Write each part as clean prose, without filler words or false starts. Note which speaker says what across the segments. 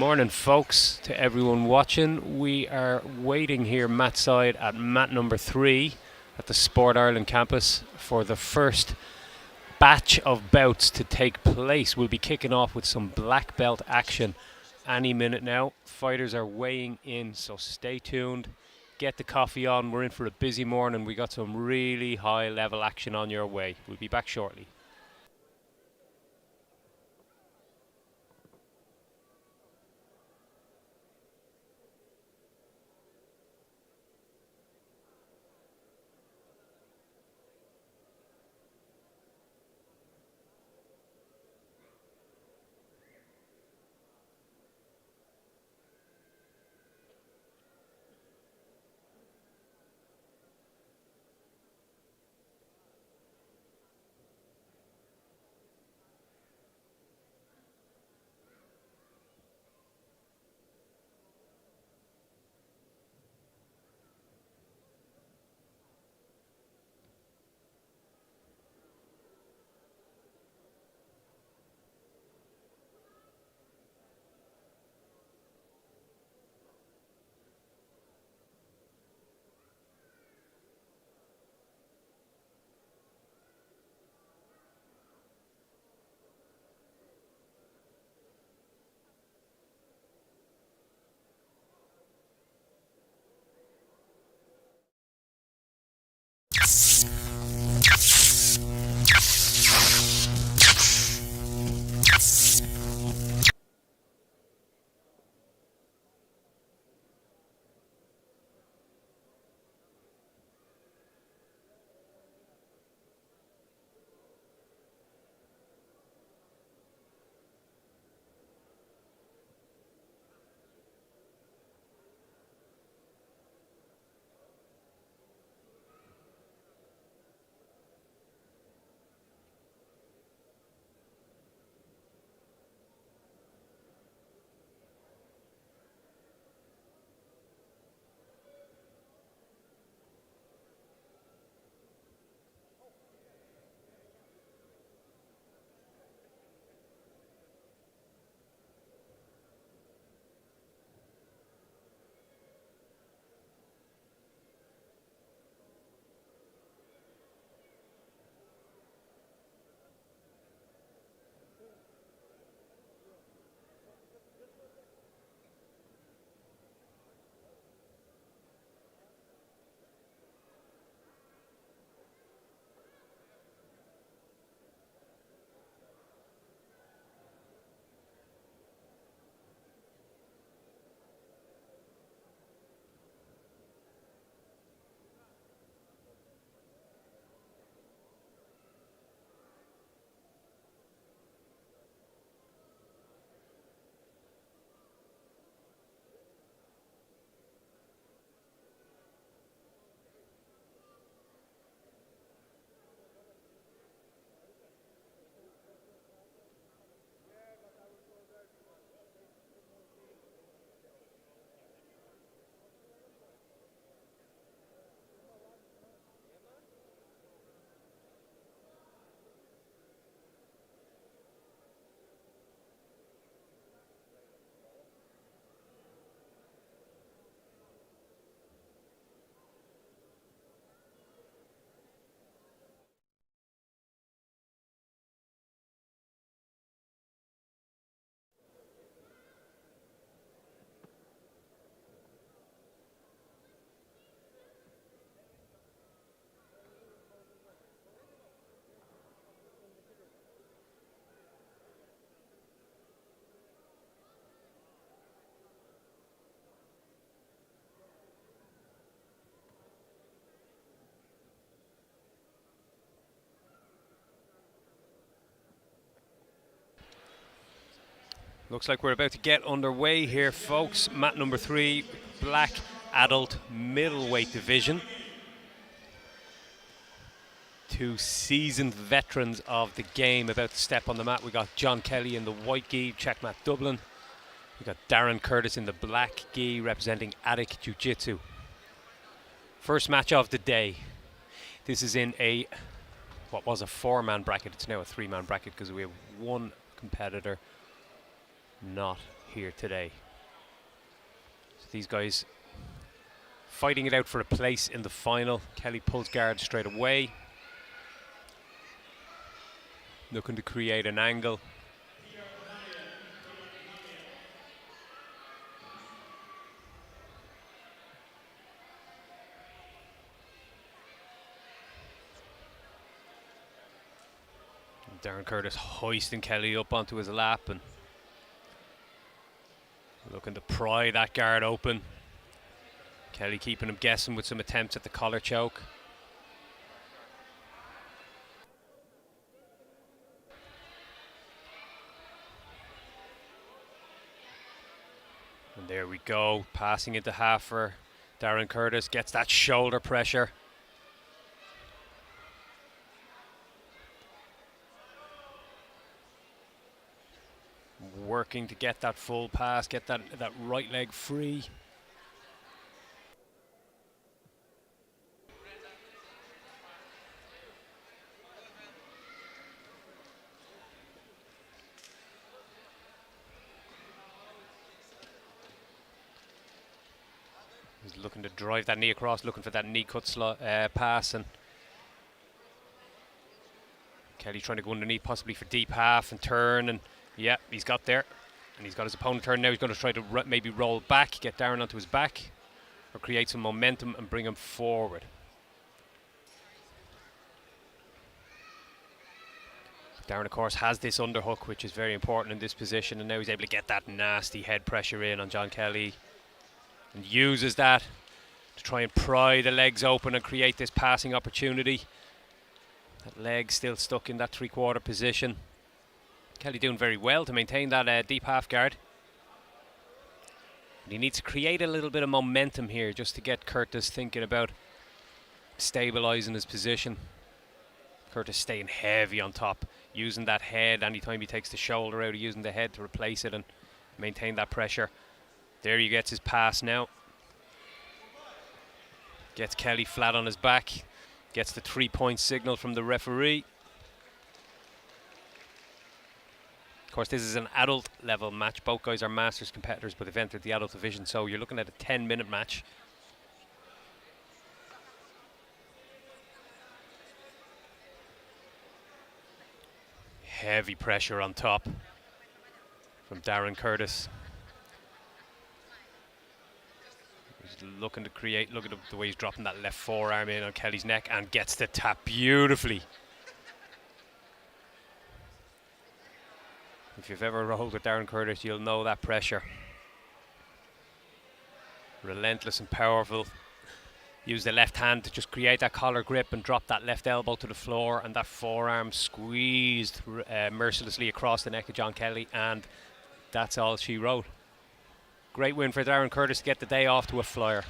Speaker 1: Morning, folks, to everyone watching. We are waiting here mat side at mat number 3 at the Sport Ireland campus for the first batch of bouts to take place. We'll be kicking off with some black belt action any minute now. Fighters are weighing in, so stay tuned. Get the coffee on. We're in for a busy morning. We got some really high level action on your way. We'll be back shortly. Looks like we're about to get underway here, folks. Mat number 3, black adult middleweight division. Two seasoned veterans of the game about to step on the mat. We got John Kelly in the white gi, Checkmat Dublin. We got Darren Curtis in the black gi, representing Attic Jiu-Jitsu. First match of the day. This is in what was a 4-man bracket. It's now a 3-man bracket because we have one competitor not here today. So these guys fighting it out for a place in the final. Kelly pulls guard straight away, looking to create an angle. Darren Curtis hoisting Kelly up onto his lap and looking to pry that guard open. Kelly keeping him guessing with some attempts at the collar choke. And there we go, passing into half for Darren Curtis, gets that shoulder pressure. Working to get that full pass, get that right leg free. He's looking to drive that knee across, looking for that knee cut pass, and Kelly trying to go underneath, possibly for deep half and turn, and yeah, he's got there. And he's got his opponent turn now. He's going to try to maybe roll back, get Darren onto his back, or create some momentum and bring him forward. Darren, of course, has this underhook, which is very important in this position, and now he's able to get that nasty head pressure in on John Kelly and uses that to try and pry the legs open and create this passing opportunity. That leg still stuck in that three-quarter position. Kelly doing very well to maintain that deep half guard. But he needs to create a little bit of momentum here just to get Curtis thinking about stabilising his position. Curtis staying heavy on top, using that head anytime he takes the shoulder out, using the head to replace it and maintain that pressure. There he gets his pass now. Gets Kelly flat on his back. Gets the 3-point signal from the referee. Of course, this is an adult level match. Both guys are masters competitors, but they've entered the adult division, so you're looking at a 10-minute match. Heavy pressure on top from Darren Curtis. He's looking to create, look at the way he's dropping that left forearm in on Kelly's neck and gets the tap beautifully. If you've ever rolled with Darren Curtis, you'll know that pressure. Relentless and powerful. Use the left hand to just create that collar grip and drop that left elbow to the floor, and that forearm squeezed mercilessly across the neck of John Kelly, and that's all she wrote. Great win for Darren Curtis to get the day off to a flyer.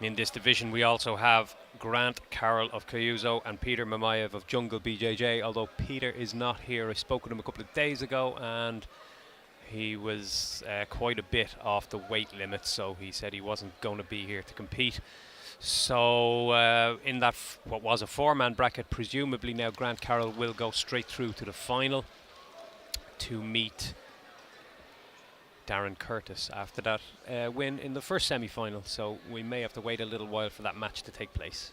Speaker 1: In this division, we also have Grant Carroll of Cayuzo and Peter Mamayev of Jungle BJJ, although Peter is not here. I spoke with him a couple of days ago and he was quite a bit off the weight limit, so he said he wasn't going to be here to compete. So in that what was a four-man bracket, presumably now Grant Carroll will go straight through to the final to meet Darren Curtis after that win in the first semi-final, so we may have to wait a little while for that match to take place.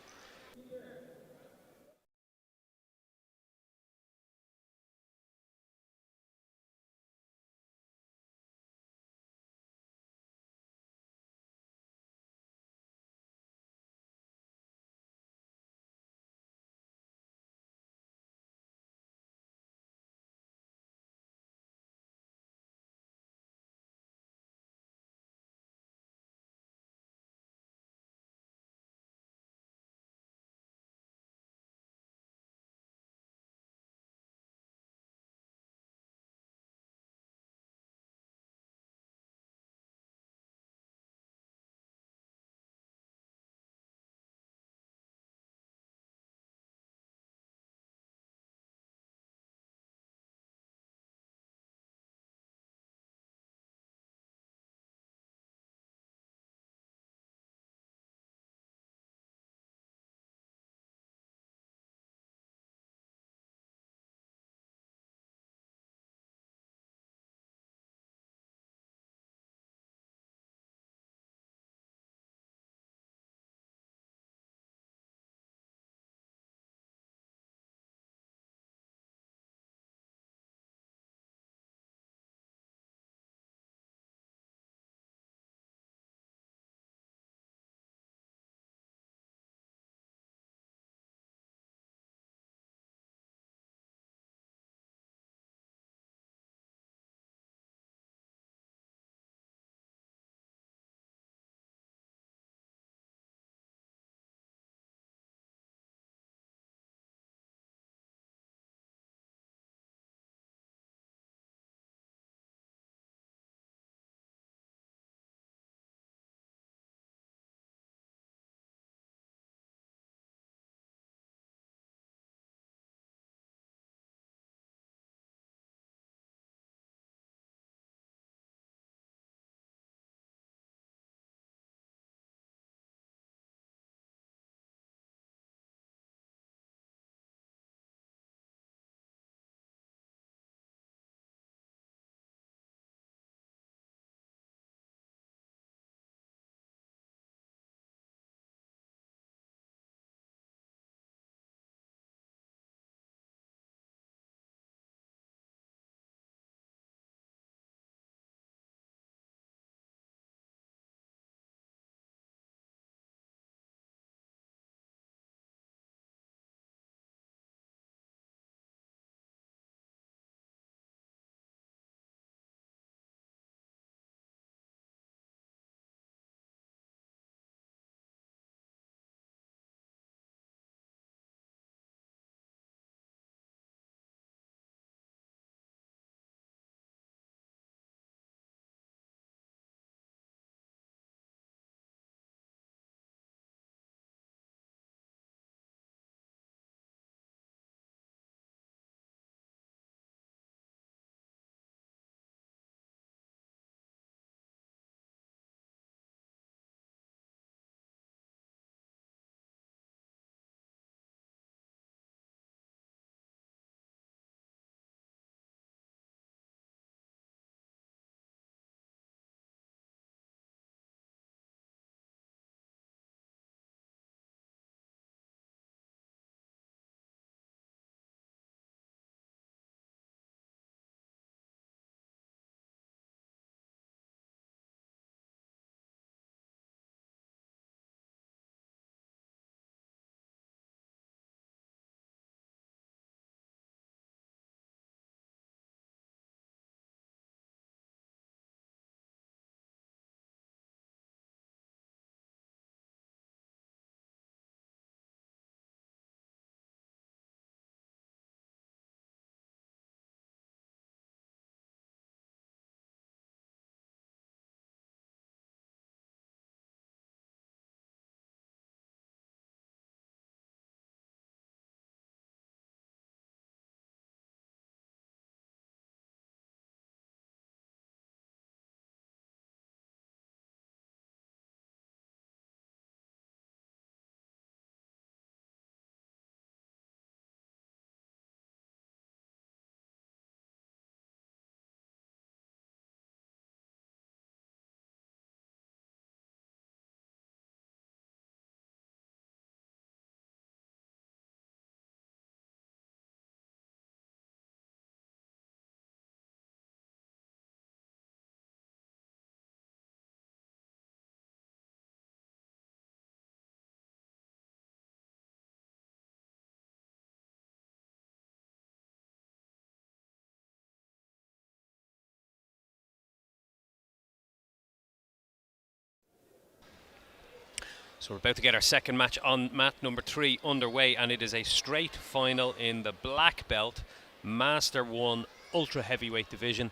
Speaker 1: So we're about to get our second match on mat number 3 underway, and it is a straight final in the black belt Master 1 ultra heavyweight division.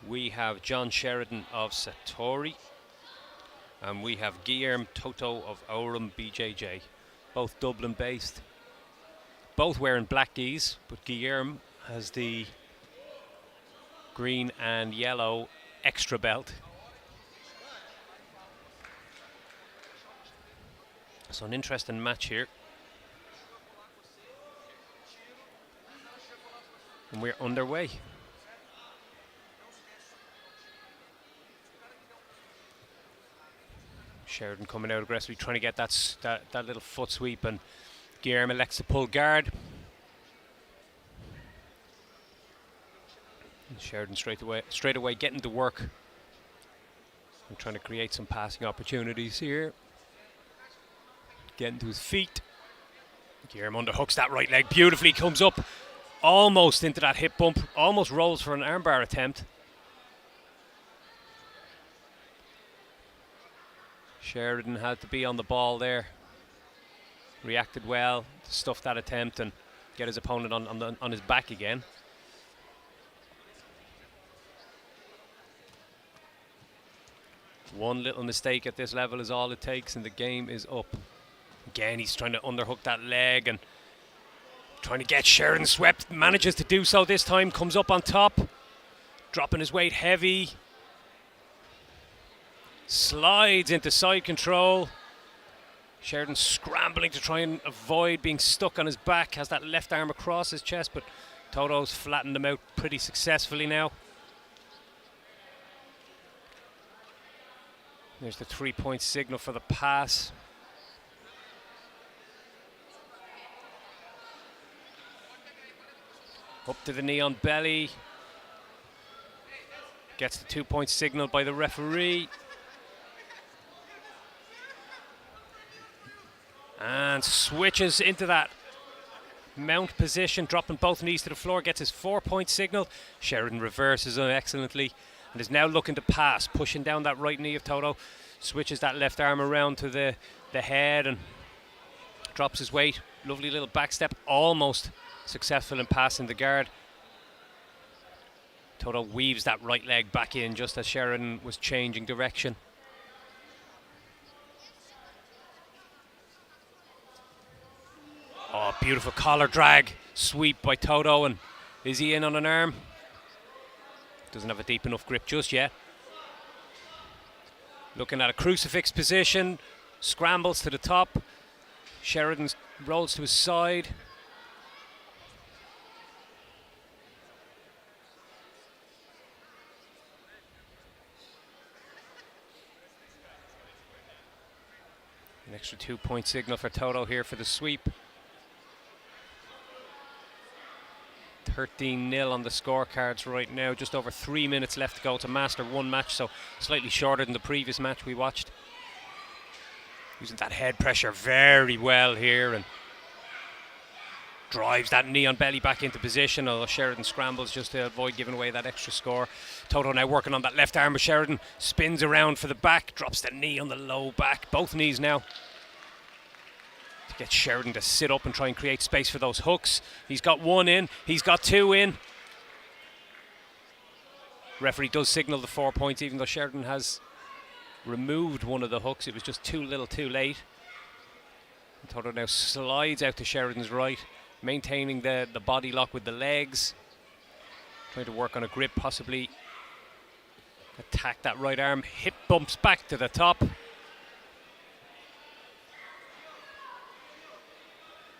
Speaker 1: We have John Sheridan of Satori, and we have Guillermo Toto of Oram BJJ, both Dublin based, both wearing black gis, but Guillermo has the green and yellow extra belt. So an interesting match here. And we're underway. Sheridan coming out aggressively, trying to get that little foot sweep, and Guillermo elects to pull guard. And Sheridan straight away getting to work and trying to create some passing opportunities here. Getting to his feet. Guillermo underhooks that right leg beautifully, comes up almost into that hip bump, almost rolls for an armbar attempt. Sheridan had to be on the ball there. Reacted well to stuff that attempt and get his opponent on his back again. One little mistake at this level is all it takes and the game is up. Again, he's trying to underhook that leg and trying to get Sheridan swept. Manages to do so this time, comes up on top, dropping his weight heavy. Slides into side control. Sheridan scrambling to try and avoid being stuck on his back, has that left arm across his chest, but Toto's flattened him out pretty successfully now. There's the 3-point signal for the pass. Up to the knee on belly. Gets the 2-point signal by the referee. And switches into that mount position, dropping both knees to the floor, gets his 4-point signal. Sheridan reverses it excellently and is now looking to pass, pushing down that right knee of Toto. Switches that left arm around to the head and drops his weight. Lovely little back step, almost successful in passing the guard. Toto weaves that right leg back in just as Sheridan was changing direction. Oh, beautiful collar drag sweep by Toto, and is he in on an arm? Doesn't have a deep enough grip just yet. Looking at a crucifix position, scrambles to the top. Sheridan rolls to his side. An extra 2-point signal for Toto here for the sweep. 13-0 on the scorecards right now. Just over 3 minutes left to go to Master 1 match, so slightly shorter than the previous match we watched. Using that head pressure very well here and drives that knee on belly back into position, although Sheridan scrambles just to avoid giving away that extra score. Toto now working on that left arm, but Sheridan spins around for the back, drops the knee on the low back, both knees now. To get Sheridan to sit up and try and create space for those hooks. He's got one in, he's got two in. Referee does signal the 4 points, even though Sheridan has removed one of the hooks. It was just too little too late. And Toto now slides out to Sheridan's right, maintaining the body lock with the legs. Trying to work on a grip, possibly attack that right arm. Hip bumps back to the top.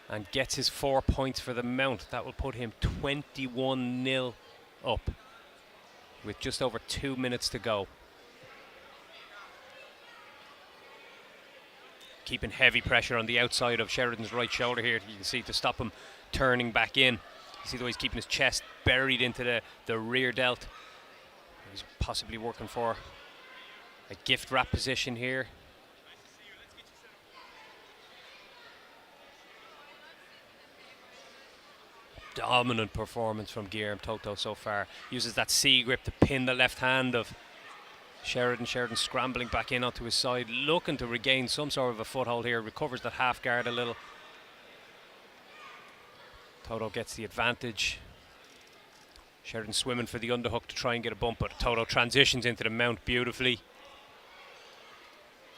Speaker 1: And gets his 4 points for the mount. That will put him 21-0 up with just over 2 minutes to go. Keeping heavy pressure on the outside of Sheridan's right shoulder here, you can see, to stop him turning back in. You see the way he's keeping his chest buried into the rear delt. He's possibly working for a gift wrap position here. Dominant performance from Guillermo Toto so far. Uses that C grip to pin the left hand of Sheridan scrambling back in onto his side, looking to regain some sort of a foothold here. Recovers that half guard a little. Toto gets the advantage. Sheridan swimming for the underhook to try and get a bump, but Toto transitions into the mount beautifully.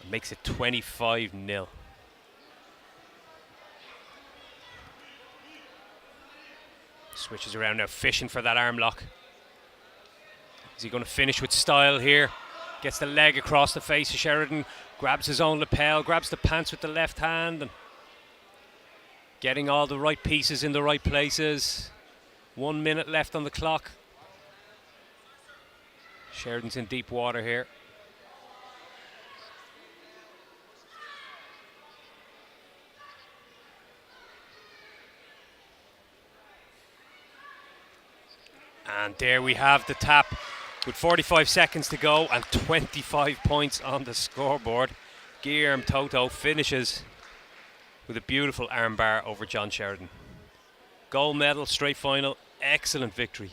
Speaker 1: And makes it 25-0. Switches around now, fishing for that arm lock. Is he going to finish with style here? Gets the leg across the face of Sheridan, grabs his own lapel, grabs the pants with the left hand, and getting all the right pieces in the right places. 1 minute left on the clock. Sheridan's in deep water here. And there we have the tap with 45 seconds to go and 25 points on the scoreboard. Guillermo Toto finishes with a beautiful armbar over John Sheridan. Gold medal, straight final, excellent victory.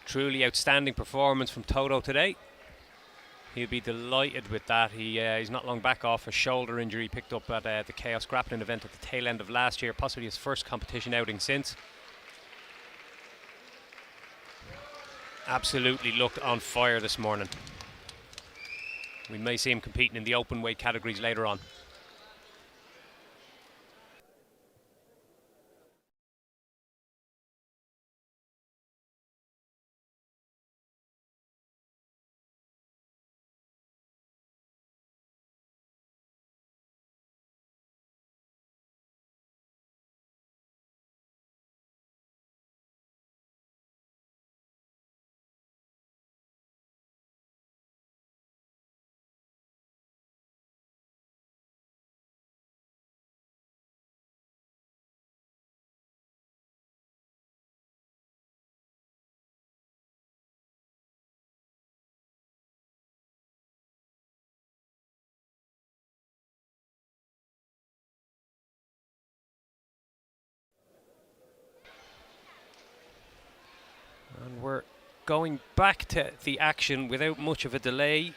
Speaker 1: Truly outstanding performance from Toto today. He'll be delighted with that. He's not long back off a shoulder injury picked up at the Chaos Grappling event at the tail end of last year, possibly his first competition outing since. Absolutely looked on fire this morning. We may see him competing in the open weight categories later on. And we're going back to the action without much of a delay.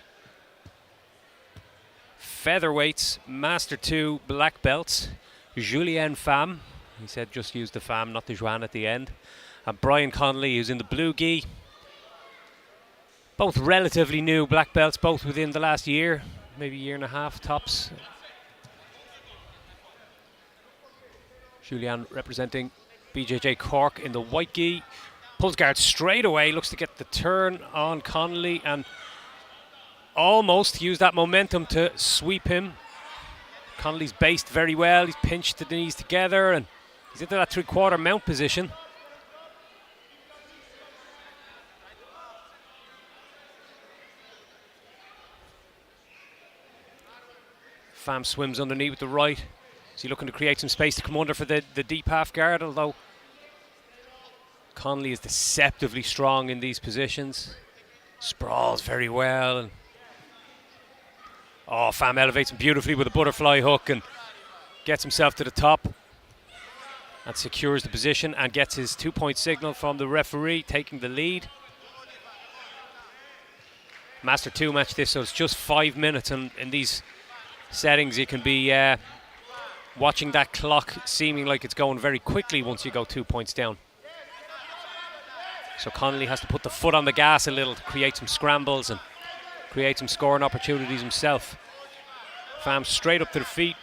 Speaker 1: Featherweights, Master 2 black belts. Julien Pham, he said just use the Pham, not the Juan at the end. And Brian Connolly, who's in the blue gi. Both relatively new black belts, both within the last year, maybe year and a half tops. Julien representing BJJ Cork in the white gi. Pulls guard straight away, looks to get the turn on Connolly and almost use that momentum to sweep him. Connolly's based very well, he's pinched the knees together and he's into that three-quarter mount position. Pham swims underneath with the right. Is he looking to create some space to come under for the deep half guard, although Connolly is deceptively strong in these positions. Sprawls very well. And Pham elevates him beautifully with a butterfly hook and gets himself to the top and secures the position and gets his 2-point signal from the referee, taking the lead. Master 2 match this, so it's just 5 minutes, and in these settings you can be watching that clock seeming like it's going very quickly once you go 2 points down. So Connolly has to put the foot on the gas a little to create some scrambles and create some scoring opportunities himself. Pham straight up to the feet.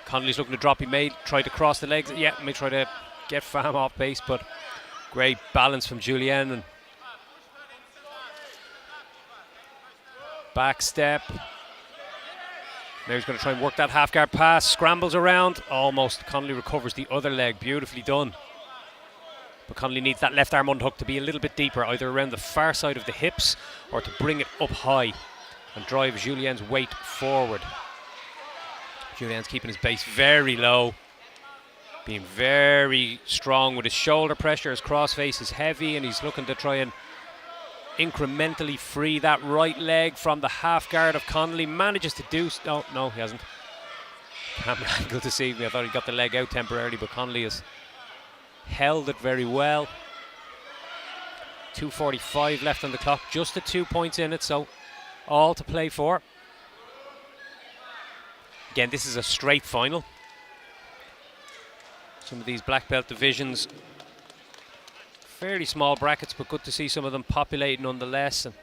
Speaker 1: Connolly's looking to drop. He may try to cross the legs. Yeah, may try to get Pham off base, but great balance from Julien. And back step. Now he's going to try and work that half guard pass. Scrambles around. Almost. Connolly recovers the other leg. Beautifully done. But Connolly needs that left arm underhook to be a little bit deeper, either around the far side of the hips or to bring it up high and drive Julien's weight forward. Julien's keeping his base very low, being very strong with his shoulder pressure. His crossface is heavy and he's looking to try and incrementally free that right leg from the half guard of Connolly. Manages to do no, he hasn't. Camera angle deceived me. I thought he got the leg out temporarily, but Connolly has held it very well. 2:45 left on the clock, just the 2 points in it, so all to play for. Again, this is a straight final. Some of these black belt divisions, fairly small brackets, but good to see some of them populating nonetheless. And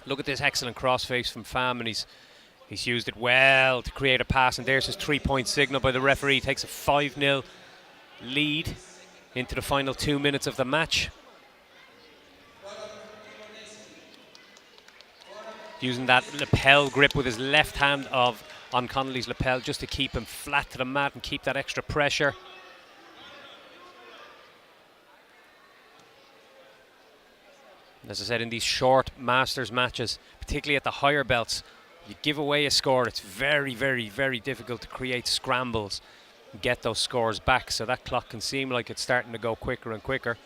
Speaker 1: look at this excellent crossface from Pham, and he's used it well to create a pass, and there's his 3-point signal by the referee. Takes a 5-0 lead into the final 2 minutes of the match. Using that lapel grip with his left hand on Connolly's lapel just to keep him flat to the mat and keep that extra pressure. As I said, in these short Masters matches, particularly at the higher belts, you give away a score, it's very, very, very difficult to create scrambles and get those scores back. So that clock can seem like it's starting to go quicker and quicker.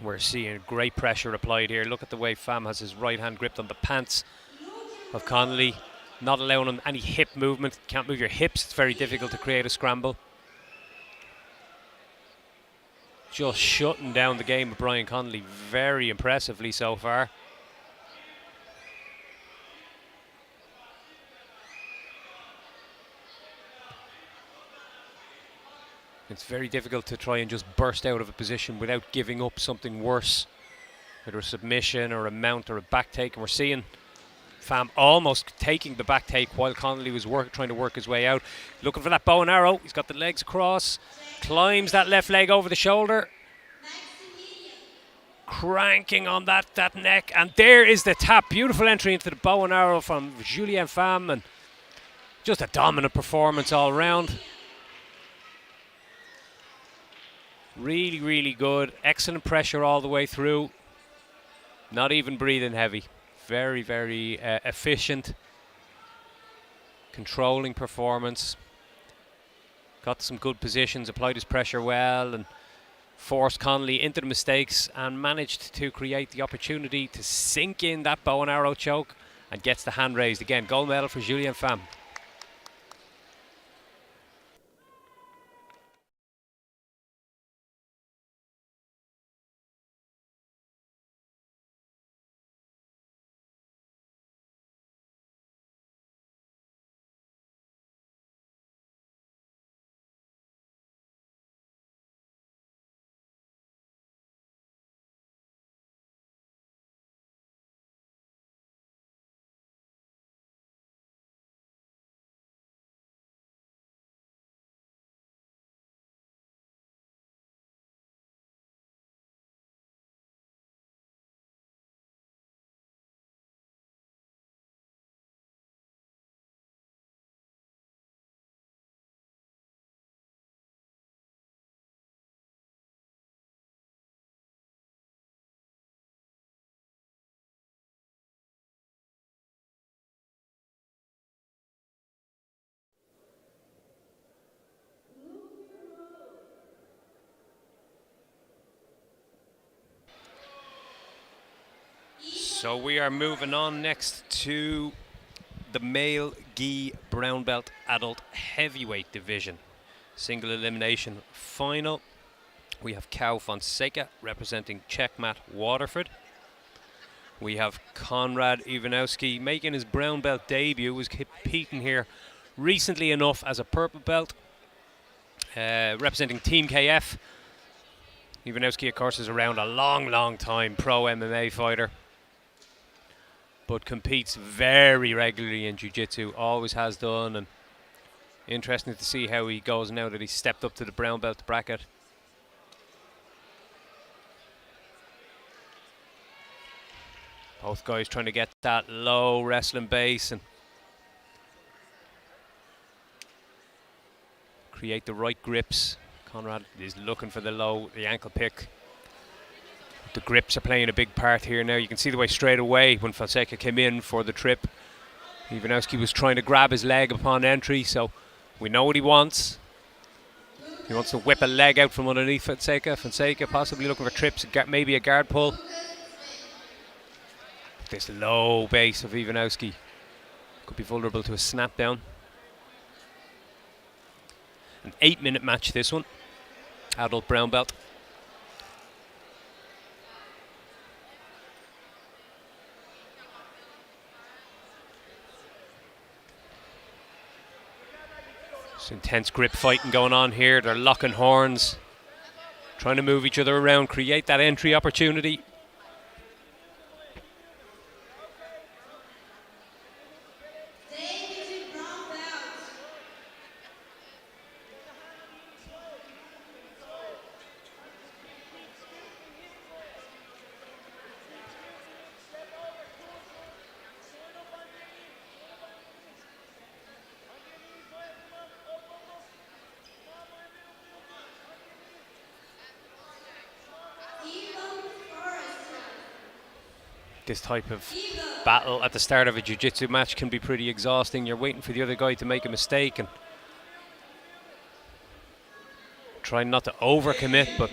Speaker 1: We're seeing great pressure applied here. Look at the way Pham has his right hand gripped on the pants of Connolly, not allowing him any hip movement. Can't move your hips, it's very difficult to create a scramble. Just shutting down the game of Brian Connolly very impressively so far. It's very difficult to try and just burst out of a position without giving up something worse, whether a submission or a mount or a back take. And we're seeing Pham almost taking the back take while Connolly was trying to work his way out. Looking for that bow and arrow. He's got the legs across, climbs that left leg over the shoulder, cranking on that neck, and there is the tap. Beautiful entry into the bow and arrow from Julien Pham, and just a dominant performance all round. Really, really good. Excellent pressure all the way through. Not even breathing heavy. Very, very efficient, controlling performance. Got some good positions, applied his pressure well, and forced Connolly into the mistakes, and managed to create the opportunity to sink in that bow and arrow choke, and gets the hand raised. Again, gold medal for Julien Pham. So we are moving on next to the male gi brown belt adult heavyweight division. Single elimination final. We have Cao Fonseca representing Checkmat Waterford. We have Konrad Iwanowski making his brown belt debut. Was competing here recently enough as a purple belt, representing Team KF. Iwanowski, of course, is around a long time, pro MMA fighter, but competes very regularly in jiu-jitsu, always has done, and interesting to see how he goes now that he's stepped up to the brown belt bracket. Both guys trying to get that low wrestling base and create the right grips. Konrad is looking for the ankle pick. The grips are playing a big part here now. You can see the way straight away when Fonseca came in for the trip, Iwanowski was trying to grab his leg upon entry, so we know what he wants. He wants to whip a leg out from underneath Fonseca. Fonseca possibly looking for trips, maybe a guard pull. This low base of Ivanowski could be vulnerable to a snap down. An 8-minute match, this one. Adult brown belt. It's intense grip fighting going on here. They're locking horns, trying to move each other around, create that entry opportunity. This type of battle at the start of a jiu-jitsu match can be pretty exhausting. You're waiting for the other guy to make a mistake and trying not to overcommit, but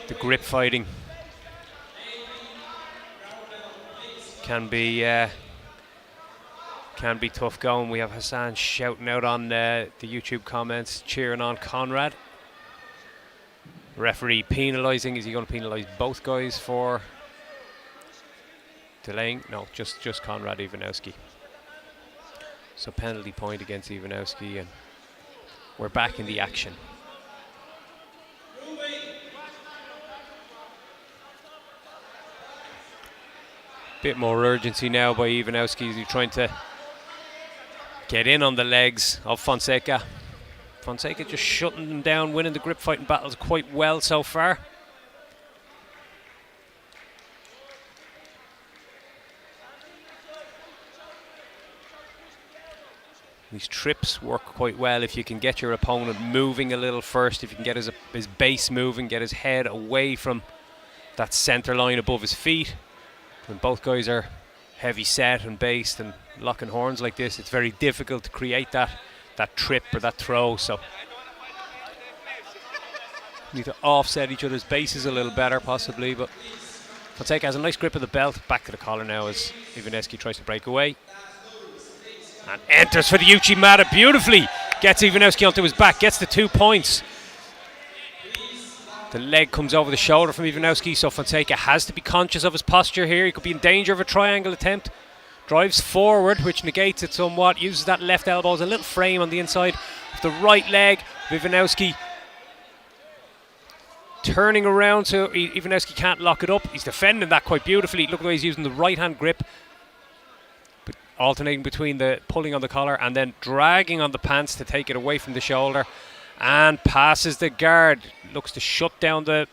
Speaker 1: the grip fighting can be tough going. We have Hassan shouting out on the YouTube comments, cheering on Conrad. Referee penalising. Is he going to penalise both guys for delaying? No, just Conrad Ivanowski. So penalty point against Ivanowski, and we're back in the action. Bit more urgency now by Ivanowski. He's trying to get in on the legs of Fonseca. Fonseca just shutting them down, winning the grip fighting battles quite well so far. These trips work quite well if you can get your opponent moving a little first, if you can get his base moving, get his head away from that centre line above his feet. When both guys are heavy set and based and locking horns like this, it's very difficult to create that trip or that throw, so need to offset each other's bases a little better possibly. But Fonseca has a nice grip of the belt. Back to the collar now as Ivanowski tries to break away and enters for the Uchimata beautifully. Gets Ivanowski onto his back, gets the 2 points. The leg comes over the shoulder from Ivanowski, so Fonseca has to be conscious of his posture here. He could be in danger of a triangle attempt. Drives forward, which negates it somewhat. Uses that left elbow as a little frame on the inside of the right leg. Ivanowski turning around so Ivanowski can't lock it up. He's defending that quite beautifully. Look at the way he's using the right hand grip, but alternating between the pulling on the collar and then dragging on the pants to take it away from the shoulder, and passes the guard. Looks to shut down the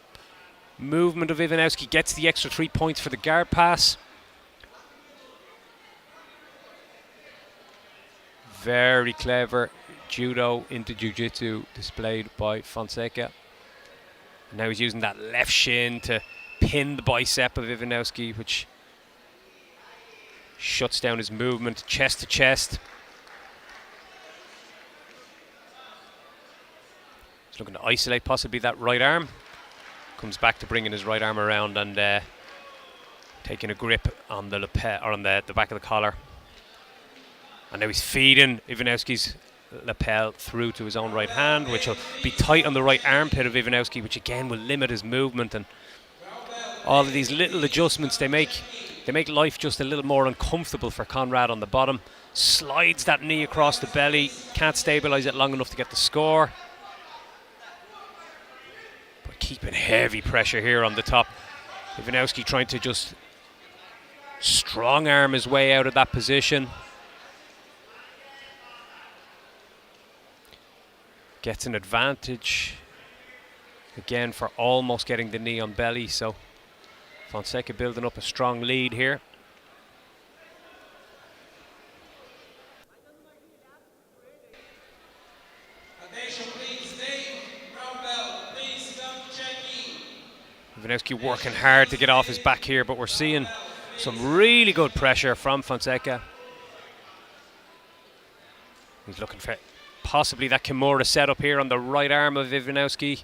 Speaker 1: movement of Ivanowski. Gets the extra 3 points for the guard pass. Very clever judo into jiu-jitsu displayed by Fonseca. Now he's using that left shin to pin the bicep of Ivanowski, which shuts down his movement chest to chest. He's looking to isolate possibly that right arm. Comes back to bringing his right arm around and taking a grip on the lapel, or on the back of the collar. And now he's feeding Ivanowski's lapel through to his own right hand, which will be tight on the right armpit of Ivanowski, which again will limit his movement. And all of these little adjustments, they make life just a little more uncomfortable for Conrad on the bottom. Slides that knee across the belly, can't stabilise it long enough to get the score. But keeping heavy pressure here on the top. Ivanowski trying to just strong arm his way out of that position. Gets an advantage again for almost getting the knee on belly, so Fonseca building up a strong lead here. Ivanowski working hard to get off his back here, but we're seeing some really good pressure from Fonseca. He's looking for possibly that Kimura setup here on the right arm of Ivanowski.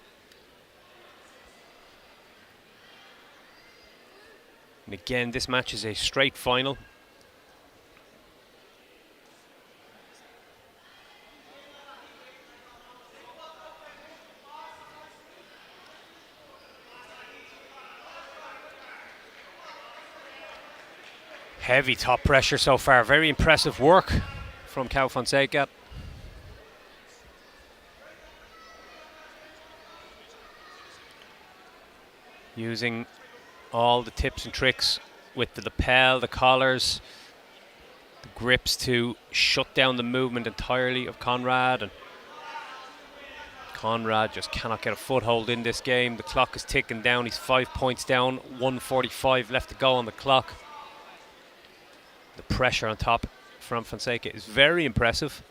Speaker 1: And again, this match is a straight final. Heavy top pressure so far. Very impressive work from Cal Fonseca. Using all the tips and tricks with the lapel, the collars, the grips to shut down the movement entirely of Conrad. And Conrad just cannot get a foothold in this game. The clock is ticking down. He's 5 points down, 1:45 left to go on the clock. The pressure on top from Fonseca is very impressive.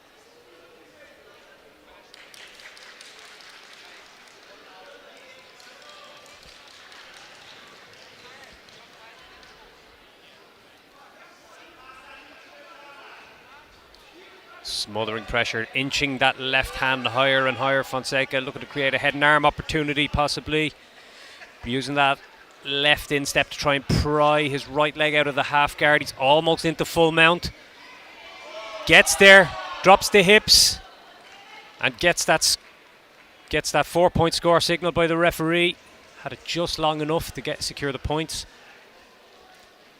Speaker 1: Smothering pressure, inching that left hand higher and higher. Fonseca looking to create a head and arm opportunity, possibly. Using that left instep to try and pry his right leg out of the half guard. He's almost into full mount. Gets there, drops the hips, and gets that 4-point score signaled by the referee. Had it just long enough to secure the points.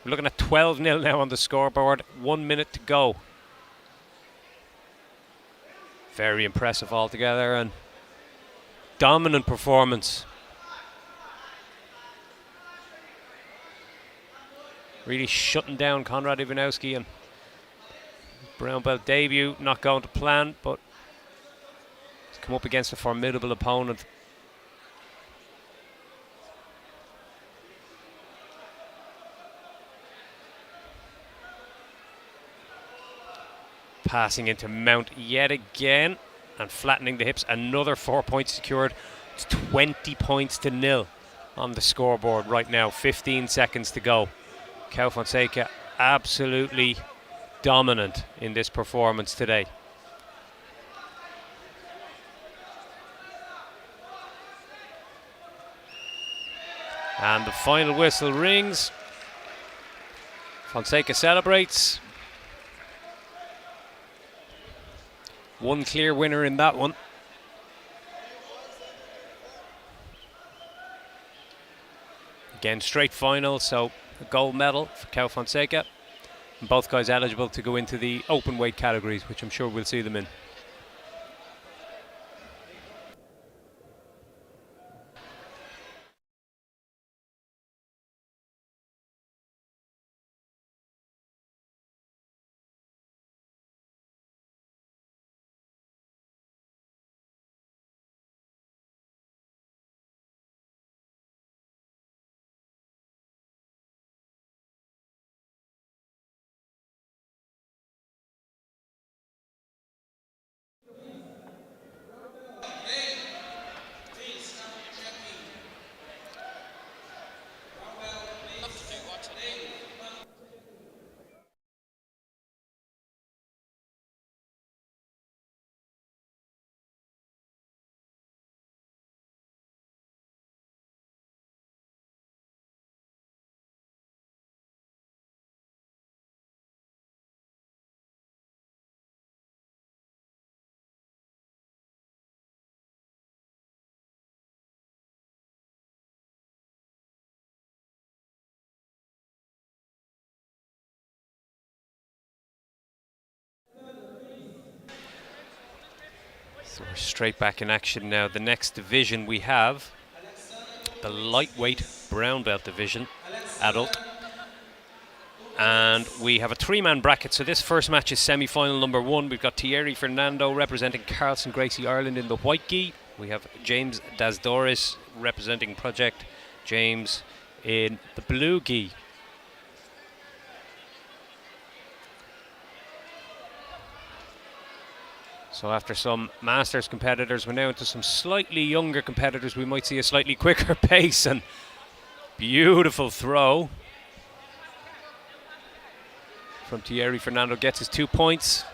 Speaker 1: We're looking at 12-0 now on the scoreboard. 1 minute to go. Very impressive altogether and dominant performance. Really shutting down Konrad Ivanowski, and brown belt debut not going to plan, but he's come up against a formidable opponent. Passing into mount yet again and flattening the hips. Another 4 points secured. It's 20 points to 0 on the scoreboard right now. 15 seconds to go. Cal Fonseca absolutely dominant in this performance today. And the final whistle rings. Fonseca celebrates. One clear winner in that one. Again, straight final, so a gold medal for Cal Fonseca. And both guys eligible to go into the open weight categories, which I'm sure we'll see them in. So we're straight back in action now. The next division we have the lightweight brown belt division, adult. And we have a 3-man bracket. So this first match is semi-final number 1. We've got Thierry Fernando representing Carlson Gracie Ireland in the white gi. We have James Dasdoris representing Project James in the blue gi. So after some Masters competitors, we're now into some slightly younger competitors. We might see a slightly quicker pace, and beautiful throw from Thierry Fernando, gets his 2 points.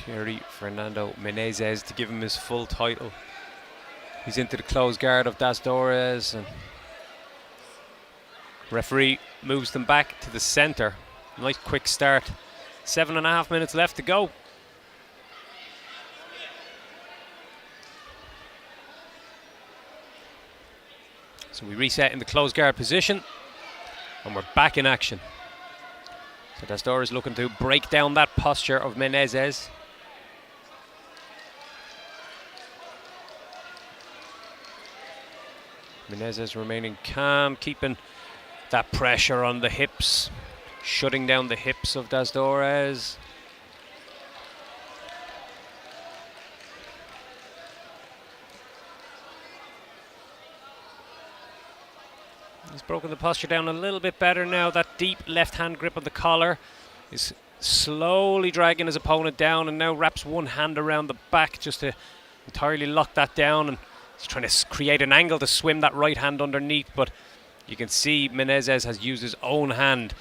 Speaker 1: Thierry Fernando Menezes to give him his full title. He's into the closed guard of Das Dores, and referee moves them back to the centre. Nice quick start. 7.5 minutes left to go. So we reset in the closed guard position, and we're back in action. So Das Dores looking to break down that posture of Menezes. Menezes remaining calm, keeping that pressure on the hips, shutting down the hips of Das Dores. He's broken the posture down a little bit better now. That deep left hand grip on the collar is slowly dragging his opponent down, and now wraps one hand around the back just to entirely lock that down, and he's trying to create an angle to swim that right hand underneath, but you can see Menezes has used his own hand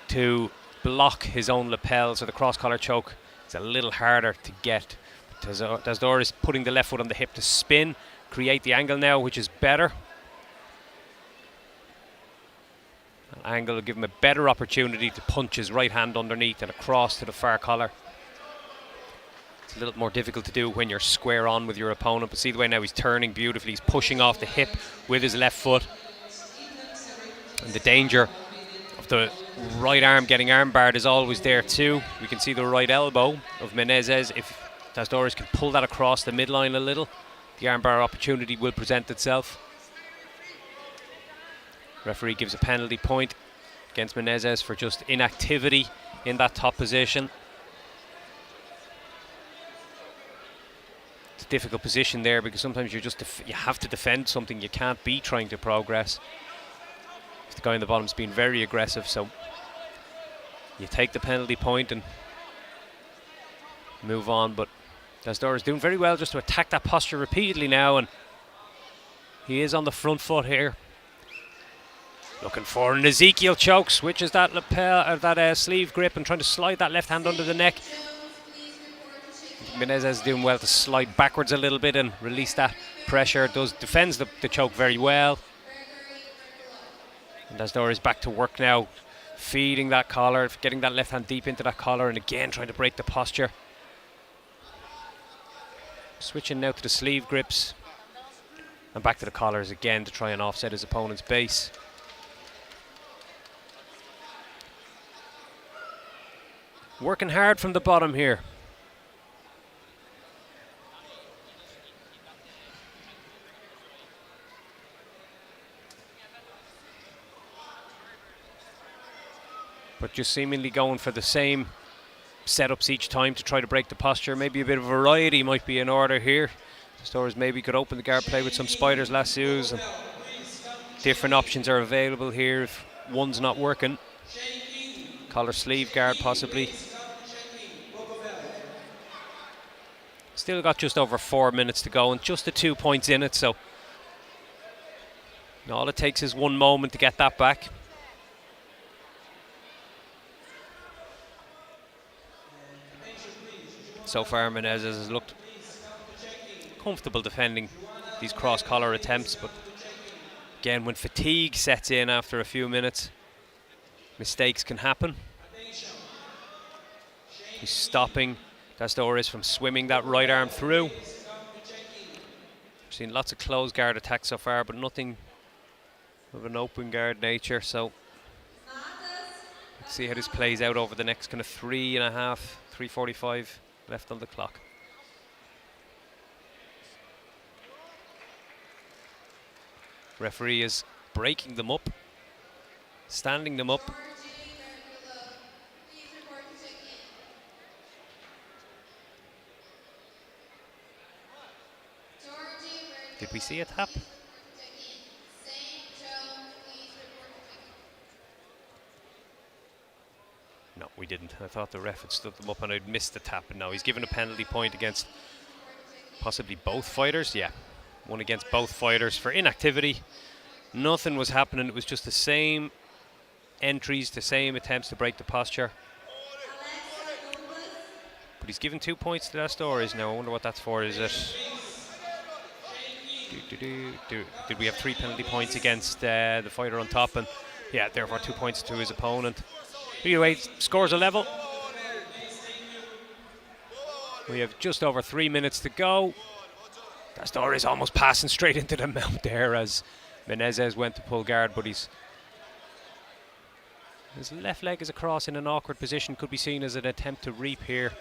Speaker 1: to block his own lapel, so the cross collar choke is a little harder to get. Das Dores putting the left foot on the hip to spin, create the angle now, which is better. Angle will give him a better opportunity to punch his right hand underneath and across to the far collar. It's a little more difficult to do when you're square on with your opponent, but see the way now he's turning beautifully. He's pushing off the hip with his left foot. And the danger of the right arm getting arm barred is always there too. We can see the right elbow of Menezes. If Das Dores can pull that across the midline a little, the arm bar opportunity will present itself. Referee gives a penalty point against Menezes for just inactivity in that top position. It's a difficult position there because sometimes you're just you have to defend something. You can't be trying to progress. The guy on the bottom's been very aggressive, so you take the penalty point and move on. But Das Dores is doing very well just to attack that posture repeatedly now, and he is on the front foot here. Looking for an Ezekiel choke, switches that lapel or that sleeve grip and trying to slide that left hand under the neck. Menezes is doing well to slide backwards a little bit and release that pressure. Defends the choke very well. And Das Dores is back to work now, feeding that collar, getting that left hand deep into that collar, and again trying to break the posture. Switching now to the sleeve grips and back to the collars again to try and offset his opponent's base. Working hard from the bottom here. But just seemingly going for the same setups each time to try to break the posture. Maybe a bit of variety might be in order here. Das Dores maybe could open the guard play with some spiders, lassos, and different options are available here if one's not working. Collar sleeve guard possibly. Still got just over 4 minutes to go and just the 2 points in it, so all it takes is one moment to get that back. So far Menezes has looked comfortable defending these cross collar attempts, but again when fatigue sets in after a few minutes, mistakes can happen. He's stopping Das Dores from swimming that right arm through. We've seen lots of closed guard attacks so far, but nothing of an open guard nature, so let's see how this plays out over the next kind of 3.5, 3:45 left on the clock. Referee is breaking them up, standing them up. Did we see a tap? No, we didn't. I thought the ref had stood them up and I'd missed the tap, and now he's given a penalty point against possibly both fighters. Yeah, one against both fighters for inactivity. Nothing was happening. It was just the same entries, the same attempts to break the posture. But he's given 2 points to Dastores now. I wonder what that's for. Is it... Did we have 3 penalty points against the fighter on top? And yeah, therefore 2 points to his opponent. Middleweight scores a level. We have just over 3 minutes to go. Dastores almost passing straight into the mount there as Menezes went to pull guard, but his left leg is across in an awkward position. Could be seen as an attempt to reap here.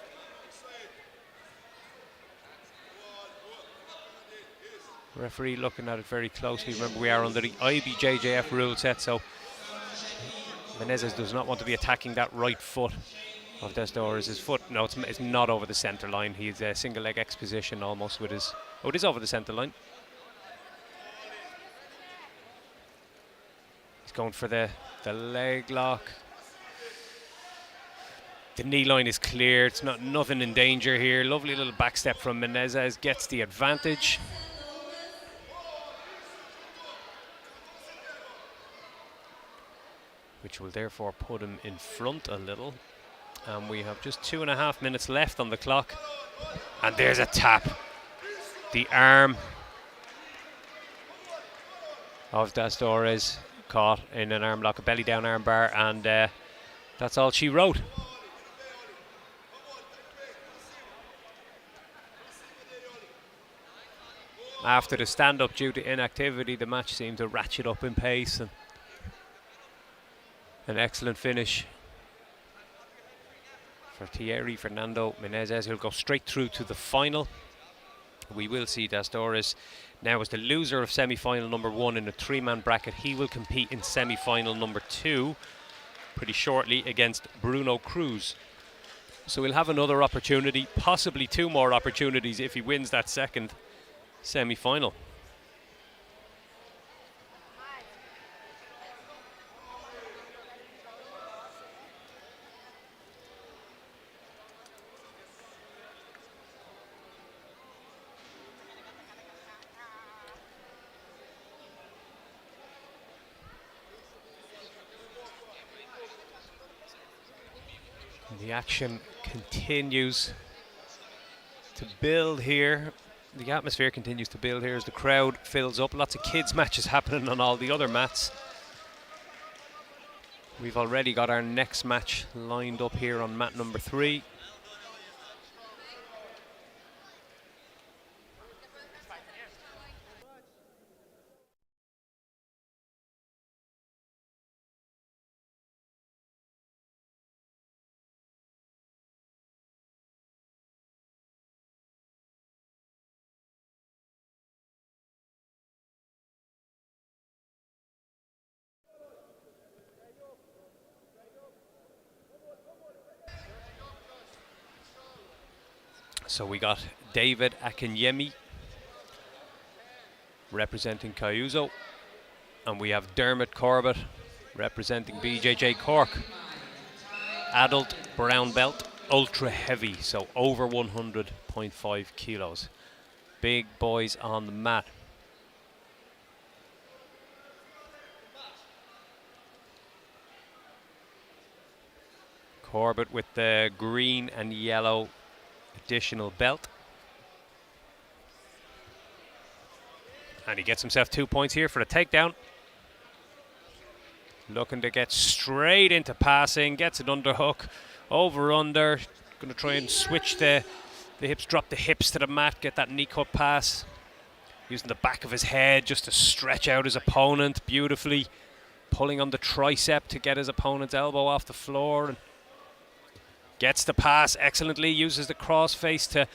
Speaker 1: Referee looking at it very closely. Remember, we are under the IBJJF rule set, so Menezes does not want to be attacking that right foot of Dastores. His foot, no, it's not over the centre line. He's a single leg X position almost with his... Oh, it is over the centre line. He's going for the leg lock. The knee line is clear. It's nothing in danger here. Lovely little back step from Menezes. Gets the advantage. Which will therefore put him in front a little. And we have just 2.5 minutes left on the clock. And there's a tap. The arm of Dastores caught in an arm lock, a belly down arm bar, and that's all she wrote. After the stand-up due to inactivity, the match seemed to ratchet up in pace, and an excellent finish for Thierry Fernando Menezes. He'll go straight through to the final. We will see Dastores now as the loser of semi-final number 1 in a 3-man bracket. He will compete in semi-final number 2 pretty shortly against Bruno Cruz. So he'll have another opportunity, possibly 2 more opportunities if he wins that second semi-final. The action continues to build here. The atmosphere continues to build here as the crowd fills up. Lots of kids matches happening on all the other mats. We've already got our next match lined up here on mat number 3. So we got David Akinyemi representing Cayuzo, and we have Dermot Corbett representing BJJ Cork. Adult brown belt, ultra heavy, so over 100.5 kilos. Big boys on the mat. Corbett with the green and yellow additional belt. And he gets himself 2 points here for a takedown. Looking to get straight into passing, gets an underhook, over under. Going to try and switch the hips, drop the hips to the mat, get that knee cut pass. Using the back of his head just to stretch out his opponent beautifully. Pulling on the tricep to get his opponent's elbow off the floor. And gets the pass excellently, uses the cross face to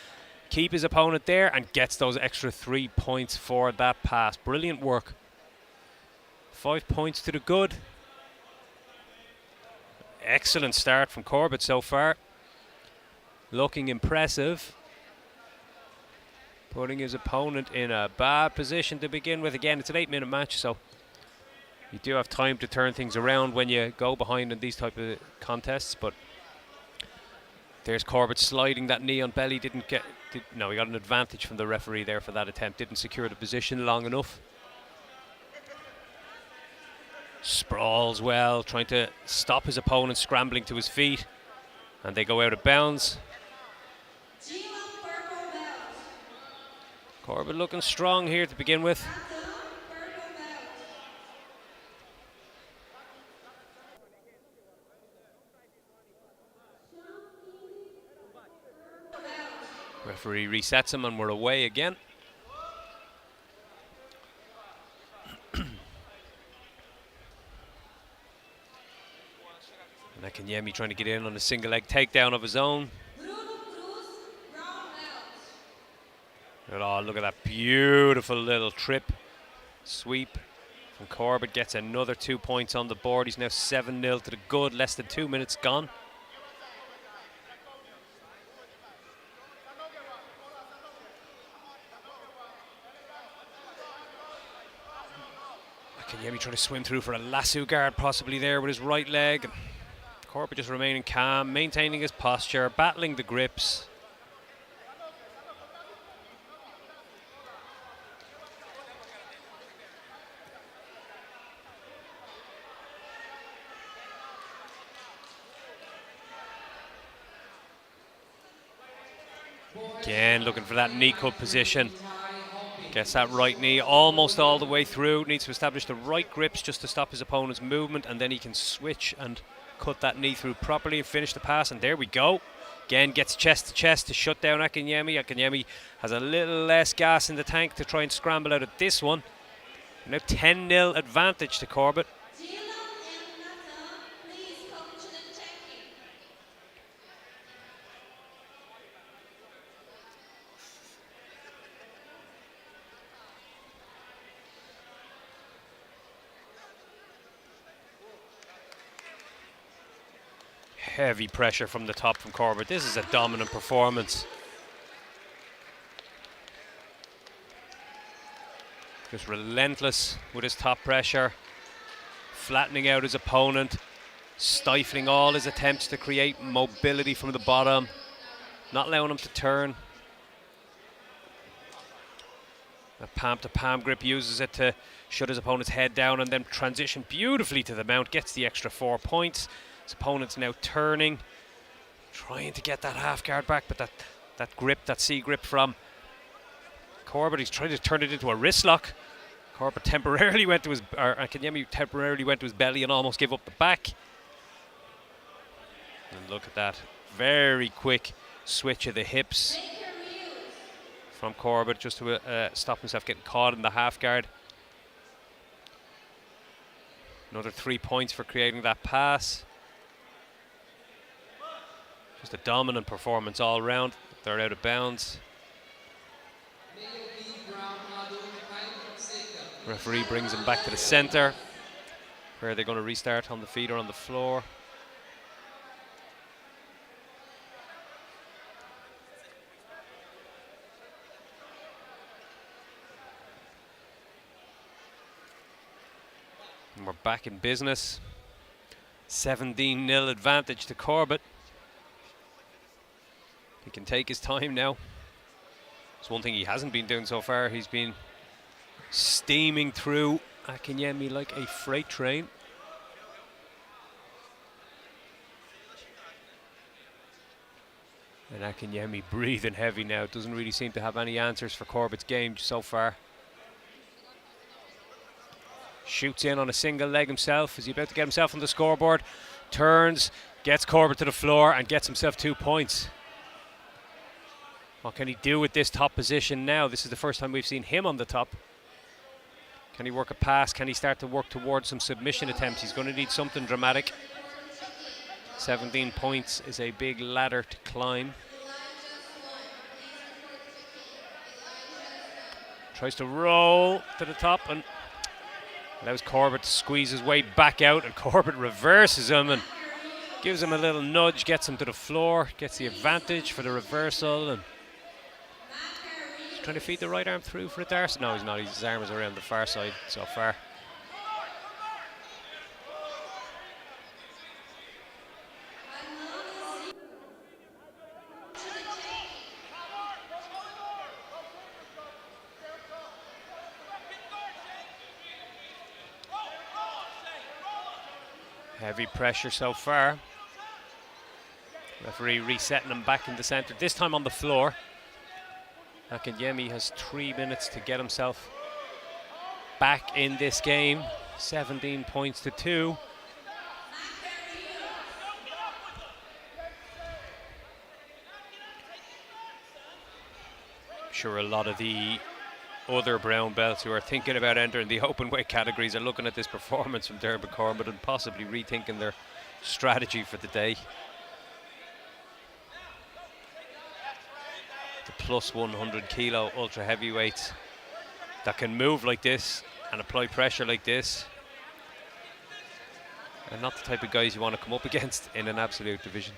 Speaker 1: keep his opponent there and gets those extra 3 points for that pass. Brilliant work. 5 points to the good. Excellent start from Corbett so far. Looking impressive. Putting his opponent in a bad position to begin with. Again, it's an 8-minute match, so you do have time to turn things around when you go behind in these type of contests, but there's Corbett sliding that knee on belly. No, he got an advantage from the referee there for that attempt. Didn't secure the position long enough. Sprawls well, trying to stop his opponent scrambling to his feet. And they go out of bounds. Corbett looking strong here to begin with. Referee resets him and we're away again. Akinyemi trying to get in on a single leg takedown of his own. Oh, look at that beautiful little trip sweep from Corbett. Gets another 2 points on the board. He's now 7-0 to the good, less than 2 minutes gone. Akinyemi trying to swim through for a lasso guard possibly there with his right leg. Corbett just remaining calm, maintaining his posture, battling the grips. Again, looking for that knee cut position. Gets that right knee almost all the way through. Needs to establish the right grips just to stop his opponent's movement, and then he can switch and cut that knee through properly and finish the pass. And there we go. Again, gets chest to chest to shut down Akinyemi. Akinyemi has a little less gas in the tank to try and scramble out of this one. Now 10-0 advantage to Corbett. Heavy pressure from the top from Corbett. This is a dominant performance. Just relentless with his top pressure, flattening out his opponent, stifling all his attempts to create mobility from the bottom, not allowing him to turn. A palm-to-palm grip, uses it to shut his opponent's head down and then transition beautifully to the mount, gets the extra 4 points. His opponent's now turning, trying to get that half guard back, but that grip, that C grip from Corbett, he's trying to turn it into a wrist lock. Corbett temporarily went to his, or Akinyemi temporarily went to his belly and almost gave up the back. And look at that, very quick switch of the hips from Corbett just to stop himself getting caught in the half guard. Another 3 points for creating that pass. Just a dominant performance all round. They're out of bounds. Referee brings him back to the center, where they're going to restart on the feet or on the floor. And we're back in business. 17-0 advantage to Corbett. He can take his time now. It's one thing he hasn't been doing so far. He's been steaming through Akinyemi like a freight train. And Akinyemi breathing heavy now. Doesn't really seem to have any answers for Corbett's game so far. Shoots in on a single leg himself. Is he about to get himself on the scoreboard? Turns, gets Corbett to the floor and gets himself 2 points. What can he do with this top position now? This is the first time we've seen him on the top. Can he work a pass? Can he start to work towards some submission attempts? He's going to need something dramatic. 17 points is a big ladder to climb. Tries to roll to the top and allows Corbett to squeeze his way back out, and Corbett reverses him and gives him a little nudge, gets him to the floor, gets the advantage for the reversal, and he's trying to feed the right arm through for a dart. No, he's not. His arm is around the far side so far. Heavy pressure so far. Referee resetting him back in the centre, this time on the floor. Akinyemi has 3 minutes to get himself back in this game. 17 points to 2. I'm sure a lot of the other brown belts who are thinking about entering the open weight categories are looking at this performance from Dermot Corbett and possibly rethinking their strategy for the day. The plus 100 kilo ultra heavyweights that can move like this and apply pressure like this are not the type of guys you want to come up against in an absolute division.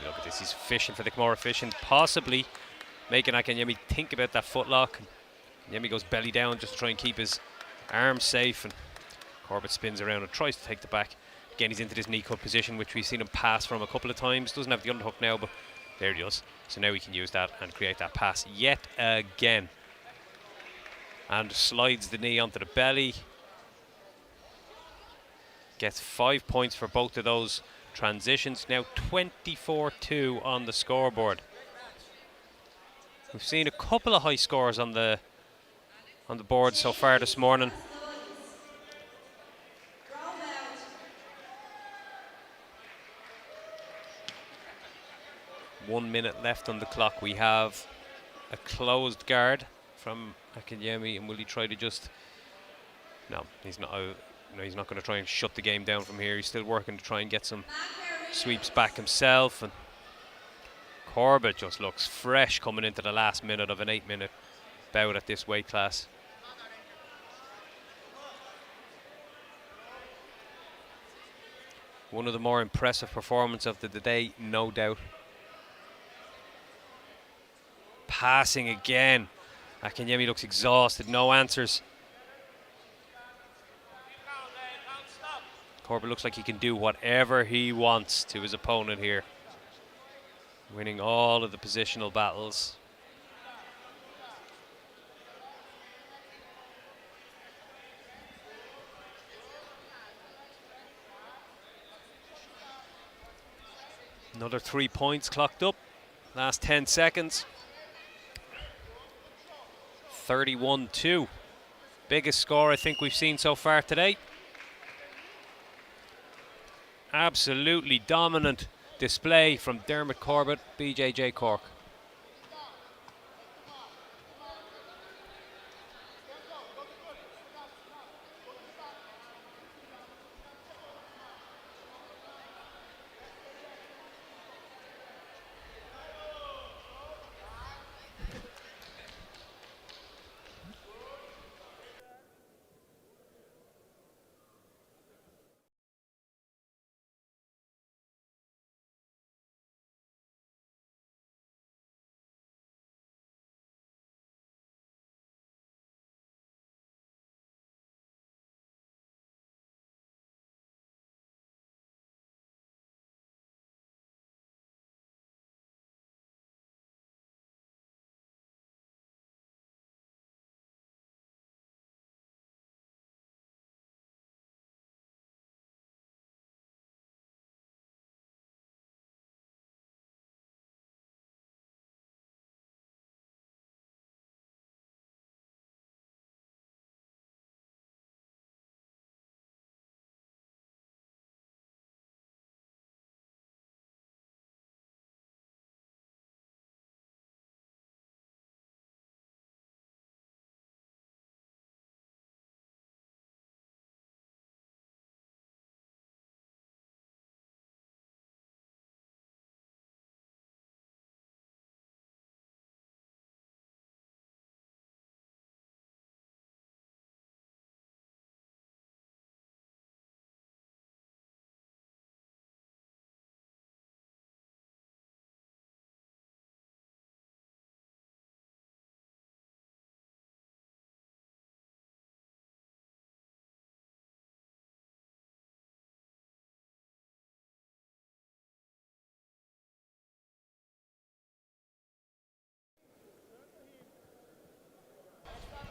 Speaker 1: Look at this, he's fishing for the more efficient, possibly making Akinyemi think about that footlock. Yemi goes belly down just to try and keep his arms safe, and Corbett spins around and tries to take the back. Again, he's into this knee cut position, which we've seen him pass from a couple of times. Doesn't have the underhook now, but there he does. So now he can use that and create that pass yet again. And slides the knee onto the belly. Gets 5 points for both of those transitions. Now 24-2 on the scoreboard. We've seen a couple of high scores on the board so far this morning. One minute left on the clock. We have a closed guard from Akinyemi, and will he try to just... No, he's not. No, he's not going to try and shut the game down from here. He's still working to try and get some sweeps back himself. And Corbett just looks fresh coming into the last minute of an 8-minute bout at this weight class. One of the more impressive performances of the day, no doubt. Passing again. Akinyemi looks exhausted, no answers. Corbett looks like he can do whatever he wants to his opponent here. Winning all of the positional battles. Another 3 points clocked up. Last 10 seconds. 31-2. Biggest score I think we've seen so far today. Absolutely dominant display from Dermot Corbett, BJJ Cork.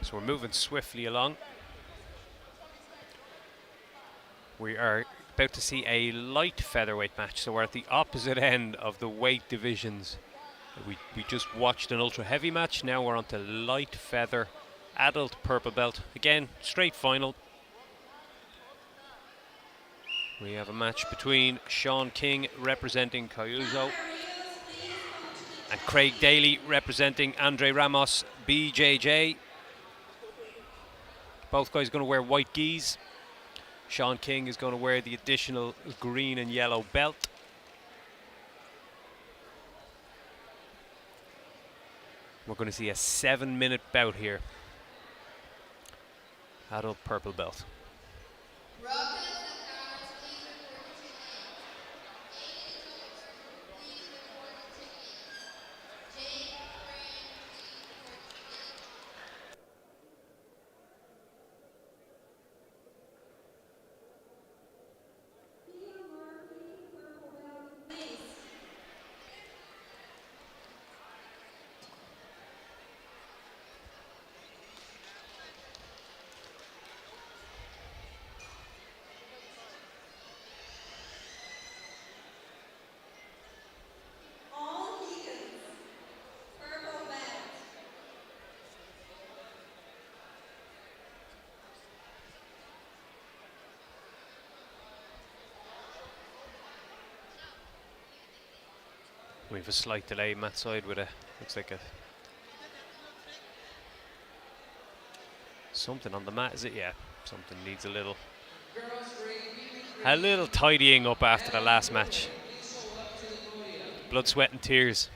Speaker 1: So we're moving swiftly along. We are about to see a light featherweight match, so we're at the opposite end of the weight divisions We just watched an ultra heavy match. Now we're on to light feather, adult purple belt. Again, straight final. We have a match between Sean King representing Cayuzo and Craig Daly representing Andre Ramos, BJJ. Both guys going to wear white gis. Sean King is going to wear the additional green and yellow belt. We're going to see a 7-minute bout here. Adult purple belt. We have a slight delay, Matt side with looks like something on the mat, is it? Yeah, something needs a little tidying up after the last match. Blood, sweat and tears.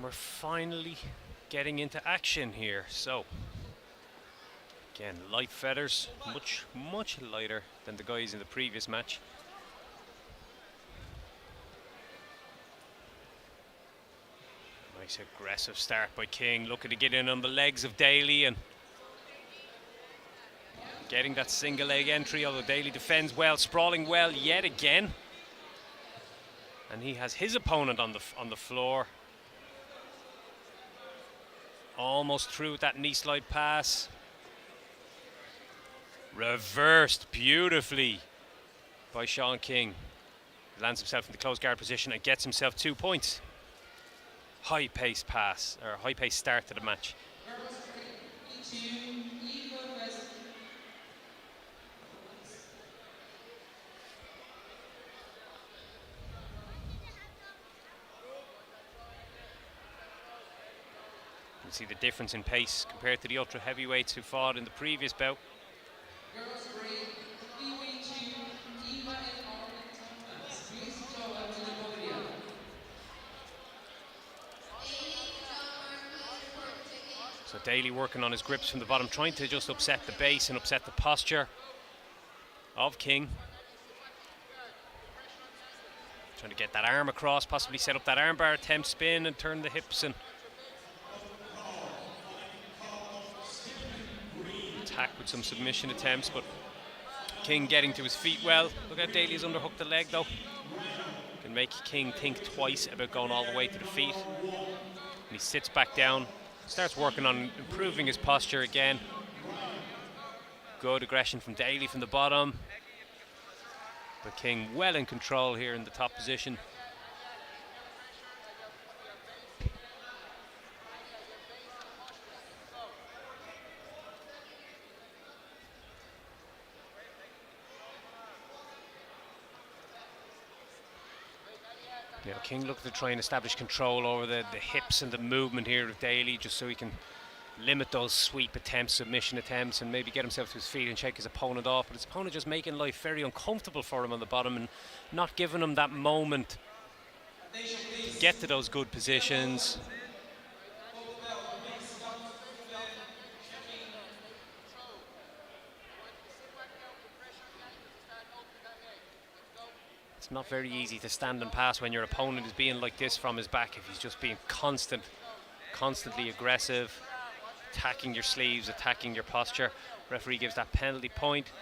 Speaker 1: We're finally getting into action here. So, again, light feathers, much lighter than the guys in the previous match. Nice aggressive start by King, looking to get in on the legs of Daly and getting that single leg entry, although Daly defends well, sprawling well yet again. And he has his opponent on the floor. Almost through with that knee slide pass. Reversed beautifully by Sean King. Lands himself in the closed guard position and gets himself 2 points. High pace pass, or high pace start to the match. You can see the difference in pace compared to the ultra heavyweights who fought in the previous bout. So So Daly working on his grips from the bottom, trying to just upset the base and upset the posture of King. Trying to get that arm across, possibly set up that armbar attempt, spin and turn the hips and attack with some submission attempts, but King getting to his feet well. Look how Daly's underhooked the leg though. Can make King think twice about going all the way to the feet. And he sits back down, starts working on improving his posture again. Good aggression from Daly from the bottom. But King well in control here in the top position. You know, King looking to try and establish control over the hips and the movement here of Daly, just so he can limit those sweep attempts, submission attempts, and maybe get himself to his feet and shake his opponent off. But his opponent just making life very uncomfortable for him on the bottom and not giving him that moment to get to those good positions. It's not very easy to stand and pass when your opponent is being like this from his back, if he's just being constantly aggressive, attacking your sleeves, attacking your posture. Referee gives that penalty point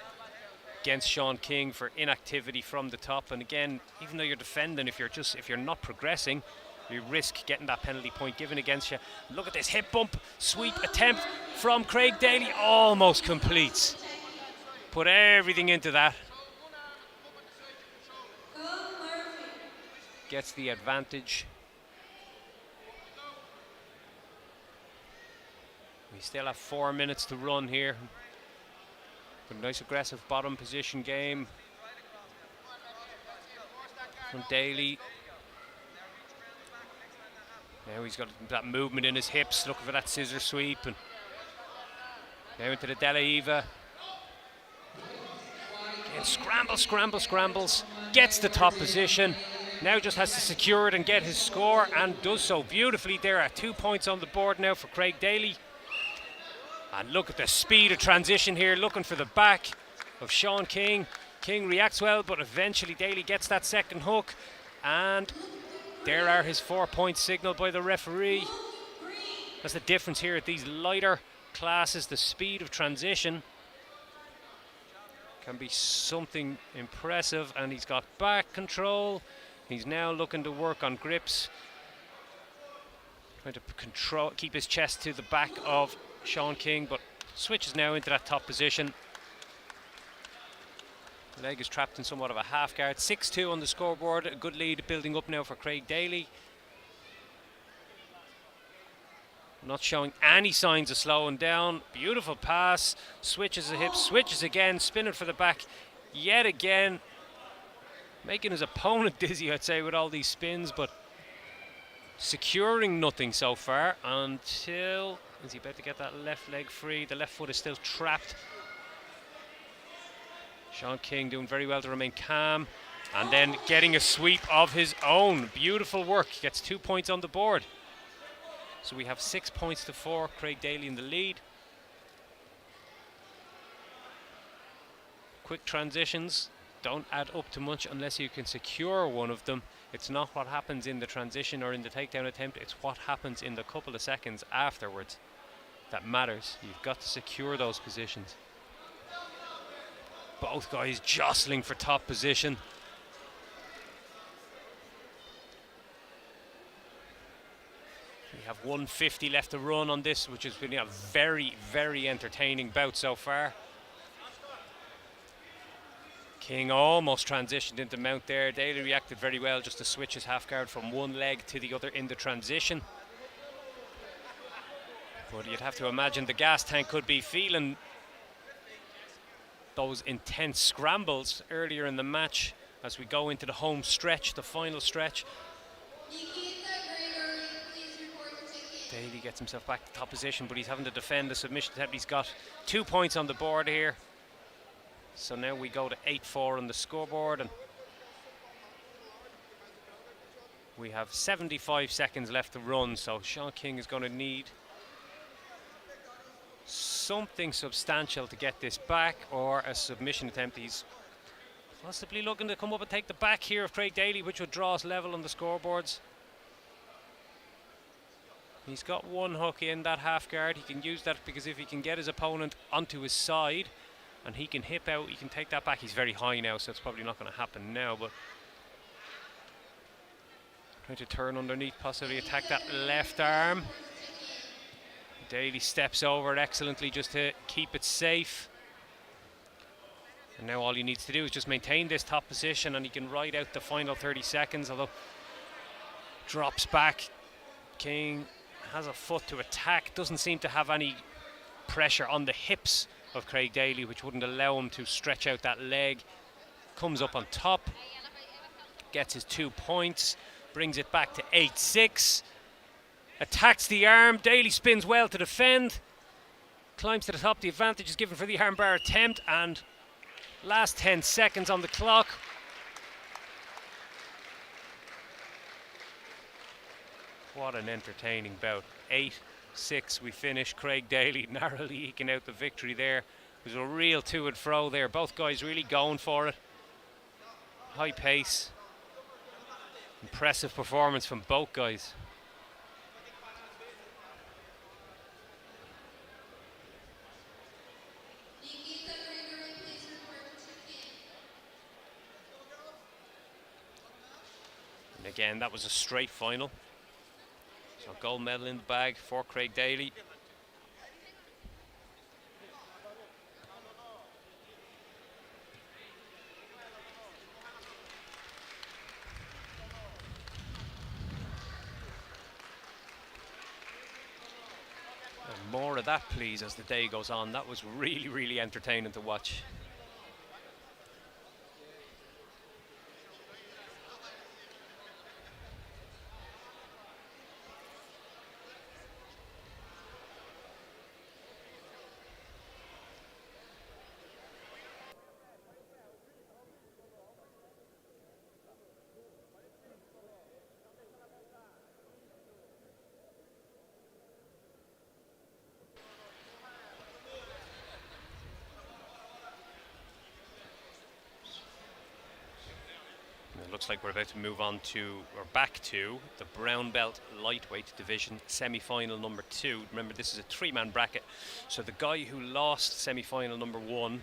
Speaker 1: against Sean King for inactivity from the top. And again, even though you're defending, if you're not progressing, you risk getting that penalty point given against you. Look at this hip bump, sweep attempt from Craig Daly, almost completes. Put everything into that. Gets the advantage. We still have 4 minutes to run here. But a nice aggressive bottom position game from Daly. Now he's got that movement in his hips, looking for that scissor sweep. And now into the De La Eva. Again, scrambles. Gets the top position. Now just has to secure it and get his score, and does so beautifully there at 2 points on the board now for Craig Daly. And look at the speed of transition here, looking for the back of Sean King. King reacts well, but eventually Daly gets that second hook, and there are his 4 points signaled by the referee. That's the difference here at these lighter classes. The speed of transition can be something impressive, and he's got back control. He's now looking to work on grips, trying to keep his chest to the back of Sean King, but switches now into that top position. Leg is trapped in somewhat of a half guard. 6-2 on the scoreboard. A good lead building up now for Craig Daly. Not showing any signs of slowing down. Beautiful pass. Switches the hips, switches again, spinning for the back yet again. Making his opponent dizzy, I'd say, with all these spins, but securing nothing so far until... Is he about to get that left leg free? The left foot is still trapped. Sean King doing very well to remain calm, and then getting a sweep of his own. Beautiful work. Gets 2 points on the board. So we have 6 points to 4. Craig Daly in the lead. Quick transitions don't add up to much unless you can secure one of them. It's not what happens in the transition or in the takedown attempt, it's what happens in the couple of seconds afterwards that matters. You've got to secure those positions. Both guys jostling for top position. We have 150 left to run on this, which has been a very, very entertaining bout so far. King almost transitioned into mount there. Daly reacted very well just to switch his half guard from one leg to the other in the transition. But you'd have to imagine the gas tank could be feeling those intense scrambles earlier in the match as we go into the home stretch, the final stretch. Daly gets himself back to top position, but he's having to defend the submission attempt. He's got 2 points on the board here. So now we go to 8-4 on the scoreboard, and we have 75 seconds left to run, so Sean King is going to need something substantial to get this back, or a submission attempt. He's possibly looking to come up and take the back here of Craig Daly, which would draw us level on the scoreboards. He's got one hook in that half guard. He can use that because if he can get his opponent onto his side and he can hip out, he can take that back. He's very high now, so it's probably not going to happen now, but trying to turn underneath, possibly attack that left arm. Daly steps over excellently just to keep it safe. And now all he needs to do is just maintain this top position and he can ride out the final 30 seconds, although drops back. King has a foot to attack, doesn't seem to have any pressure on the hips of Craig Daly, which wouldn't allow him to stretch out that leg. Comes up on top, gets his 2 points, brings it back to 8-6. Attacks the arm, Daly spins well to defend, climbs to the top. The advantage is given for the armbar attempt, and last 10 seconds on the clock. What an entertaining bout. 8-6 we finish. Craig Daly narrowly eking out the victory there. It was a real to and fro there. Both guys really going for it. High pace. Impressive performance from both guys. And again, that was a straight final. So gold medal in the bag for Craig Daly. And more of that, please, as the day goes on. That was really, really entertaining to watch. Looks like we're about to move on to, or back to, the brown belt lightweight division semi-final number 2. Remember, this is a 3-man bracket, so the guy who lost semi-final number 1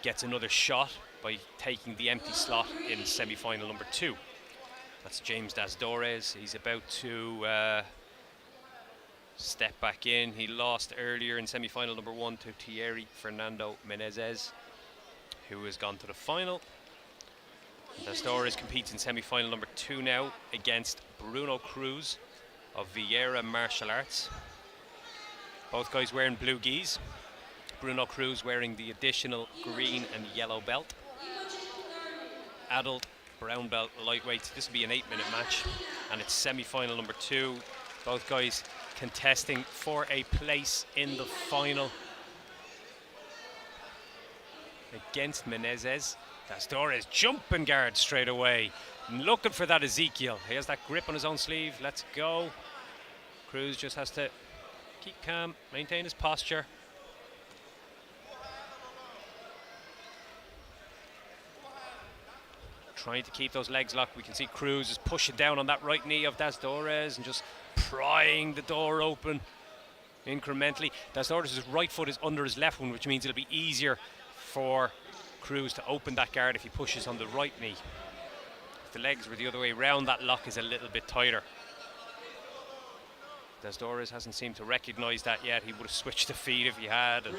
Speaker 1: gets another shot by taking the empty slot in semi-final number 2. That's James Dasdores. He's about to step back in. He lost earlier in semi-final number 1 to Thierry Fernando Menezes, who has gone to the final. Dasdores competes in semi-final number 2 now against Bruno Cruz of Vieira Martial Arts. Both guys wearing blue gis. Bruno Cruz wearing the additional green and yellow belt. Adult brown belt lightweight. This will be an 8-minute match, and it's semi-final number 2. Both guys contesting for a place in the final against Menezes. Dasdores jumping guard straight away, looking for that Ezekiel. He has that grip on his own sleeve. Let's go. Cruz just has to keep calm, maintain his posture. Trying to keep those legs locked. We can see Cruz is pushing down on that right knee of Dasdores and just prying the door open incrementally. Dasdores' right foot is under his left one, which means it'll be easier for Cruz to open that guard if he pushes on the right knee. If the legs were the other way around, that lock is a little bit tighter. Dasdores hasn't seemed to recognise that yet. He would have switched the feet if he had. And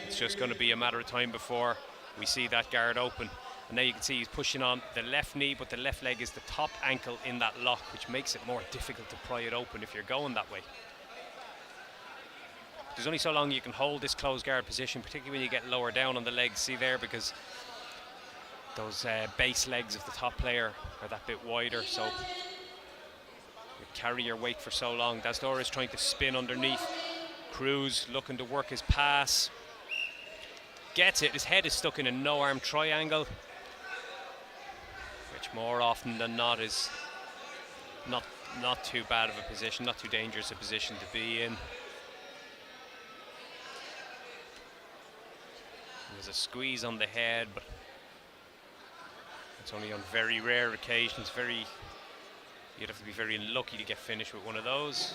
Speaker 1: it's just going to be a matter of time before we see that guard open. And now you can see he's pushing on the left knee, but the left leg is the top ankle in that lock, which makes it more difficult to pry it open if you're going that way. There's only so long you can hold this closed guard position, particularly when you get lower down on the legs. See there, because those base legs of the top player are that bit wider, so you carry your weight for so long. Dasdores trying to spin underneath. Cruz looking to work his pass. Gets it. His head is stuck in a no-arm triangle, which more often than not is not too bad of a position, not too dangerous a position to be in. There's a squeeze on the head, but it's only on very rare occasions. You'd have to be very lucky to get finished with one of those.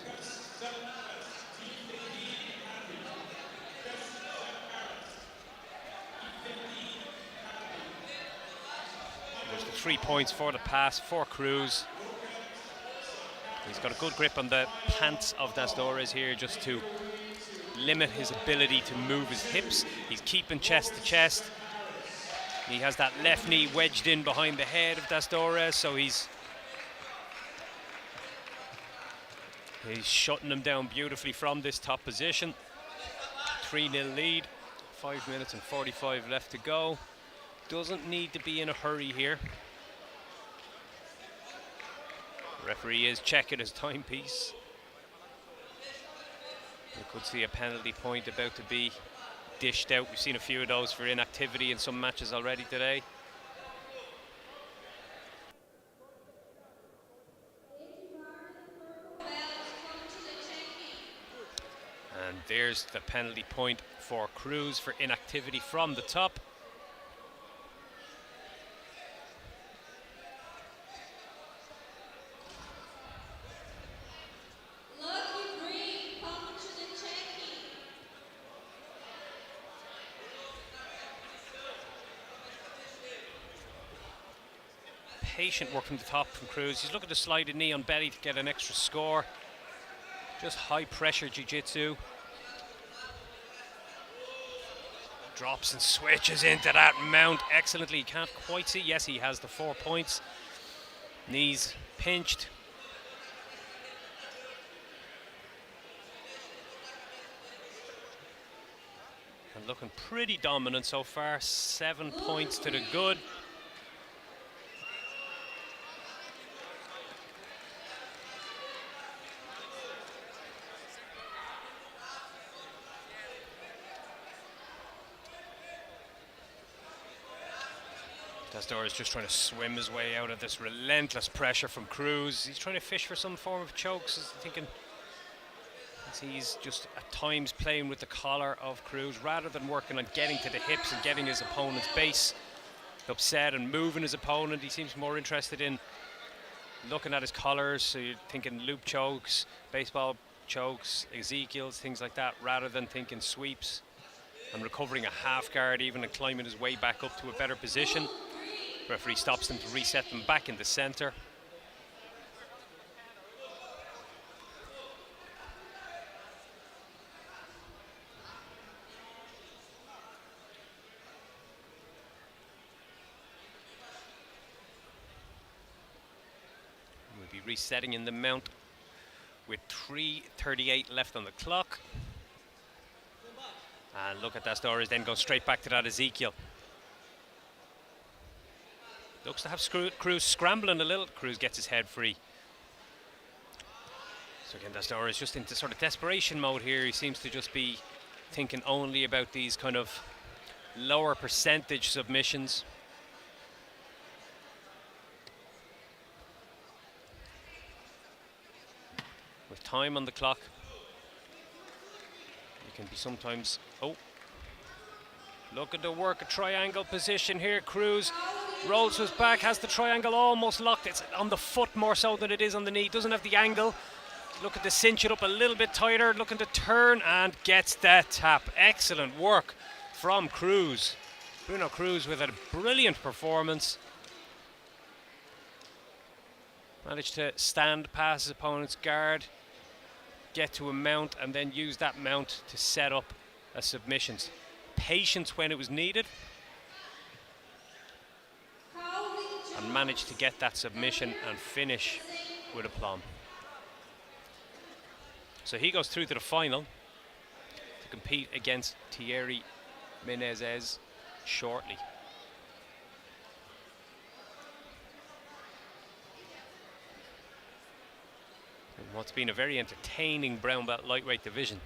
Speaker 1: There's the 3 points for the pass for Cruz. He's got a good grip on the pants of Das Dores here, just to limit his ability to move his hips. He's keeping chest to chest. He has that left knee wedged in behind the head of Das Dores, so he's shutting him down beautifully from this top position. 3-0 lead, 5 minutes and 45 left to go. Doesn't need to be in a hurry here. The referee is checking his timepiece. We could see a penalty point about to be dished out. We've seen a few of those for inactivity in some matches already today. And there's the penalty point for Cruz for inactivity from the top. Patient work from the top from Cruz. He's looking to slide a knee on belly to get an extra score. Just high pressure jiu-jitsu. Drops and switches into that mount excellently. He can't quite see. Yes, he has the 4 points. Knees pinched. And looking pretty dominant so far. 7 points to the good. Das Dores is just trying to swim his way out of this relentless pressure from Cruz. He's trying to fish for some form of chokes. He's just at times playing with the collar of Cruz rather than working on getting to the hips and getting his opponent's base upset and moving his opponent. He seems more interested in looking at his collars. So you're thinking loop chokes, baseball chokes, Ezekiel's, things like that, rather than thinking sweeps and recovering a half guard even and climbing his way back up to a better position. Referee stops them to reset them back in the center. We'll be resetting in the mount with 3:38 left on the clock. And look at Das Dores then go straight back to that Ezekiel. Looks to have Cruz scrambling a little. Cruz gets his head free. So again, Das Dores is just into sort of desperation mode here. He seems to just be thinking only about these kind of lower percentage submissions. With time on the clock, you can be sometimes... Oh, look at the work, a triangle position here. Cruz rolls to his back, has the triangle almost locked. It's on the foot more so than it is on the knee. Doesn't have the angle. Looking to cinch it up a little bit tighter. Looking to turn and gets that tap. Excellent work from Cruz. Bruno Cruz with a brilliant performance. Managed to stand past his opponent's guard, get to a mount, and then use that mount to set up a submissions. Patience when it was needed. And managed to get that submission and finish with aplomb. So he goes through to the final to compete against Thierry Menezes shortly. In what's been a very entertaining brown belt lightweight division.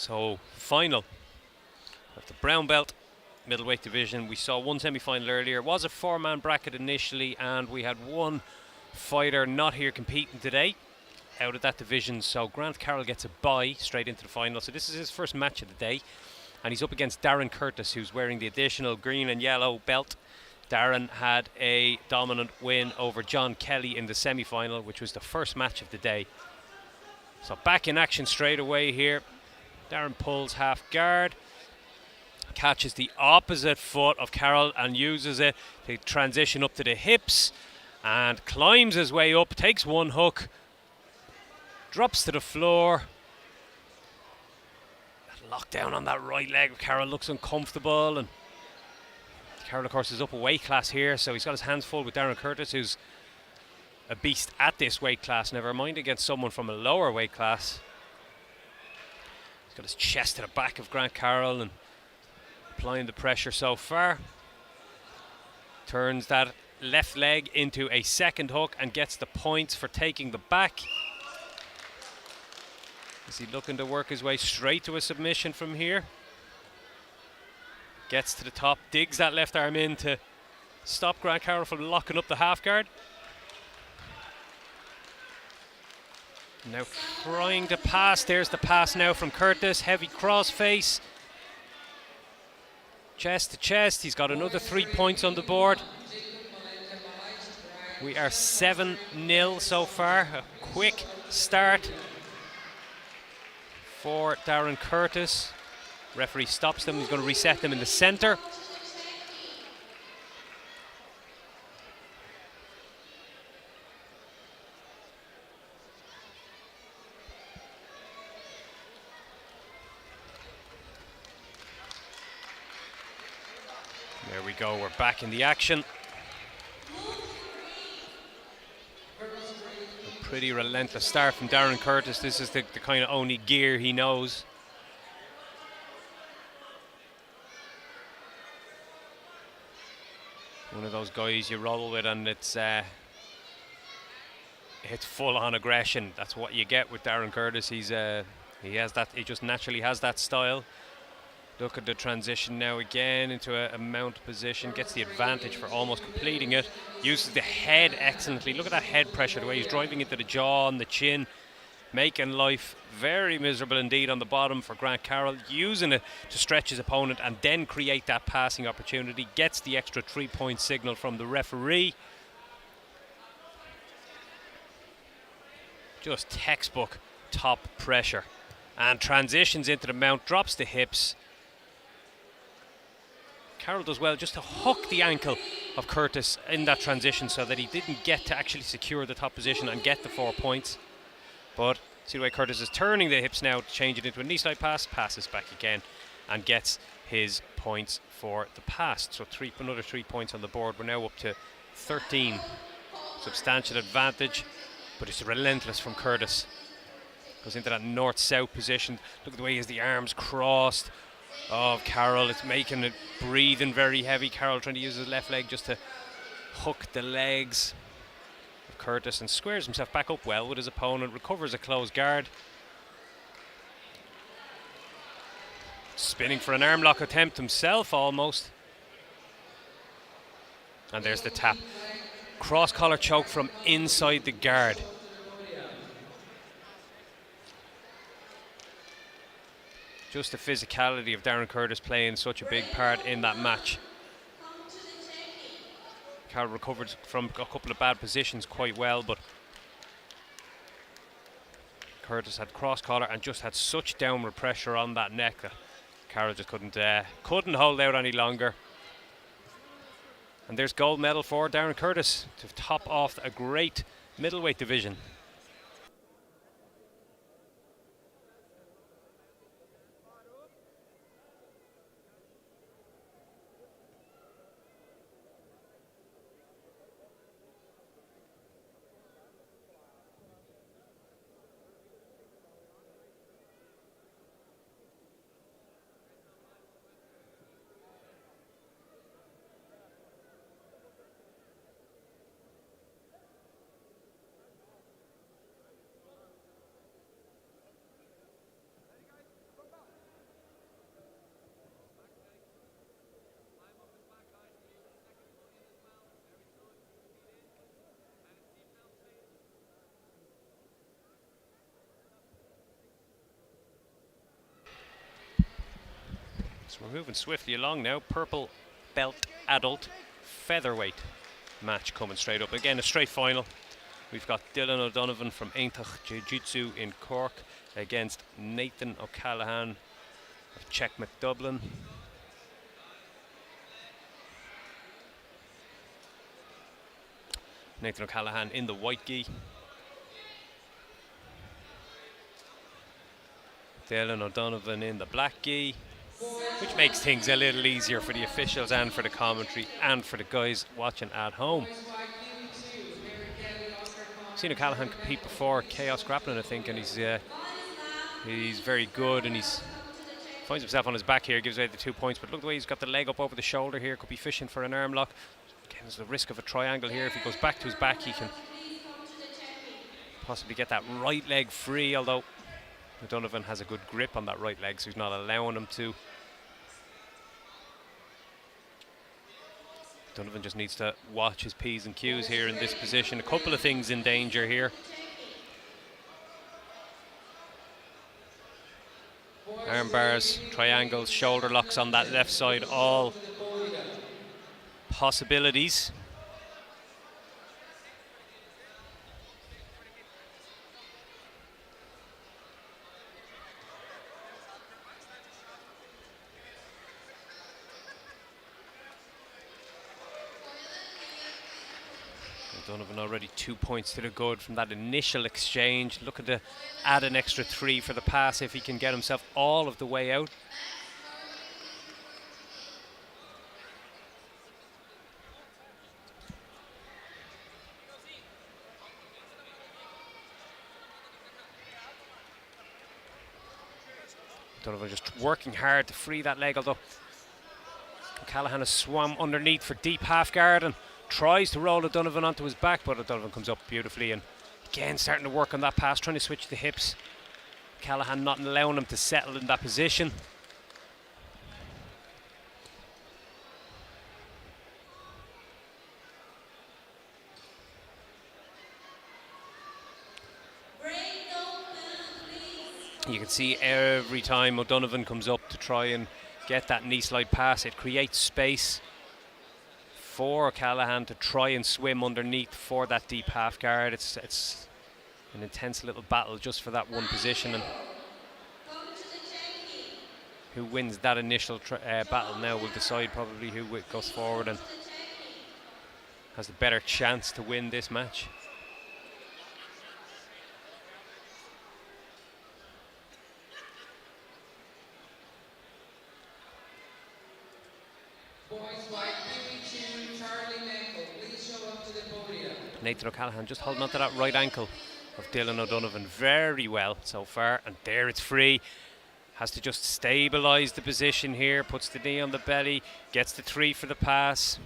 Speaker 1: So, final of the brown belt middleweight division. We saw one semi-final earlier. It was a 4-man bracket initially, and we had one fighter not here competing today out of that division. So Grant Carroll gets a bye straight into the final. So this is his first match of the day, and he's up against Darren Curtis, who's wearing the additional green and yellow belt. Darren had a dominant win over John Kelly in the semi-final, which was the first match of the day. So back in action straight away here. Darren pulls half guard, catches the opposite foot of Carroll and uses it to transition up to the hips and climbs his way up, takes one hook, drops to the floor. Lockdown on that right leg. Carroll looks uncomfortable, and Carroll, of course, is up a weight class here, so he's got his hands full with Darren Curtis, who's a beast at this weight class, never mind against someone from a lower weight class. He's got his chest to the back of Grant Carroll and applying the pressure so far. Turns that left leg into a second hook and gets the points for taking the back. Is he looking to work his way straight to a submission from here? Gets to the top, digs that left arm in to stop Grant Carroll from locking up the half guard. Now trying to pass. There's the pass now from Curtis. Heavy cross face. Chest to chest. He's got another 3 points on the board. We are 7-0 so far. A quick start for Darren Curtis. Referee stops them. He's going to reset them in the centre. There we go, we're back in the action. A pretty relentless start from Darren Curtis. This is the kind of only gear he knows. One of those guys you roll with, and it's full on aggression. That's what you get with Darren Curtis. He has that. He just naturally has that style. Look at the transition now again into a mount position. Gets the advantage for almost completing it. Uses the head excellently. Look at that head pressure, the way he's driving into the jaw and the chin. Making life very miserable indeed on the bottom for Grant Carroll. Using it to stretch his opponent and then create that passing opportunity. Gets the extra 3-point signal from the referee. Just textbook top pressure. And transitions into the mount, drops the hips. Carroll does well just to hook the ankle of Curtis in that transition so that he didn't get to actually secure the top position and get the 4 points. But see the way Curtis is turning the hips now to change it into a knee slide pass, passes back again and gets his points for the pass. So another 3 points on the board. We're now up to 13. Substantial advantage, but it's relentless from Curtis. Goes into that north-south position. Look at the way he has the arms crossed of Carroll. It's making it breathing very heavy. Carroll trying to use his left leg just to hook the legs of Curtis and squares himself back up well with his opponent. Recovers a closed guard. Spinning for an arm lock attempt himself almost. And there's the tap. Cross collar choke from inside the guard. Just the physicality of Darren Curtis playing such a big part in that match. Carroll recovered from a couple of bad positions quite well, but Curtis had cross collar and just had such downward pressure on that neck that Carroll just couldn't hold out any longer. And there's gold medal for Darren Curtis to top off a great middleweight division. So we're moving swiftly along now. Purple belt adult featherweight match coming straight up. Again, a straight final. We've got Dylan O'Donovan from Aintach Jiu-Jitsu in Cork against Nathan O'Callaghan of Checkmate Dublin. Nathan O'Callaghan in the white gi. Dylan O'Donovan in the black gi, which makes things a little easier for the officials and for the commentary and for the guys watching at home. Seen O'Callaghan compete before, Chaos Grappling I think, and he's very good, and he's finds himself on his back here, gives away the 2 points, but look the way he's got the leg up over the shoulder here, could be fishing for an arm lock. Again, there's the risk of a triangle here. If he goes back to his back, he can possibly get that right leg free, although O'Donovan has a good grip on that right leg, so he's not allowing him to. Donovan just needs to watch his P's and Q's here in this position. A couple of things in danger here. Arm bars, triangles, shoulder locks on that left side, all possibilities. Donovan already 2 points to the good from that initial exchange. Looking to add an extra 3 for the pass if he can get himself all of the way out. Donovan just working hard to free that leg, although O'Callaghan has swum underneath for deep half guard and tries to roll O'Donovan onto his back, but O'Donovan comes up beautifully and again starting to work on that pass, trying to switch the hips. O'Callaghan not allowing him to settle in that position. You can see every time O'Donovan comes up to try and get that knee slide pass, it creates space for O'Callaghan to try and swim underneath for that deep half guard. It's an intense little battle just for that one position, and who wins that initial battle now will decide probably who goes forward and has the better chance to win this match. Nathan O'Callaghan just holding on to that right ankle of Dylan O'Donovan very well so far, and there it's free. Has to just stabilise the position here, puts the knee on the belly, gets the 3 for the pass,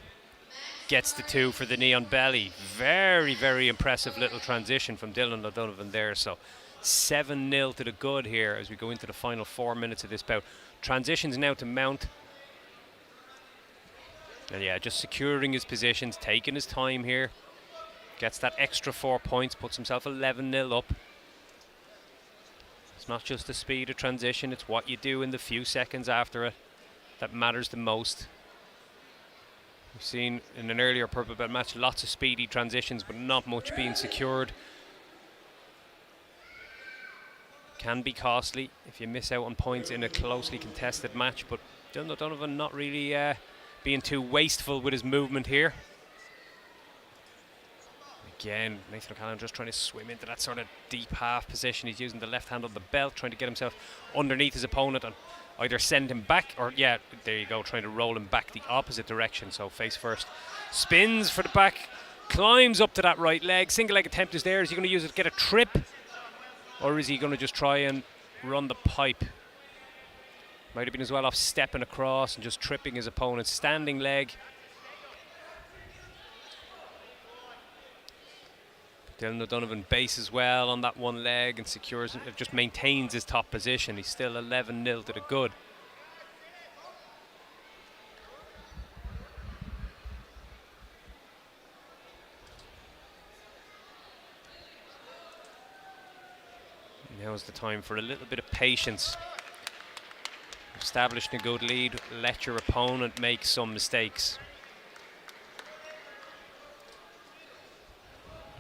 Speaker 1: gets the 2 for the knee on belly. Very, very impressive little transition from Dylan O'Donovan there. So 7-0 to the good here as we go into the final 4 minutes of this bout. Transitions now to Mount. And yeah, just securing his positions, taking his time here. Gets that extra 4 points, puts himself 11-0 up. It's not just the speed of transition, it's what you do in the few seconds after it that matters the most. We've seen in an earlier purple belt match lots of speedy transitions, but not much being secured. Can be costly if you miss out on points in a closely contested match, but Dylan O'Donovan not really being too wasteful with his movement here. Again, Nathan O'Callaghan just trying to swim into that sort of deep half position. He's using the left hand on the belt, trying to get himself underneath his opponent and either send him back or, yeah, there you go, trying to roll him back the opposite direction. So face first, spins for the back, climbs up to that right leg. Single leg attempt is there. Is he going to use it to get a trip, or is he going to just try and run the pipe? Might have been as well off stepping across and just tripping his opponent's standing leg. Dylan O'Donovan bases well on that one leg and secures, just maintains his top position. He's still 11-0 to the good. Now's the time for a little bit of patience. We've established a good lead, let your opponent make some mistakes.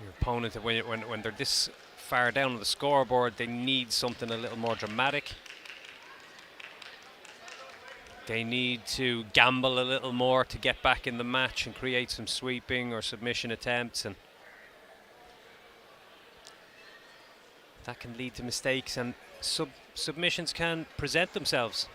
Speaker 1: Your opponent, when they're this far down on the scoreboard, they need something a little more dramatic. They need to gamble a little more to get back in the match and create some sweeping or submission attempts, and that can lead to mistakes, and submissions can present themselves.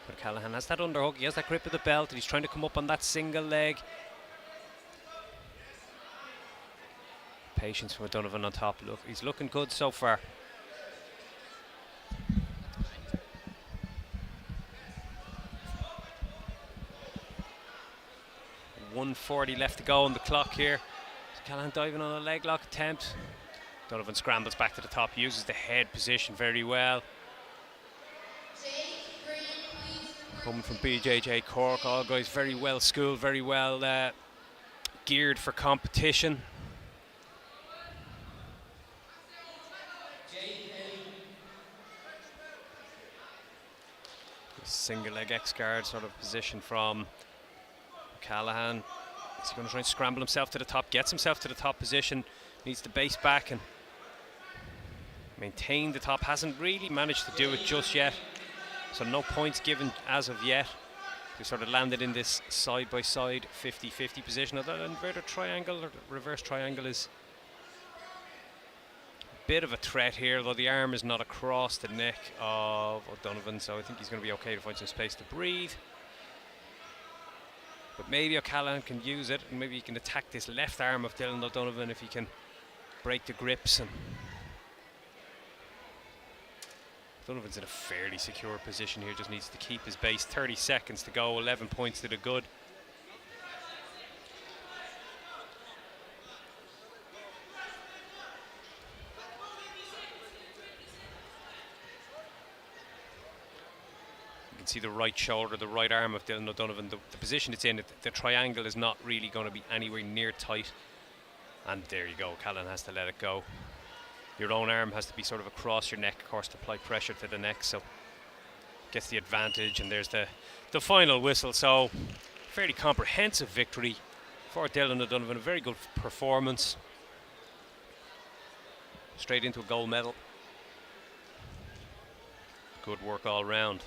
Speaker 1: But Callahan has that underhook, he has that grip of the belt, and he's trying to come up on that single leg. Patience from O'Donovan on top. Look, he's looking good so far. .140 left to go on the clock here. Callahan diving on a leg lock attempt. Donovan scrambles back to the top, uses the head position very well. Coming from BJJ Cork, all guys very well schooled, very well geared for competition. Single leg X-guard sort of position from Callahan. He's going to try and scramble himself to the top, gets himself to the top position, needs to base back and maintain the top. Hasn't really managed to do it just yet, so no points given as of yet. They sort of landed in this side-by-side 50-50 position. Although the inverted triangle or reverse triangle is a bit of a threat here, though the arm is not across the neck of O'Donovan, so I think he's going to be okay to find some space to breathe. But maybe O'Callaghan can use it, and maybe he can attack this left arm of Dylan O'Donovan if he can break the grips. And O'Donovan's in a fairly secure position here, just needs to keep his base. 30 seconds to go, 11 points to the good. You can see the right shoulder, the right arm of Dylan O'Donovan. The position it's in, the triangle is not really going to be anywhere near tight. And there you go, Callahan has to let it go. Your own arm has to be sort of across your neck, of course, to apply pressure to the neck, so gets the advantage. And there's the final whistle. So fairly comprehensive victory for Dylan O'Donovan, a very good performance. Straight into a gold medal. Good work all round.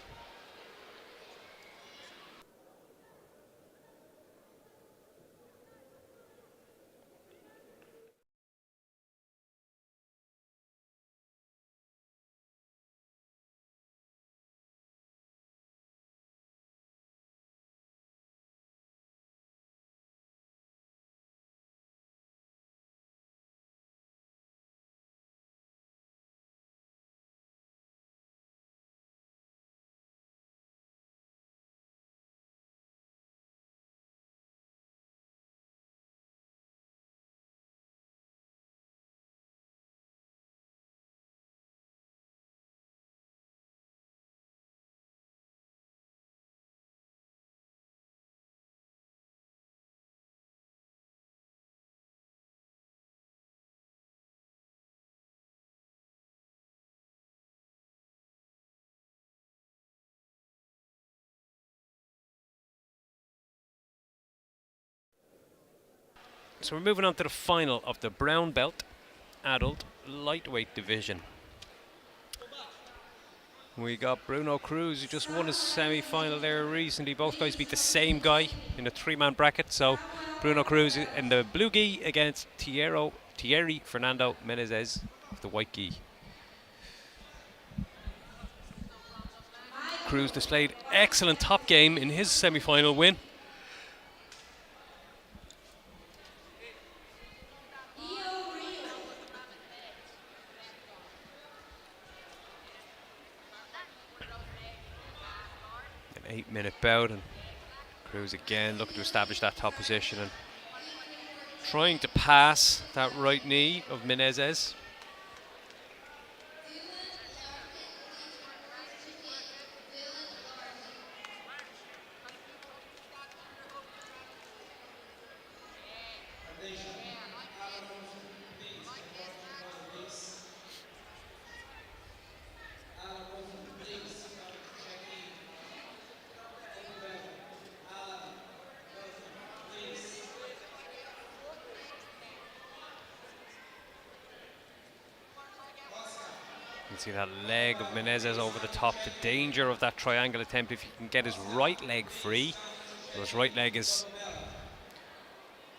Speaker 1: So we're moving on to the final of the brown belt adult lightweight division. We got Bruno Cruz, who just won his semi-final there recently. Both guys beat the same guy in a three-man bracket. So Bruno Cruz in the blue gi against Thierry Fernando Menezes of the white gi. Cruz displayed excellent top game in his semi-final win. An 8-minute bout, and Cruz again looking to establish that top position and trying to pass that right knee of Menezes. can see that leg of Menezes over the top. The danger of that triangle attempt, if he can get his right leg free. So his right leg is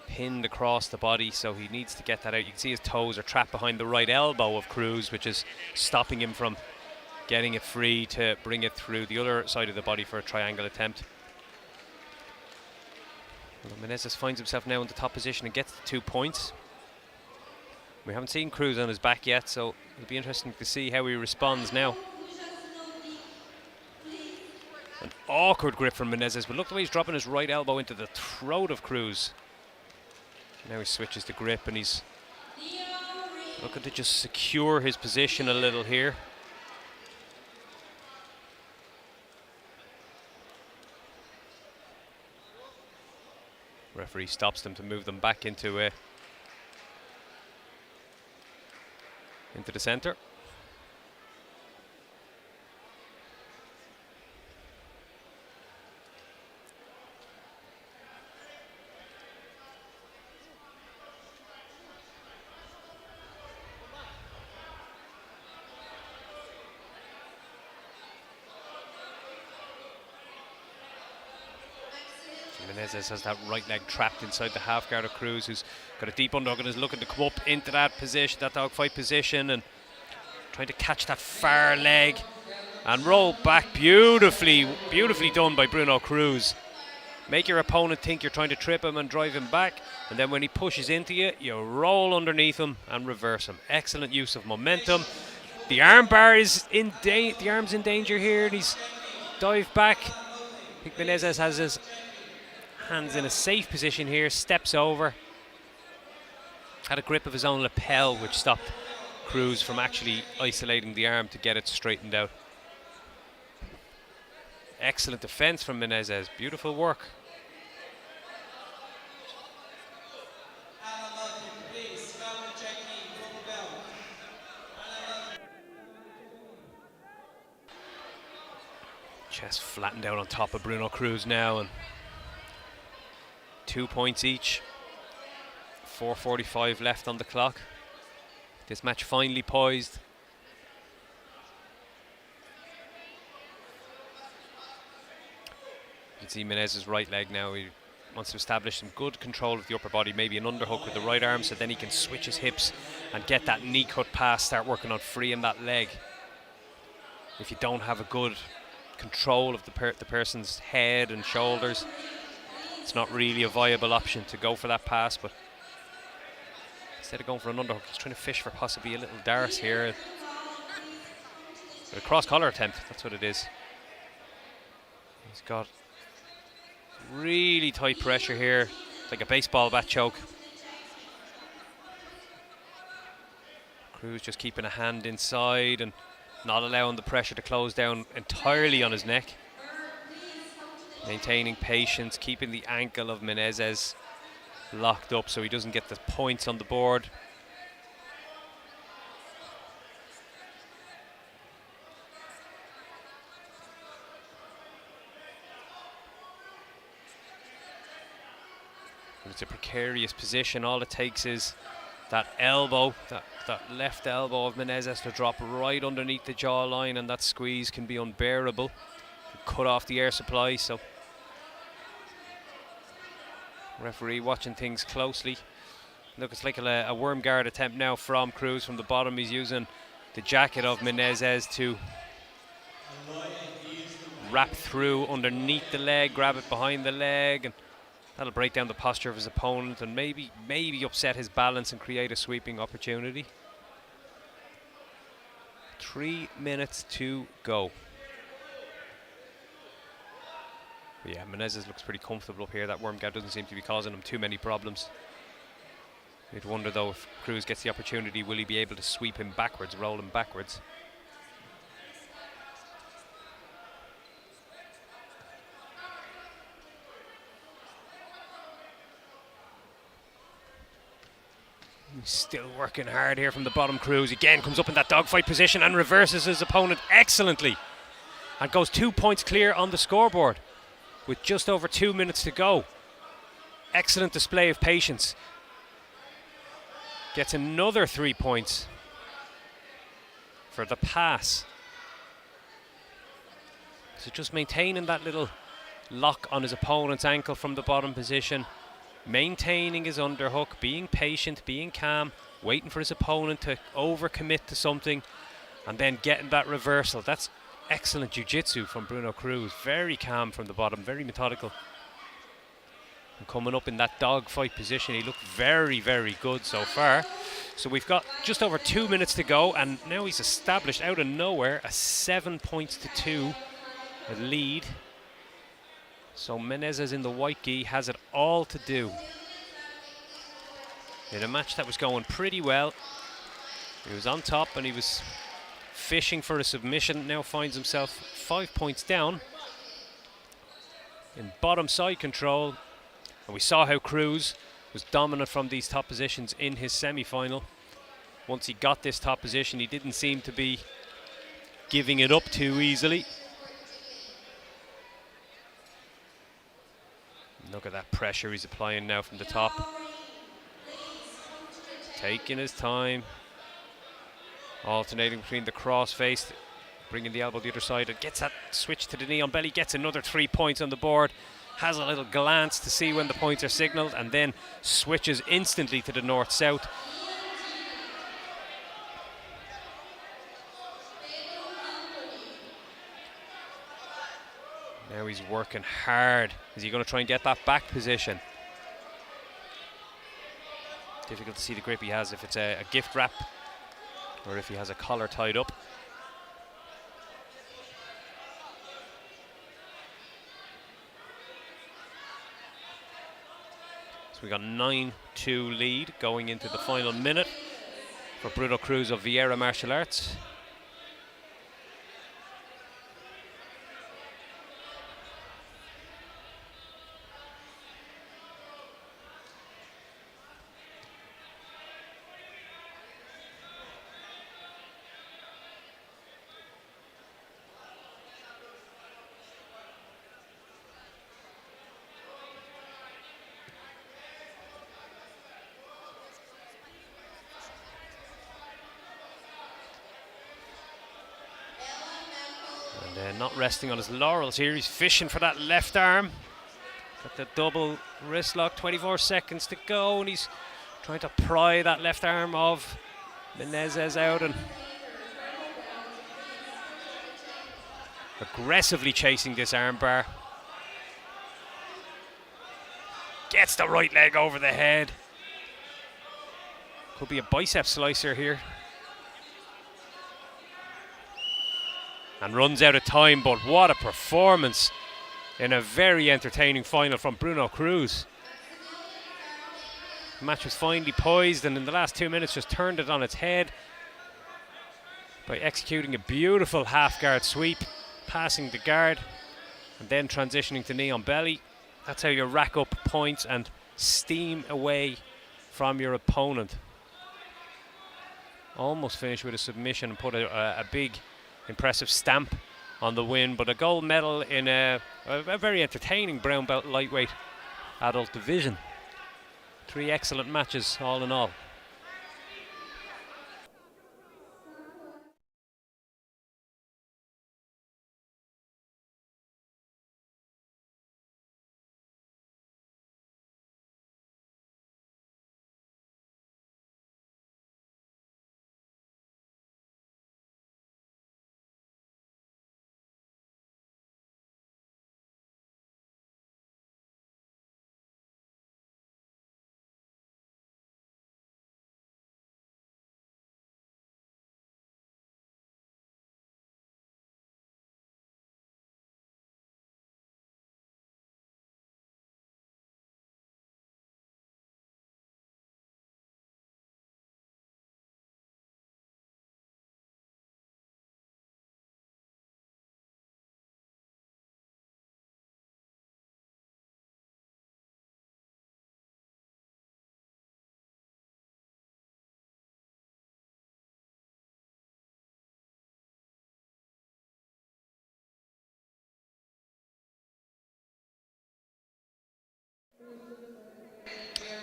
Speaker 1: pinned across the body, so he needs to get that out. You can see his toes are trapped behind the right elbow of Cruz, which is stopping him from getting it free to bring it through the other side of the body for a triangle attempt. Well, Menezes finds himself now in the top position and gets the 2 points. We haven't seen Cruz on his back yet, so it'll be interesting to see how he responds now. An awkward grip from Menezes, but look the way he's dropping his right elbow into the throat of Cruz. Now he switches the grip and he's looking to just secure his position a little here. Referee stops them to move them back into the center. Menezes has that right leg trapped inside the half guard of Cruz, who's got a deep underhook and is looking to come up into that position, that dogfight position, and trying to catch that far leg and roll back beautifully done by Bruno Cruz. Make your opponent think you're trying to trip him and drive him back, and then when he pushes into you, you roll underneath him and reverse him. Excellent use of momentum. The arm bar is the arm's in danger here, and he's dived back. I think Menezes has his hands in a safe position here, steps over. Had a grip of his own lapel, which stopped Cruz from actually isolating the arm to get it straightened out. Excellent defense from Menezes. Beautiful work. Chest flattened out on top of Bruno Cruz now, and 2 points each. 4:45 left on the clock. This match finally poised. You can see Menezes' right leg now. He wants to establish some good control of the upper body, maybe an underhook with the right arm, so then he can switch his hips and get that knee cut pass, start working on freeing that leg. If you don't have a good control of the person's head and shoulders, it's not really a viable option to go for that pass, but instead of going for an underhook, he's trying to fish for possibly a little dart here. A cross-collar attempt, that's what it is. He's got really tight pressure here, like a baseball bat choke. Cruz just keeping a hand inside and not allowing the pressure to close down entirely on his neck. Maintaining patience, keeping the ankle of Menezes locked up so he doesn't get the points on the board. It's a precarious position. All it takes is that elbow, that left elbow of Menezes to drop right underneath the jawline, and that squeeze can be unbearable. Cut off the air supply, so referee watching things closely. Look, it's like a worm guard attempt now from Cruz from the bottom. He's using the jacket of Menezes to wrap through underneath the leg, grab it behind the leg, and that'll break down the posture of his opponent and maybe upset his balance and create a sweeping opportunity. 3 minutes to go. But yeah, Menezes looks pretty comfortable up here. That worm guard doesn't seem to be causing him too many problems. You'd wonder though, if Cruz gets the opportunity, will he be able to sweep him backwards, roll him backwards? He's still working hard here from the bottom. Cruz again comes up in that dogfight position and reverses his opponent excellently and goes 2 points clear on the scoreboard with just over 2 minutes to go. Excellent display of patience. Gets another 3 points for the pass. So just maintaining that little lock on his opponent's ankle from the bottom position, maintaining his underhook, being patient, being calm, waiting for his opponent to overcommit to something, and then getting that reversal. That's excellent jiu-jitsu from Bruno Cruz. Very calm from the bottom, very methodical. And coming up in that dogfight position, he looked very, very good so far. So we've got just over 2 minutes to go, and now he's established out of nowhere a 7-2 lead. So Menezes in the white gi has it all to do. In a match that was going pretty well, he was on top and he was fishing for a submission. Now finds himself 5 points down in bottom side control. And we saw how Cruz was dominant from these top positions in his semi-final. Once he got this top position, he didn't seem to be giving it up too easily. Look at that pressure he's applying now from the top. Taking his time. Alternating between the cross face, bringing the elbow the other side, and gets that switch to the knee on belly, gets another 3 points on the board, has a little glance to see when the points are signalled, and then switches instantly to the north-south. Now he's working hard. Is he going to try and get that back position? Difficult to see the grip he has if it's a gift wrap or if he has a collar tied up. So we got 9-2 lead going into the final minute for Bruno Cruz of Vieira Martial Arts. Not resting on his laurels here. He's fishing for that left arm. Got the double wrist lock, 24 seconds to go, and he's trying to pry that left arm of Menezes out and aggressively chasing this arm bar. Gets the right leg over the head. Could be a bicep slicer here. And runs out of time, but what a performance in a very entertaining final from Bruno Cruz. The match was finely poised, and in the last 2 minutes just turned it on its head by executing a beautiful half guard sweep, passing the guard and then transitioning to knee on belly. That's how you rack up points and steam away from your opponent. Almost finished with a submission and put a big impressive stamp on the win, but a gold medal in a very entertaining brown belt lightweight adult division. 3 excellent matches all in all.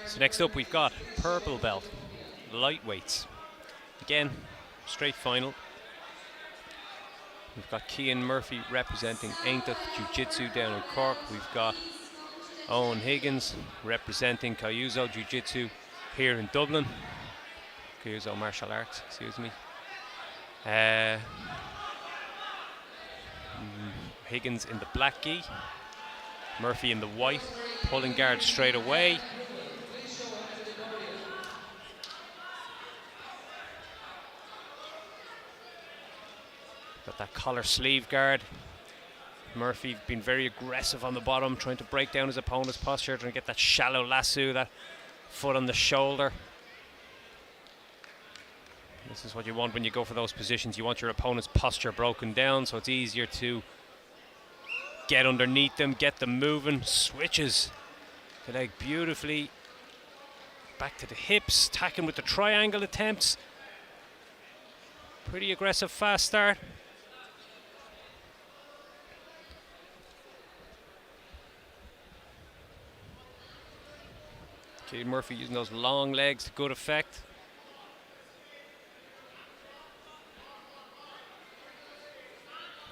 Speaker 1: So next up we've got purple belt lightweights. Again, straight final. We've got Cian Murphy representing Aintuch Jiu-Jitsu down in Cork. We've got Owen Higgins representing Cayuzo Jiu-Jitsu here in Dublin. Cayuzo Martial Arts, excuse me. Higgins in the black gi, Murphy in the white, pulling guard straight away. Got that collar sleeve guard. Murphy been very aggressive on the bottom, trying to break down his opponent's posture, trying to get that shallow lasso, that foot on the shoulder. This is what you want when you go for those positions. You want your opponent's posture broken down, so it's easier to get underneath them, get them moving. Switches the leg beautifully. Back to the hips, attacking with the triangle attempts. Pretty aggressive, fast start. Cian Murphy using those long legs to good effect.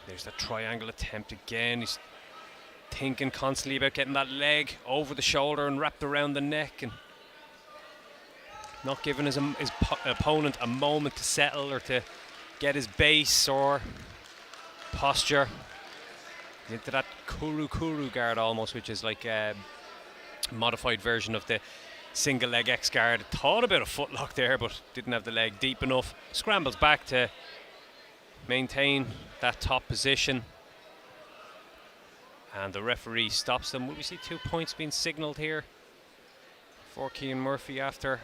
Speaker 1: There's that triangle attempt again. He's thinking constantly about getting that leg over the shoulder and wrapped around the neck, and not giving his opponent a moment to settle or to get his base or posture. Into that kuru guard almost, which is like a modified version of the single leg X guard. Thought about a footlock there, but didn't have the leg deep enough. Scrambles back to maintain that top position, and the referee stops them. Will we see 2 points being signalled here for Cian Murphy after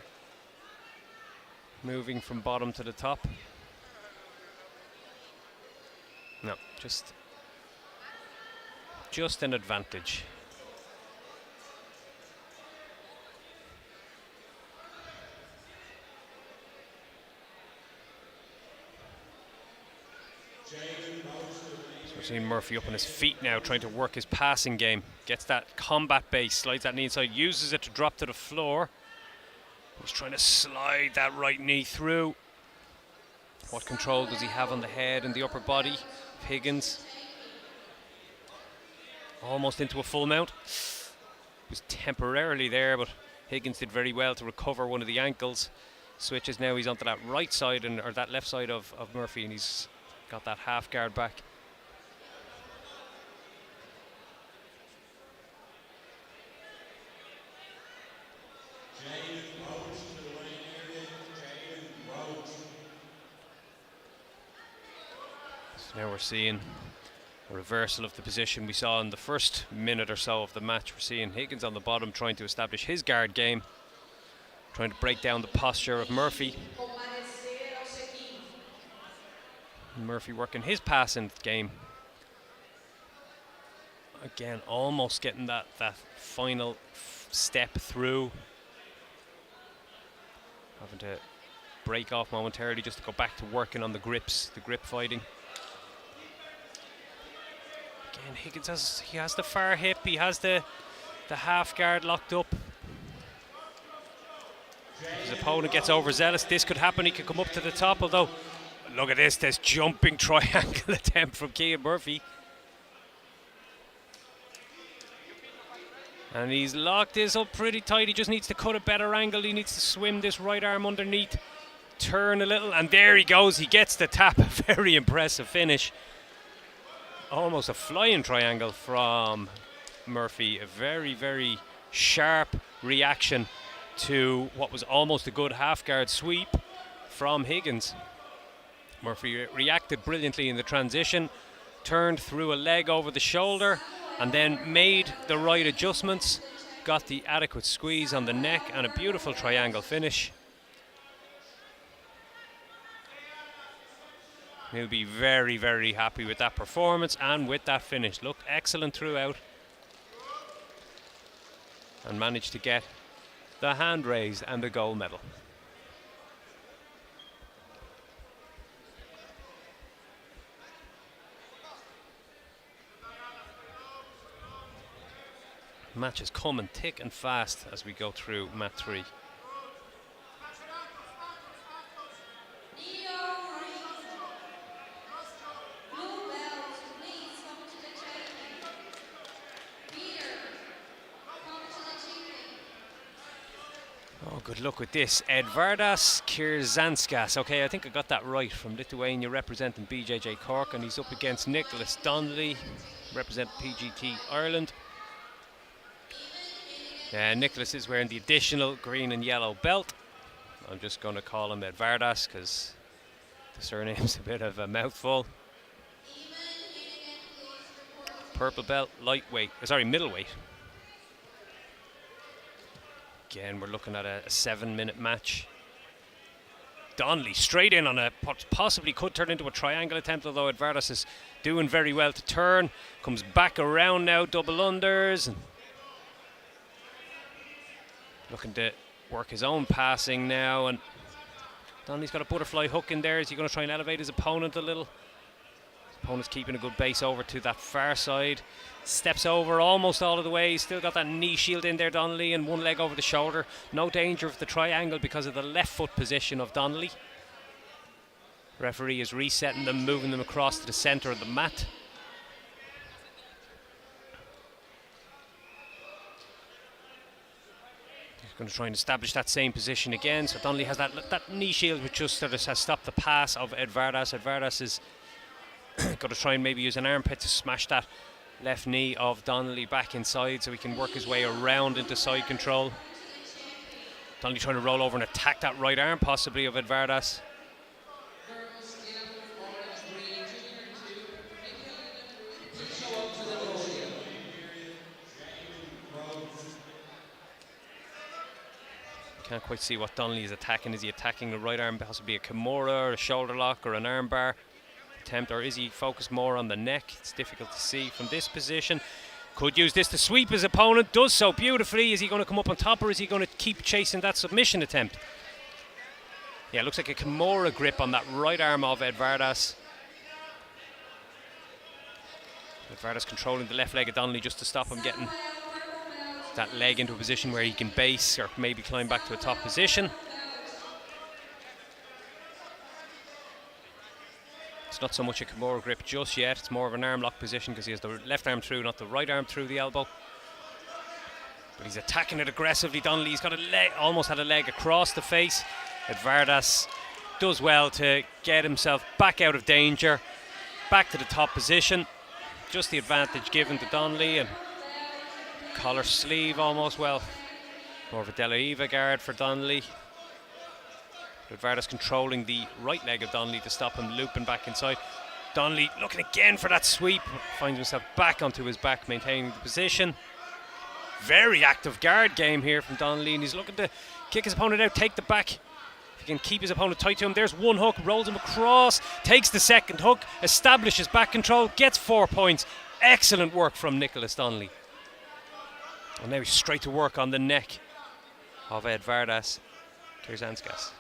Speaker 1: moving from bottom to the top? No, just an advantage. So we're seeing Murphy up on his feet now, trying to work his passing game. Gets that combat base, slides that knee inside, uses it to drop to the floor. He's trying to slide that right knee through. What control does he have on the head and the upper body of Higgins? Almost into a full mount. Was temporarily there, but Higgins did very well to recover one of the ankles. Switches now, he's onto that right side, or that left side of Murphy, and he's got that half guard back. So now we're seeing a reversal of the position we saw in the first minute or so of the match. We're seeing Higgins on the bottom trying to establish his guard game, trying to break down the posture of Murphy. Murphy working his passing game. Again, almost getting that final step through. Having to break off momentarily just to go back to working on the grips, the grip fighting. Again, Higgins has the far hip, he has the half guard locked up. His opponent gets overzealous. This could happen, he could come up to the top, although look at this jumping triangle attempt from Cian Murphy. And he's locked this up pretty tight. He just needs to cut a better angle. He needs to swim this right arm underneath, turn a little, and there he goes. He gets the tap. A very impressive finish. Almost a flying triangle from Murphy. A very, very sharp reaction to what was almost a good half guard sweep from Higgins. Murphy reacted brilliantly in the transition, turned through a leg over the shoulder, and then made the right adjustments, got the adequate squeeze on the neck, and a beautiful triangle finish. He'll be very, very happy with that performance and with that finish. Looked excellent throughout, and managed to get the hand raised and the gold medal. Match is coming thick and fast as we go through mat 3. Oh, good luck with this. Edvardas Kirzanskas. Okay, I think I got that right, from Lithuania, representing BJJ Cork, and he's up against Nicholas Donnelly, representing PGT Ireland. Nicholas is wearing the additional green and yellow belt. I'm just going to call him Edvardas because the surname's a bit of a mouthful. Purple belt, middleweight. Again, we're looking at a 7-minute match. Donnelly straight in on a possibly could turn into a triangle attempt, although Edvardas is doing very well to turn. Comes back around now, double unders. And looking to work his own passing now. And Donnelly's got a butterfly hook in there. Is he going to try and elevate his opponent a little? His opponent's keeping a good base over to that far side. Steps over almost all of the way. He's still got that knee shield in there, Donnelly, and one leg over the shoulder. No danger of the triangle because of the left foot position of Donnelly. Referee is resetting them, moving them across to the centre of the mat. He's going to try and establish that same position again. So Donnelly has that knee shield, which just sort of has stopped the pass of Edvardas. Edvardas is going to try and maybe use an armpit to smash that left knee of Donnelly back inside so he can work his way around into side control. Donnelly trying to roll over and attack that right arm possibly of Edvardas. Can't quite see what Donnelly is attacking. Is he attacking the right arm, possibly a Kimura or a shoulder lock or an arm bar attempt, or is he focused more on the neck? It's difficult to see from this position. Could use this to sweep his opponent, does so beautifully. Is he going to come up on top, or is he going to keep chasing that submission attempt? Yeah, it looks like a Kimura grip on that right arm of Edvardas. Edvardas controlling the left leg of Donnelly just to stop him getting that leg into a position where he can base or maybe climb back to a top position. It's not so much a Kimura grip just yet, it's more of an arm lock position because he has the left arm through, not the right arm through the elbow. But he's attacking it aggressively, Donnelly. He's got a leg, almost had a leg across the face. Edvardas does well to get himself back out of danger, back to the top position. Just the advantage given to Donnelly, and collar sleeve almost, well, more of a De La Riva guard for Donnelly. Edvardas controlling the right leg of Donnelly to stop him looping back inside. Donnelly looking again for that sweep, finds himself back onto his back, maintaining the position. Very active guard game here from Donnelly, and he's looking to kick his opponent out, take the back. If he can keep his opponent tight to him, there's one hook, rolls him across, takes the second hook, establishes back control, gets 4 points. Excellent work from Nicholas Donnelly. And now he's straight to work on the neck of Edvardas Kirzanskas.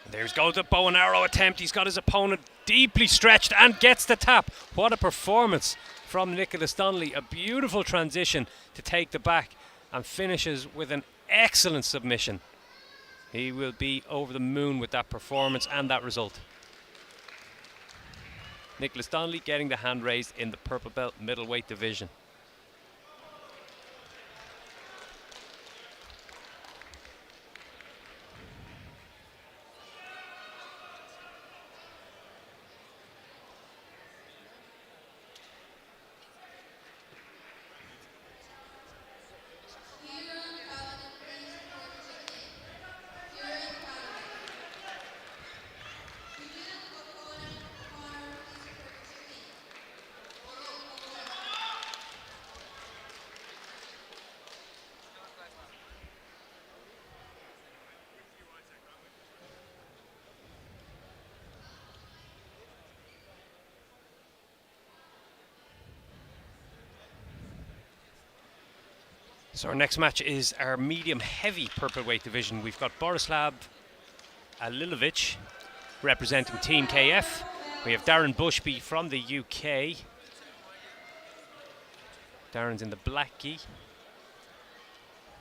Speaker 1: There's goes the bow and arrow attempt. He's got his opponent deeply stretched and gets the tap. What a performance from Nicholas Donnelly. A beautiful transition to take the back and finishes with an excellent submission. He will be over the moon with that performance and that result. Nicholas Donnelly getting the hand raised in the purple belt middleweight division. So our next match is our medium heavy purple weight division. We've got Borislav Alilovic representing Team KF. We have Darren Bushby from the UK. Darren's in the black gi.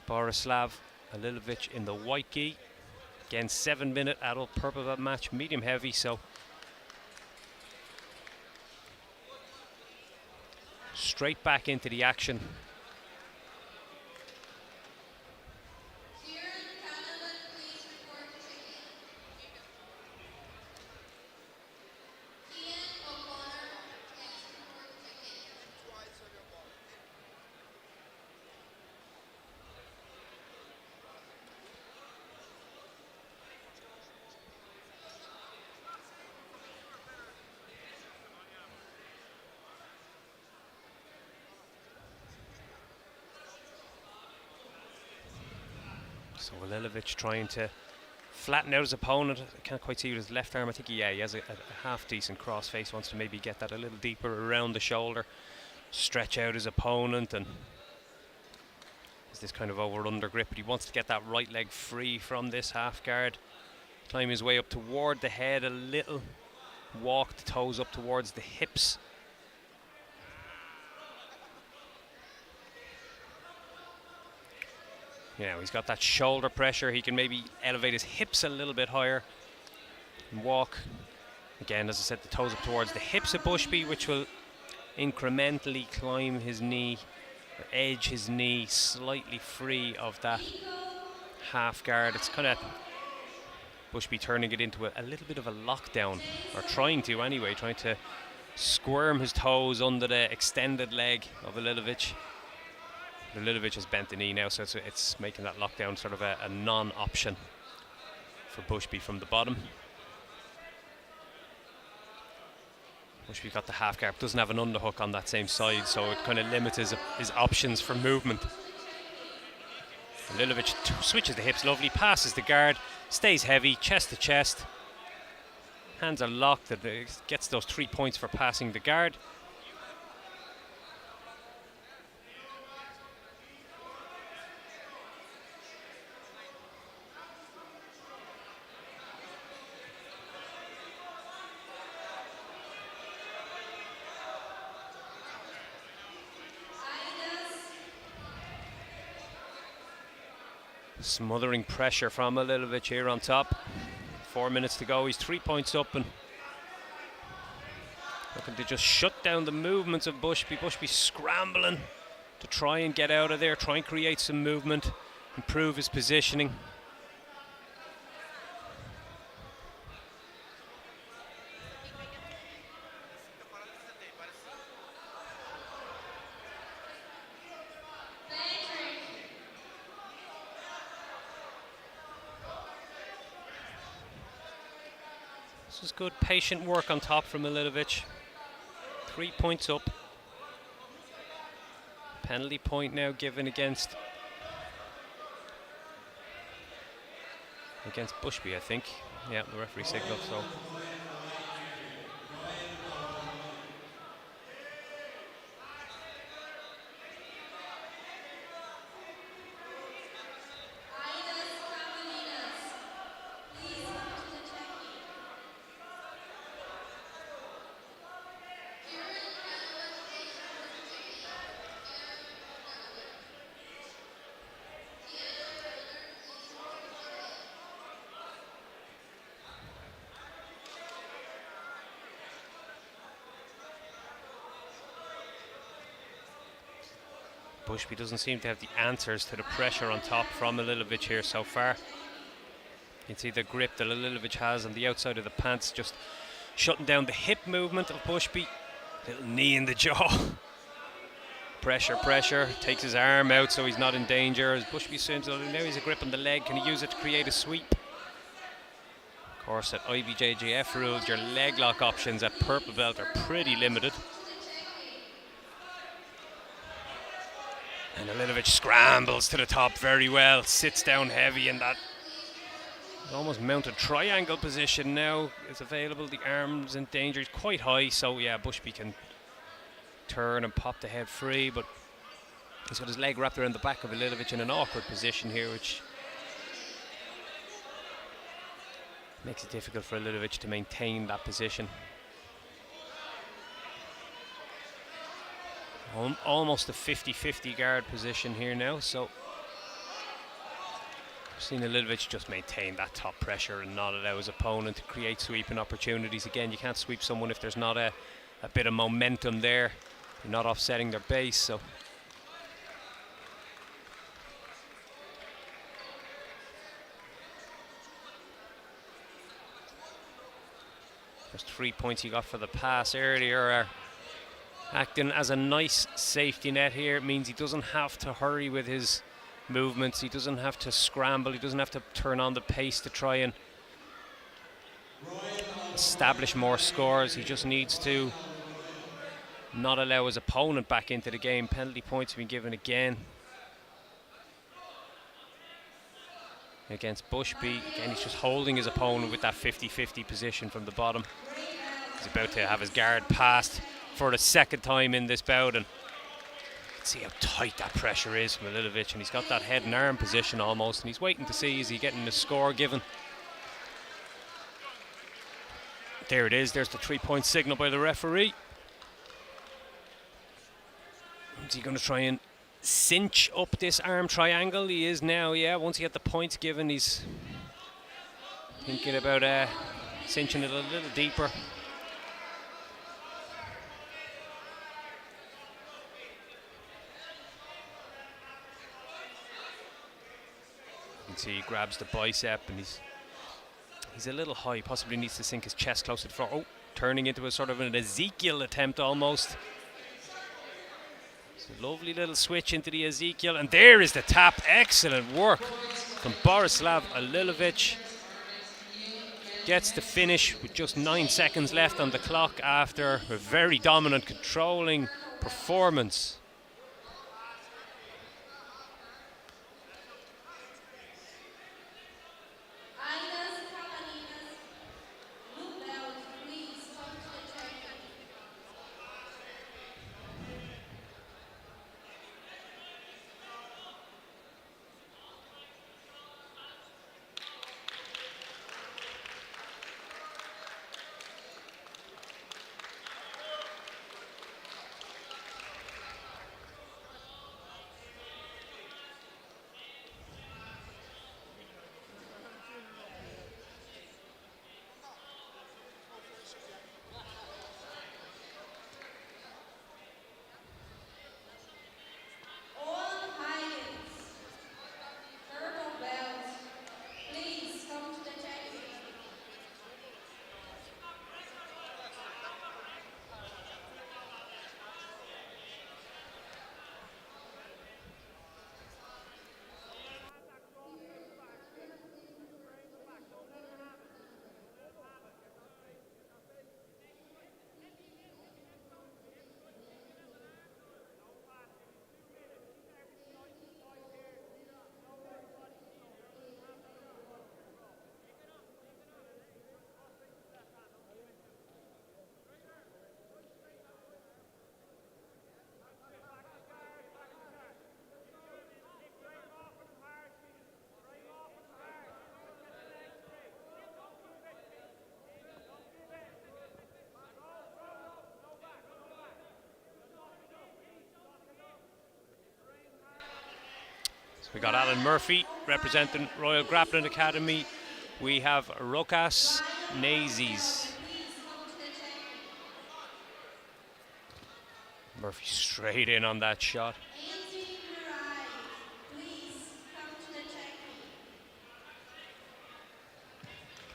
Speaker 1: Borislav Alilovic in the white gi. Again, 7-minute adult purple belt match, medium heavy. So straight back into the action. So Lilovic trying to flatten out his opponent. I can't quite see with his left arm. I think he has a half decent cross face. Wants to maybe get that a little deeper around the shoulder, stretch out his opponent, and has this kind of over-under grip. But he wants to get that right leg free from this half guard. Climb his way up toward the head a little. Walk the toes up towards the hips. Yeah, he's got that shoulder pressure. He can maybe elevate his hips a little bit higher and walk. Again, as I said, the toes up towards the hips of Bushby, which will incrementally climb his knee, or edge his knee slightly free of that half guard. It's kind of Bushby turning it into a little bit of a lockdown, or trying to anyway, trying to squirm his toes under the extended leg of Lilovic. Lilovic has bent the knee now, so it's making that lockdown sort of a non-option for Bushby from the bottom. Bushby got the half guard, doesn't have an underhook on that same side, so it kind of limits his options for movement. Lilovic switches the hips, lovely, passes the guard, stays heavy, chest to chest. Hands are locked, gets those 3 points for passing the guard. Smothering pressure from Lilovic here on top. 4 minutes to go. He's 3 points up and looking to just shut down the movements of Bushby. Bushby scrambling to try and get out of there, try and create some movement, improve his positioning. This is good patient work on top from Lilovic. 3 points up. Penalty point now given against Bushby, I think. Yeah, the referee signal, so. Bushby doesn't seem to have the answers to the pressure on top from Lilovic here so far. You can see the grip that Lilovic has on the outside of the pants, just shutting down the hip movement of Bushby. Little knee in the jaw. Pressure, takes his arm out so he's not in danger. As Bushby seems now he's a grip on the leg, can he use it to create a sweep? Of course, at IBJJF rules, your leg lock options at purple belt are pretty limited. And Lilovic scrambles to the top very well, sits down heavy in that almost mounted triangle position now is available. The arm's in danger, he's quite high, so yeah, Bushby can turn and pop the head free, but he's got his leg wrapped around the back of Lilovic in an awkward position here, which makes it difficult for Lilovic to maintain that position. Almost a 50-50 guard position here now, so I've seen Lilovic just maintain that top pressure and not allow his opponent to create sweeping opportunities. Again, you can't sweep someone if there's not a bit of momentum there. You're not offsetting their base, so. First 3 points he got for the pass earlier are acting as a nice safety net here. It means he doesn't have to hurry with his movements. He doesn't have to scramble. He doesn't have to turn on the pace to try and establish more scores. He just needs to not allow his opponent back into the game. Penalty points have been given again against Bushby. Again, he's just holding his opponent with that 50-50 position from the bottom. He's about to have his guard passed for the second time in this bout, and you can see how tight that pressure is from Milivojevic, and he's got that head and arm position almost, and he's waiting to see, is he getting the score given? There it is, there's the 3-point signal by the referee. Is he going to try and cinch up this arm triangle? He is now, yeah. Once he had the points given, he's thinking about cinching it a little deeper. You can see he grabs the bicep, and he's a little high. Possibly needs to sink his chest close to the floor. Oh, turning into a sort of an Ezekiel attempt almost. It's a lovely little switch into the Ezekiel, and there is the tap. Excellent work from Borislav Alilovic. Gets the finish with just 9 seconds left on the clock after a very dominant, controlling performance. We got Alan Murphy representing Royal Grappling Academy. We have Rokas Nazis. Murphy straight in on that shot.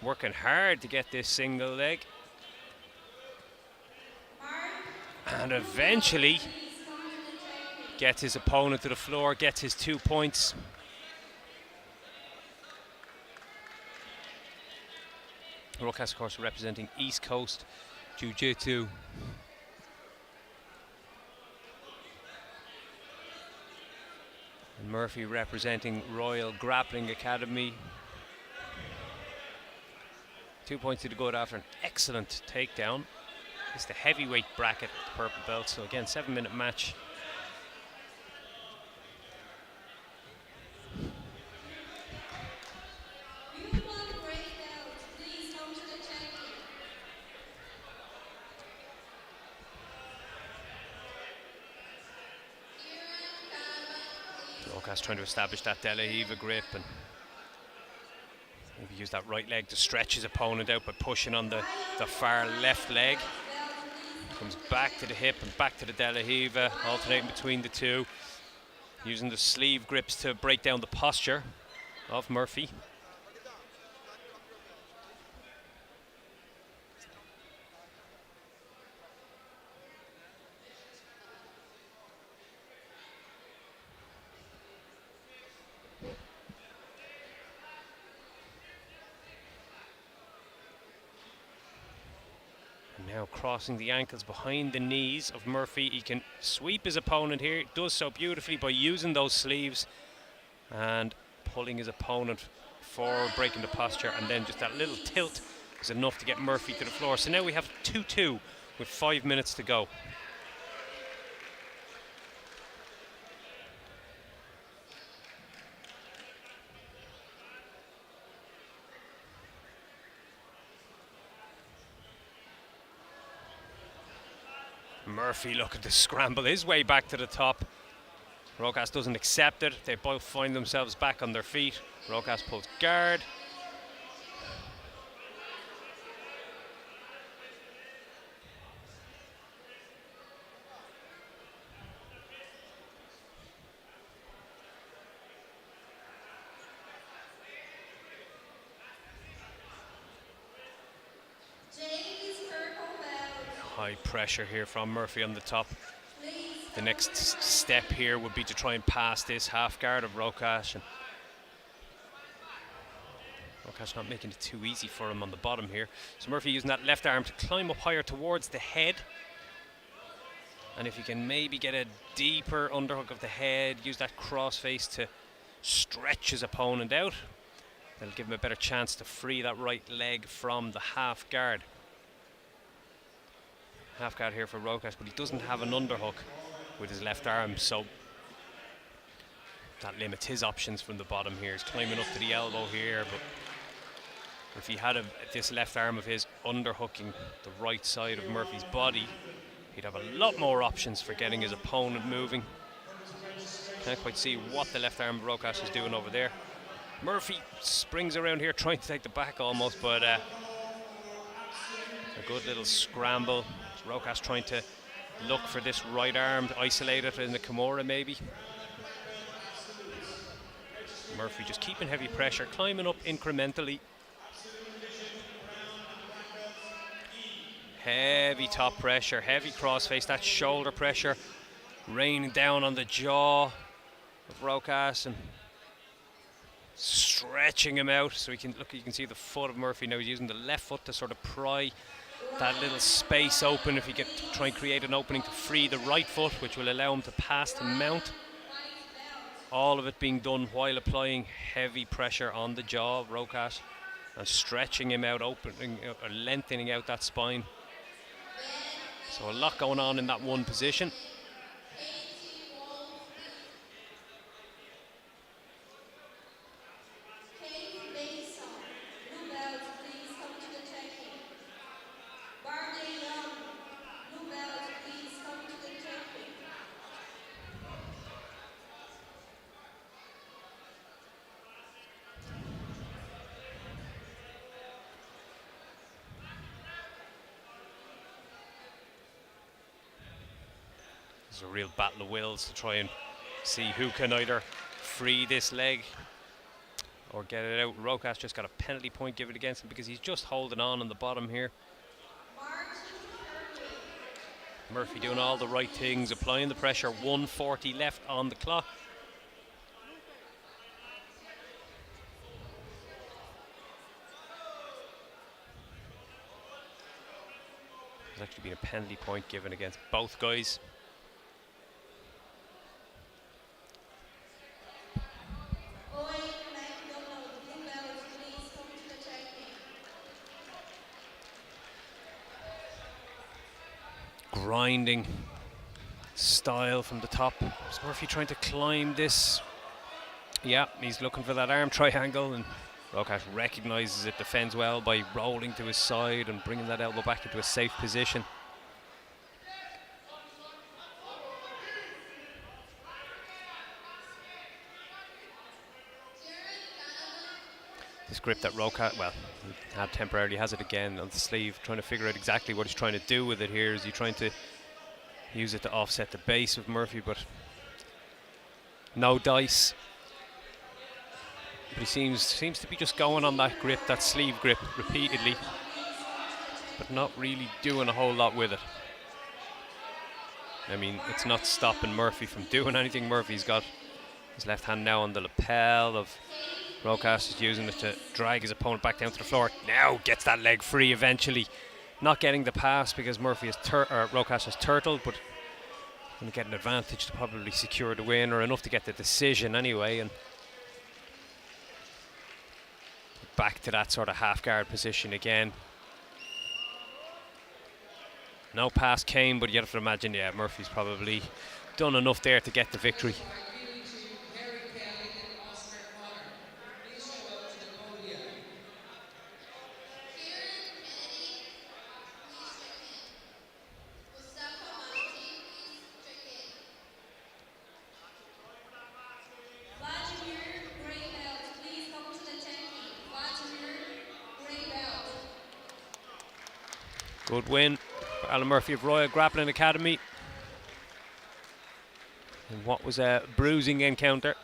Speaker 1: Working hard to get this single leg. And eventually gets his opponent to the floor, gets his 2 points. Rokas, of course, representing East Coast Jiu-Jitsu. And Murphy representing Royal Grappling Academy. 2 points to the good after an excellent takedown. It's the heavyweight bracket, the purple belt. So again, 7-minute match. Rokas trying to establish that De La Riva grip and maybe use that right leg to stretch his opponent out by pushing on the far left leg. Comes back to the hip and back to the De La Hiva, alternating between the two. Using the sleeve grips to break down the posture of Murphy. Now crossing the ankles behind the knees of Murphy. He can sweep his opponent here. He does so beautifully by using those sleeves and pulling his opponent forward, breaking the posture, and then just that little tilt is enough to get Murphy to the floor. So now we have 2-2 with 5 minutes to go. Murphy looking to scramble his way back to the top. Rokas doesn't accept it. They both find themselves back on their feet. Rokas pulls guard. High pressure here from Murphy on the top. The next step here would be to try and pass this half guard of Rokas. And Rokas not making it too easy for him on the bottom here. So Murphy using that left arm to climb up higher towards the head. And if he can maybe get a deeper underhook of the head, use that cross face to stretch his opponent out, that'll give him a better chance to free that right leg from the half guard. Half guard here for Rokas, but he doesn't have an underhook with his left arm, so that limits his options from the bottom here. He's climbing up to the elbow here, but if he had this left arm of his underhooking the right side of Murphy's body, he'd have a lot more options for getting his opponent moving. Can't quite see what the left arm of Rokas is doing over there. Murphy springs around here trying to take the back almost, but a good little scramble. Rokas trying to look for this right arm to isolate it in the Kimura maybe. Murphy just keeping heavy pressure, climbing up incrementally. Heavy top pressure, heavy crossface, that shoulder pressure raining down on the jaw of Rokas and stretching him out. So you can see the foot of Murphy now. He's using the left foot to sort of pry that little space open if he can try and create an opening to free the right foot, which will allow him to pass to mount. All of it being done while applying heavy pressure on the jaw of Rokas and stretching him out, opening or lengthening out that spine. So a lot going on in that one position. It's a real battle of wills to try and see who can either free this leg or get it out. Rokas just got a penalty point given against him because he's just holding on the bottom here. Murphy doing all the right things, applying the pressure. 1:40 left on the clock. There's actually been a penalty point given against both guys. Grinding style from the top. Is Murphy trying to climb this? Yeah, he's looking for that arm triangle, and Rokas recognises it, defends well by rolling to his side and bringing that elbow back into a safe position. This grip that Rokas, well, he had temporarily, has it again on the sleeve, trying to figure out exactly what he's trying to do with it here. Is he trying to use it to offset the base of Murphy, but no dice. But he seems to be just going on that grip, that sleeve grip, repeatedly, but not really doing a whole lot with it. I mean, it's not stopping Murphy from doing anything. Murphy's got his left hand now on the lapel of Rokas, is using it to drag his opponent back down to the floor. Now gets that leg free eventually. Not getting the pass because Rokas has turtled, but going to get an advantage to probably secure the win, or enough to get the decision anyway. And back to that sort of half guard position again. No pass came, but you have to imagine, yeah, Murphy's probably done enough there to get the victory. Good win for Alan Murphy of Royal Grappling Academy in what was a bruising encounter.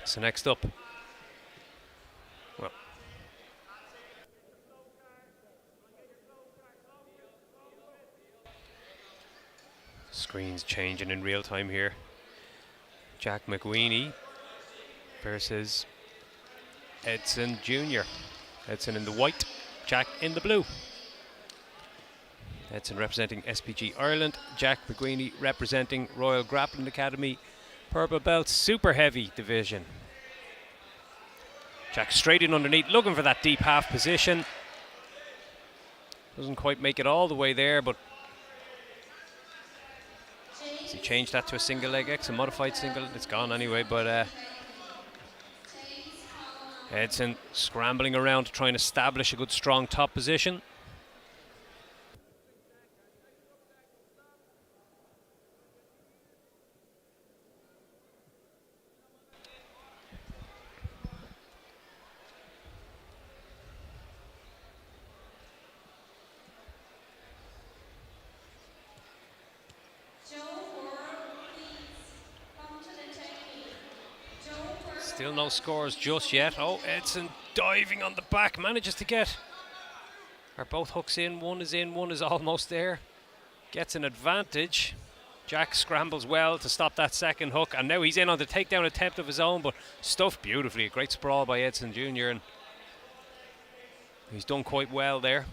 Speaker 1: So next up, well, screen's changing in real time here. Jack McWeeny versus Edson Jr. Edson in the white, Jack in the blue. Edson representing SPG Ireland, Jack McWeeny representing Royal Grappling Academy, purple belt super heavy division. Jack straight in underneath, looking for that deep half position. Doesn't quite make it all the way there, but as he changed that to a single leg X, a modified single, it's gone anyway, but Edson scrambling around to try and establish a good strong top position. Still no scores just yet. Oh, Edson diving on the back, manages to get, are both hooks in, one is almost there. Gets an advantage. Jack scrambles well to stop that second hook, and now he's in on the takedown attempt of his own, but stuffed beautifully. A great sprawl by Edson Jr., and he's done quite well there.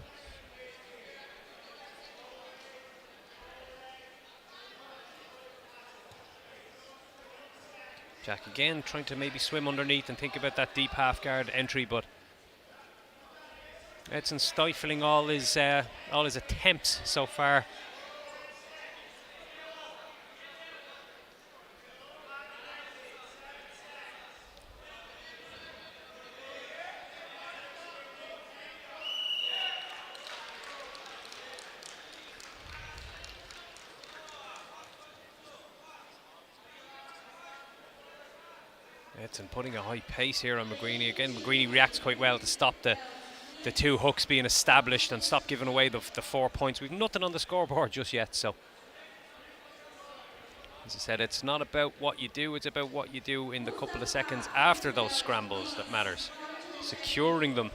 Speaker 1: Jack again trying to maybe swim underneath and think about that deep half guard entry, but Edson stifling all his attempts so far. Edson putting a high pace here on McGreeny. Again, McGreeny reacts quite well to stop the two hooks being established and stop giving away the 4 points. We've nothing on the scoreboard just yet, so as I said, it's not about what you do, it's about what you do in the couple of seconds after those scrambles that matters. Securing them,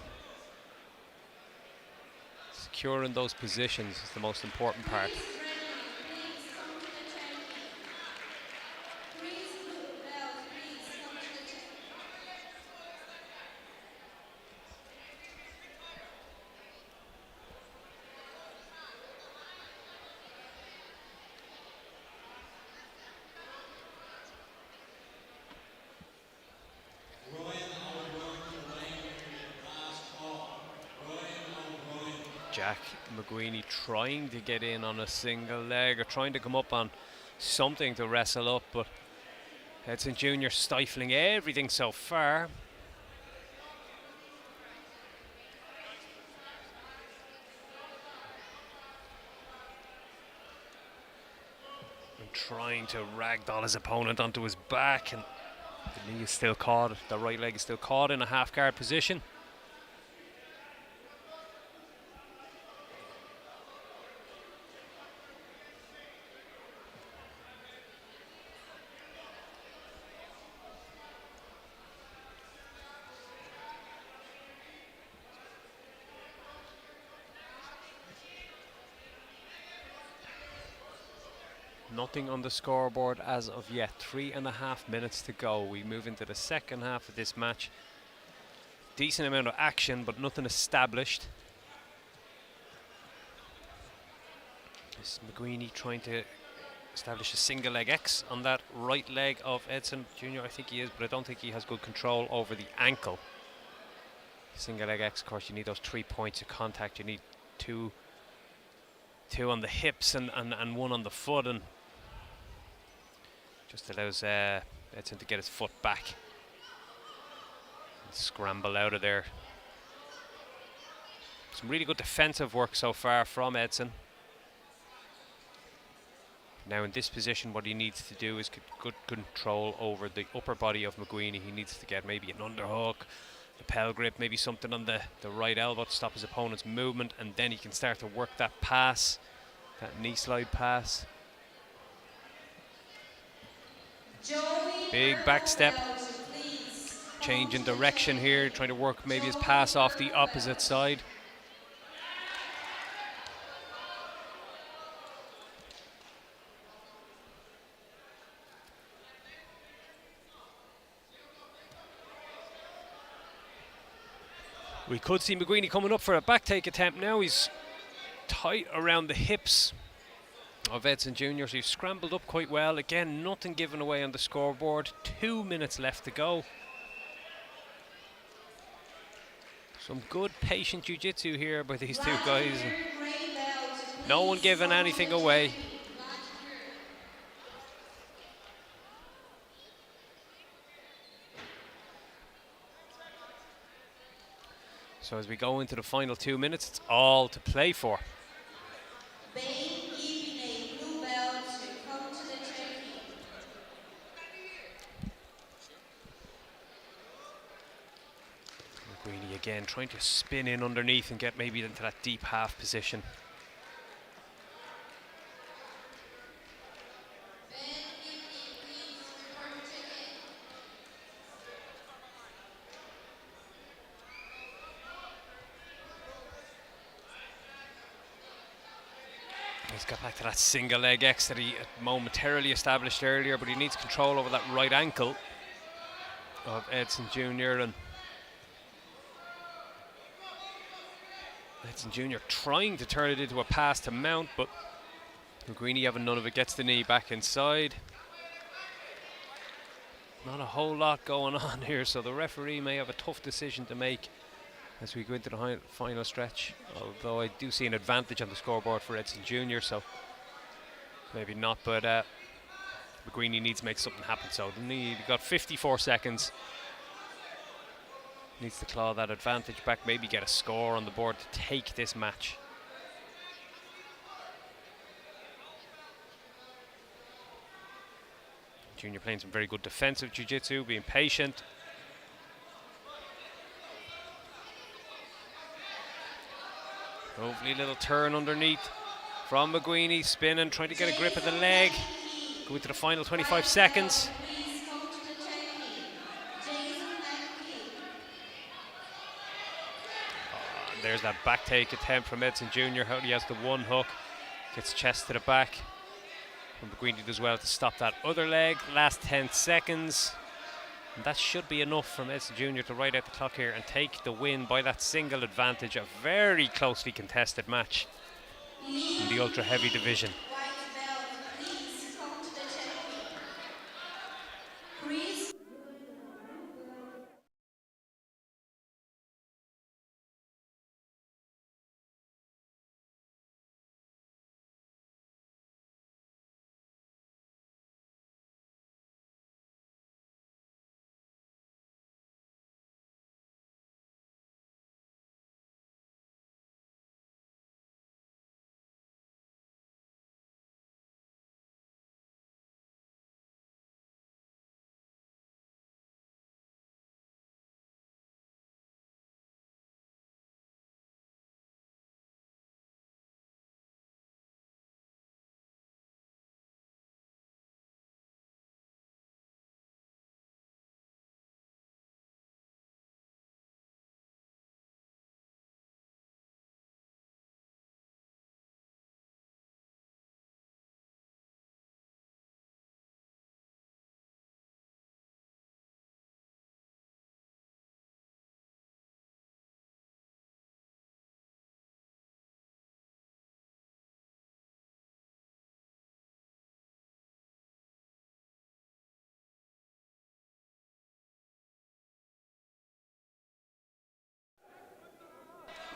Speaker 1: securing those positions is the most important part. Jack McGueeney trying to get in on a single leg or trying to come up on something to wrestle up, but Edson Jr. stifling everything so far. And trying to ragdoll his opponent onto his back, and the knee is still caught, the right leg is still caught in a half guard position. Nothing on the scoreboard as of yet. 3.5 minutes to go. We move into the second half of this match. Decent amount of action, but nothing established. Is McGueeney trying to establish a single leg X on that right leg of Edson Jr.? I think he is, but I don't think he has good control over the ankle. Single leg X, of course, you need those 3 points of contact. You need two on the hips and one on the foot, and just allows Edson to get his foot back and scramble out of there. Some really good defensive work so far from Edson. Now in this position, what he needs to do is get good control over the upper body of McGueeney. He needs to get maybe an underhook, lapel grip, maybe something on the right elbow to stop his opponent's movement, and then he can start to work that pass, that knee slide pass. Big back step, change in direction here, trying to work maybe his pass off the opposite side. We could see McGueeney coming up for a back take attempt now. He's tight around the hips of Edson Jr., so he's scrambled up quite well. Again, nothing given away on the scoreboard. 2 minutes left to go. Some good patient jiu-jitsu here by these two guys. No one giving anything away. So as we go into the final 2 minutes, it's all to play for. McGueeney again trying to spin in underneath and get maybe into that deep half position. He's got back to that single leg X that he momentarily established earlier, but he needs control over that right ankle of Edson Jr. And Edson Jr. trying to turn it into a pass to Mount, but McGueeney having none of it, gets the knee back inside. Not a whole lot going on here, so the referee may have a tough decision to make as we go into the final stretch, although I do see an advantage on the scoreboard for Edson Jr., so maybe not, but McGueeney needs to make something happen. So he got 54 seconds. Needs to claw that advantage back, maybe get a score on the board to take this match. Junior playing some very good defensive jiu-jitsu, being patient. Lovely little turn underneath from McGueeney, spinning, trying to get a grip of the leg. Go into the final 25 seconds. And there's that back take attempt from Edson Jr. He has the one hook, gets chest to the back. And McGueeney does well to stop that other leg. Last 10 seconds. And that should be enough from Edson Jr. to ride out the clock here and take the win by that single advantage. A very closely contested match in the ultra heavy division.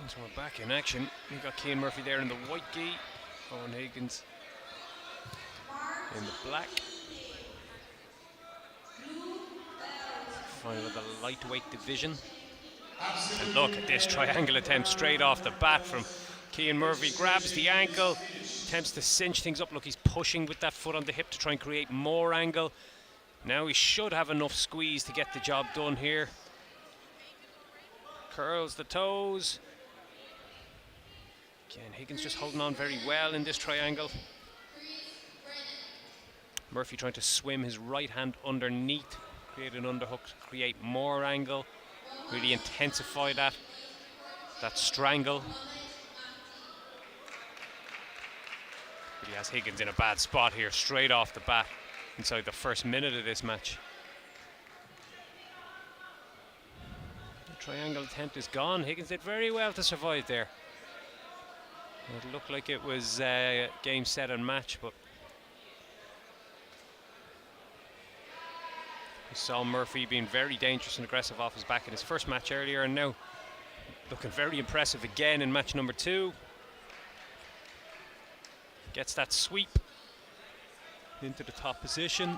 Speaker 1: So we're back in action. We've got Cian Murphy there in the white gi, Owen Higgins in the black. Final of the lightweight division. And look at this triangle attempt straight off the bat from Cian Murphy. Grabs the ankle, attempts to cinch things up. Look, he's pushing with that foot on the hip to try and create more angle. Now he should have enough squeeze to get the job done here. Curls the toes. Again, Higgins just holding on very well in this triangle. Murphy trying to swim his right hand underneath, create an underhook, create more angle, really intensify that strangle. But he has Higgins in a bad spot here, straight off the bat, inside the first minute of this match. The triangle attempt is gone. Higgins did very well to survive there. It looked like it was game, set and match, but we saw Murphy being very dangerous and aggressive off his back in his first match earlier, and now looking very impressive again in match number 2. Gets that sweep into the top position.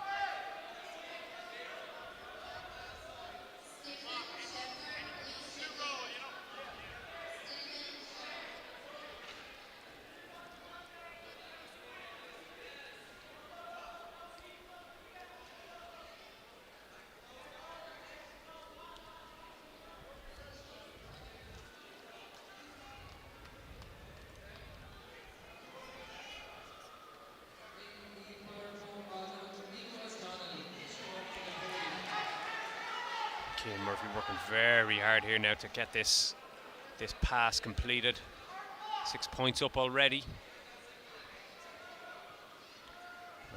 Speaker 1: Cian Murphy working very hard here now to get this pass completed. 6 points up already.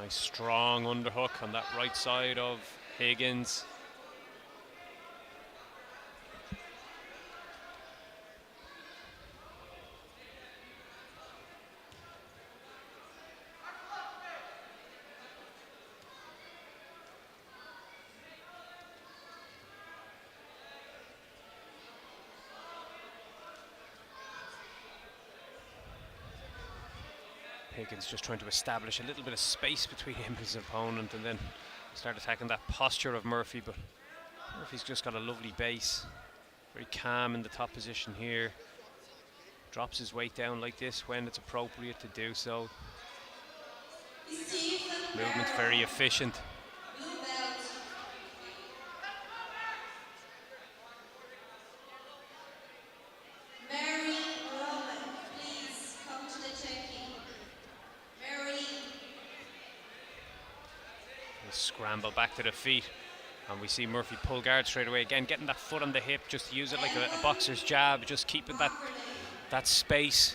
Speaker 1: Nice strong underhook on that right side of Higgins. Higgins just trying to establish a little bit of space between him and his opponent, and then start attacking that posture of Murphy. But Murphy's just got a lovely base, very calm in the top position here. Drops his weight down like this when it's appropriate to do so. Movement's very efficient. Scramble back to the feet, and we see Murphy pull guard straight away again, getting that foot on the hip, just to use it like a boxer's jab, just keeping that space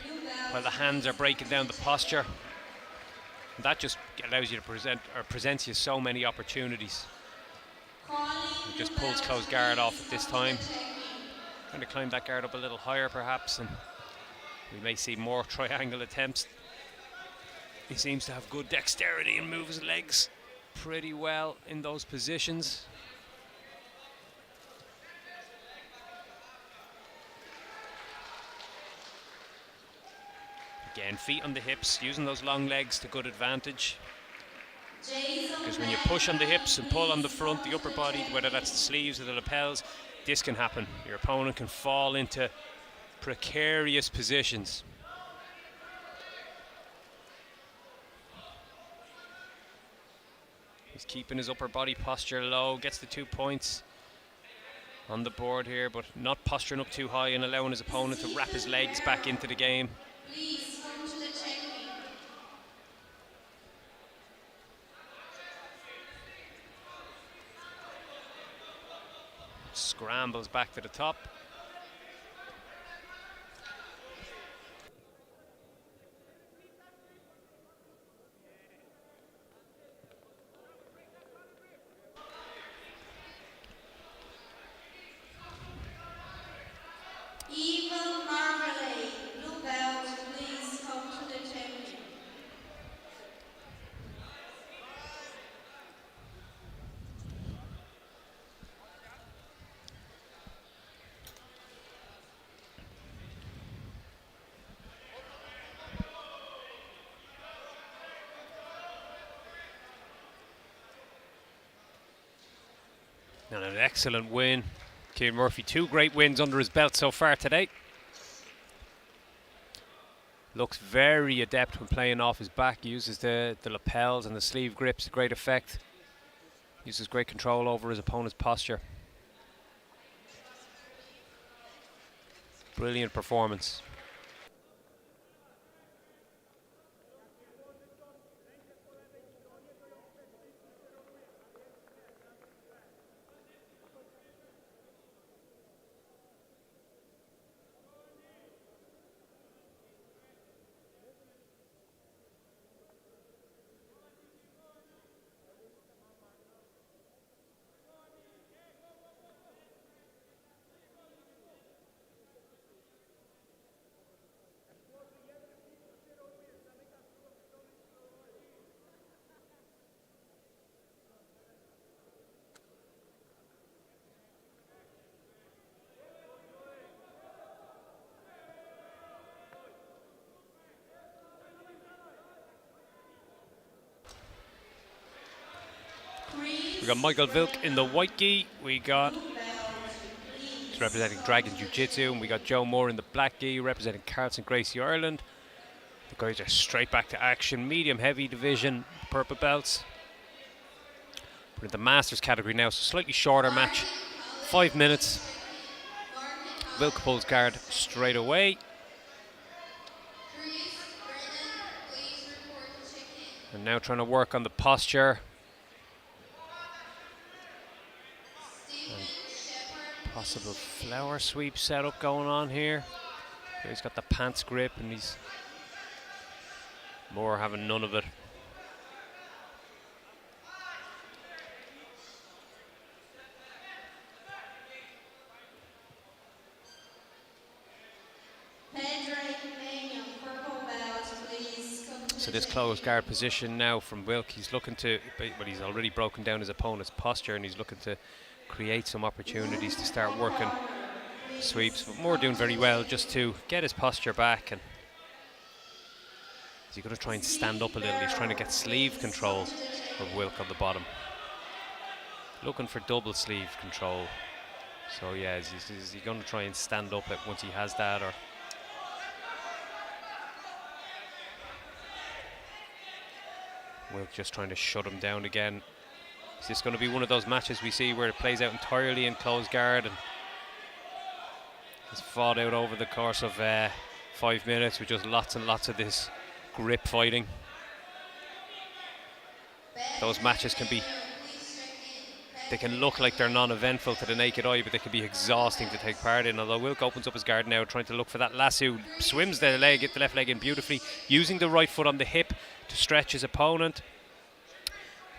Speaker 1: while the hands are breaking down the posture. And that just allows you to presents you so many opportunities. He just pulls close guard off at this time, trying to climb that guard up a little higher perhaps, and we may see more triangle attempts. He seems to have good dexterity and move his legs pretty well in those positions. Again, feet on the hips, using those long legs to good advantage. Because when you push on the hips and pull on the front, the upper body, whether that's the sleeves or the lapels, this can happen. Your opponent can fall into precarious positions. He's keeping his upper body posture low, gets the 2 points on the board here, but not posturing up too high and allowing his opponent to wrap his legs back into the game. Scrambles back to the top. And an excellent win. Kieran Murphy, 2 great wins under his belt so far today. Looks very adept when playing off his back. Uses the lapels and the sleeve grips to great effect. Uses great control over his opponent's posture. Brilliant performance. We got Michael Vilk in the white gi. We got, he's representing Dragon Jiu-Jitsu, and we got Joe Moore in the black gi representing Carlson Gracie Ireland. The guys are straight back to action. Medium heavy division, purple belts. We're in the Masters category now, so slightly shorter match. 5 minutes. Vilk pulls guard straight away. And now trying to work on the posture. And possible flower sweep setup going on here. He's got the pants grip and he's more having none of it. So this closed guard position now from Wilk, he's looking to, well, he's already broken down his opponent's posture and he's looking to create some opportunities to start working sweeps, but Moore doing very well just to get his posture back. And is he going to try and stand up a little? He's trying to get sleeve control of Wilk on the bottom, looking for double sleeve control. So yeah, is he going to try and stand up once he has that, or Wilk just trying to shut him down again? Is this going to be one of those matches we see where it plays out entirely in closed guard and it's fought out over the course of 5 minutes with just lots and lots of this grip fighting? Those matches can be, they can look like they're non-eventful to the naked eye, but they can be exhausting to take part in. Although Wilk opens up his guard now, trying to look for that lasso, swims the leg, get the left leg in beautifully, using the right foot on the hip to stretch his opponent.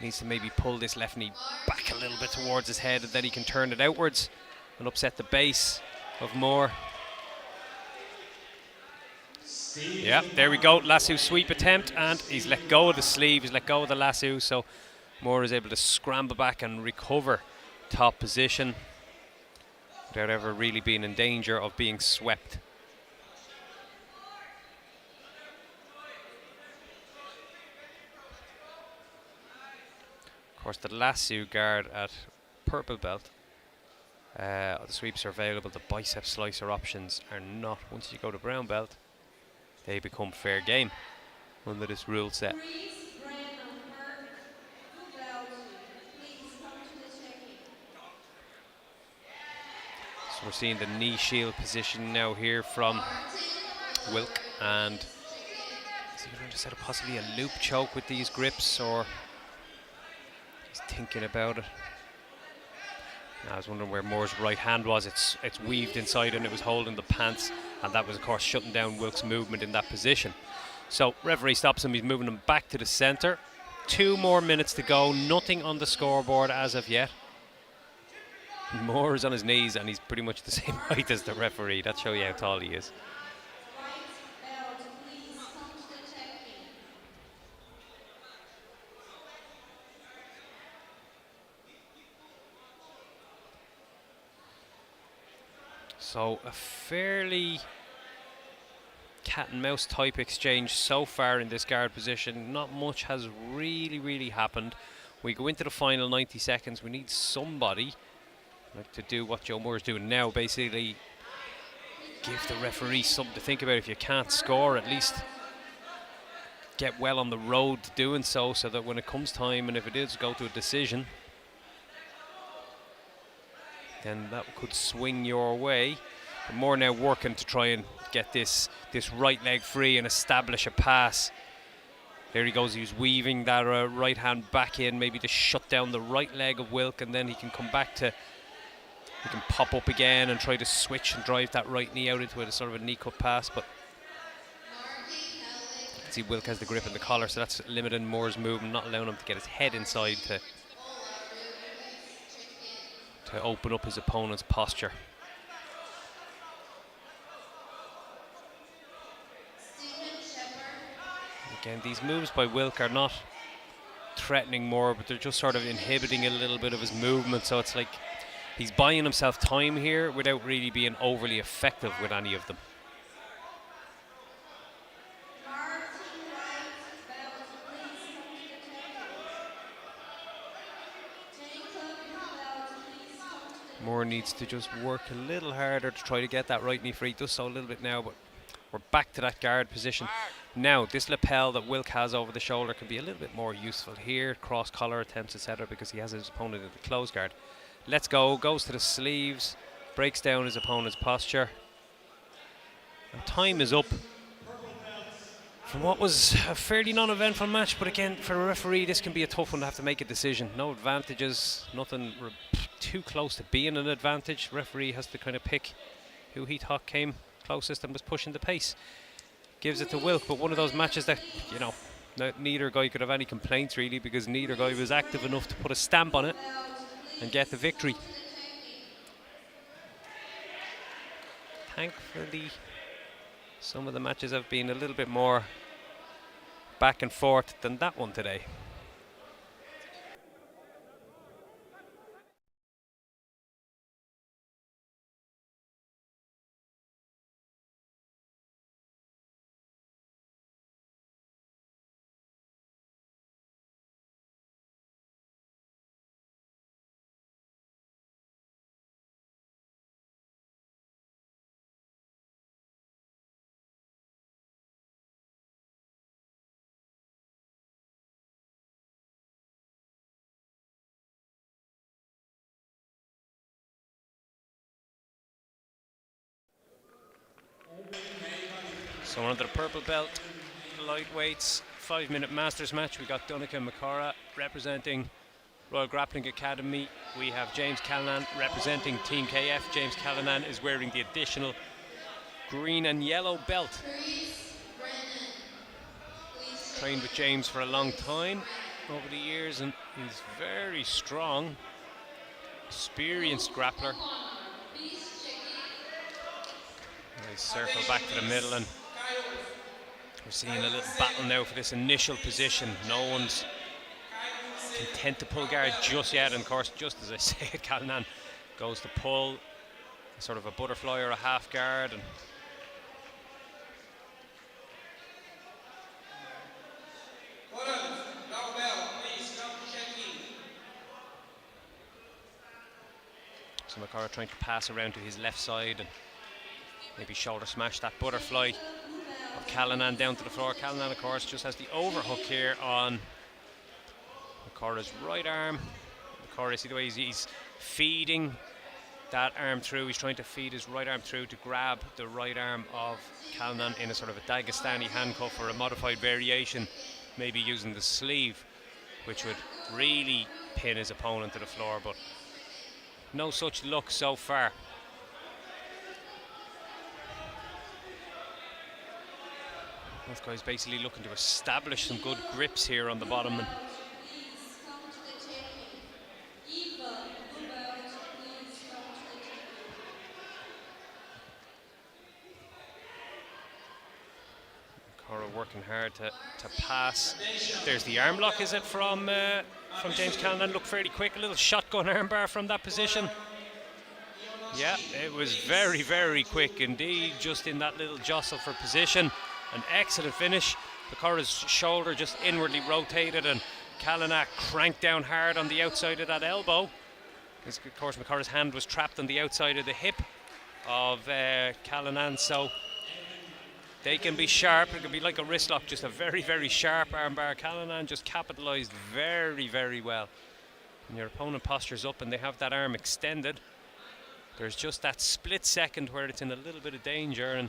Speaker 1: Needs to maybe pull this left knee back a little bit towards his head, and then he can turn it outwards and upset the base of Moore. Yeah, there we go, lasso sweep attempt, and he's let go of the sleeve, he's let go of the lasso, so Moore is able to scramble back and recover top position without ever really being in danger of being swept. Of course, the lasso guard at purple belt, the sweeps are available. The bicep slicer options are not. Once you go to brown belt, they become fair game under this rule set. So we're seeing the knee shield position now here from Wilk, and is he going to set up possibly a loop choke with these grips, or he's thinking about it? I was wondering where Moore's right hand was. It's weaved inside and it was holding the pants, and that was of course shutting down Wilk's movement in that position. So referee stops him, he's moving him back to the centre. 2 more minutes to go, nothing on the scoreboard as of yet. Moore is on his knees and he's pretty much the same height as the referee. That shows you how tall he is. So a fairly cat and mouse type exchange so far in this guard position. Not much has really happened. We go into the final 90 seconds. We need somebody Like to do what Joe Moore's doing now, basically give the referee something to think about. If you can't score, at least get well on the road to doing so that when it comes time, and if it is go to a decision, then that could swing your way. But Moore now working to try and get this right leg free and establish a pass. There he goes, he's weaving that right hand back in, maybe to shut down the right leg of Wilk, and then he can come back to, he can pop up again and try to switch and drive that right knee out into a sort of a knee cut pass. But you can see Wilk has the grip and the collar, so that's limiting Moore's movement, not allowing him to get his head inside to open up his opponent's posture. Again, these moves by Wilk are not threatening Moore, but they're just sort of inhibiting a little bit of his movement, so it's like he's buying himself time here without really being overly effective with any of them. Moore needs to just work a little harder to try to get that right knee free. He does so a little bit now, but we're back to that guard position. Now, this lapel that Wilk has over the shoulder can be a little bit more useful here. Cross collar attempts, etc., because he has his opponent in the close guard. Let's go, goes to the sleeves, breaks down his opponent's posture. And time is up from what was a fairly non-eventful match, but again, for a referee, this can be a tough one to have to make a decision. No advantages, nothing too close to being an advantage. Referee has to kind of pick who he thought came closest and was pushing the pace. Gives it to Wilk, but one of those matches that, you know, neither guy could have any complaints really, because neither guy was active enough to put a stamp on it and get the victory. Thankfully, some of the matches have been a little bit more back and forth than that one today. So under the purple belt, lightweights, 5-minute masters match. We got Donica Makara representing Royal Grappling Academy. We have James Callanan representing Team KF. James Callanan is wearing the additional green and yellow belt. Trained with James for a long time over the years, and he's very strong, experienced grappler. Nice circle back to the middle, and we're seeing a little battle now for this initial position. No one's content to pull guard just yet, and of course, just as I say it, Callanan goes to pull sort of a butterfly or a half guard, and so Makara trying to pass around to his left side and maybe shoulder smash that butterfly of Callanan down to the floor. Callanan, of course, just has the overhook here on Makara's right arm. Makara, see the way he's feeding that arm through. He's trying to feed his right arm through to grab the right arm of Callanan in a sort of a Dagestani handcuff, or a modified variation, maybe using the sleeve, which would really pin his opponent to the floor, but no such luck so far. Both guys basically looking to establish some good grips here on the bottom. And Cora working hard to pass. There's the arm lock, is it, from James Callanan? Looked fairly quick, a little shotgun armbar from that position. Yeah, it was very, very quick indeed, just in that little jostle for position. An excellent finish. Macora's shoulder just inwardly rotated, and Callanan cranked down hard on the outside of that elbow. Of course, McCorra's hand was trapped on the outside of the hip of Callanan, so they can be sharp. It can be like a wrist lock, just a very, very sharp armbar. Callanan just capitalised very, very well. When your opponent postures up and they have that arm extended, there's just that split second where it's in a little bit of danger, and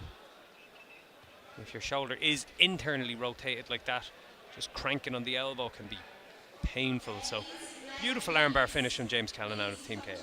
Speaker 1: if your shoulder is internally rotated like that, just cranking on the elbow can be painful. So beautiful armbar finish from James Callanan of Team KF.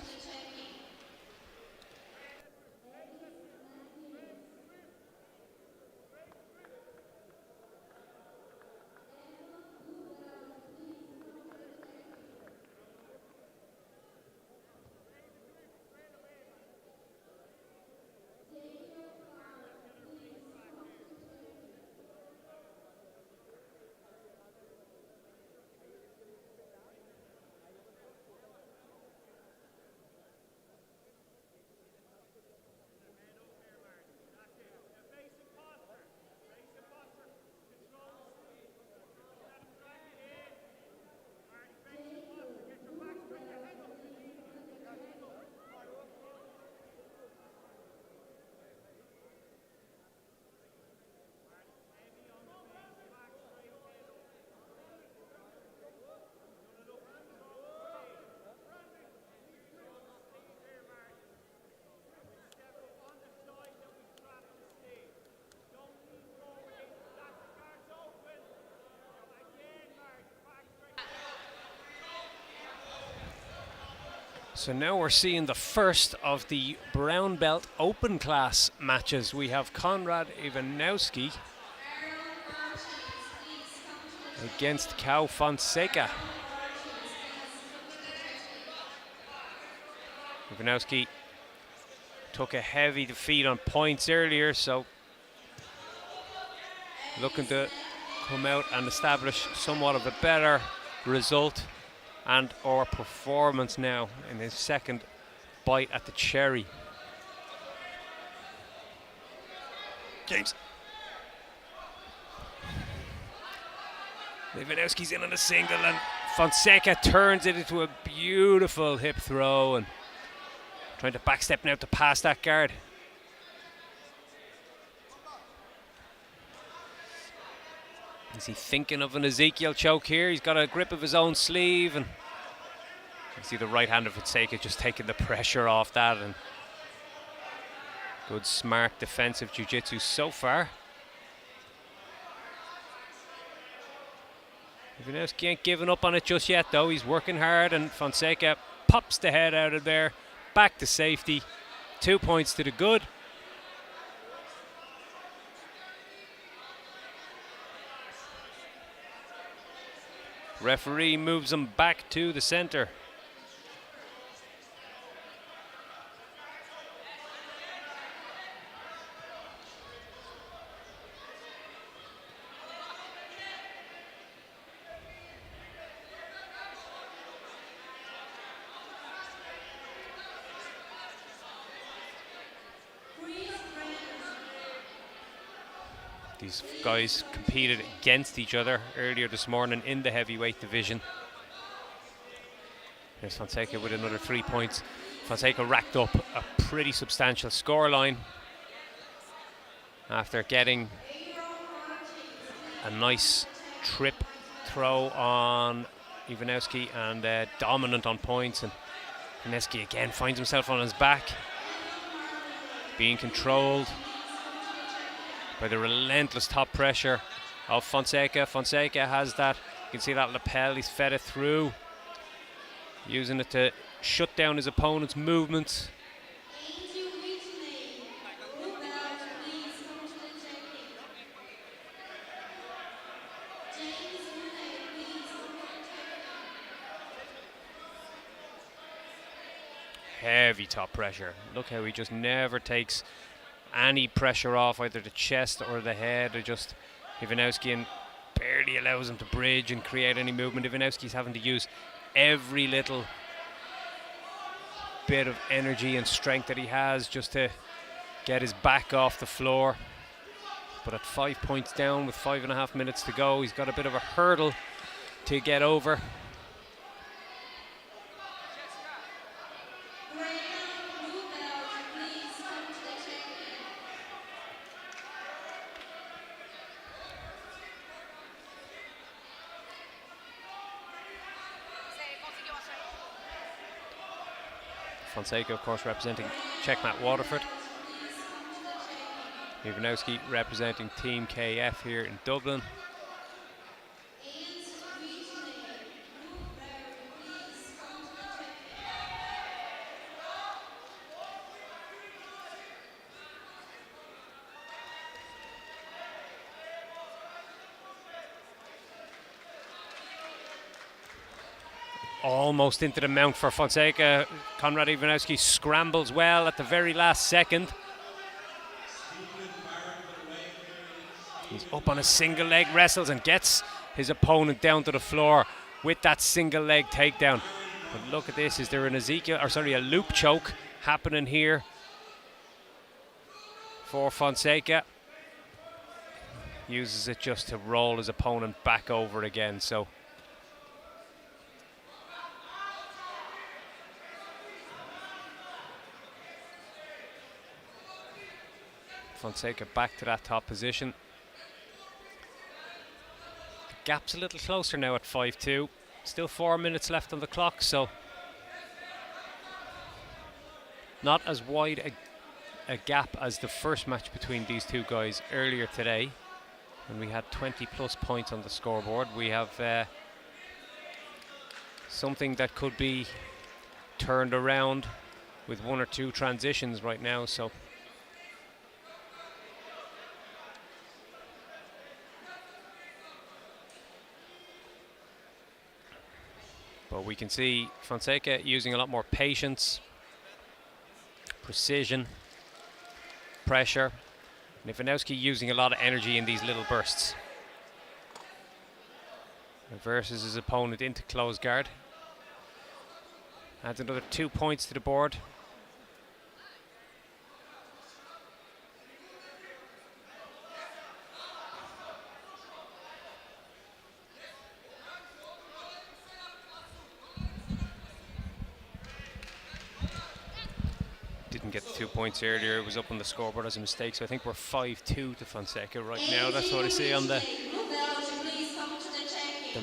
Speaker 1: So now we're seeing the first of the brown belt open class matches. We have Konrad Iwanowski against Cao Fonseca. Iwanowski took a heavy defeat on points earlier, so looking to come out and establish somewhat of a better result and or performance now in his second bite at the cherry. James. Iwanowski's in on a single and Fonseca turns it into a beautiful hip throw and trying to backstep now to pass that guard. Is he thinking of an Ezekiel choke here? He's got a grip of his own sleeve, and you see the right hand of Fonseca just taking the pressure off that, and good smart defensive jiu-jitsu so far. Iwanowski ain't giving up on it just yet though. He's working hard, and Fonseca pops the head out of there, back to safety. 2 points to the good. Referee moves him back to the center. These guys competed against each other earlier this morning in the heavyweight division. There's Fonseca with another 3 points. Fonseca racked up a pretty substantial scoreline after getting a nice trip throw on Iwanowski and dominant on points. And Iwanowski again finds himself on his back, being controlled by the relentless top pressure of Fonseca. Fonseca has that, you can see that lapel, he's fed it through, using it to shut down his opponent's movements. Heavy top pressure. Look how he just never takes any pressure off either the chest or the head. Or just Iwanowski and barely allows him to bridge and create any movement. Iwanowski's having to use every little bit of energy and strength that he has just to get his back off the floor. But at 5 points down with 5.5 minutes to go, he's got a bit of a hurdle to get over. Fonseca, of course, representing Checkmat Waterford. Iwanowski representing Team KF here in Dublin. Almost into the mount for Fonseca. Konrad Iwanowski scrambles well at the very last second. He's up on a single leg, wrestles and gets his opponent down to the floor with that single leg takedown. But look at this, is there an a loop choke happening here for Fonseca? Uses it just to roll his opponent back over again. So Fonseca back to that top position. The gap's a little closer now at 5-2. Still 4 minutes left on the clock, so not as wide a gap as the first match between these two guys earlier today, when we had 20 plus points on the scoreboard. We have something that could be turned around with one or two transitions right now. So but we can see Fonseca using a lot more patience, precision, pressure, and Iwanowski using a lot of energy in these little bursts. Reverses his opponent into close guard. Adds another 2 points to the board. Didn't get the 2 points earlier, it was up on the scoreboard as a mistake, so I think we're 5-2 to Fonseca right now. That's what I see on the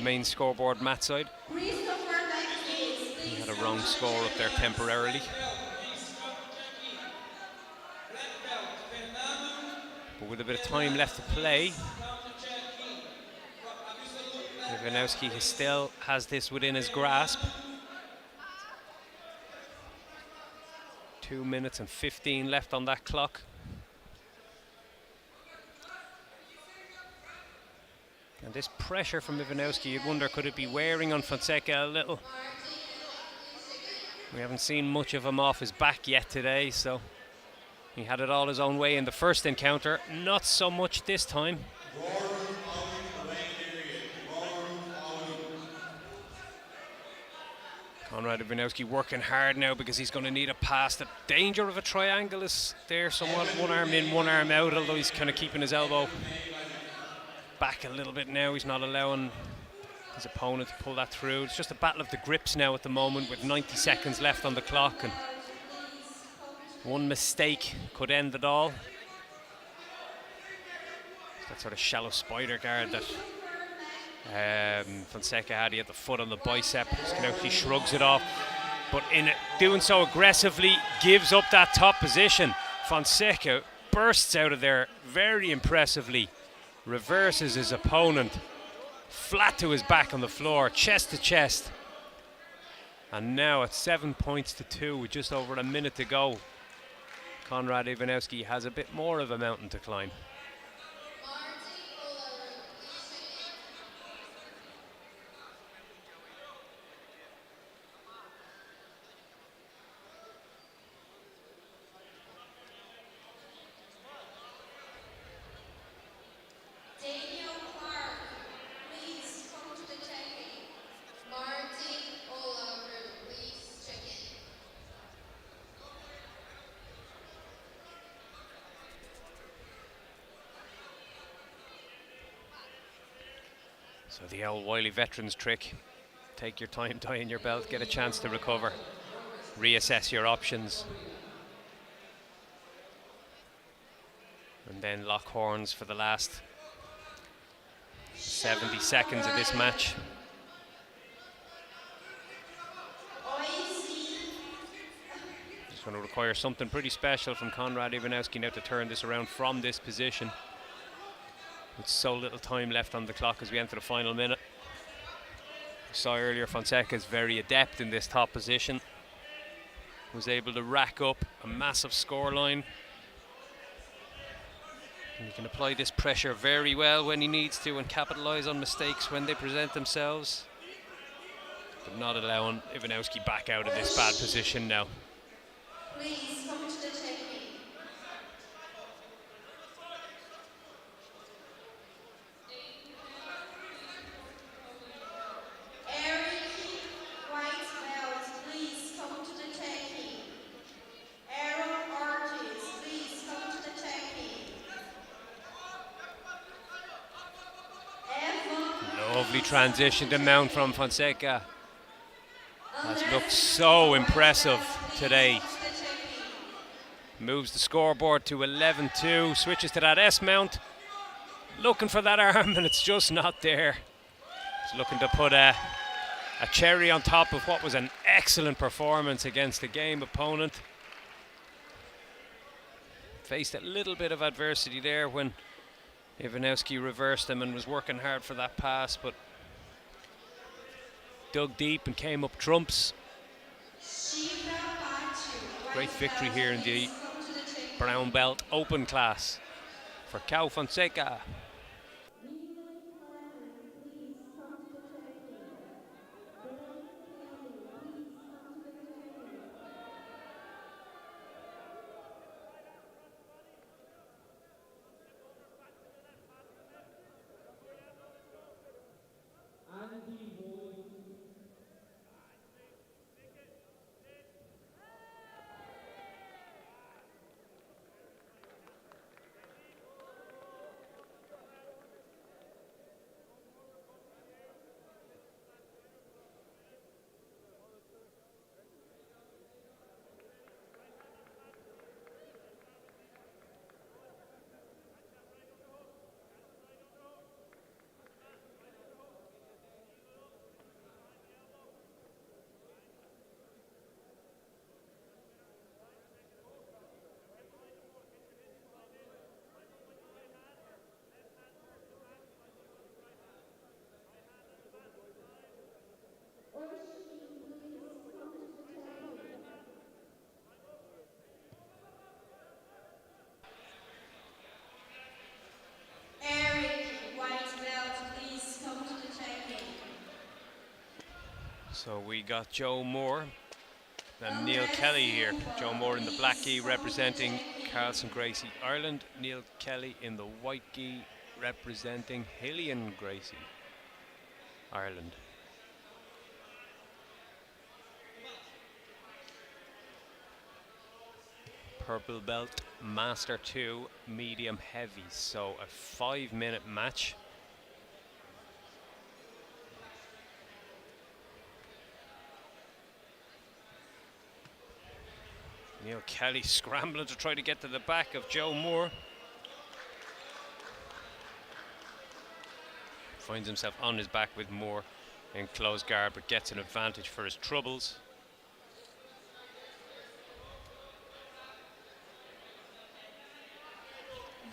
Speaker 1: main scoreboard mat side. He had a wrong score up there temporarily. But with a bit of time left to play, Iwanowski still has this within his grasp. 2 minutes and 15 left on that clock. And this pressure from Iwanowski, you'd wonder, could it be wearing on Fonseca a little? We haven't seen much of him off his back yet today, so he had it all his own way in the first encounter. Not so much this time. Konrad Iwanowski working hard now because he's going to need a pass. The danger of a triangle is there somewhat. One arm in, one arm out, although he's kind of keeping his elbow back a little bit now. He's not allowing his opponent to pull that through. It's just a battle of the grips now at the moment with 90 seconds left on the clock, and one mistake could end it all. That sort of shallow spider guard that Fonseca had. He had the foot on the bicep. He shrugs it off, but in doing so aggressively gives up that top position. Fonseca bursts out of there very impressively, reverses his opponent flat to his back on the floor, chest to chest. And now at 7 points to 2 with just over a minute to go, Konrad Iwanowski has a bit more of a mountain to climb. So the old wily veterans trick, take your time, tie in your belt, get a chance to recover, reassess your options, and then lock horns for the last 70 seconds of this match. It's going to require something pretty special from Konrad Iwanowski now to turn this around from this position. With so little time left on the clock as we enter the final minute. We saw earlier Fonseca is very adept in this top position. Was able to rack up a massive scoreline. And he can apply this pressure very well when he needs to and capitalise on mistakes when they present themselves. But not allowing Iwanowski back out of this bad position now.
Speaker 2: Please come to the technique. Eric, white belt, please come to the technique. Aaron Ortiz, please come to the technique.
Speaker 1: Lovely transition to mount from Fonseca. Has looked so impressive today. Moves the scoreboard to 11-2, switches to that S mount. Looking for that arm and it's just not there. He's looking to put a cherry on top of what was an excellent performance against a game opponent. Faced a little bit of adversity there when Iwanowski reversed him and was working hard for that pass, but dug deep and came up trumps. Great victory here in the brown belt open class for Cao Fonseca. So we got Joe Moore and Neil Kelly here. Joe Moore in the black gi representing Carlson Gracie, Ireland. Neil Kelly in the white gi representing Hillian Gracie, Ireland. Purple belt, Master 2, medium heavy. So a 5-minute match. Neil Kelly scrambling to try to get to the back of Joe Moore. Finds himself on his back with Moore in close guard, but gets an advantage for his troubles.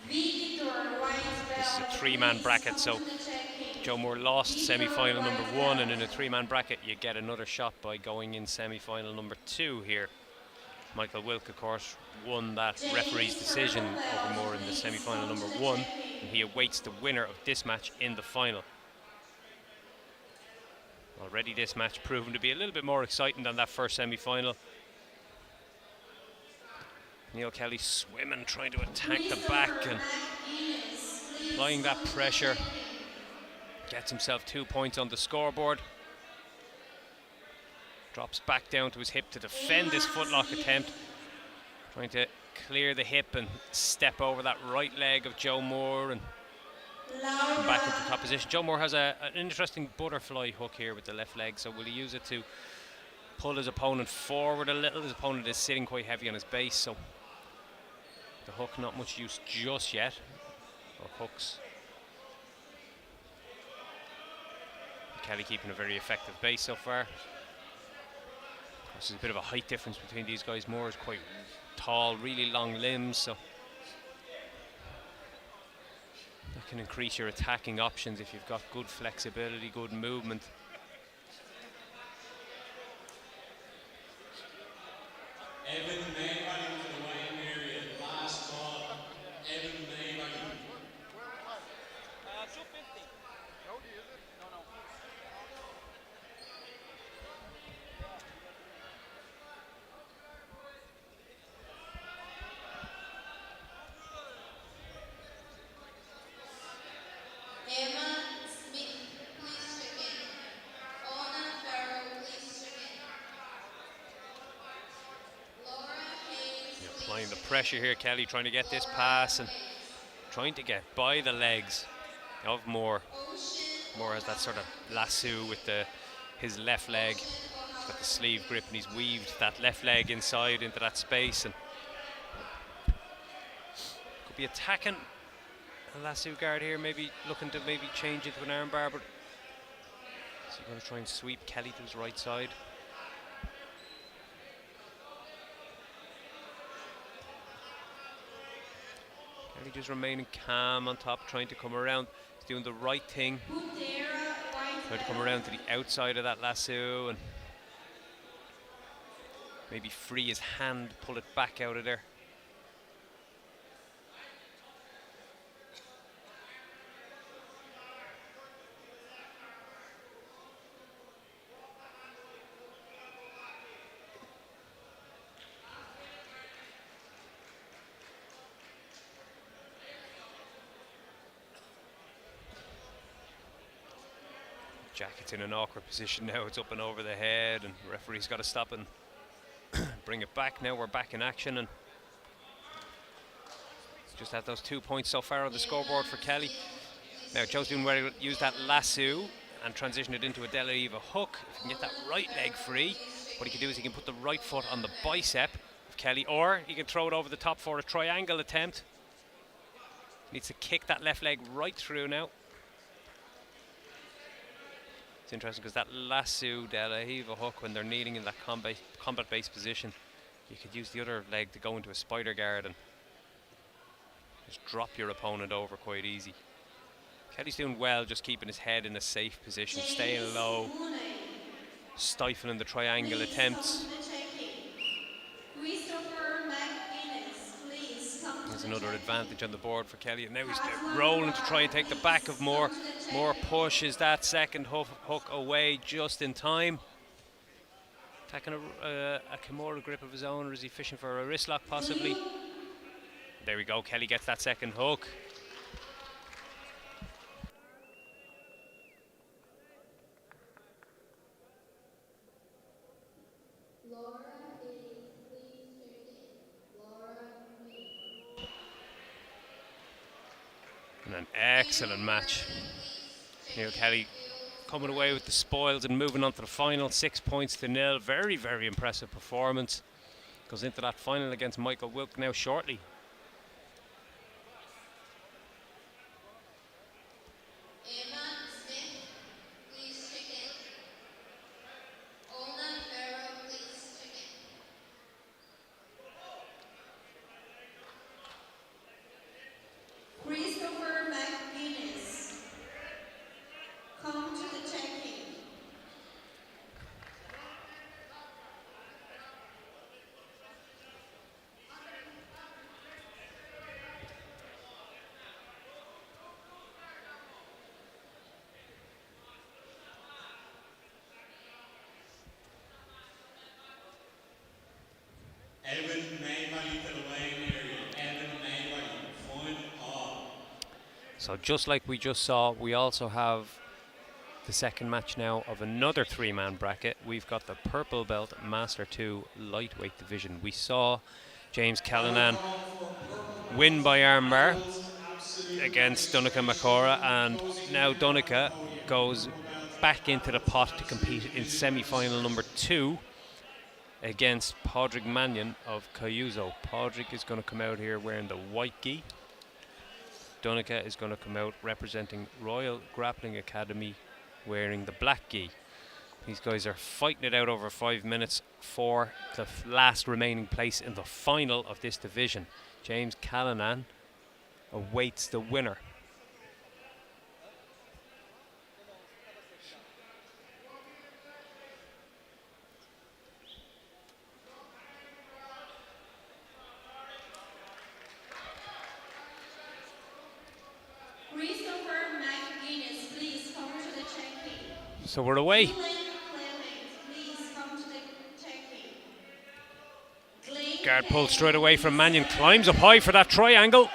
Speaker 1: This is a 3-man bracket, so Joe Moore lost semi-final number 1, and in a 3-man bracket you get another shot by going in semi-final number 2 here. Michael Wilk, of course, won that referee's decision over Moore in the semi-final number 1, and he awaits the winner of this match in the final. Already this match proven to be a little bit more exciting than that first semi-final. Neil Kelly swimming, trying to attack the back and applying that pressure. Gets himself 2 points on the scoreboard. Drops back down to his hip to defend this footlock attempt. Trying to clear the hip and step over that right leg of Joe Moore and come back into top position. Joe Moore has an interesting butterfly hook here with the left leg, so will he use it to pull his opponent forward a little? His opponent is sitting quite heavy on his base, so the hook not much use just yet, or hooks. Kelly keeping a very effective base so far. There's a bit of a height difference between these guys. Moore is quite tall, really long limbs, so that can increase your attacking options if you've got good flexibility, good movement.
Speaker 3: Evan Maybury to the weighing area. Last call. Evan Maybury.
Speaker 2: Emma Smith, please check in. Ona Farrow, please check in. Laura Hayes,
Speaker 1: You're
Speaker 2: please
Speaker 1: applying the
Speaker 2: check
Speaker 1: pressure
Speaker 2: in.
Speaker 1: here, Kelly, trying to get this
Speaker 2: Laura
Speaker 1: pass and
Speaker 2: Hayes.
Speaker 1: trying to get by the legs of Moore.
Speaker 2: Ocean
Speaker 1: Moore has that sort of
Speaker 2: O'Halloran, please
Speaker 1: lasso
Speaker 2: check
Speaker 1: with
Speaker 2: in.
Speaker 1: his left leg.
Speaker 2: Ocean
Speaker 1: He's got the
Speaker 2: O'Halloran,
Speaker 1: sleeve grip and
Speaker 2: please.
Speaker 1: he's weaved that left leg inside into that space and could be attacking a lasso guard here, maybe looking to maybe change into an armbar, but is he going to try and sweep Kelly to his right side? Kelly just remaining calm on top, trying to come around. He's doing the right thing,
Speaker 2: Putera white
Speaker 1: trying to come
Speaker 2: belt.
Speaker 1: around to the outside of that lasso and maybe free his hand, pull it back out of there. Jacket's in an awkward position now. It's up and over the head, and the referee's got to stop and bring it back. Now we're back in action, and just had those 2 points so far on the scoreboard for Kelly. Now Joe's doing well. Use that lasso and transition it into a De La Riva hook. If he can get that right leg free, what he can do is he can put the right foot on the bicep of Kelly, or he can throw it over the top for a triangle attempt. Needs to kick that left leg right through now. It's interesting because that lasso De La Riva hook, when they're kneeling in that combat-based position, you could use the other leg to go into a spider guard and just drop your opponent over quite easy. Kelly's doing well, just keeping his head in a safe position, staying
Speaker 2: James
Speaker 1: low,
Speaker 2: Mooney,
Speaker 1: stifling the triangle
Speaker 2: please
Speaker 1: attempts.
Speaker 2: come to the check-in. Christopher McGuinness, please come to
Speaker 1: There's
Speaker 2: the
Speaker 1: another
Speaker 2: check-in.
Speaker 1: advantage on the board for Kelly, and now he's
Speaker 2: Haslam
Speaker 1: rolling to try and
Speaker 2: Bar,
Speaker 1: take the back of
Speaker 2: please
Speaker 1: Moore.
Speaker 2: come to the
Speaker 1: Moore
Speaker 2: check-in.
Speaker 1: pushes that second hook away just in time. Attacking a Kimura grip of his own, or is he fishing for a wrist lock possibly?
Speaker 2: Blue,
Speaker 1: There we go, Kelly gets that second hook.
Speaker 2: Laura Hayes, please check in. Laura Hayes.
Speaker 1: And an excellent match. Neil Kelly coming away with the spoils and moving on to the final, 6 points to nil. Very, very impressive performance. Goes into that final against Michael Wilk now shortly.
Speaker 2: Emma Smith, please check in. Ona Farrow, please check in. Christopher McGuinness, come to the check-in.
Speaker 3: Evan Maybury to the weighing area. Evan Maybury. Final call.
Speaker 1: So just like we just saw, we also have the second match now of another three-man bracket. We've got the purple belt Master 2 lightweight division. We saw James Callanan win by armbar against Donica Makora, and now Donica goes back into the pot to compete in semi-final number 2 against Padraig Mannion of Cayuzo. Padraig is going to come out here wearing the white gi. Donica is going to come out representing Royal Grappling Academy wearing the black gi. These guys are fighting it out over 5 minutes for the last remaining place in the final of this division. James Callanan awaits the winner. So we're away. Guard pulled straight away from Mannion, climbs up high for that triangle.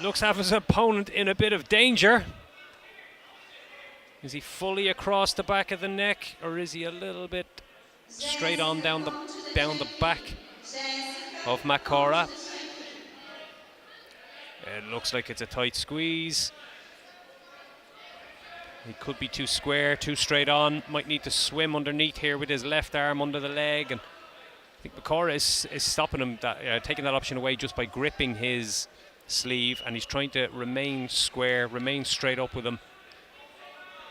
Speaker 1: Looks to have his opponent in a bit of danger. Is he fully across the back of the neck, or is he a little bit straight on down the back of Makora? It looks like it's a tight squeeze. He could be too square, too straight on. Might need to swim underneath here with his left arm under the leg. And I think Makora is stopping him, taking that option away just by gripping his sleeve. And he's trying to remain square, remain straight up with him,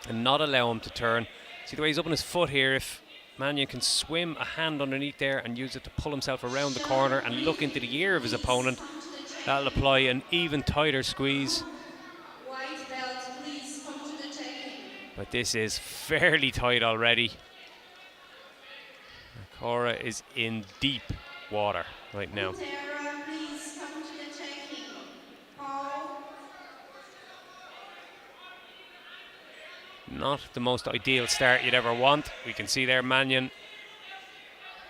Speaker 1: and not allow him to turn. See the way he's up on his foot here. If Mannion can swim a hand underneath there and use it to pull himself around the corner and look into the ear of his opponent, that'll apply an even tighter squeeze. But this is fairly tight already. Makora is in deep water right now. Not the most ideal start you'd ever want. We can see there Mannion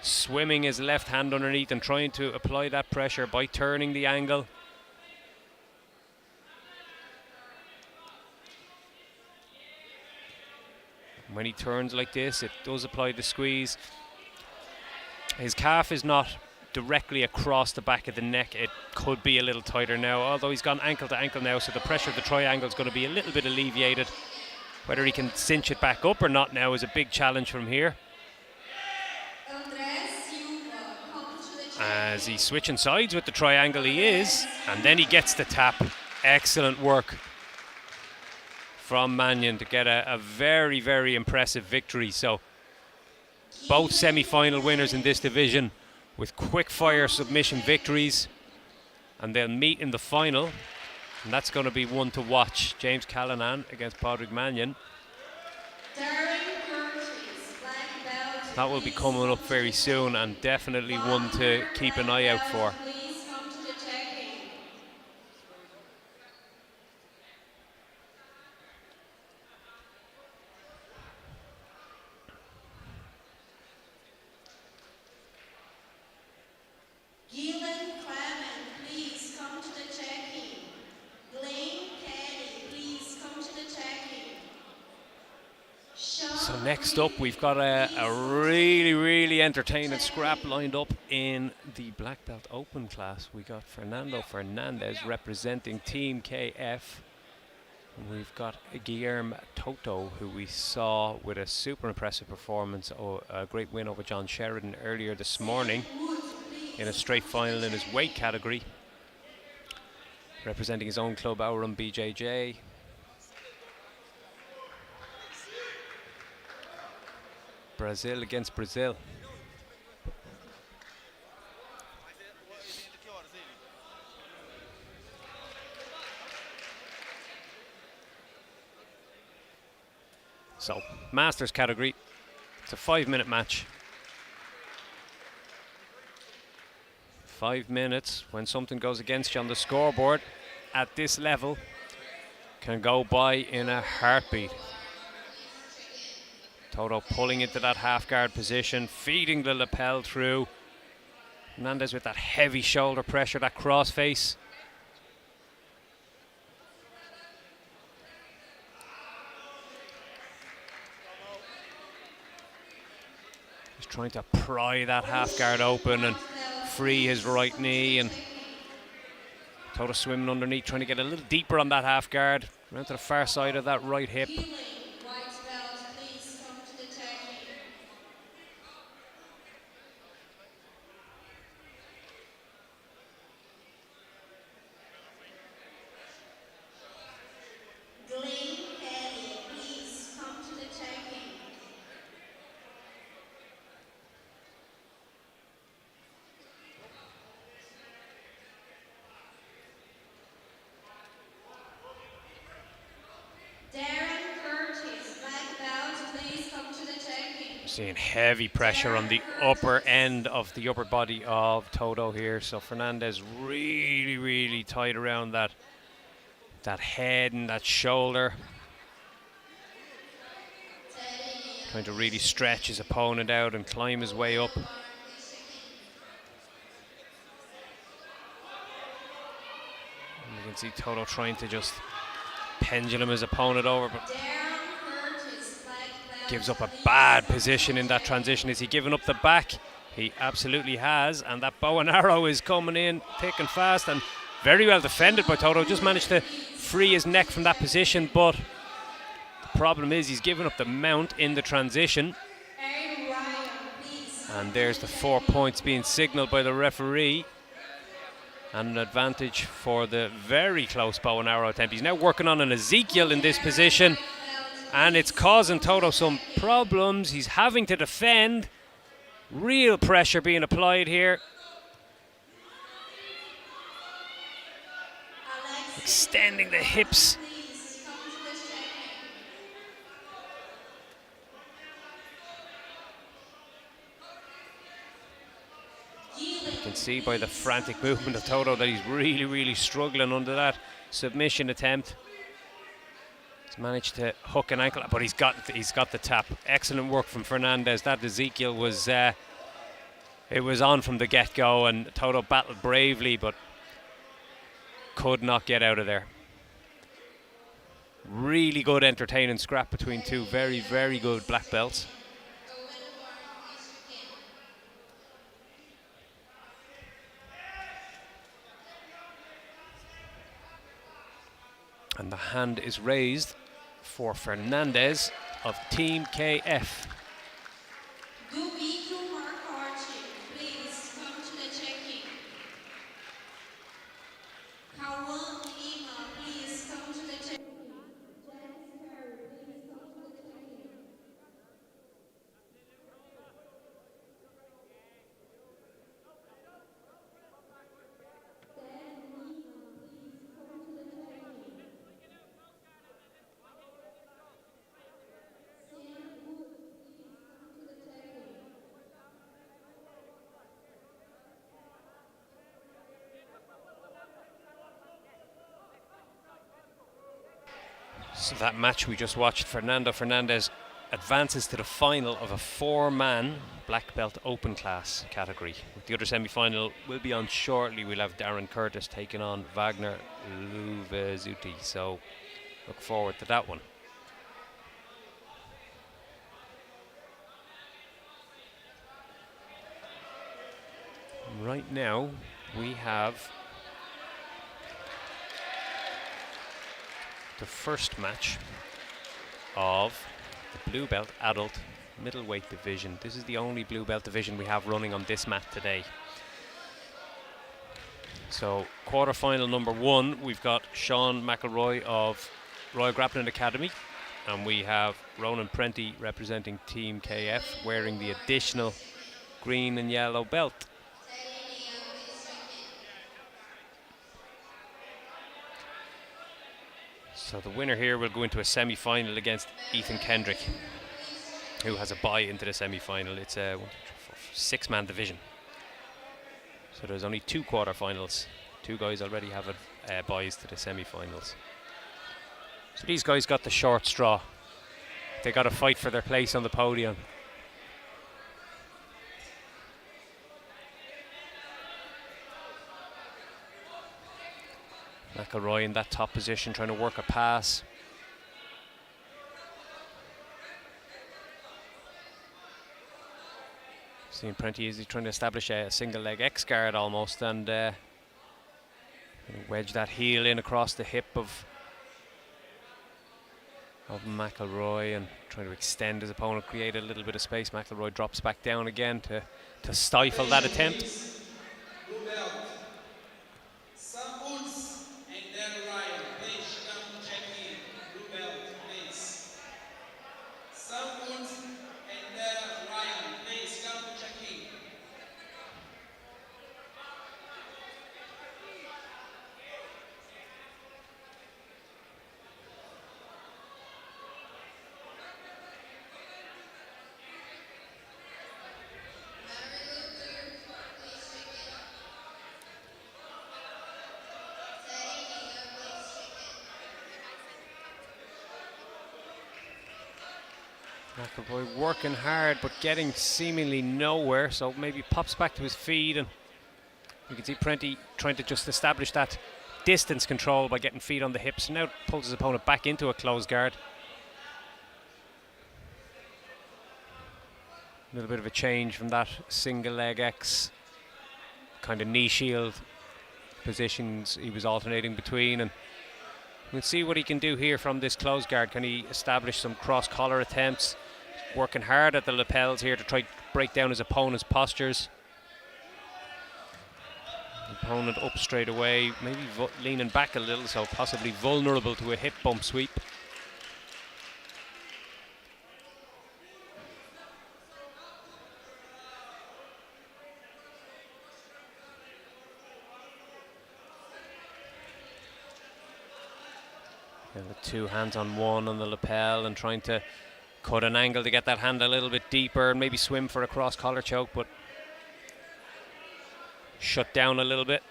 Speaker 1: swimming his left hand underneath and trying to apply that pressure by turning the angle. When he turns like this, it does apply the squeeze. His calf is not directly across the back of the neck. It could be a little tighter now, although he's gone ankle to ankle now, so the pressure of the triangle is going to be a little bit alleviated. Whether he can cinch it back up or not now is a big challenge from here. As he's switching sides with the triangle, he is, and then he gets the tap. Excellent work from Mannion to get a very, very impressive victory. So both semi-final winners in this division with quick-fire submission victories, and they'll meet in the final, and that's going to be one to watch. James Callanan against Padraig Mannion. That will be coming up very soon, and definitely one to keep an eye out for. So next up, we've got a really, really entertaining scrap lined up in the Black Belt Open class. We got Fernando Fernandez representing Team KF. And we've got Guillermo Toto, who we saw with a super impressive performance, a great win over John Sheridan earlier this morning in a straight final in his weight category, representing his own club, Aurum BJJ. Brazil against Brazil. So, Masters category, it's a 5-minute match. 5 minutes, when something goes against you on the scoreboard at this level, can go by in a heartbeat. Toto pulling into that half guard position, feeding the lapel through. Fernandez with that heavy shoulder pressure, that cross face. He's trying to pry that half guard open and free his right knee, and Toto swimming underneath, trying to get a little deeper on that half guard, around to the far side of that right hip. Seeing heavy pressure on the upper end of the upper body of Toto here. So Fernandez really, really tight around that head and that shoulder. Trying to really stretch his opponent out and climb his way up. And you can see Toto trying to just pendulum his opponent over, but gives up a bad position in that transition. Is he giving up the back? He absolutely has, and that bow and arrow is coming in thick and fast, and very well defended by Toto. Just managed to free his neck from that position, but the problem is he's giving up the mount in the transition. And there's the 4 points being signalled by the referee, and an advantage for the very close bow and arrow attempt. He's now working on an Ezekiel in this position, and it's causing Toto some problems. He's having to defend. Real pressure being applied here. Extending the hips. You can see by the frantic movement of Toto that he's really, really struggling under that submission attempt. He's managed to hook an ankle, but he's got the tap. Excellent work from Fernandez. That Ezekiel was it was on from the get-go, and Toto battled bravely, but could not get out of there. Really good, entertaining scrap between two very, very good black belts. And the hand is raised for Fernandez of Team KF. So that match we just watched, Fernando Fernandez advances to the final of a 4-man black belt open class category. The other semi-final will be on shortly. We'll have Darren Curtis taking on Wagner Luvezuti. So look forward to that one. Right now we have the first match of the blue belt adult middleweight division. This is the only blue belt division we have running on this mat today. So quarterfinal number 1, we've got Sean McElroy of Royal Grappling Academy, and we have Ronan Prenti representing Team KF, wearing the additional green and yellow belt. So the winner here will go into a semi-final against Ethan Kendrick, who has a bye into the semi-final. It's a 6-man division. So there's only 2 quarterfinals. 2 guys already have byes to the semi-finals. So these guys got the short straw. They got to fight for their place on the podium. McElroy in that top position, trying to work a pass. Seeing Prenti is trying to establish a single leg X guard almost, and wedge that heel in across the hip of McElroy, and trying to extend his opponent, create a little bit of space. McElroy drops back down again to stifle that attempt. McElroy working hard but getting seemingly nowhere, so maybe pops back to his feet, and you can see Prenti trying to just establish that distance control by getting feet on the hips. Now pulls his opponent back into a closed guard. A little bit of a change from that single leg X kind of knee shield positions he was alternating between, and we'll see what he can do here from this closed guard. Can he establish some cross collar attempts? Working hard at the lapels here to try to break down his opponent's postures. Opponent up straight away, maybe leaning back a little, so possibly vulnerable to a hip bump sweep. And with two hands on one on the lapel and trying to cut an angle to get that hand a little bit deeper and maybe swim for a cross collar choke, but shut down a little bit.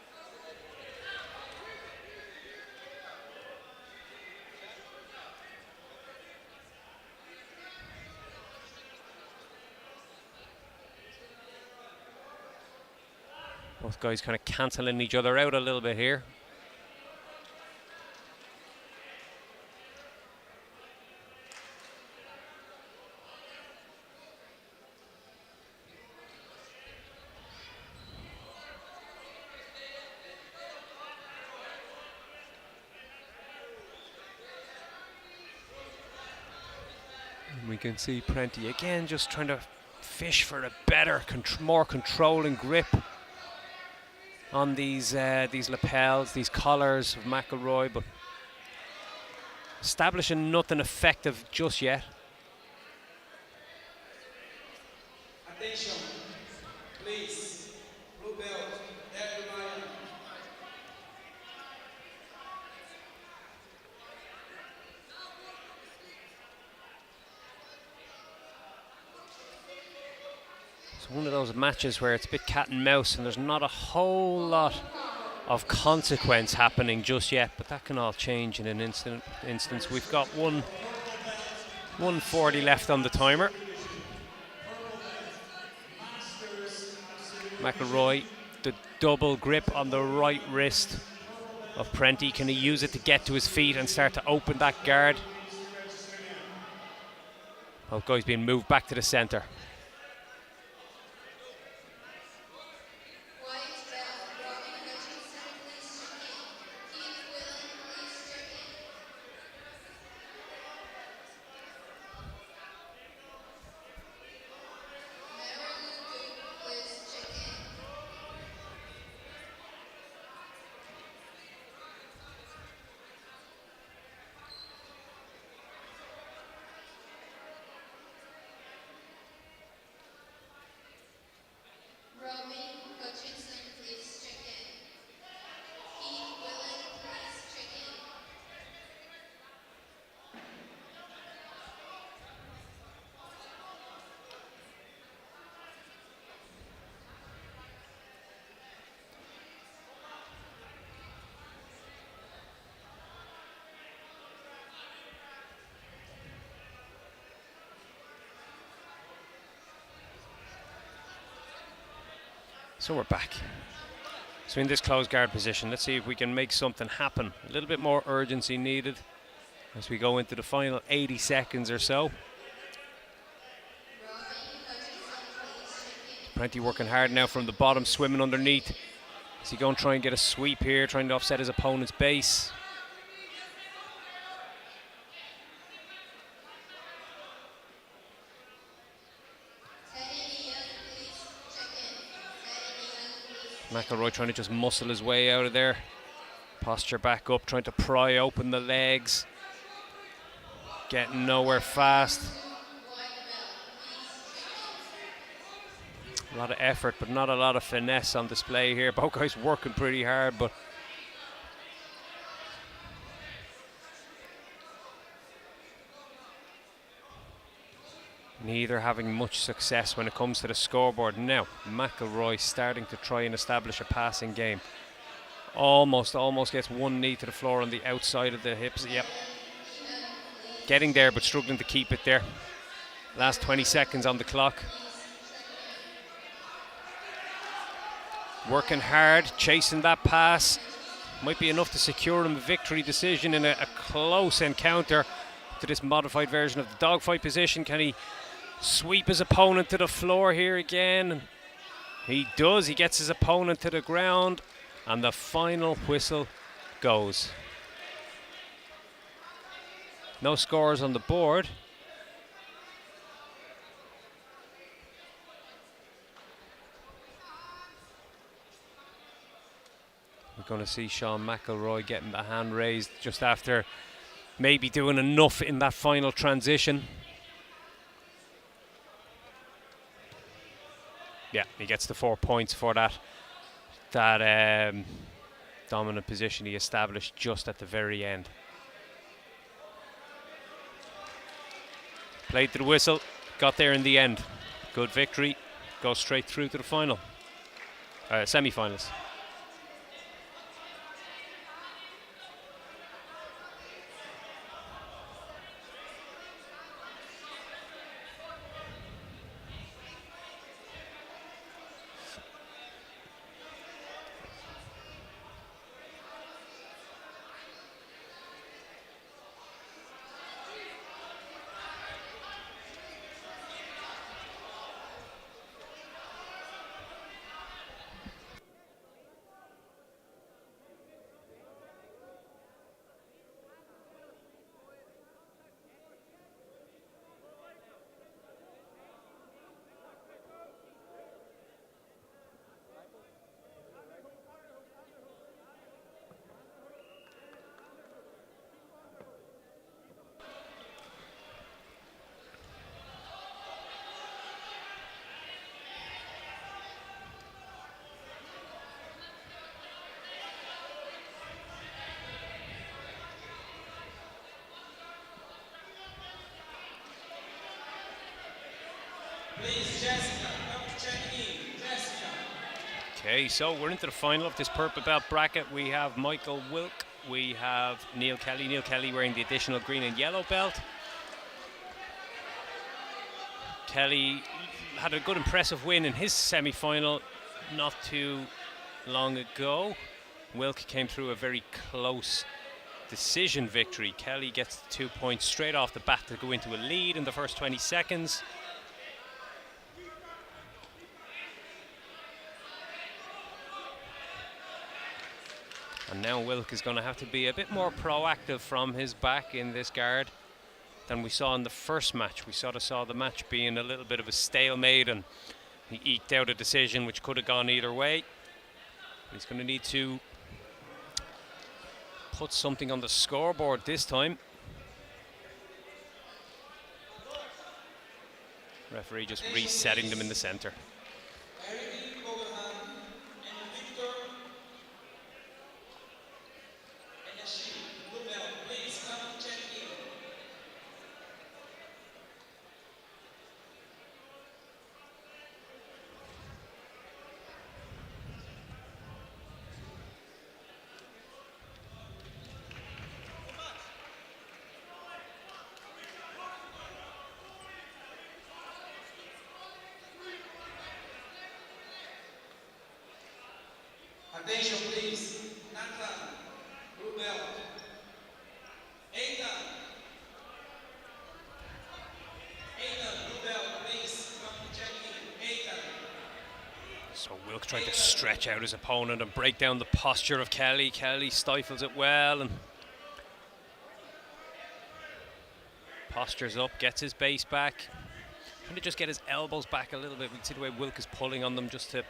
Speaker 1: Both guys kind of cancelling each other out a little bit here. We can see Prenti again just trying to fish for a better, more controlling grip on these lapels, these collars of McElroy, but establishing nothing effective just yet.
Speaker 3: Attention, please. Blue belt, everybody.
Speaker 1: It's one of those matches where it's a bit cat and mouse and there's not a whole lot of consequence happening just yet, but that can all change in an instance. We've got 140 left on the timer. McElroy, the double grip on the right wrist of Prenti. Can he use it to get to his feet and start to open that guard? Both guys being moved back to the centre. So we're back. So in this closed guard position, let's see if we can make something happen. A little bit more urgency needed as we go into the final 80 seconds or so. Prenti working hard now from the bottom, swimming underneath. Is he going to try and get a sweep here, trying to offset his opponent's base? McElroy trying to just muscle his way out of there. Posture back up, trying to pry open the legs. Getting nowhere fast. A lot of effort, but not a lot of finesse on display here. Both guys working pretty hard, but neither having much success when it comes to the scoreboard. Now, McElroy starting to try and establish a passing game. Almost gets one knee to the floor on the outside of the hips. Yep. Getting there, but struggling to keep it there. Last 20 seconds on the clock. Working hard, chasing that pass. Might be enough to secure him a victory decision in a close encounter to this modified version of the dogfight position. Can he sweep his opponent to the floor here again? He does. He gets his opponent to the ground, and the final whistle goes. No scores on the board. We're going to see Sean McElroy getting the hand raised just after maybe doing enough in that final transition. Yeah, he gets the 4 points for that dominant position he established just at the very end. Played to the whistle, got there in the end. Good victory, goes straight through to the final, semi-finals.
Speaker 3: Please, Jessica, come to check in. Jessica.
Speaker 1: Okay, so we're into the final of this purple belt bracket. We have Michael Wilk, we have Neil Kelly. Neil Kelly wearing the additional green and yellow belt. Kelly had a good impressive win in his semi-final not too long ago. Wilk came through a very close decision victory. Kelly gets the 2 points straight off the bat to go into a lead in the first 20 seconds. And now Wilk is going to have to be a bit more proactive from his back in this guard than we saw in the first match. We sort of saw the match being a little bit of a stalemate, and he eked out a decision which could have gone either way. He's going to need to put something on the scoreboard this time. Referee just resetting them in the center.
Speaker 3: Attention, please. Nathan, blue belt. Ethan, blue belt, please come to check in. Ethan.
Speaker 1: So Wilk trying to stretch out his opponent and break down the posture of Kelly. Kelly stifles it well and postures up, gets his base back. Trying to just get his elbows back a little bit. We can see the way Wilk is pulling on them just to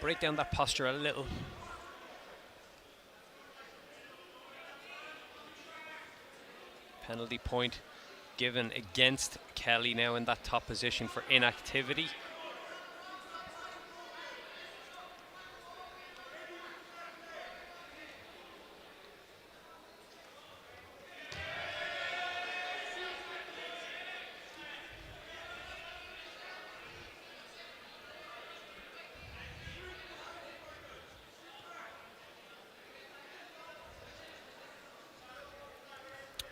Speaker 1: break down that posture a little. Penalty point given against Kelly now in that top position for inactivity.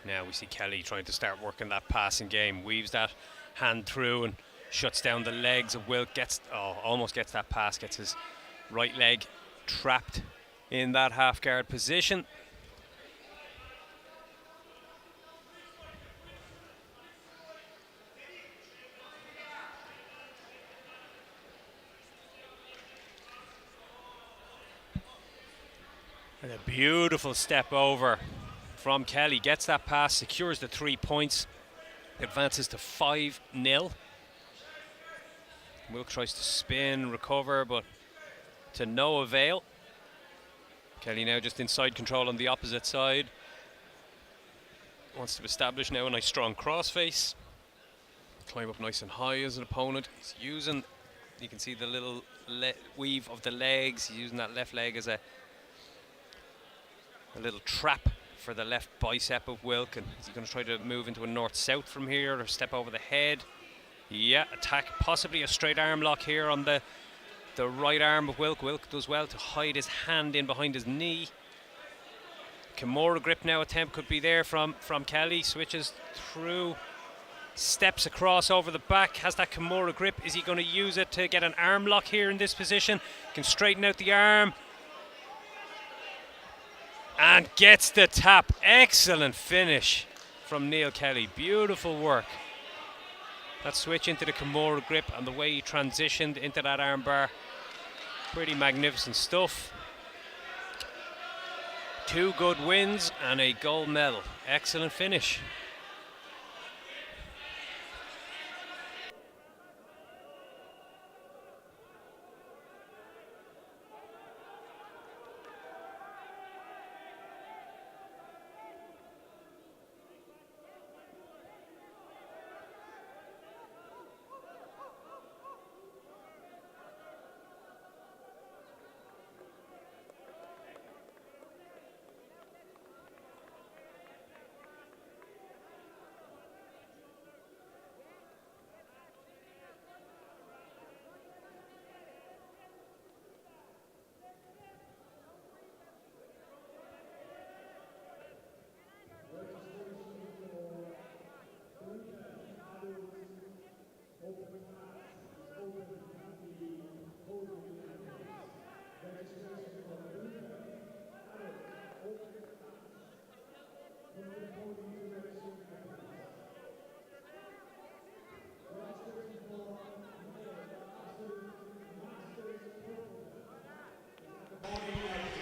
Speaker 1: Now we see Kelly trying to start working that passing game, weaves that hand through and shuts down the legs of Wilk. Almost gets that pass, gets his right leg trapped in that half guard position. And a beautiful step over from Kelly. Gets that pass, secures the 3 points, advances to 5-0. Wilk tries to spin, recover, but to no avail. Kelly now just inside control on the opposite side. Wants to establish now a nice strong crossface. Climb up nice and high as an opponent. He's using, you can see the little weave of the legs. He's using that left leg as a little trap for the left bicep of Wilk. And is he going to try to move into a north-south from here or step over the head? Yeah, attack, possibly a straight arm lock here on the right arm of Wilk. Wilk does well to hide his hand in behind his knee. Kimura grip now attempt could be there from Kelly. Switches through, steps across over the back, has that Kimura grip. Is he going to use it to get an arm lock here in this position? Can straighten out the arm. And gets the tap. Excellent finish from Neil Kelly. Beautiful work. That switch into the Kimura grip and the way he transitioned into that arm bar. Pretty magnificent stuff. 2 good wins and a gold medal. Excellent finish.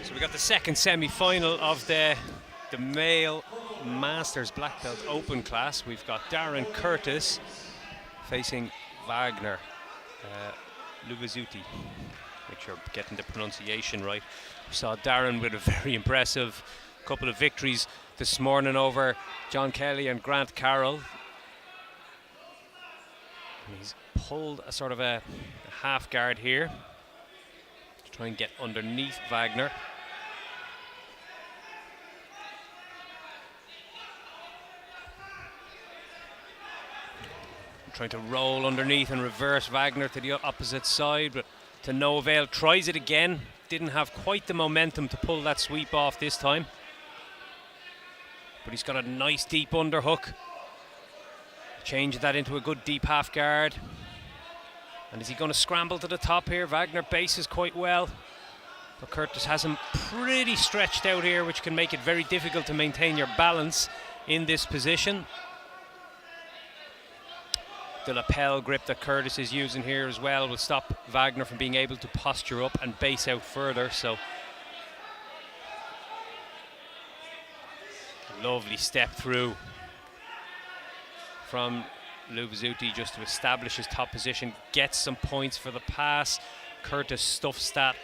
Speaker 1: So we got the second semi-final of the male Masters Black Belt Open class. We've got Darren Curtis facing Wagner Luvazuti. Make sure I'm getting the pronunciation right. We saw Darren with a very impressive couple of victories this morning over John Kelly and Grant Carroll. And he's pulled a sort of a half guard here to try and get underneath Wagner. Trying to roll underneath and reverse Wagner to the opposite side, but to no avail. Tries it again. Didn't have quite the momentum to pull that sweep off this time. But he's got a nice deep underhook. Change that into a good deep half guard. And is he going to scramble to the top here? Wagner bases quite well, but Curtis has him pretty stretched out here, which can make it very difficult to maintain your balance in this position. The lapel grip that Curtis is using here as well will stop Wagner from being able to posture up and base out further. So lovely step through from Luvazuti just to establish his top position, gets some points for the pass. Curtis stuffs that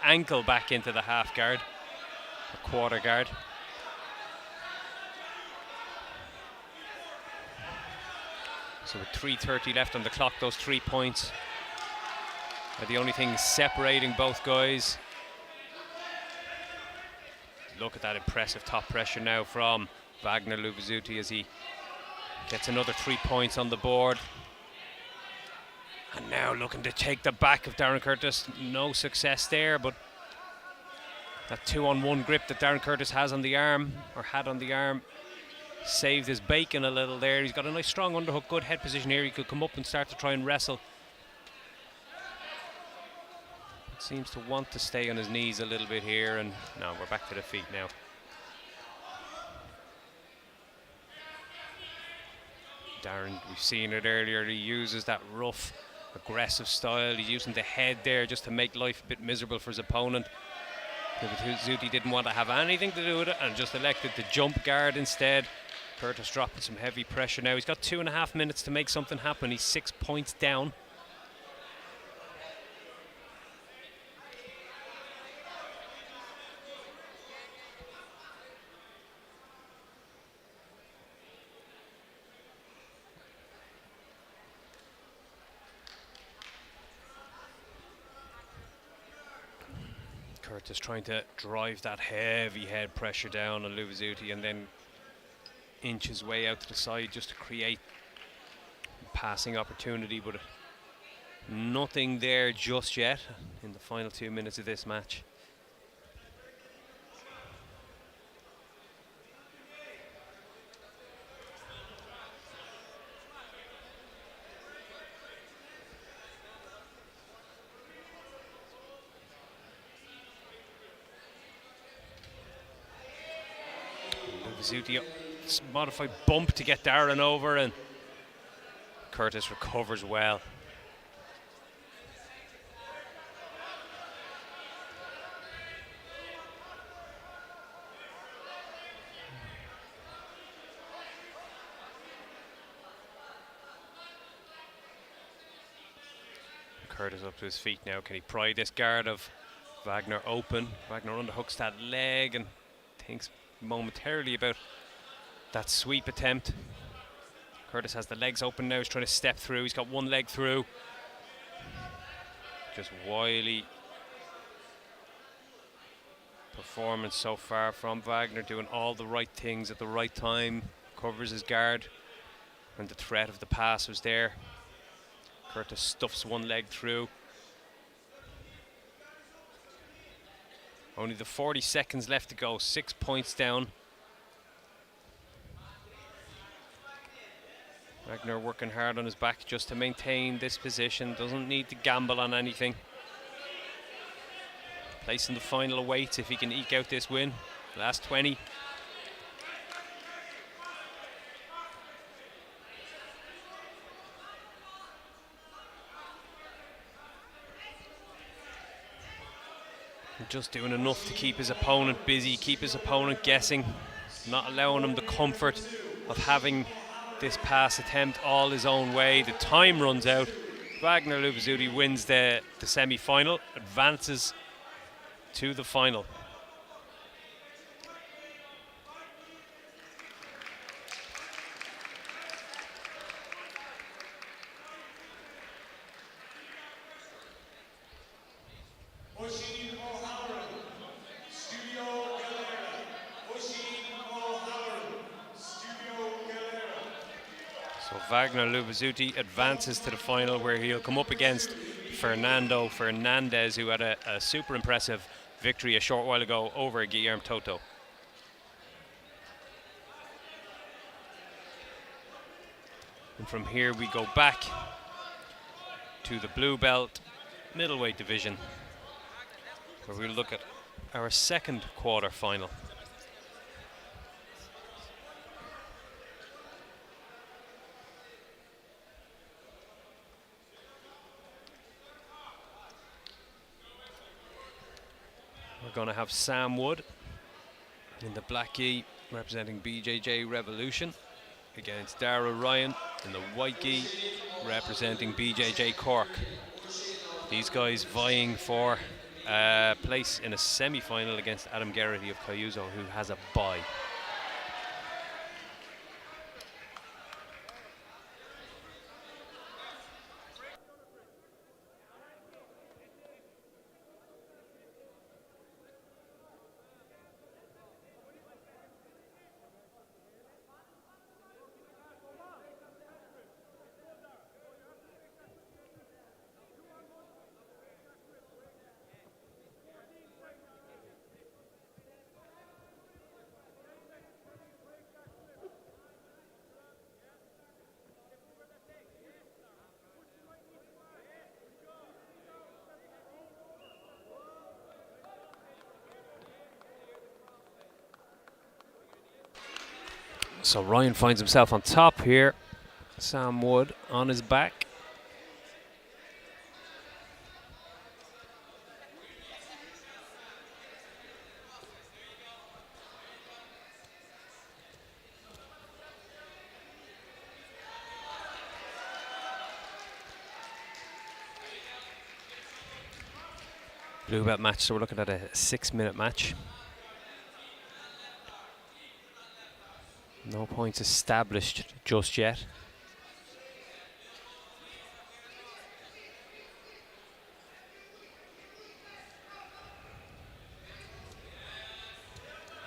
Speaker 1: ankle back into the half guard, a quarter guard. So with 3:30 left on the clock, those 3 points are the only thing separating both guys. Look at that impressive top pressure now from Wagner Luvazuti as he gets another 3 points on the board. And now looking to take the back of Darren Curtis. No success there, but that 2-on-1 grip that Darren Curtis has on the arm, or had on the arm, saved his bacon a little there. He's got a nice strong underhook, good head position here. He could come up and start to try and wrestle. Seems to want to stay on his knees a little bit here, and no, we're back to the feet now. Darren, we've seen it earlier, he uses that rough, aggressive style. He's using the head there just to make life a bit miserable for his opponent. Zuti didn't want to have anything to do with it and just elected to jump guard instead. Curtis dropping some heavy pressure now. He's got 2.5 minutes to make something happen. He's 6 points down. Curtis trying to drive that heavy head pressure down on Luvazuti and then inch his way out to the side just to create passing opportunity, but nothing there just yet in the final 2 minutes of this match. Zuti modified bump to get Darren over, and Curtis recovers well. Curtis up to his feet now. Can he pry this guard of Wagner open? Wagner underhooks that leg and thinks momentarily about that sweep attempt. Curtis has the legs open now. He's trying to step through. He's got one leg through. Just wily performance so far from Wagner, doing all the right things at the right time. Covers his guard when the threat of the pass was there. Curtis stuffs one leg through. Only the 40 seconds left to go, 6 points down. Wagner working hard on his back just to maintain this position, doesn't need to gamble on anything. Placing the final weights if he can eke out this win. Last 20. Just doing enough to keep his opponent busy, keep his opponent guessing, not allowing him the comfort of having this pass attempt all his own way. The time runs out. Wagner Luvazuti wins the semi-final, advances to the final. Wagner Luvazuti advances to the final, where he'll come up against Fernando Fernandez, who had a super impressive victory a short while ago over Guillermo Toto. And from here we go back to the blue belt middleweight division, where we'll look at our second quarter final. We're going to have Sam Wood in the black gi representing BJJ Revolution against Dara Ryan in the white gi representing BJJ Cork. These guys vying for a place in a semi-final against Adam Geraghty of Cayuzo, who has a bye. So Ryan finds himself on top here. Sam Wood on his back. Blue belt match, so we're looking at a 6-minute match. No points established just yet.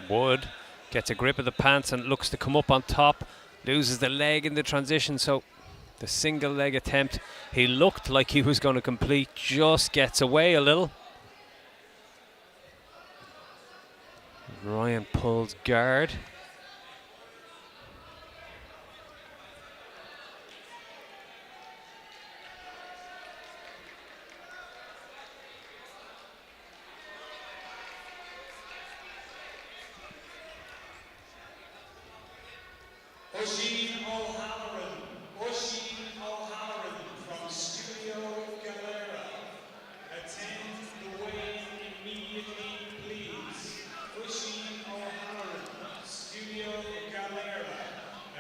Speaker 1: Wood gets a grip of the pants and looks to come up on top. Loses the leg in the transition, so the single leg attempt he looked like he was going to complete just gets away a little. Ryan pulls guard.
Speaker 3: Oisin O'Halloran from Studio Galera. Attend the weigh-in immediately, please. Oisin O'Halloran, Studio Galera.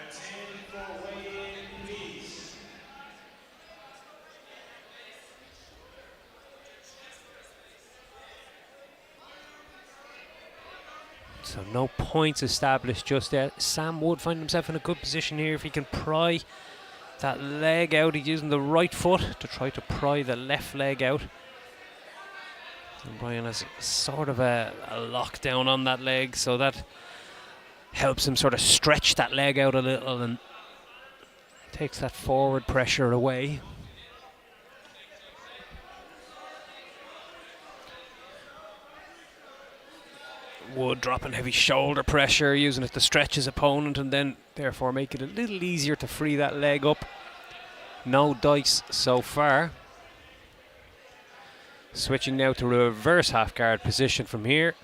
Speaker 3: Attend for weigh-in, please.
Speaker 1: So no points established just yet. Sam Wood finding himself in a good position here. If he can pry that leg out, he's using the right foot to try to pry the left leg out. And Brian has sort of a lockdown on that leg, so that helps him sort of stretch that leg out a little and takes that forward pressure away. Wood dropping heavy shoulder pressure, using it to stretch his opponent and then therefore make it a little easier to free that leg up. No dice so far. Switching now to reverse half guard position from here.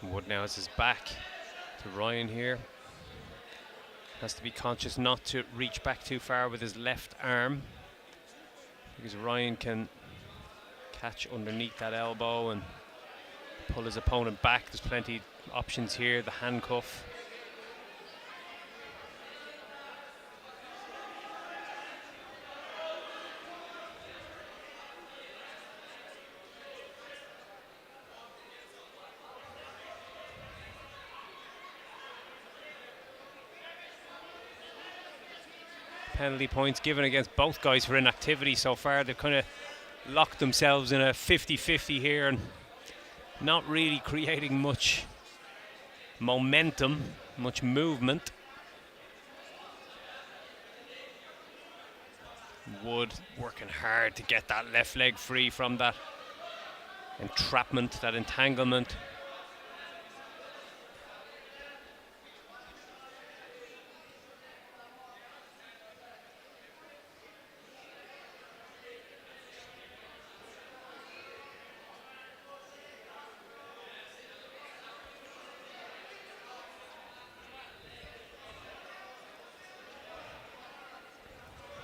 Speaker 1: Wood now has his back to Ryan here. Has to be conscious not to reach back too far with his left arm, because Ryan can catch underneath that elbow and pull his opponent back. There's plenty of options here. The handcuff. Penalty points given against both guys for inactivity so far. They've kind of locked themselves in a 50-50 here and not really creating much momentum, much movement. Wood working hard to get that left leg free from that entrapment, that entanglement.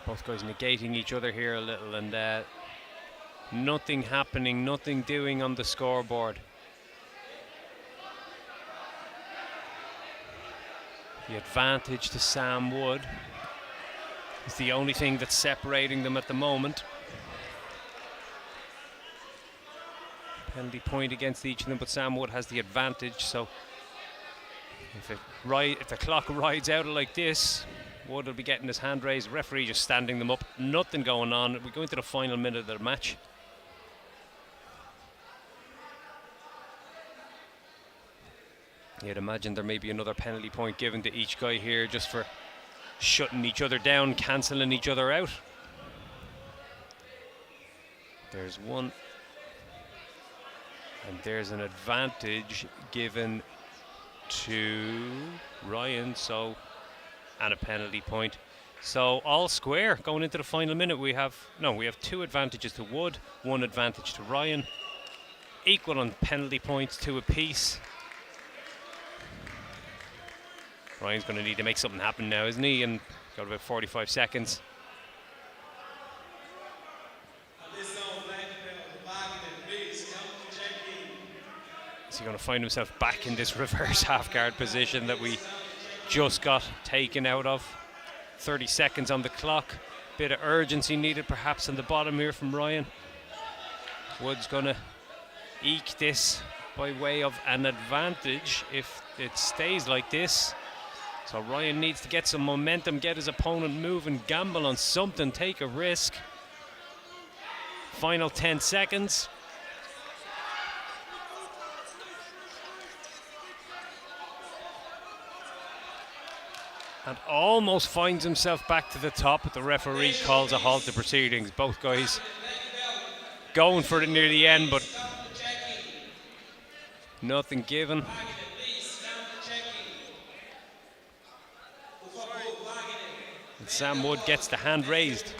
Speaker 1: Both guys negating each other here a little, and nothing happening, nothing doing on the scoreboard. The advantage to Sam Wood is the only thing that's separating them at the moment. Penalty point against each of them, but Sam Wood has the advantage, so if the clock rides out like this, Wood will be getting his hand raised, referee just standing them up, nothing going on. We go into the final minute of the match. You'd imagine there may be another penalty point given to each guy here just for shutting each other down, cancelling each other out. There's one And there's an advantage given to Ryan, and a penalty point. So all square going into the final minute. We have 2 advantages to Wood, 1 advantage to Ryan. Equal on penalty points, 2 apiece. Ryan's going to need to make something happen now, isn't he? And got about 45 seconds. Is he going to find himself back in this reverse half guard position that we just got taken out of? 30 seconds on the clock. Bit of urgency needed perhaps on the bottom here from Ryan. Wood's going to eke this by way of an advantage if it stays like this. So Ryan needs to get some momentum, get his opponent moving, gamble on something, take a risk. Final 10 seconds. And almost finds himself back to the top, but the referee calls a halt to proceedings. Both guys going for it near the end, but nothing given. And Sam Wood gets the hand raised.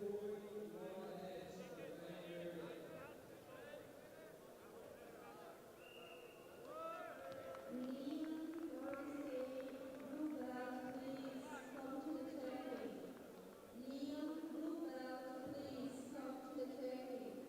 Speaker 2: Leon Morrissey, blue belt, please come to the checking. Leon, blue belt, please come to the checking.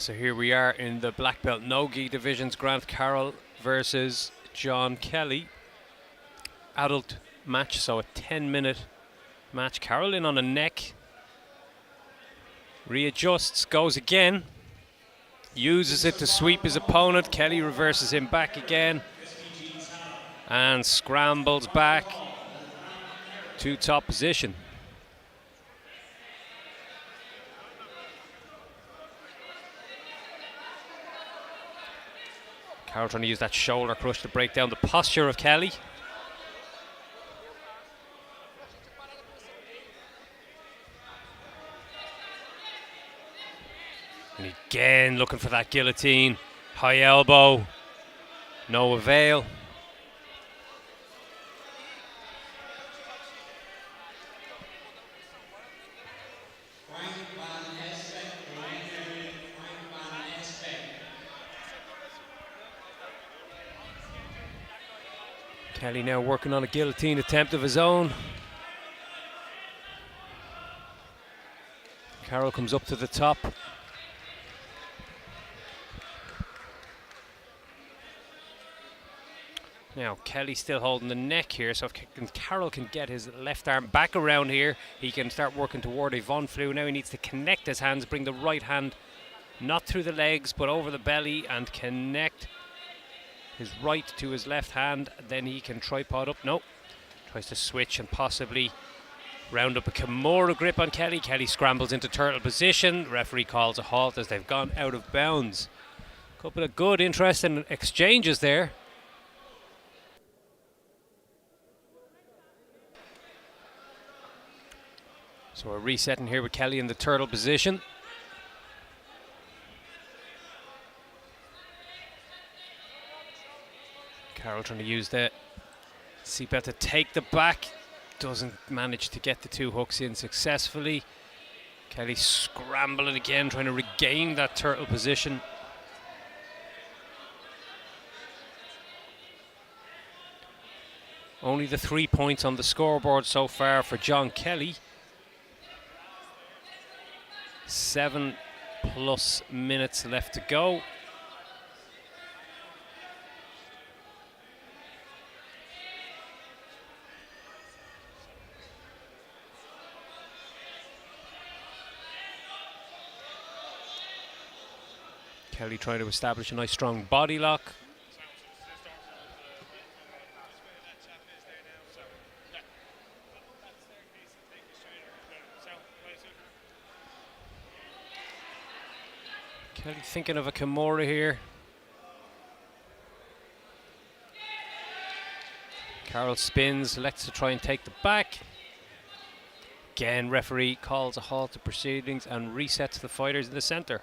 Speaker 1: So here we are in the black belt nogi divisions. Grant Carroll versus John Kelly. Adult match, so a 10-minute match. Carroll in on a neck. Readjusts, goes again. Uses it to sweep his opponent. Kelly reverses him back again. And scrambles back to top position. Carroll trying to use that shoulder crush to break down the posture of Kelly. And again looking for that guillotine. High elbow. No avail. Kelly now working on a guillotine attempt of his own. Carroll comes up to the top. Now Kelly still holding the neck here, so if Carroll can get his left arm back around here, he can start working toward a Von Flew. Now he needs to connect his hands, bring the right hand not through the legs but over the belly and connect his right to his left hand. Then he can tripod up. No, tries to switch and possibly round up a Kimura grip on Kelly. Kelly scrambles into turtle position. Referee calls a halt as they've gone out of bounds. Couple of good, interesting exchanges there. So we're resetting here with Kelly in the turtle position. Carroll trying to use the seatbelt to take the back. Doesn't manage to get the two hooks in successfully. Kelly scrambling again, trying to regain that turtle position. Only the 3 points on the scoreboard so far for John Kelly. 7+ minutes left to go. Kelly trying to establish a nice strong body lock. Kelly thinking of a Kimura here. Carroll spins, elects to try and take the back. Again, referee calls a halt to proceedings and resets the fighters in the centre.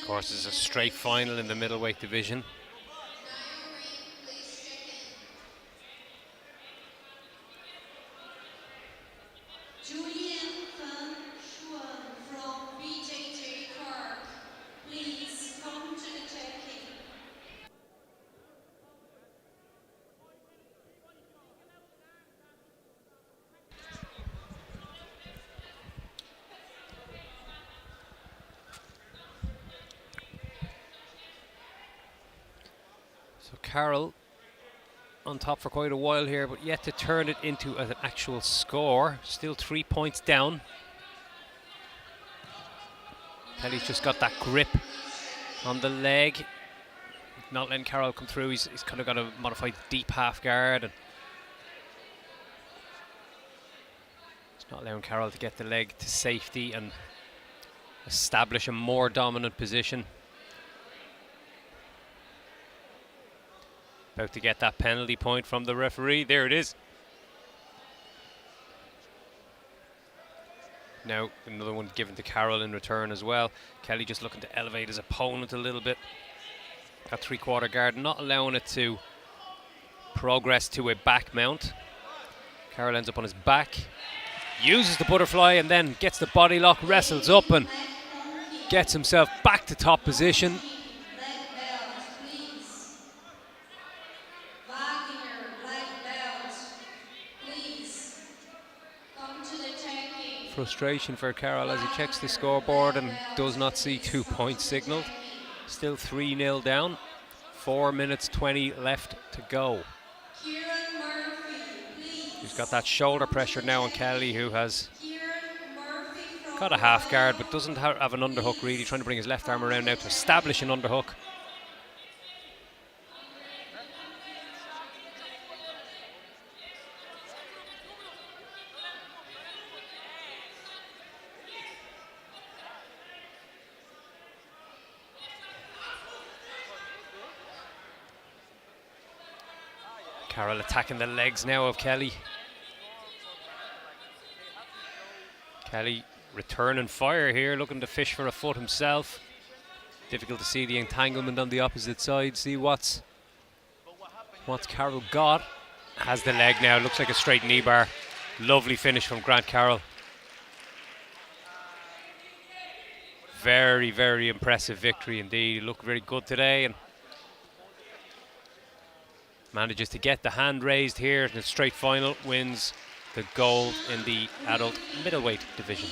Speaker 1: Of course, it's a straight final in the middleweight division. So Carroll on top for quite a while here, but yet to turn it into an actual score. Still 3 points down. Kelly's just got that grip on the leg, not letting Carroll come through. He's kind of got a modified deep half guard and Not allowing Carroll to get the leg to safety and establish a more dominant position. About to get that penalty point from the referee. There it is. Now another one given to Carroll in return as well. Kelly just looking to elevate his opponent a little bit. That three-quarter guard not allowing it to progress to a back mount. Carroll ends up on his back, uses the butterfly and then gets the body lock, wrestles up and gets himself back to top position.
Speaker 2: Black belt, please. Wagner, black belt, please. Come to the check-in.
Speaker 1: Frustration for Carroll as he checks the scoreboard and does not see 2 points signalled. Still 3-0 down. 4 minutes 20 left to go. He's got that shoulder pressure now on Kelly, who has got a half guard but doesn't have an underhook really, trying to bring his left arm around now to establish an underhook. Carroll attacking the legs now of Kelly. Kelly returning fire here, looking to fish for a foot himself. Difficult to see the entanglement on the opposite side. See what's Carroll got. Has the leg now, looks like a straight knee bar. Lovely finish from Grant Carroll. Very, very impressive victory indeed. He looked very good today and manages to get the hand raised here in the straight final, wins the gold in the adult middleweight division.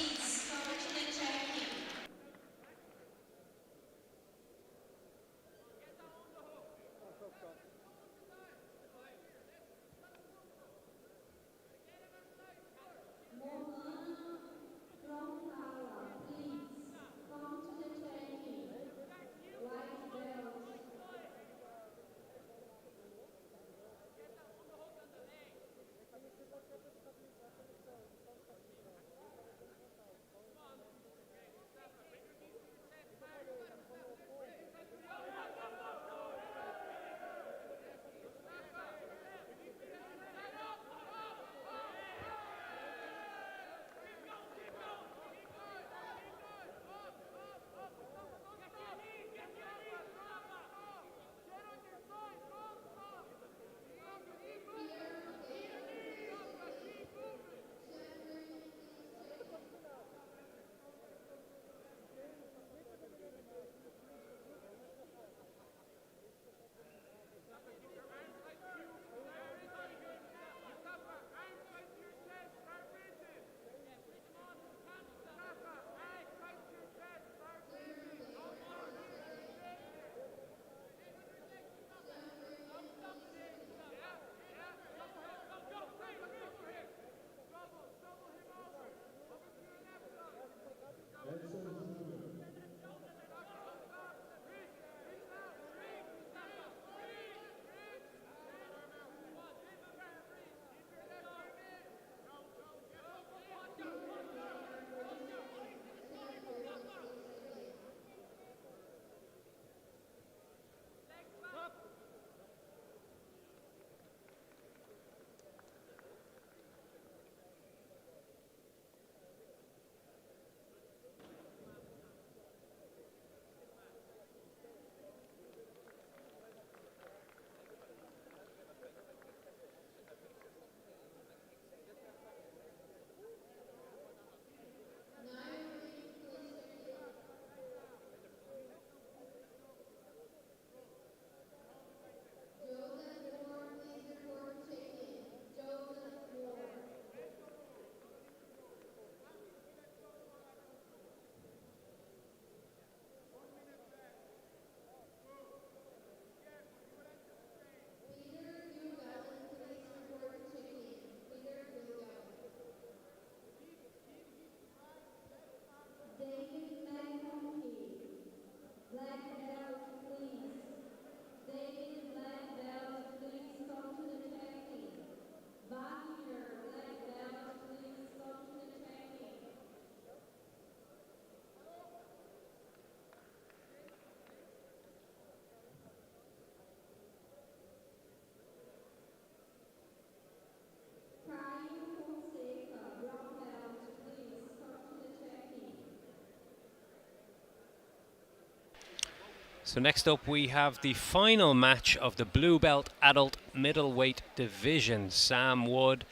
Speaker 1: So next up we have the final match of the blue belt adult middleweight division. Sam Wood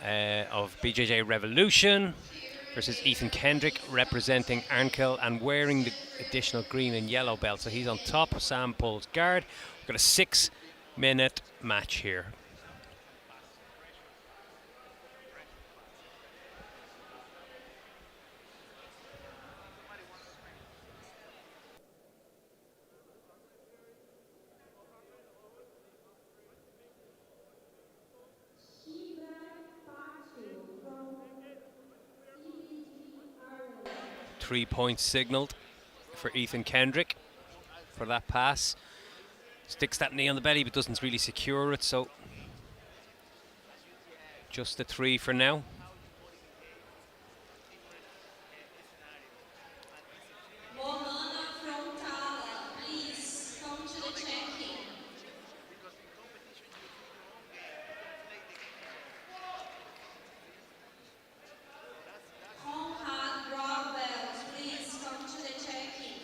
Speaker 1: of BJJ Revolution versus Ethan Kendrick representing Arnkill and wearing the additional green and yellow belt. So he's on top, Sam pulls guard. We've got a 6-minute match here.
Speaker 2: from CBG Ireland.
Speaker 1: 3 points signalled for Ethan Kendrick for that pass. Sticks that knee on the belly but doesn't really secure it, so just the 3 for now.
Speaker 2: Romana from Tala, please come to the check-in. Conrad Robert, please come to the check-in.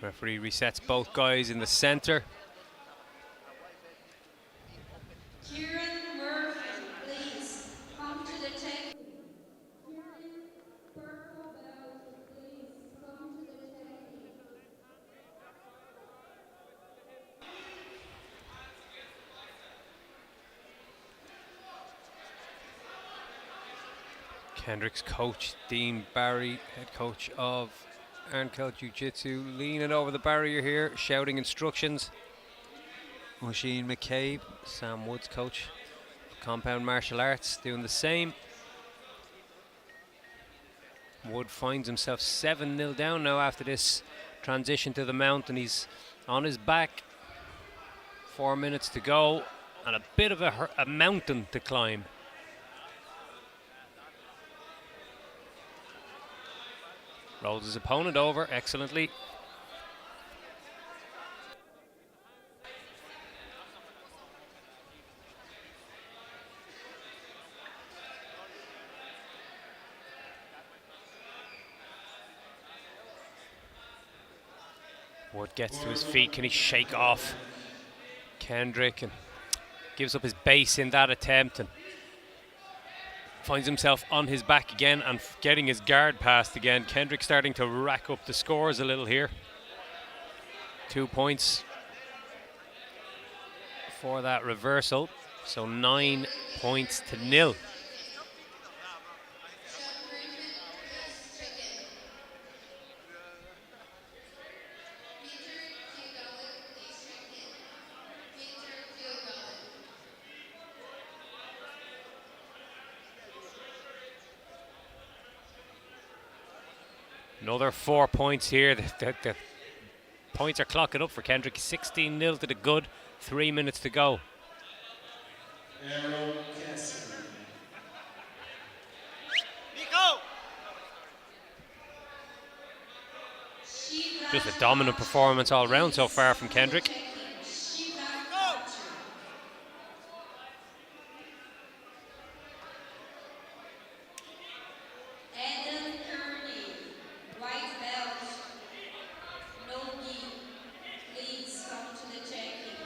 Speaker 1: Referee resets both guys in the centre.
Speaker 2: Kieran Murphy, please come to the check-in. Kieran Purple Belt, please come to the check-in.
Speaker 1: Kendrick's coach, Dean Barry, head coach of Arnkill Jiu-Jitsu, leaning over the barrier here, shouting instructions. Oisin McCabe, Sam Wood's coach, Compound Martial Arts, doing the same. Wood finds himself 7-0 down now after this transition to the mount, and he's on his back. 4 minutes to go, and a bit of a mountain to climb. Rolls his opponent over excellently. Wood gets to his feet. Can he shake off Kendrick? And gives up his base in that attempt and finds himself on his back again and getting his guard passed again. Kendrick starting to rack up the scores a little here. 2 points for that reversal. So 9 points to 0. Another 4 points here. The points are clocking up for Kendrick. 16-0 to the good. 3 minutes to go.
Speaker 3: Errol Cassidy.
Speaker 1: Just a dominant performance all round so far from Kendrick.
Speaker 2: White belt, nogi, please come to the check-in.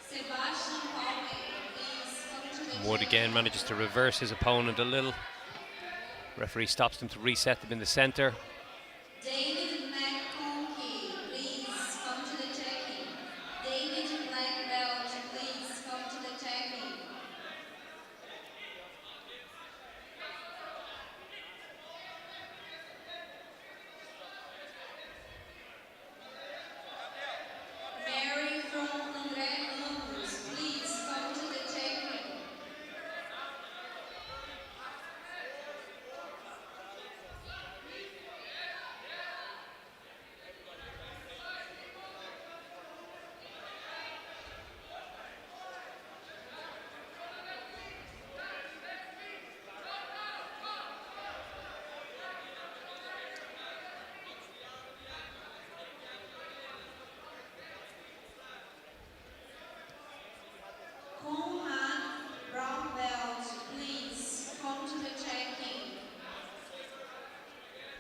Speaker 2: Sebastian Palme, please come to the
Speaker 1: Wood again manages to reverse his opponent a little. Referee stops him to reset them in the centre.
Speaker 2: David McConkey, please come to the check-in. David Black Belt, please come to the check-in. Mary from André Ramos, please come to the check-in.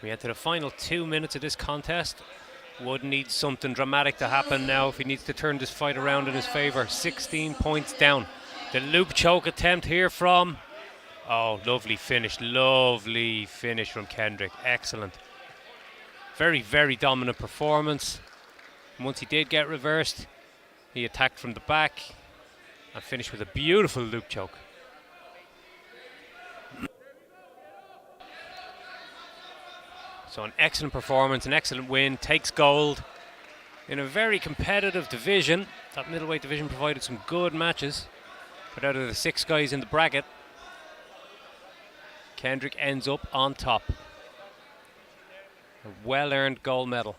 Speaker 1: We enter the final 2 minutes of this contest. Wood needs something dramatic to happen now if he needs to turn this fight around in his favour. 16 points down. The loop choke attempt here from... Oh, lovely finish from Kendrick. Excellent. Very, very dominant performance. And once he did get reversed, he attacked from the back and finished with a beautiful loop choke. So an excellent performance, an excellent win, takes gold in a very competitive division. That middleweight division provided some good matches, but out of the 6 guys in the bracket, Kendrick ends up on top. A well-earned gold medal.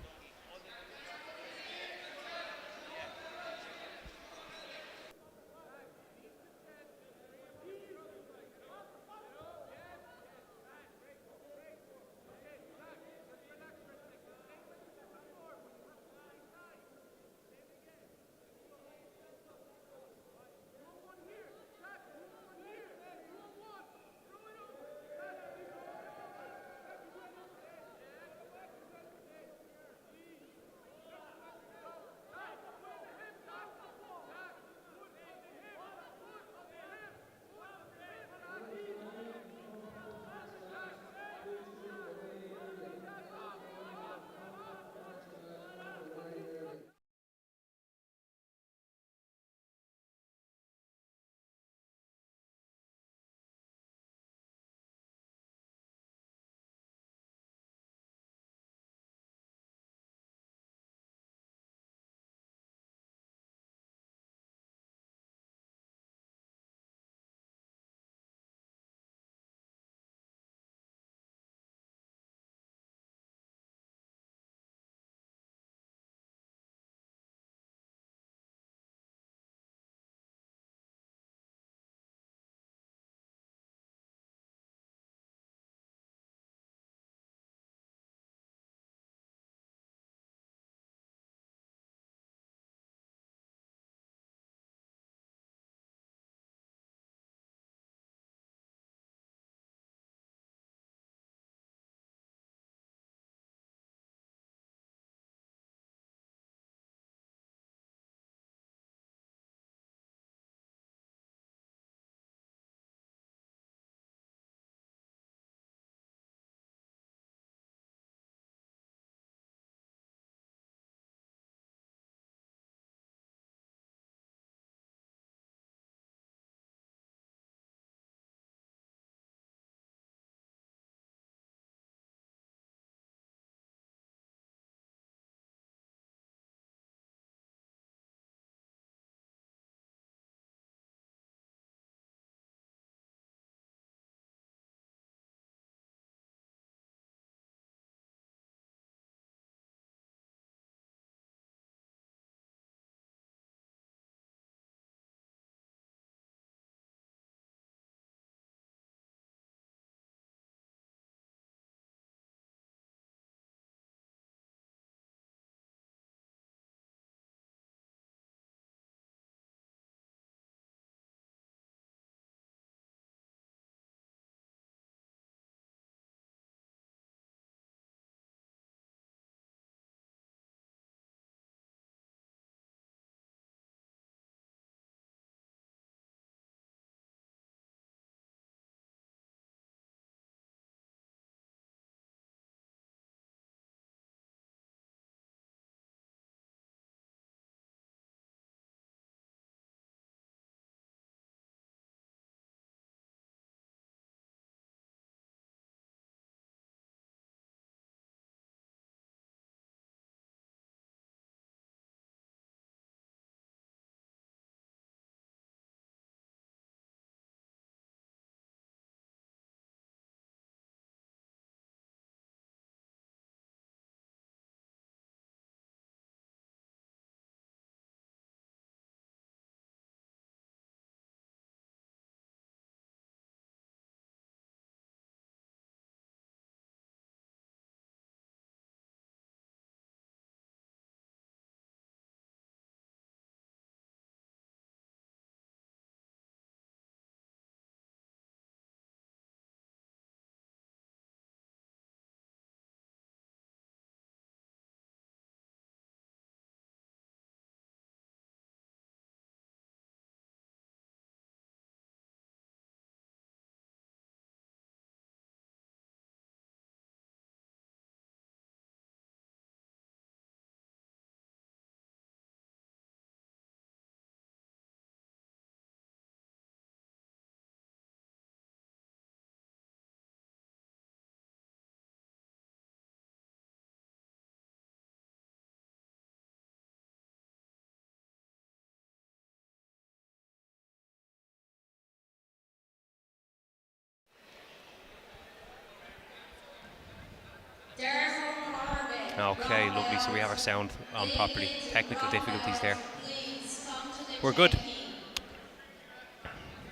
Speaker 1: Okay, lovely. So we have our sound on properly. Technical difficulties there.
Speaker 2: Please come to the
Speaker 1: We're good.
Speaker 2: check-in.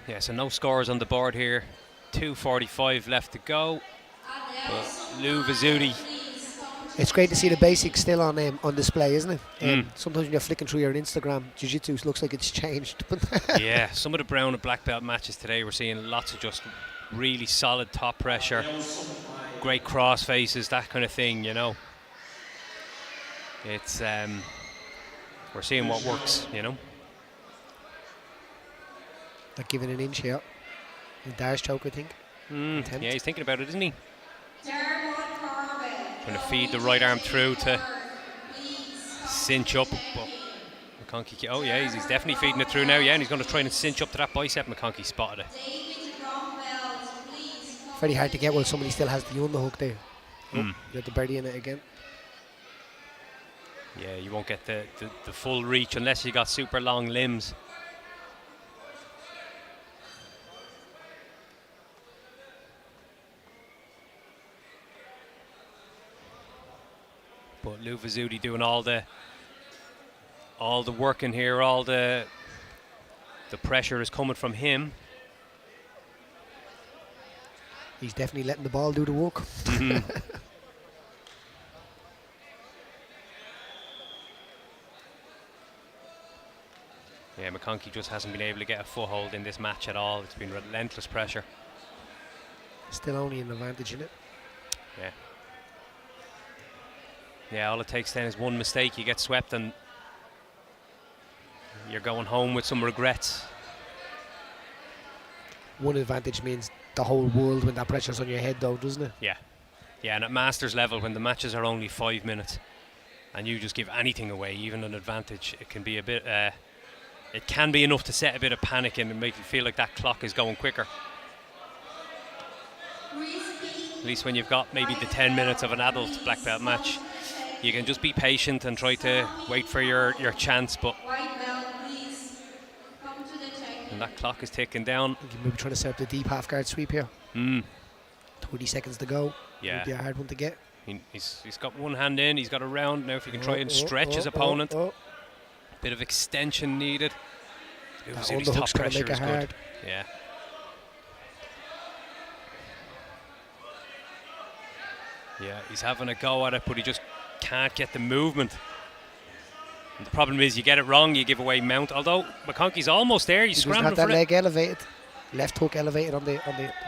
Speaker 1: Yeah, so no scores on the board here. 2:45 left to go. But Lou Vizzuti.
Speaker 2: Please come to
Speaker 4: It's great to see the basics still on display, isn't it?
Speaker 1: Mm.
Speaker 4: Sometimes when you're flicking through your Instagram, Jiu-Jitsu looks like it's changed.
Speaker 1: Yeah, some of the brown and black belt matches today, we're seeing lots of just really solid top pressure, great cross faces, that kind of thing, you know. It's we're seeing what works, you know.
Speaker 4: Not giving an inch here. The dash choke, I think.
Speaker 1: Yeah, he's thinking about it, isn't he?
Speaker 2: Trying
Speaker 1: Trying to feed the right arm through to cinch up. But McConkey, oh yeah, he's definitely feeding it through now, yeah, and he's going to try and cinch up to that bicep. McConkey spotted it.
Speaker 4: Very hard to get while somebody still has the underhook there. You got the birdie in it again.
Speaker 1: Yeah, you won't get the full reach unless you got super long limbs. But Lou Vizzuti doing all the work in here, all the pressure is coming from him.
Speaker 4: He's definitely letting the ball do the work.
Speaker 1: Yeah, McConkey just hasn't been able to get a foothold in this match at all. It's been relentless pressure.
Speaker 4: Still only an advantage in it.
Speaker 1: Yeah. Yeah, all it takes then is one mistake, you get swept and you're going home with some regrets.
Speaker 4: One advantage means the whole world when that pressure's on your head though, doesn't it?
Speaker 1: Yeah. Yeah, and at Masters level, when the matches are only 5 minutes and you just give anything away, even an advantage, it can be a bit, it can be enough to set a bit of panic in and make you feel like that clock is going quicker. At least when you've got maybe the 10 minutes of an adult black belt match, you can just be patient and try to wait for your chance, but and that clock is ticking down.
Speaker 4: You may be trying to set up the deep half guard sweep here. 20 seconds to go.
Speaker 1: Yeah.
Speaker 4: Would be a hard one to get.
Speaker 1: He's got one hand in, he's got a round. Now if you can try and stretch his opponent. Bit of extension needed.
Speaker 4: That
Speaker 1: His top
Speaker 4: underhook's gonna
Speaker 1: pressure
Speaker 4: make it
Speaker 1: is
Speaker 4: hard.
Speaker 1: good. Yeah. Yeah, he's having a go at it, but he just can't get the movement. And the problem is, you get it wrong, you give away mount. Although McConkey's almost there, he's
Speaker 4: He doesn't
Speaker 1: scrambling
Speaker 4: have that
Speaker 1: for it.
Speaker 4: leg elevated. Left hook elevated on the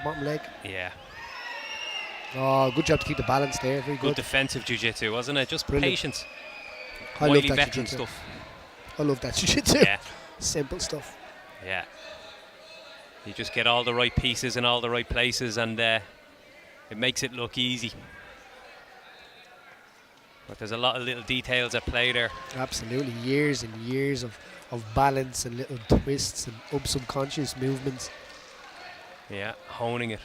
Speaker 4: bottom leg.
Speaker 1: Yeah,
Speaker 4: Oh, good job to keep the balance there. Very
Speaker 1: good
Speaker 4: good.
Speaker 1: defensive jiu-jitsu, wasn't it? Just
Speaker 4: Brilliant.
Speaker 1: patience.
Speaker 4: I love
Speaker 1: Wily
Speaker 4: that
Speaker 1: veteran
Speaker 4: jiu-jitsu.
Speaker 1: stuff.
Speaker 4: I love that jiu-jitsu.
Speaker 1: Yeah,
Speaker 4: Simple stuff.
Speaker 1: yeah. You just get all the right pieces in all the right places, and it makes it look easy. But there's a lot of little details at play there.
Speaker 4: Absolutely. Years and years of balance and little twists and subconscious movements.
Speaker 1: Yeah, honing it.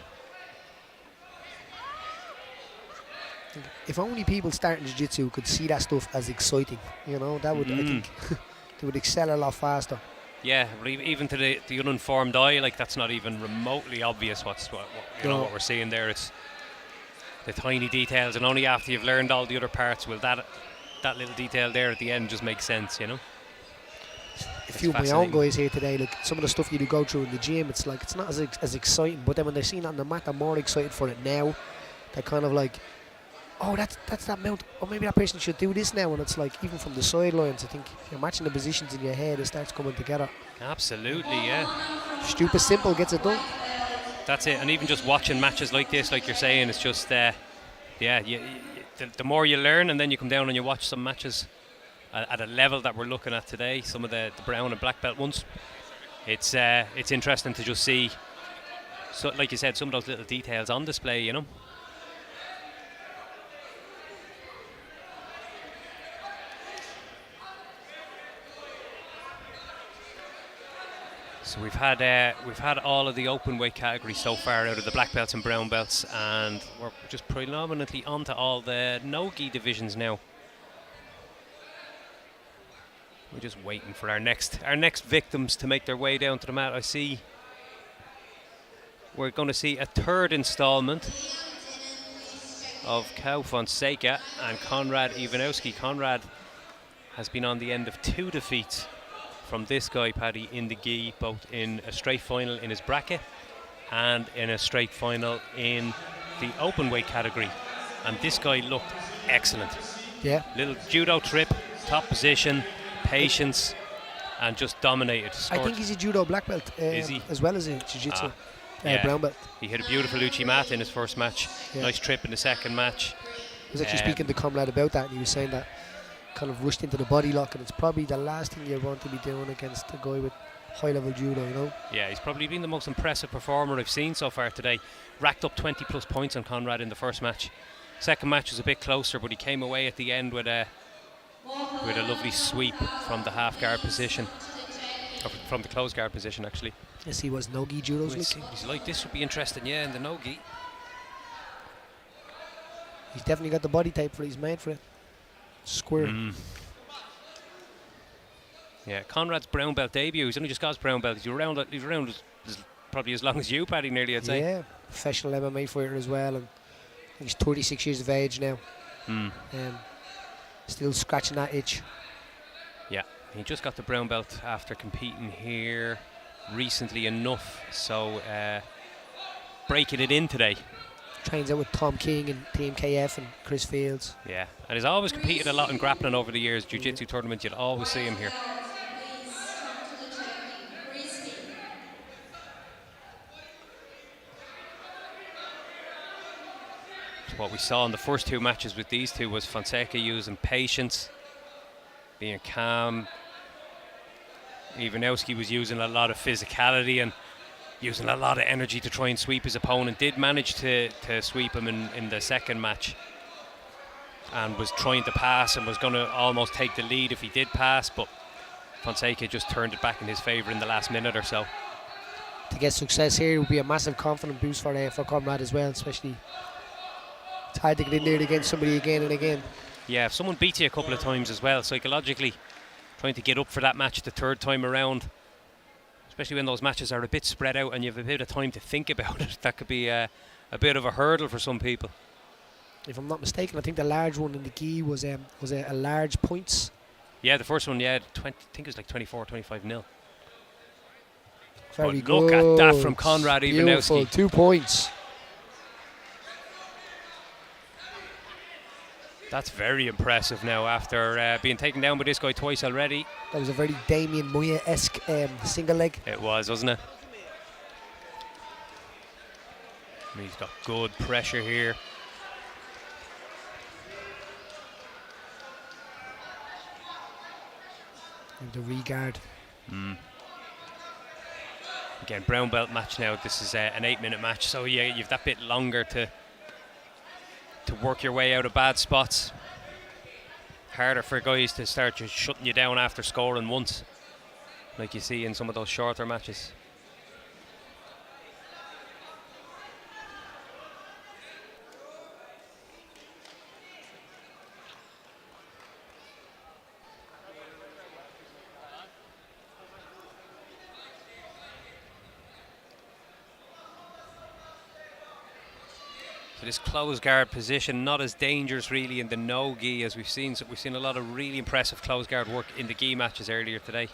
Speaker 4: If only people starting jiu-jitsu could see that stuff as exciting, you know, that would, I think, they would excel a lot faster.
Speaker 1: Yeah, but even to the uninformed eye, like that's not even remotely obvious what we're seeing there. It's the tiny details, and only after you've learned all the other parts will that little detail there at the end just make sense, you know.
Speaker 4: A few of my own guys here today, like some of the stuff you do go through in the gym, it's like it's not as exciting, but then when they're seeing it on the mat, they're more excited for it now. They're kind of like, oh, that's that mount. Oh, maybe that person should do this now. And it's like, even from the sidelines, I think if you're matching the positions in your head, it starts coming together.
Speaker 1: Absolutely, yeah.
Speaker 4: Stupid simple gets it done.
Speaker 1: That's it. And even just watching matches like this, like you're saying, it's just, the more you learn, and then you come down and you watch some matches at a level that we're looking at today, some of the brown and black belt ones. It's interesting to just see, so like you said, some of those little details on display, you know. So we've had all of the open weight categories so far out of the black belts and brown belts, and we're just predominantly onto all the nogi divisions now. We're just waiting for our next victims to make their way down to the mat. I see we're going to see a third installment of Cal Fonseca and Konrad Iwanowski. Konrad has been on the end of 2 defeats from this guy, Paddy, in the gi, both in a straight final in his bracket and in a straight final in the open weight category. And this guy looked excellent.
Speaker 4: Yeah.
Speaker 1: Little judo trip, top position, patience, and just dominated.
Speaker 4: I think he's a judo black belt.
Speaker 1: Is he?
Speaker 4: As well as a jiu-jitsu
Speaker 1: yeah.
Speaker 4: brown belt.
Speaker 1: He hit a beautiful Uchimata in his first match.
Speaker 4: Yeah.
Speaker 1: Nice trip in the second match.
Speaker 4: I was actually speaking to Comrade about that, and he was saying that kind of rushed into the body lock, and it's probably the last thing you want to be doing against a guy with high-level judo, you know?
Speaker 1: Yeah, he's probably been the most impressive performer I've seen so far today. Racked up 20 plus points on Konrad in the first match. Second match was a bit closer, but he came away at the end with a lovely sweep from the half guard position, or from the close guard position actually.
Speaker 4: Yes, he was nogi judo's
Speaker 1: He's like, this would be interesting, yeah, in the nogi.
Speaker 4: He's definitely got the body type for it. He's made for it. Square.
Speaker 1: Yeah, Conrad's brown belt debut. He's only just got his brown belt. He's around probably as long as you, Paddy, nearly, I'd say.
Speaker 4: Yeah, professional MMA fighter as well, and he's 36 years of age now. Still scratching that itch.
Speaker 1: Yeah, he just got the brown belt after competing here recently enough, so breaking it in today.
Speaker 4: Trains out with Tom King and Team KF and Chris Fields.
Speaker 1: Yeah, and he's always competed a lot in grappling over the years. Jiu-jitsu tournaments, you'll always see him here. What we saw in the first 2 matches with these two was Fonseca using patience, being calm. Iwanowski was using a lot of physicality and using a lot of energy to try and sweep his opponent. Did manage to sweep him in the second match, and was trying to pass and was going to almost take the lead if he did pass, but Fonseca just turned it back in his favour in the last minute or so.
Speaker 4: To get success here would be a massive confidence boost for Conrad as well, especially. It's hard to get in there against somebody again and again.
Speaker 1: Yeah, if someone beats you a couple of times as well, psychologically, trying to get up for that match the third time around, especially when those matches are a bit spread out and you have a bit of time to think about it, that could be a bit of a hurdle for some people.
Speaker 4: If I'm not mistaken, I think the large one in the gi was a large points.
Speaker 1: Yeah, the first one, I think it was like 24, 25-0.
Speaker 4: Very
Speaker 1: but
Speaker 4: good.
Speaker 1: Look at that from Konrad Iwanowski.
Speaker 4: Beautiful, 2 points.
Speaker 1: That's very impressive now after being taken down by this guy twice already.
Speaker 4: That was a very Damien Moya-esque single leg.
Speaker 1: It was, wasn't it? He's got good pressure here.
Speaker 4: And the regard.
Speaker 1: Again, brown belt match now. This is an 8-minute match, so yeah, you've that bit longer to work your way out of bad spots. Harder for guys to start just shutting you down after scoring once, like you see in some of those shorter matches. So this close guard position, not as dangerous really in the no-gi as we've seen. So we've seen a lot of really impressive close guard work in the gi matches earlier today.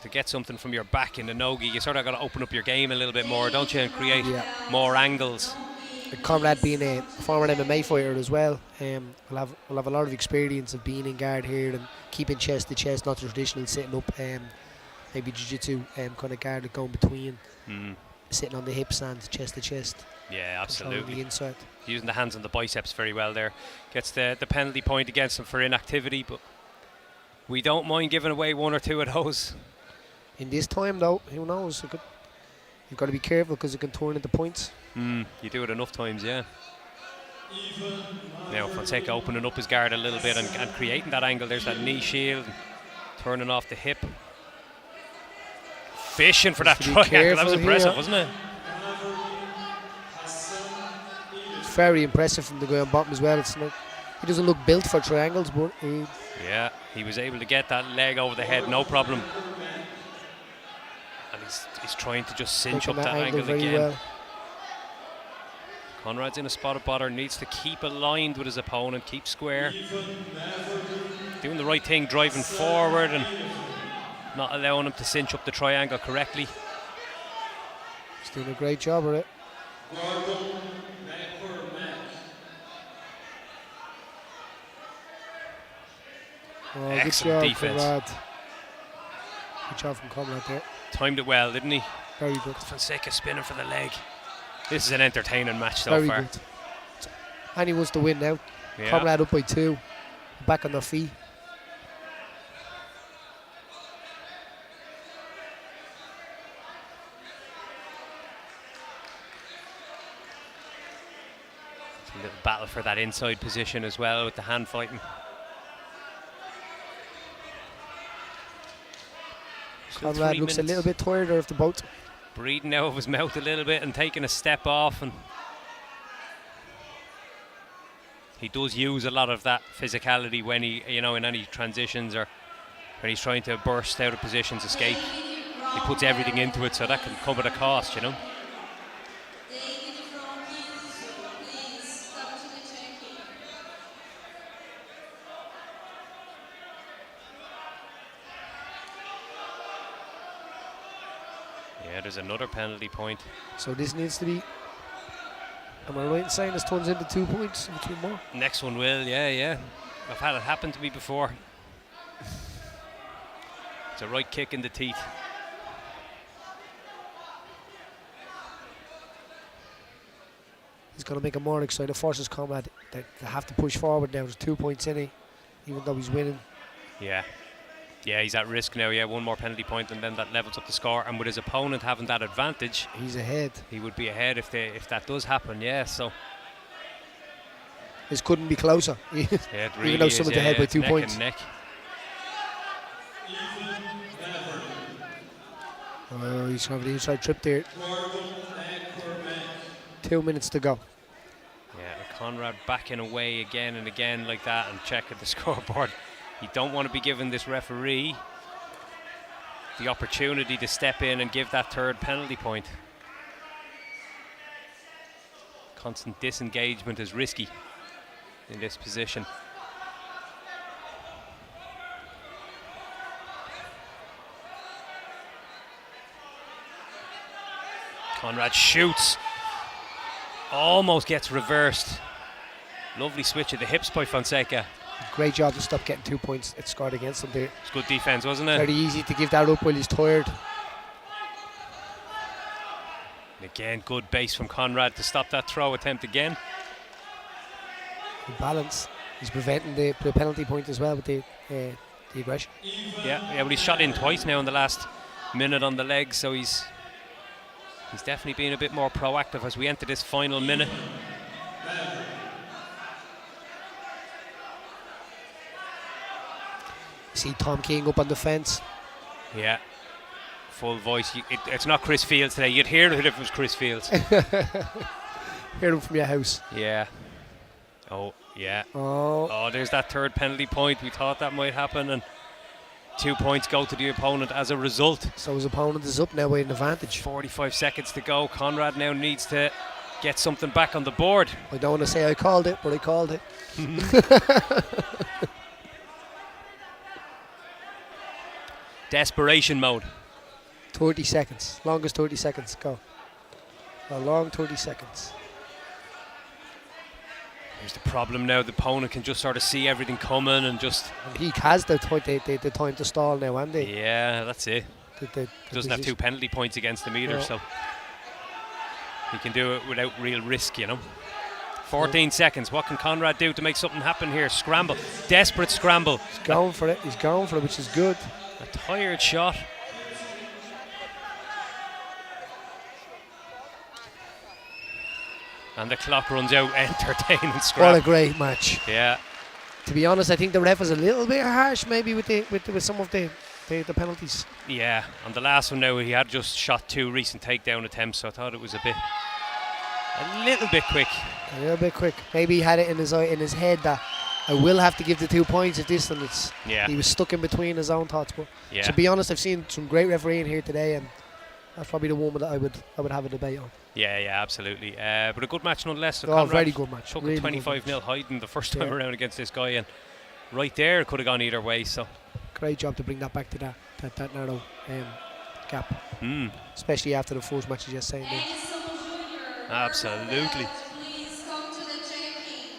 Speaker 1: To get something from your back in the no-gi, you sort of got to open up your game a little bit more, don't you, and create more angles.
Speaker 4: And Conrad being a former MMA fighter as well, will have a lot of experience of being in guard here and keeping chest to chest, not the traditional sitting up, maybe jiu-jitsu kind of guard going between. Sitting on the hips and chest to chest.
Speaker 1: Yeah, absolutely.
Speaker 4: The inside.
Speaker 1: Using the hands on the biceps very well there. Gets the penalty point against him for inactivity, but we don't mind giving away 1 or 2 of those.
Speaker 4: In this time though, who knows? You've got to be careful because it can turn into points.
Speaker 1: You do it enough times, yeah. Now Fonseca opening up his guard a little bit and creating that angle. There's that knee shield, turning off the hip. Fishing for that triangle. That was impressive, wasn't it?
Speaker 4: It's very impressive from the guy on bottom as well. It's not, he doesn't look built for triangles, but
Speaker 1: yeah, he was able to get that leg over the head, no problem. And he's trying to just cinch up that angle
Speaker 4: very
Speaker 1: again.
Speaker 4: Well.
Speaker 1: Conrad's in a spot of bother, needs to keep aligned with his opponent, keep square. Doing the right thing, driving forward and not allowing him to cinch up the triangle correctly.
Speaker 4: He's doing a great job of it. Oh,
Speaker 1: Excellent
Speaker 4: good job,
Speaker 1: defense.
Speaker 4: Conrad. Good job from Conrad there.
Speaker 1: Timed it well, didn't he?
Speaker 4: Very good.
Speaker 1: Fonseca spinning for the leg. This is an entertaining match so
Speaker 4: Very
Speaker 1: far.
Speaker 4: good. And he wants to win now.
Speaker 1: Yeah.
Speaker 4: Conrad up by 2. Back on their feet.
Speaker 1: A little battle for that inside position as well with the hand fighting. Still
Speaker 4: Conrad
Speaker 1: 3
Speaker 4: looks a
Speaker 1: minutes.
Speaker 4: little bit tired of the boat.
Speaker 1: Breathing out of his mouth a little bit and taking a step off, and he does use a lot of that physicality when he, in any transitions or when he's trying to burst out of positions, escape. He puts everything into it, so that can come at a cost,
Speaker 2: David from please come to the check-in.
Speaker 1: Yeah, there's another penalty point.
Speaker 4: So this needs to be. Am I right in saying this turns into 2 points in 2 more?
Speaker 1: Next one will, yeah. I've had it happen to me before. It's a right kick in the teeth.
Speaker 4: He's going to make a more exciting. Forces Conrad. They have to push forward now. There's 2 points in it, even though he's winning.
Speaker 1: Yeah, he's at risk now. Yeah, one more penalty point and then that levels up the score. And with his opponent having that advantage,
Speaker 4: He's ahead.
Speaker 1: he would be ahead if that does happen. Yeah, so
Speaker 4: This couldn't be closer.
Speaker 1: yeah, it really
Speaker 4: Even though
Speaker 1: is,
Speaker 4: someone's ahead by
Speaker 1: it's
Speaker 4: 2
Speaker 1: neck
Speaker 4: points.
Speaker 1: and neck.
Speaker 4: Oh, he's having the inside trip there. 2 minutes to go.
Speaker 1: Yeah, and Conrad backing away again and again like that and checking the scoreboard. You don't want to be giving this referee the opportunity to step in and give that third penalty point. Constant disengagement is risky in this position. Conrad shoots. Almost gets reversed. Lovely switch of the hips by Fonseca.
Speaker 4: Great job to stop getting 2 points. It scored against him there.
Speaker 1: It's good defense, wasn't it?
Speaker 4: Very easy to give that up while he's tired.
Speaker 1: And again, good base from Conrad to stop that throw attempt again.
Speaker 4: Good balance. He's preventing the penalty point as well with the aggression.
Speaker 1: Yeah, but he's shot in twice now in the last minute on the leg, so he's definitely being a bit more proactive as we enter this final minute.
Speaker 4: See Tom King up on the fence.
Speaker 1: Yeah, full voice. It's not Chris Fields today. You'd hear it if it was Chris Fields.
Speaker 4: Hear him from your house.
Speaker 1: Yeah. Oh, yeah.
Speaker 4: Oh,
Speaker 1: Oh, there's that third penalty point. We thought that might happen, and 2 points go to the opponent as a result.
Speaker 4: so his opponent is up now with an advantage.
Speaker 1: 45 seconds to go. Conrad now needs to get something back on the board.
Speaker 4: I don't want to say I called it, but I called it.
Speaker 1: Desperation mode.
Speaker 4: 30 seconds. Longest 30 seconds. Go. A long 30 seconds.
Speaker 1: Here's the problem now. The opponent can just sort of see everything coming and just...
Speaker 4: And he has the time to stall now, and they
Speaker 1: Yeah, that's it.
Speaker 4: the
Speaker 1: Doesn't have 2
Speaker 4: position.
Speaker 1: penalty points against him either,
Speaker 4: No.
Speaker 1: so he can do it without real risk, 14 seconds. What can Conrad do to make something happen here? Scramble. Desperate scramble.
Speaker 4: He's going for it. He's going for it, which is good.
Speaker 1: A tired shot. And the clock runs out. Entertaining
Speaker 4: What a
Speaker 1: scrap.
Speaker 4: great match.
Speaker 1: Yeah.
Speaker 4: To be honest, I think the ref was a little bit harsh, maybe with some of the penalties.
Speaker 1: Yeah. On the last one now, he had just shot 2 recent takedown attempts, so I thought it was a little bit quick.
Speaker 4: A little bit quick. Maybe he had it in his head that I will have to give the 2 points at this, and it's
Speaker 1: Yeah.
Speaker 4: he was stuck in between his own thoughts. But
Speaker 1: Yeah.
Speaker 4: to be honest, I've seen some great refereeing here today, and that's probably the one that I would have a debate on.
Speaker 1: Yeah, absolutely. But a good match nonetheless. So
Speaker 4: Oh,
Speaker 1: Conrad
Speaker 4: very good match.
Speaker 1: took
Speaker 4: Really
Speaker 1: a
Speaker 4: good
Speaker 1: 25-0
Speaker 4: match.
Speaker 1: hiding the first time
Speaker 4: Yeah.
Speaker 1: around against this guy, and right there it could have gone either way. So
Speaker 4: Great job to bring that back to that narrow gap, especially after the first matches yesterday.
Speaker 1: absolutely.
Speaker 2: Please come to the checking.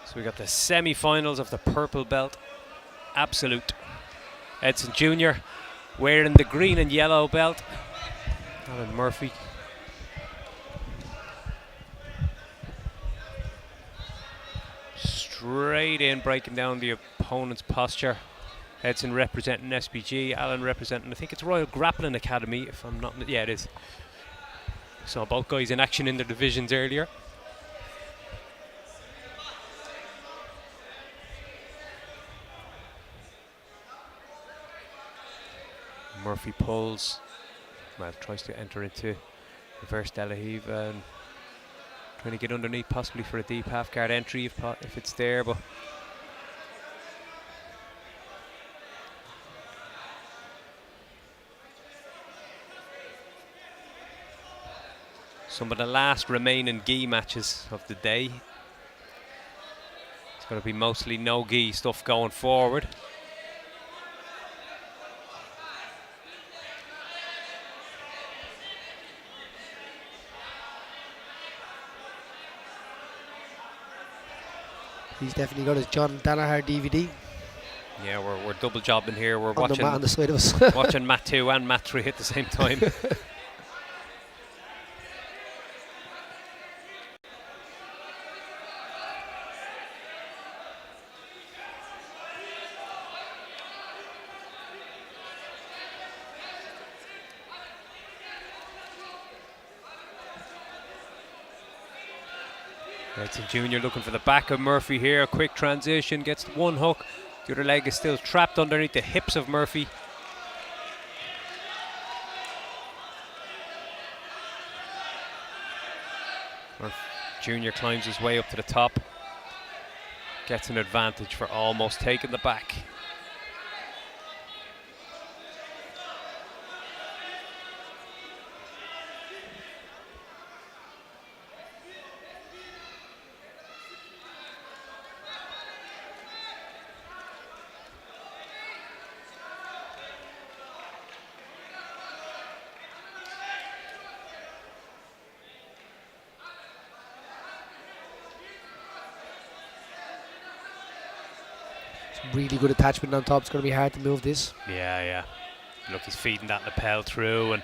Speaker 1: So we got the semi-finals of the purple belt. Absolute. Edson Jr. wearing the green and yellow belt. Alan Murphy. Straight in, breaking down the opponent's posture. Edson representing SBG, Alan representing, I think it's Royal Grappling Academy, if I'm not, yeah it is. Saw both guys in action in their divisions earlier. Murphy pulls, well, tries to enter into reverse De La Riva and trying to get underneath possibly for a deep half guard entry if it's there, but some of the last remaining gi matches of the day. It's going to be mostly no gi stuff going forward.
Speaker 4: He's definitely got his John Danaher DVD
Speaker 1: Yeah, we're double jobbing here. We're
Speaker 4: on the mat on
Speaker 1: watching
Speaker 4: the side of us.
Speaker 1: watching Mat 2 and Mat 3 at the same time. Edson Jr. looking for the back of Murphy here. A quick transition, gets one hook. The other leg is still trapped underneath the hips of Murphy. Junior climbs his way up to the top. Gets an advantage for almost taking the back.
Speaker 4: Really good attachment on top. It's going to be hard to move this.
Speaker 1: Yeah. Look, he's feeding that lapel through, and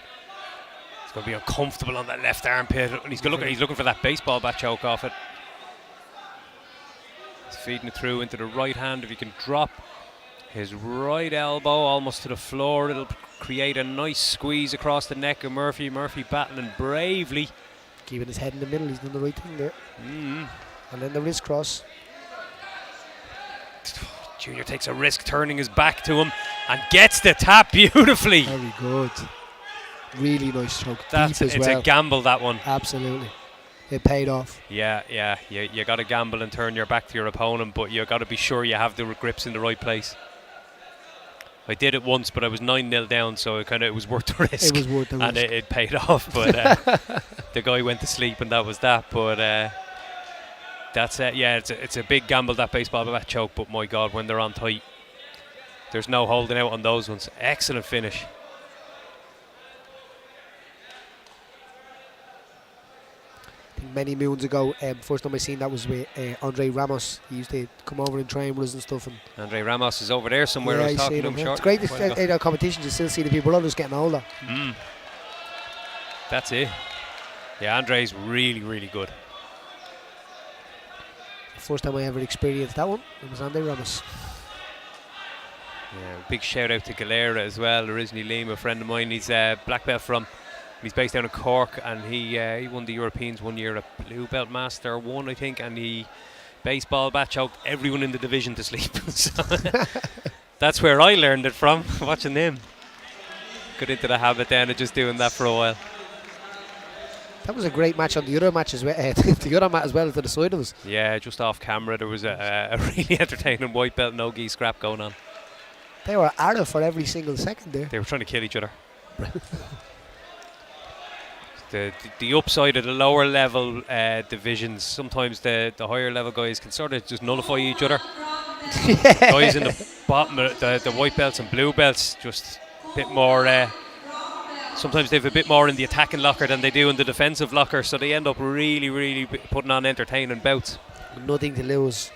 Speaker 1: it's going to be uncomfortable on that left armpit. And he's looking for that baseball bat choke off it. He's feeding it through into the right hand. If he can drop his right elbow almost to the floor, it'll create a nice squeeze across the neck of Murphy. Murphy battling bravely.
Speaker 4: Keeping his head in the middle. He's done the right thing there. And then the wrist cross.
Speaker 1: Junior takes a risk turning his back to him and gets the tap beautifully.
Speaker 4: Very good. Really nice choke.
Speaker 1: It's a gamble, that one.
Speaker 4: Absolutely. It paid off.
Speaker 1: Yeah. You got to gamble and turn your back to your opponent, but you got to be sure you have the grips in the right place. I did it once, but I was 9-0 down, so it was worth the risk.
Speaker 4: It was worth the risk.
Speaker 1: And it paid off, but the guy went to sleep and that was that. But that's it. Yeah, it's a big gamble, that baseball bat choke, but my God, when they're on tight, there's no holding out on those ones. Excellent finish.
Speaker 4: I think many moons ago, first time I seen that was with Andre Ramos. He used to come over and train with us and stuff. And
Speaker 1: Andre Ramos is over there somewhere.
Speaker 4: yeah,
Speaker 1: I was talking to him short.
Speaker 4: It's great in our competitions, you still see the people others getting older.
Speaker 1: That's it. Yeah, Andre's really, really good.
Speaker 4: First time I ever experienced that one, it was Andre Ramos.
Speaker 1: Yeah, big shout out to Galera as well. Originally Liam, a friend of mine. He's black belt he's based down in Cork, and he won the Europeans one year at Blue Belt Master 1, I think, and he baseball bat choked everyone in the division to sleep. So that's where I learned it from, watching him. Got into the habit then of just doing that for a while.
Speaker 4: That was a great match on the other match as well. The other mat as well to the side of us.
Speaker 1: Yeah, just off camera there was a really entertaining white belt no-gi scrap going on.
Speaker 4: They were at it for every single second there.
Speaker 1: They were trying to kill each other. The upside of the lower level divisions, sometimes the higher level guys can sort of just nullify each other. Guys in the bottom, the white belts and blue belts, just a bit more. Sometimes they have a bit more in the attacking locker than they do in the defensive locker, so they end up really, really putting on entertaining bouts.
Speaker 4: Nothing to lose.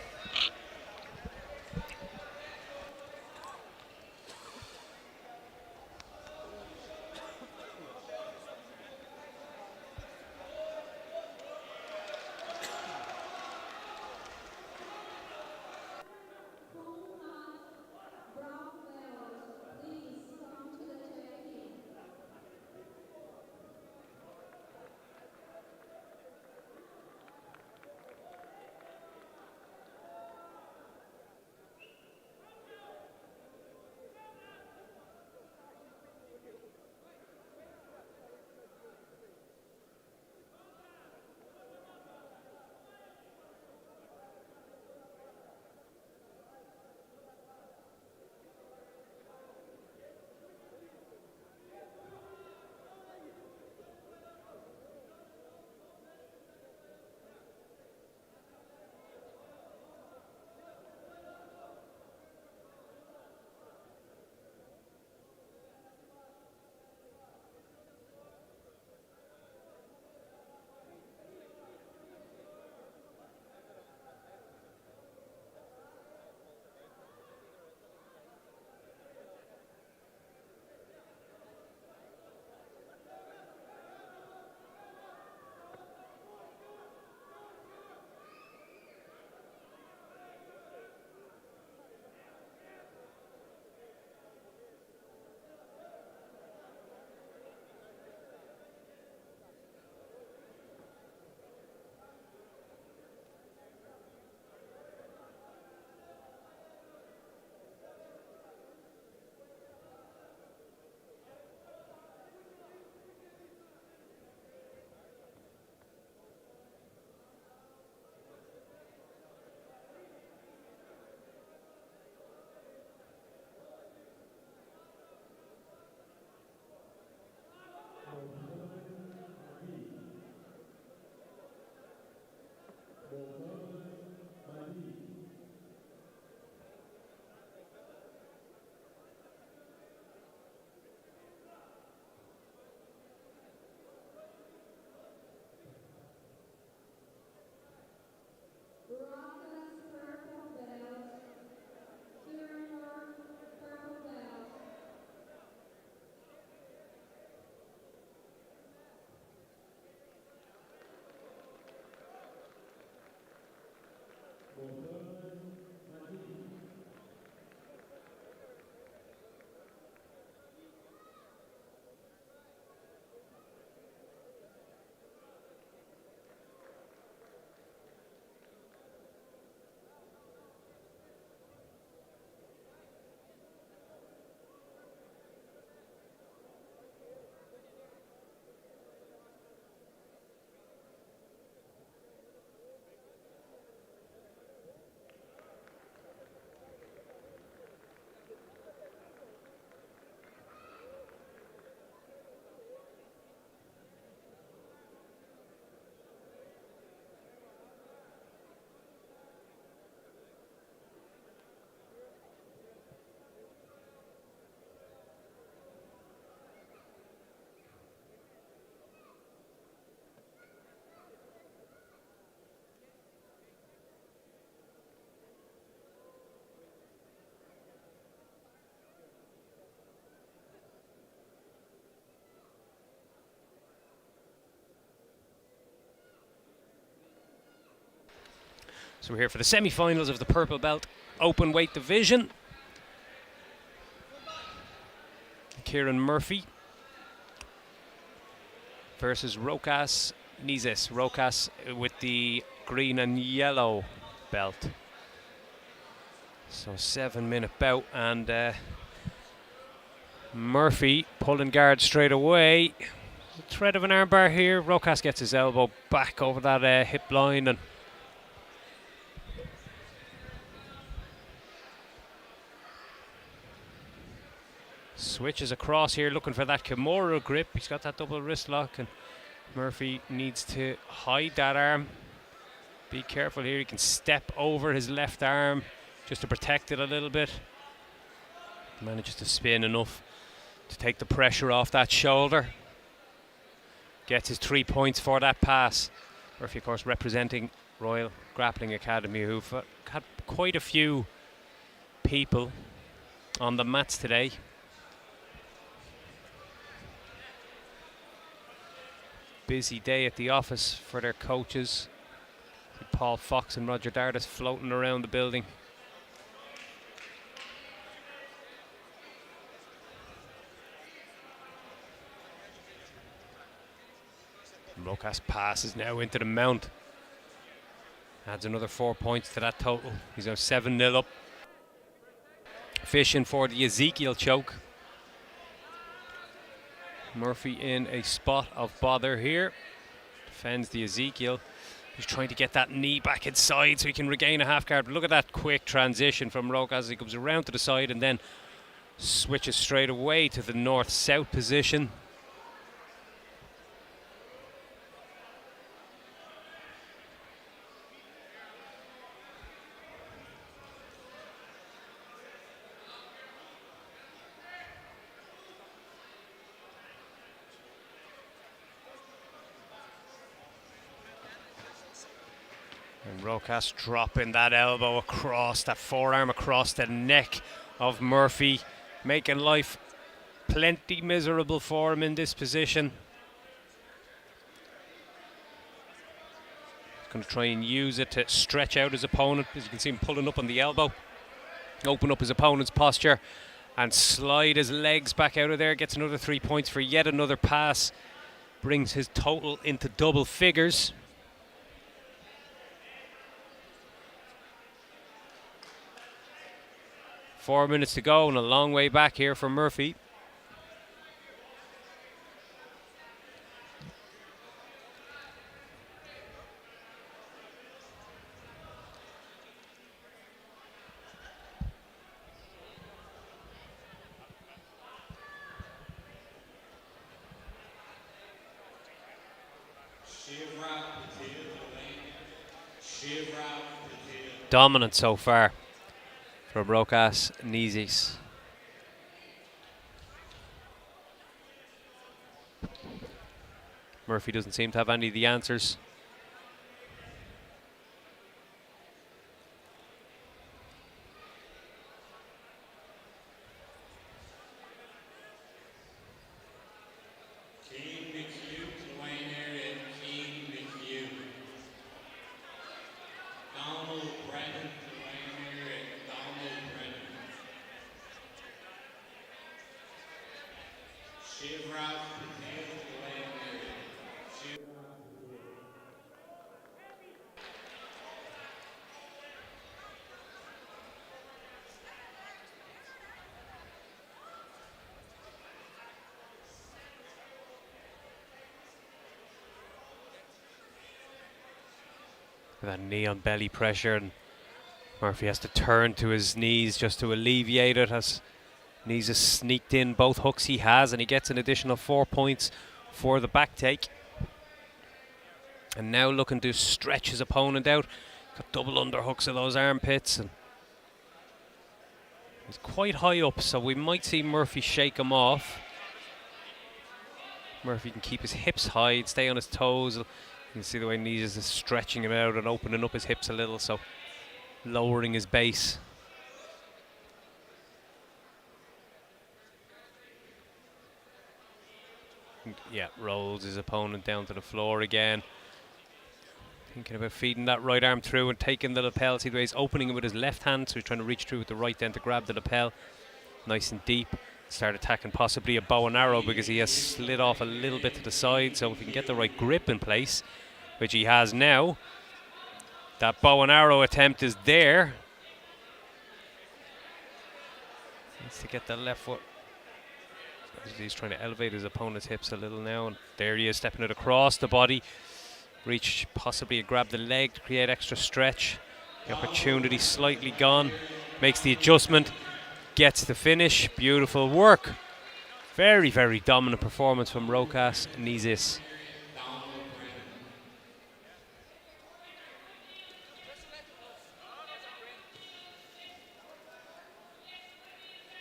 Speaker 1: So we're here for the semi-finals of the purple belt open weight division. Kieran Murphy versus Rokas Nizes. Rokas with the green and yellow belt. So 7-minute bout, and Murphy pulling guard straight away. Threat of an armbar here. Rokas gets his elbow back over that hip line and switches across here, looking for that Kimura grip. He's got that double wrist lock, and Murphy needs to hide that arm. Be careful here. He can step over his left arm just to protect it a little bit. Manages to spin enough to take the pressure off that shoulder. Gets his 3 points for that pass. Murphy, of course, representing Royal Grappling Academy, who've had quite a few people on the mats today. Busy day at the office for their coaches. Paul Fox and Roger Dardis floating around the building. Rokas passes now into the mount. Adds another 4 points to that total. He's now 7-0 up. Fishing for the Ezekiel choke. Murphy in a spot of bother here. Defends the Ezekiel. He's trying to get that knee back inside so he can regain a half guard. But look at that quick transition from Rokas as he comes around to the side and then switches straight away to the north-south position. And Rokas dropping that elbow across, that forearm across the neck of Murphy, making life plenty miserable for him in this position. He's going to try and use it to stretch out his opponent. As you can see him pulling up on the elbow, open up his opponent's posture and slide his legs back out of there. Gets another 3 points for yet another pass. Brings his total into double figures. Four minutes to go and a long way back here for Murphy. Dominant so far from Rokas Nizes. Murphy doesn't seem to have any of the answers. That knee on belly pressure, and Murphy has to turn to his knees just to alleviate it as Knees has sneaked in both hooks he has, and he gets an additional 4 points for the back take. And now looking to stretch his opponent out. Got double underhooks of those armpits, and he's quite high up, so we might see Murphy shake him off. Murphy can keep his hips high and stay on his toes. You can see the way Knees is stretching him out and opening up his hips a little, so lowering his base. Yeah, rolls his opponent down to the floor again. Thinking about feeding that right arm through and taking the lapel. See the way he's opening it with his left hand, so he's trying to reach through with the right then to grab the lapel. Nice and deep. Start attacking possibly a bow and arrow because he has slid off a little bit to the side. So if he can get the right grip in place, which he has now, that bow and arrow attempt is there. Needs to get the left foot. He's trying to elevate his opponent's hips a little now, and there he is, stepping it across the body. Reach possibly grab the leg to create extra stretch. The opportunity slightly gone. Makes the adjustment, gets the finish. Beautiful work. Very, very dominant performance from Rokas Nizis.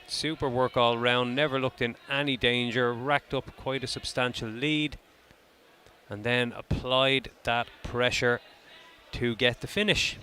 Speaker 1: Super work all round, never looked in any danger, racked up quite a substantial lead, and then applied that pressure to get the finish.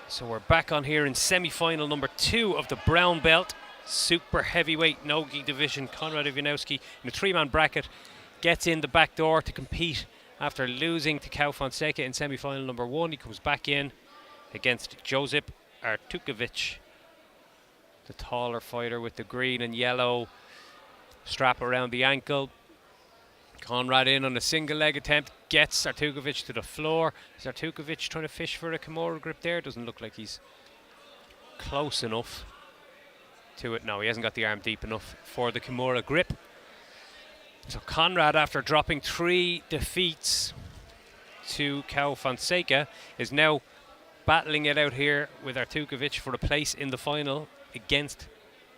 Speaker 1: So we're back on here in semi-final number 2 of the brown belt super heavyweight nogi division. Konrad Iwanowski in a 3-man bracket gets in the back door to compete after losing to Cal Fonseca in semi-final number 1. He comes back in against Josip Artukovic, the taller fighter with the green and yellow strap around the ankle. Konrad in on a single leg attempt, gets Artukovic to the floor. Is Artukovic trying to fish for a Kimura grip there? Doesn't look like he's close enough to it. No, he hasn't got the arm deep enough for the Kimura grip. So Konrad, after dropping 3 defeats to Cal Fonseca, is now battling it out here with Artukovic for a place in the final against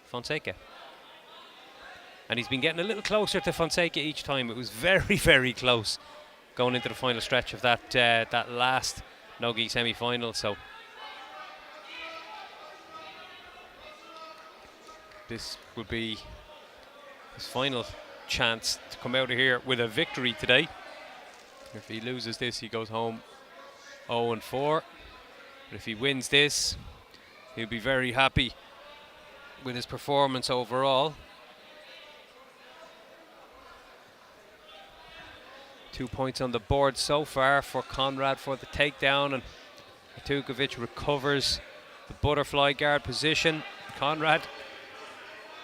Speaker 1: Fonseca. And he's been getting a little closer to Fonseca each time. It was very, very close going into the final stretch of that that last nogi semi-final. So this would be his final chance to come out of here with a victory today. If he loses this, he goes home 0-4. But if he wins this, he'll be very happy with his performance overall. 2 points on the board so far for Konrad for the takedown, and Artukovic recovers the butterfly guard position. Konrad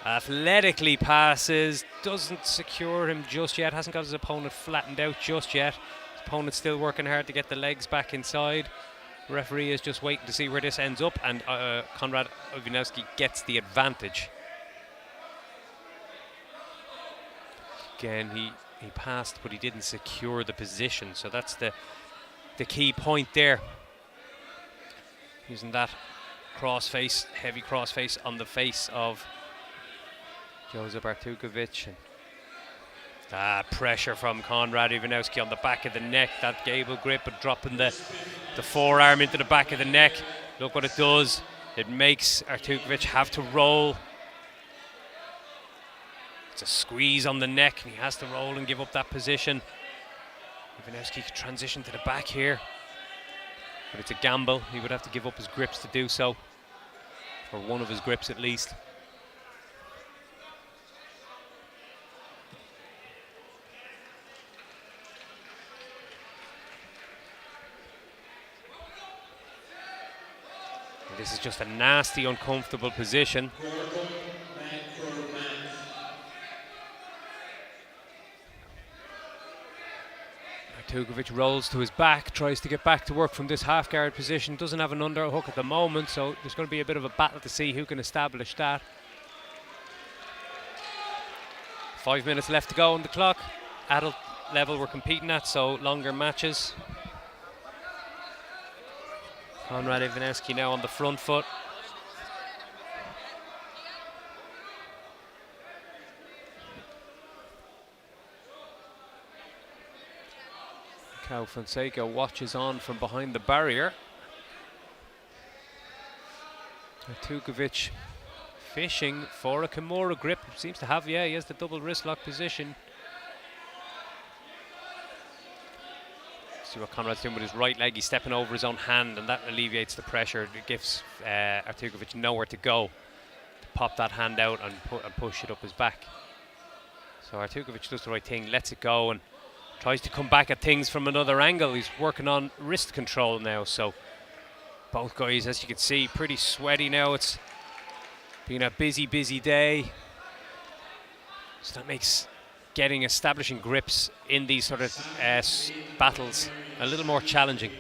Speaker 1: Athletically passes, doesn't secure him just yet, hasn't got his opponent flattened out just yet. His opponent's still working hard to get the legs back inside. The referee is just waiting to see where this ends up, and Konrad Iwanowski gets the advantage. Again, he passed, but he didn't secure the position, so that's the key point there. Using that crossface, heavy crossface on the face of Josip Artukovic. And pressure from Konrad Iwanowski on the back of the neck. That gable grip, but dropping the forearm into the back of the neck. Look what it does. It makes Artukovic have to roll. It's a squeeze on the neck, and he has to roll and give up that position. Iwanowski could transition to the back here, but it's a gamble. He would have to give up his grips to do so, or one of his grips at least. And this is just a nasty, uncomfortable position. Artukovic rolls to his back, tries to get back to work from this half guard position, doesn't have an underhook at the moment, so there's going to be a bit of a battle to see who can establish that. 5 minutes left to go on the clock. Adult level we're competing at, so longer matches. Konrad Iwanowski now on the front foot. Kao Fonseca watches on from behind the barrier. Artukovic fishing for a Kimura grip. Seems to have, yeah, he has the double wrist lock position. See what Konrad's doing with his right leg. He's stepping over his own hand, and that alleviates the pressure. It gives Artukovic nowhere to go to pop that hand out and push it up his back. So Artukovic does the right thing, lets it go, and tries to come back at things from another angle. He's working on wrist control now, so both guys, as you can see, pretty sweaty now. It's been a busy day, so that makes establishing grips in these sort of battles a little more challenging.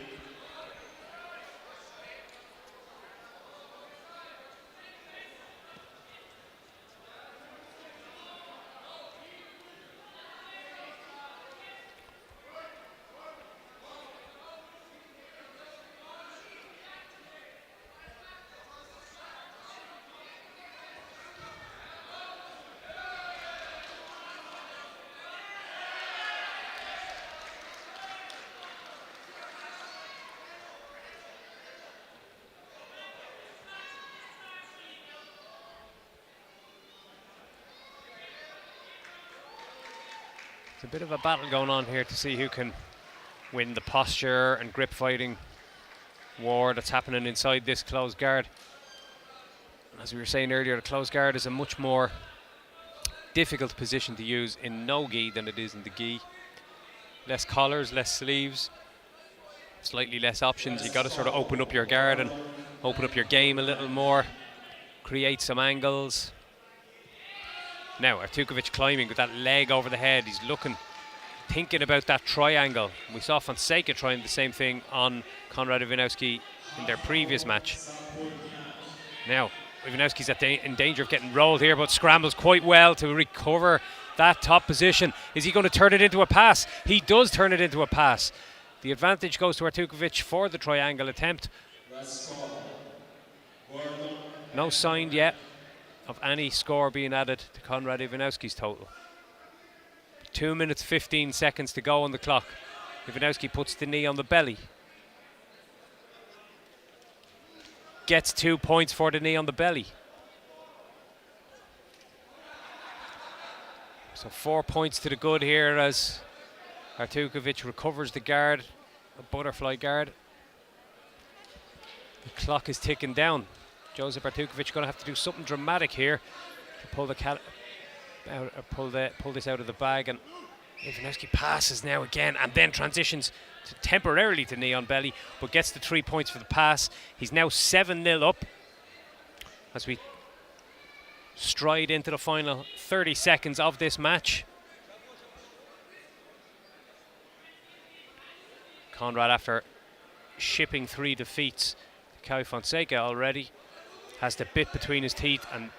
Speaker 1: It's a bit of a battle going on here to see who can win the posture and grip fighting war that's happening inside this closed guard. As we were saying earlier, the closed guard is a much more difficult position to use in no-gi than it is in the gi. Less collars, less sleeves, slightly less options. You've got to sort of open up your guard and open up your game a little more, create some angles. Now Artukovic climbing with that leg over the head. He's thinking about that triangle. We saw Fonseca trying the same thing on Konrad Iwanowski in their previous match. Now Iwanowski's in danger of getting rolled here, but scrambles quite well to recover that top position. Is he going to turn it into a pass? He does turn it into a pass. The advantage goes to Artukovic for the triangle attempt. No sign yet of any score being added to Konrad Iwanowski's total. 2 minutes 15 seconds to go on the clock. Iwanowski puts the knee on the belly. Gets 2 points for the knee on the belly. So 4 points to the good here as Artukovic recovers the guard, a butterfly guard. The clock is ticking down. Josip Artukovic going to have to do something dramatic here to pull this out of the bag, and Iwanowski passes now again, and then transitions temporarily to knee on belly, but gets the 3 points for the pass. He's now 7-0 up as we stride into the final 30 seconds of this match. Conrad, after shipping 3 defeats to Kai Fonseca already, has the bit between his teeth and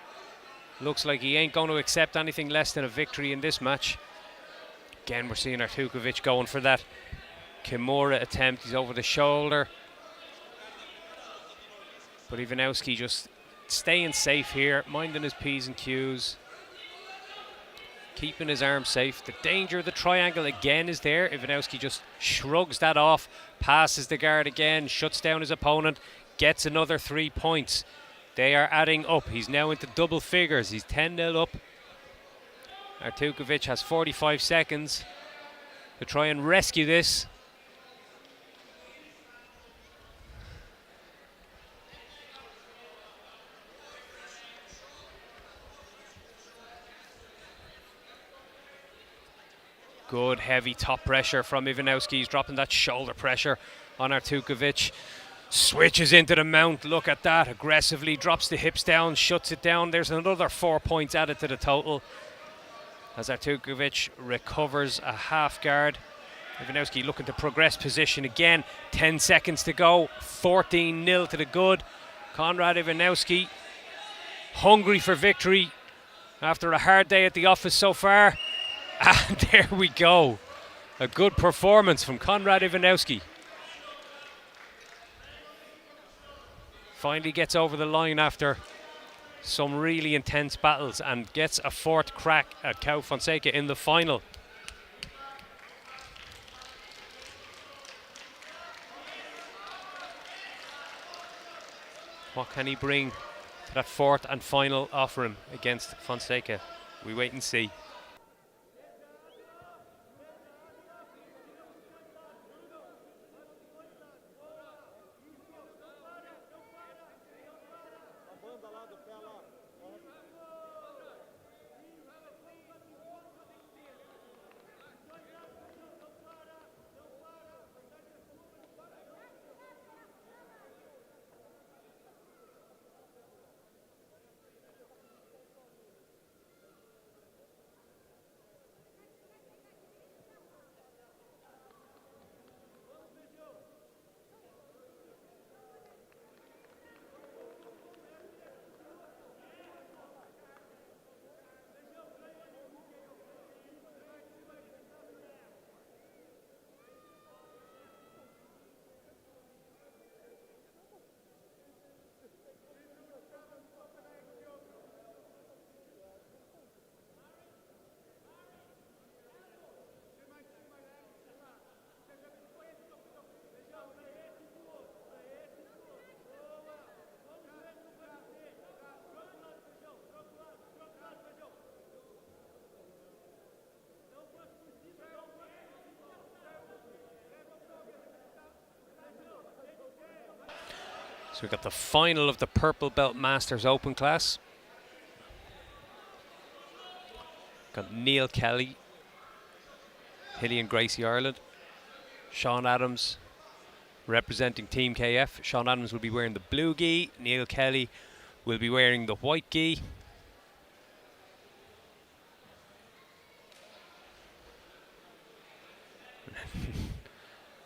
Speaker 1: looks like he ain't going to accept anything less than a victory in this match. Again, we're seeing Artukovic going for that Kimura attempt. He's over the shoulder. But Ivanowski just staying safe here, minding his P's and Q's, keeping his arm safe. The danger of the triangle again is there. Ivanowski just shrugs that off, passes the guard again, shuts down his opponent, gets another 3 points. They are adding up. He's now into double figures. He's 10-0 up. Artukovic has 45 seconds to try and rescue this. Good heavy top pressure from Ivanowski. He's dropping that shoulder pressure on Artukovic. Switches into the mount, look at that, aggressively drops the hips down, shuts it down. There's another 4 points added to the total as Artukovic recovers a half guard. Ivanowski looking to progress position again. 10 seconds to go, 14-0 to the good. Konrad Ivanowski hungry for victory after a hard day at the office so far. And there we go. A good performance from Konrad Ivanowski. Finally gets over the line after some really intense battles and gets a 4th crack at Kai Fonseca in the final. What can he bring to that 4th and final offering against Fonseca? We wait and see. So we've got the final of the Purple Belt Masters Open class. Got Neil Kelly, Hilly and Gracie Ireland. Sean Adams representing Team KF. Sean Adams will be wearing the blue gi. Neil Kelly will be wearing the white gi.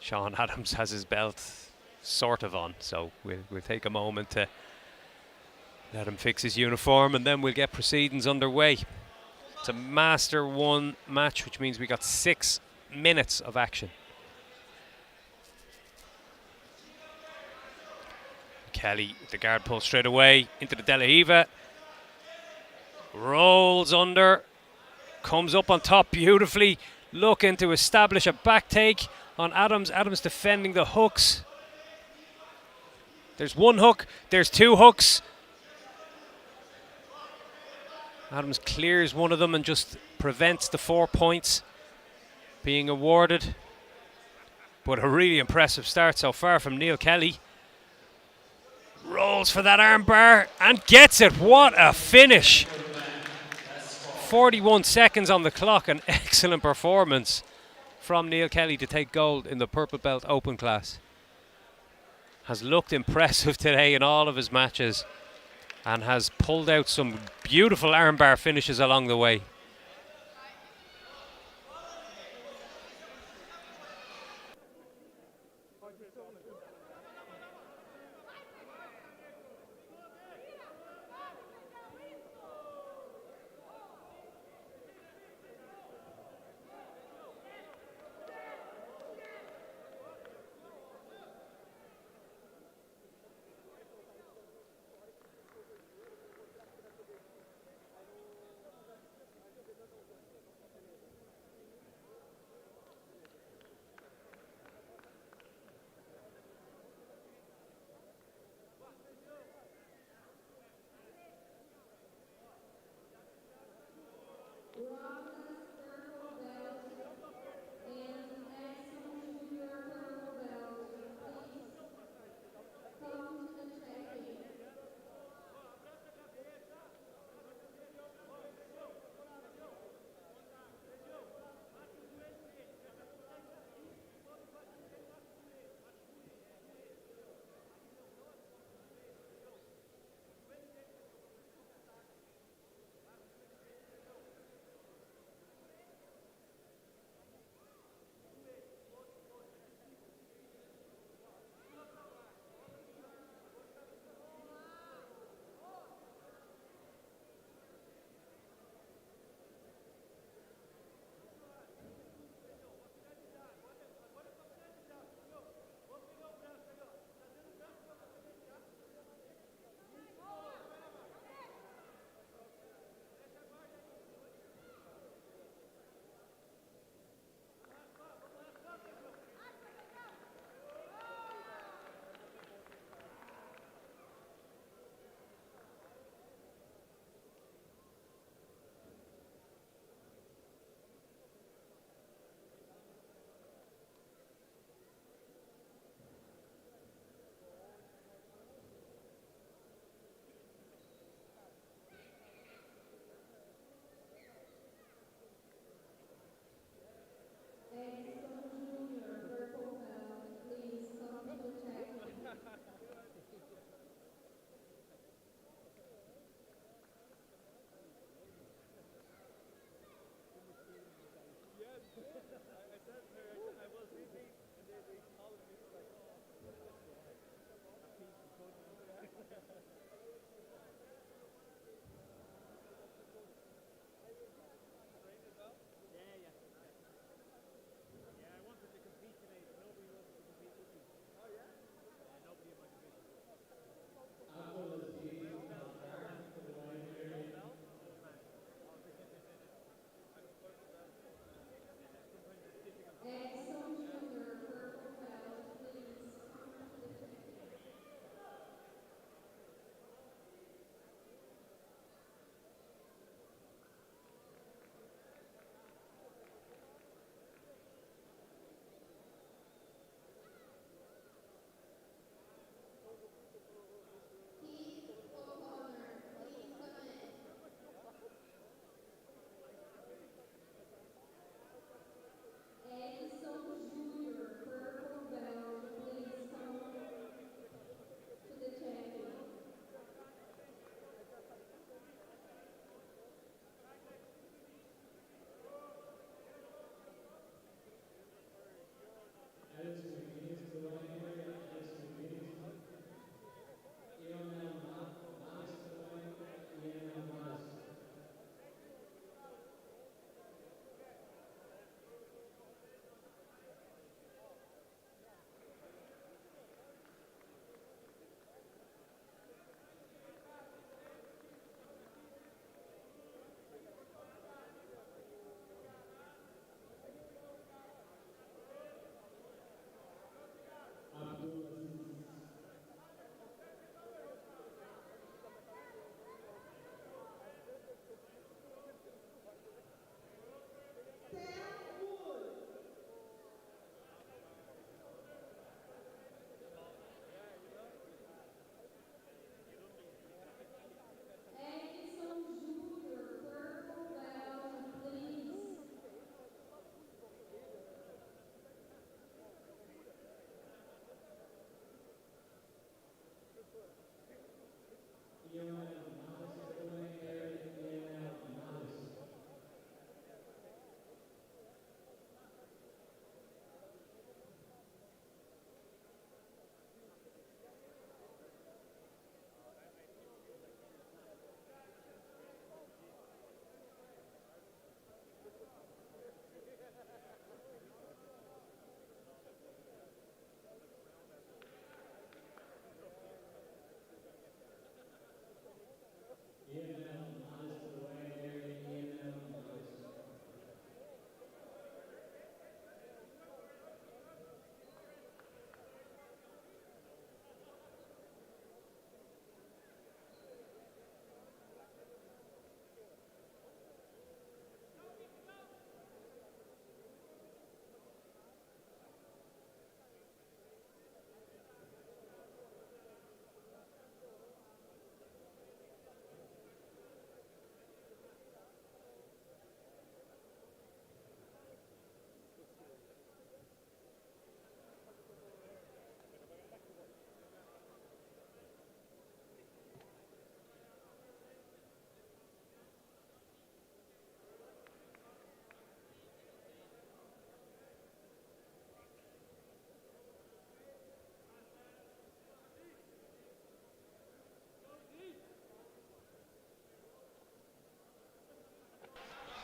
Speaker 1: Sean Adams has his belt sort of on, so we'll take a moment to let him fix his uniform and then we'll get proceedings underway. It's a Master 1 match, which means we got 6 minutes of action. Kelly with the guard pull straight away into the De La Riva. Rolls under, comes up on top beautifully, looking to establish a back take on Adams. Adams defending the hooks. There's one hook, there's 2 hooks. Adams clears one of them and just prevents the 4 points being awarded. But a really impressive start so far from Neil Kelly. Rolls for that arm bar and gets it. What a finish. 41 seconds on the clock. An excellent performance from Neil Kelly to take gold in the Purple Belt Open class. Has looked impressive today in all of his matches and has pulled out some beautiful armbar finishes along the way.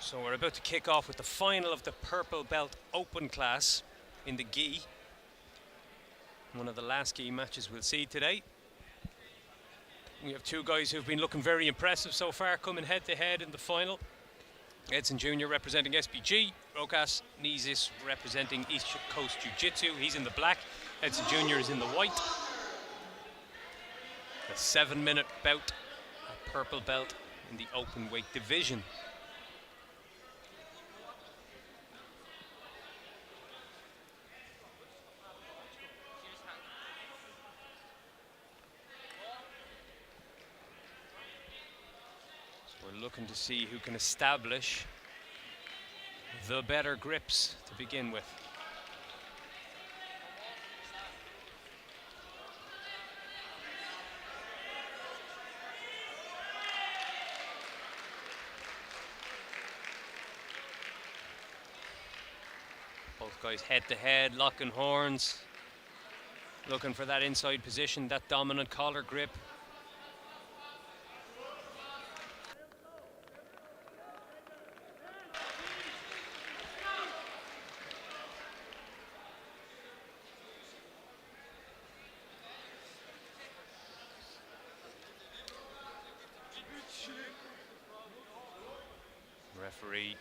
Speaker 1: So we're about to kick off with the final of the purple belt open class in the gi. One of the last gi matches we'll see today. We have two guys who've been looking very impressive so far, coming head to head in the final. Edson Jr. representing SBG, Rokas Nizis representing East Coast Jiu-Jitsu. He's in the black, Edson Jr. is in the white. A 7-minute bout at purple belt in the open weight division. So we're looking to see who can establish the better grips to begin with. Both guys head to head, locking horns, looking for that inside position, that dominant collar grip. Referee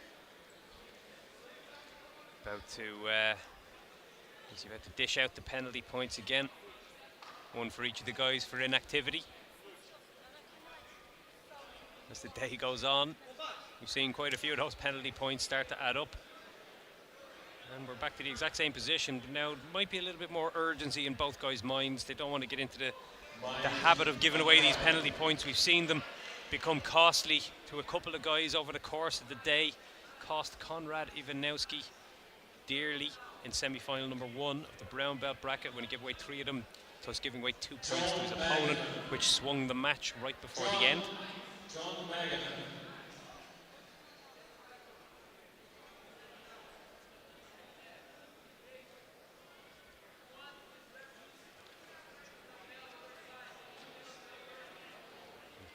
Speaker 1: he's about to dish out the penalty points again. One for each of the guys for inactivity. As the day goes on, we've seen quite a few of those penalty points start to add up. And we're back to the exact same position, but now might be a little bit more urgency in both guys' minds. They don't want to get into the habit of giving away these penalty points. We've seen them become costly to a couple of guys over the course of the day. Cost Konrad Ivanowski dearly in semi-final number 1 of the brown belt bracket when he gave away 3 of them, thus giving away 2 points to his opponent, which swung the match right before the end.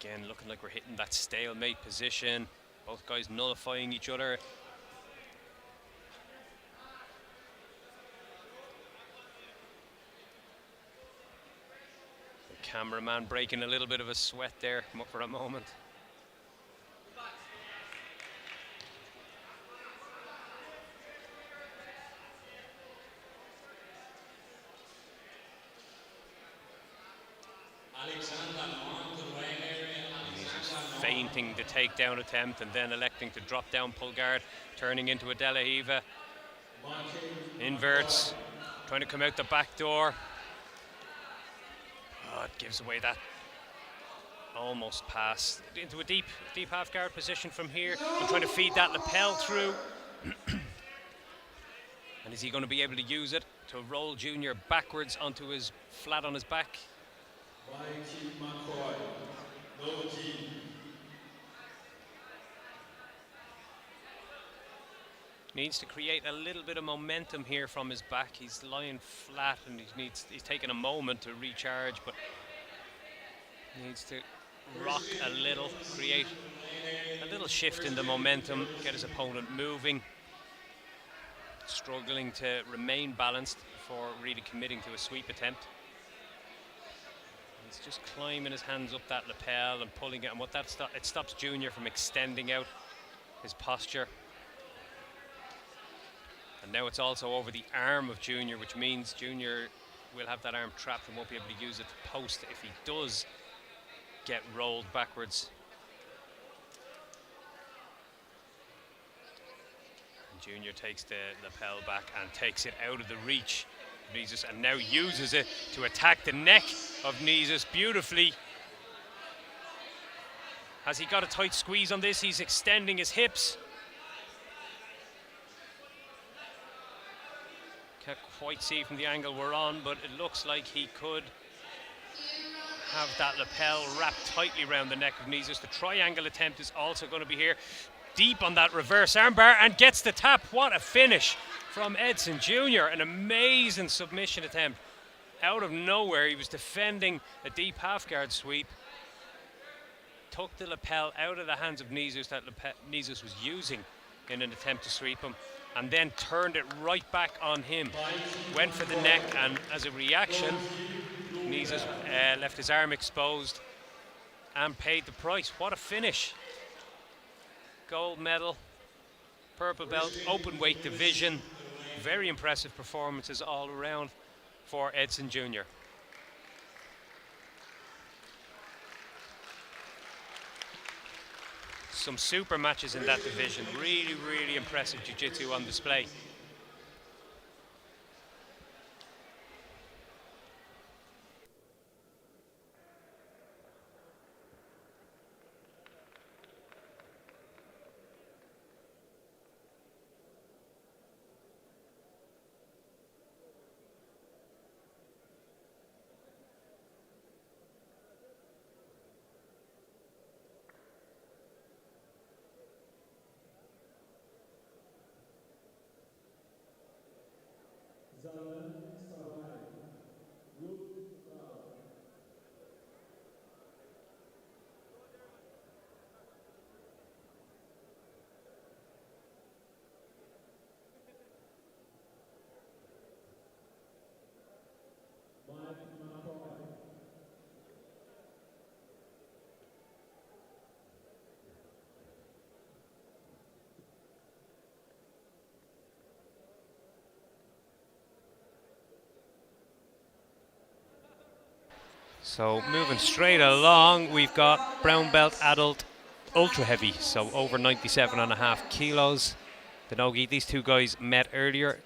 Speaker 1: Again, looking like we're hitting that stalemate position. Both guys nullifying each other. The cameraman breaking a little bit of a sweat there for a moment. Feinting the takedown attempt and then electing to drop down pull guard, turning into a De La Hiva. Inverts, trying to come out the back door. Oh, it gives away that almost pass into a deep half guard position from here. I'm trying to feed that lapel through. And is he going to be able to use it to roll Junior backwards onto his flat on his back? Needs to create a little bit of momentum here from his back. He's lying flat and he's taking a moment to recharge, but needs to rock a little, create a little shift in the momentum, get his opponent moving, struggling to remain balanced before really committing to a sweep attempt. He's just climbing his hands up that lapel and pulling it, and what that it stops Junior from extending out his posture. And now it's also over the arm of Junior, which means Junior will have that arm trapped and won't be able to use it to post if he does get rolled backwards. And Junior takes the lapel back and takes it out of the reach of Nisus, and now uses it to attack the neck of Nisus beautifully. Has he got a tight squeeze on this? He's extending his hips. Can't quite see from the angle we're on, but it looks like he could have that lapel wrapped tightly around the neck of Nisus. The triangle attempt is also going to be here. Deep on that reverse armbar and gets the tap. What a finish from Edson Jr. An amazing submission attempt. Out of nowhere, he was defending a deep half guard sweep. Took the lapel out of the hands of Nisus that Nisus was using in an attempt to sweep him, and then turned it right back on him. Went for the neck, and as a reaction, Nisus left his arm exposed and paid the price. What a finish. Gold medal, purple belt, open weight division. Very impressive performances all around for Edson Jr. Some super matches in that division. Really, really impressive jiu-jitsu on display. So moving straight along, we've got brown belt adult ultra heavy, so over 97.5 kilos. The nogi, these two guys met earlier.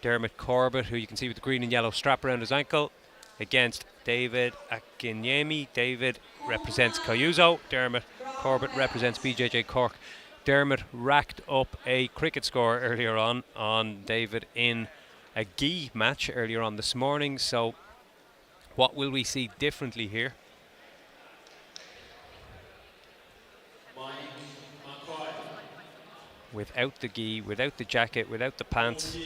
Speaker 1: Dermot Corbett, who you can see with the green and yellow strap around his ankle, against David Akinyemi. David represents Cayuzo. Dermot Corbett represents BJJ Cork. Dermot racked up a cricket score earlier on David in a gi match earlier on this morning. So what will we see differently here? Without the gi, without the jacket, without the pants,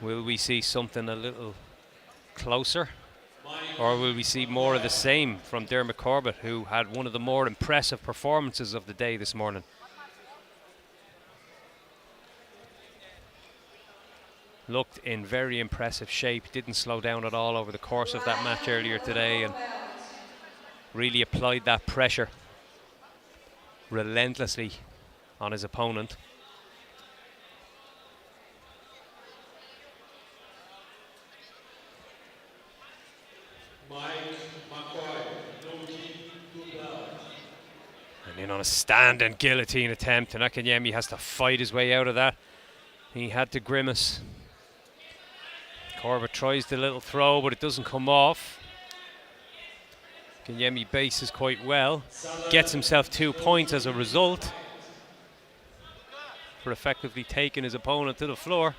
Speaker 1: will we see something a little closer? Or will we see more of the same from Dermot Corbett, who had one of the more impressive performances of the day this morning? Looked in very impressive shape, didn't slow down at all over the course of that match earlier today, and really applied that pressure relentlessly on his opponent. And in on a stand and guillotine attempt, and Akinyemi has to fight his way out of that. He had to grimace. Corbett tries the little throw, but it doesn't come off. Akinyemi bases quite well. Gets himself 2 points as a result for effectively taking his opponent to the floor.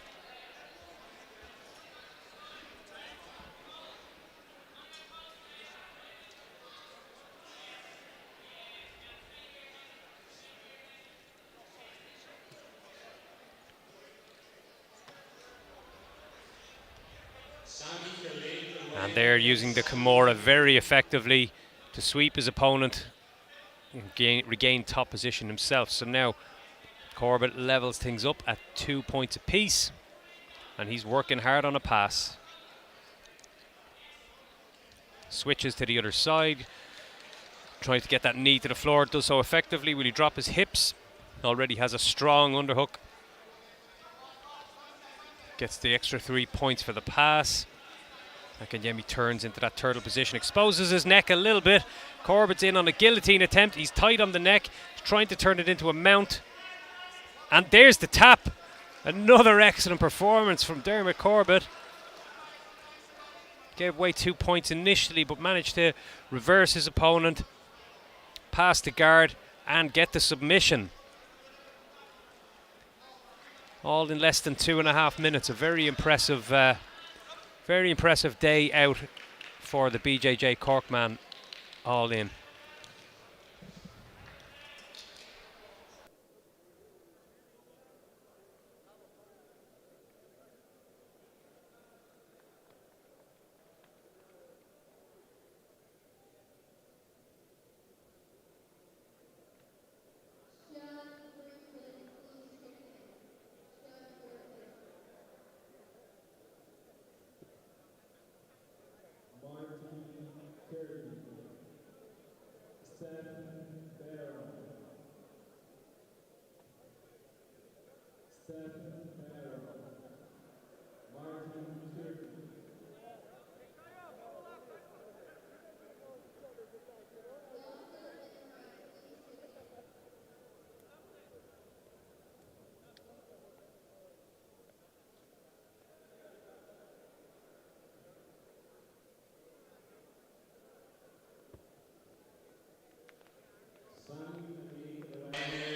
Speaker 1: And they're using the Kimura very effectively to sweep his opponent and regain top position himself. So now Corbett levels things up at 2 points apiece, and he's working hard on a pass. Switches to the other side, trying to get that knee to the floor. Does so effectively. Will he drop his hips? Already has a strong underhook. Gets the extra 3 points for the pass. Akanyemi turns into that turtle position, exposes his neck a little bit. Corbett's in on a guillotine attempt. He's tight on the neck. He's trying to turn it into a mount. And there's the tap. Another excellent performance from Dermot Corbett. Gave away 2 points initially, but managed to reverse his opponent, pass the guard, and get the submission. All in less than 2.5 minutes. A very impressive day out for the BJJ Cork man, all in.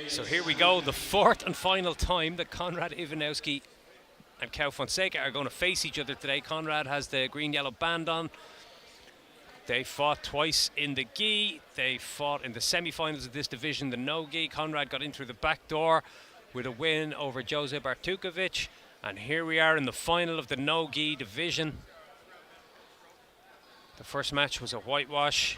Speaker 1: So here we go, the fourth and final time that Konrad Iwanowski and Cal Fonseca are going to face each other today. Konrad has the green-yellow band on. They fought twice in the gi. They fought in the semi-finals of this division, the no-gi. Konrad got in through the back door with a win over Jose Bartukovic. And here we are in the final of the no-gi division. The first match was a whitewash.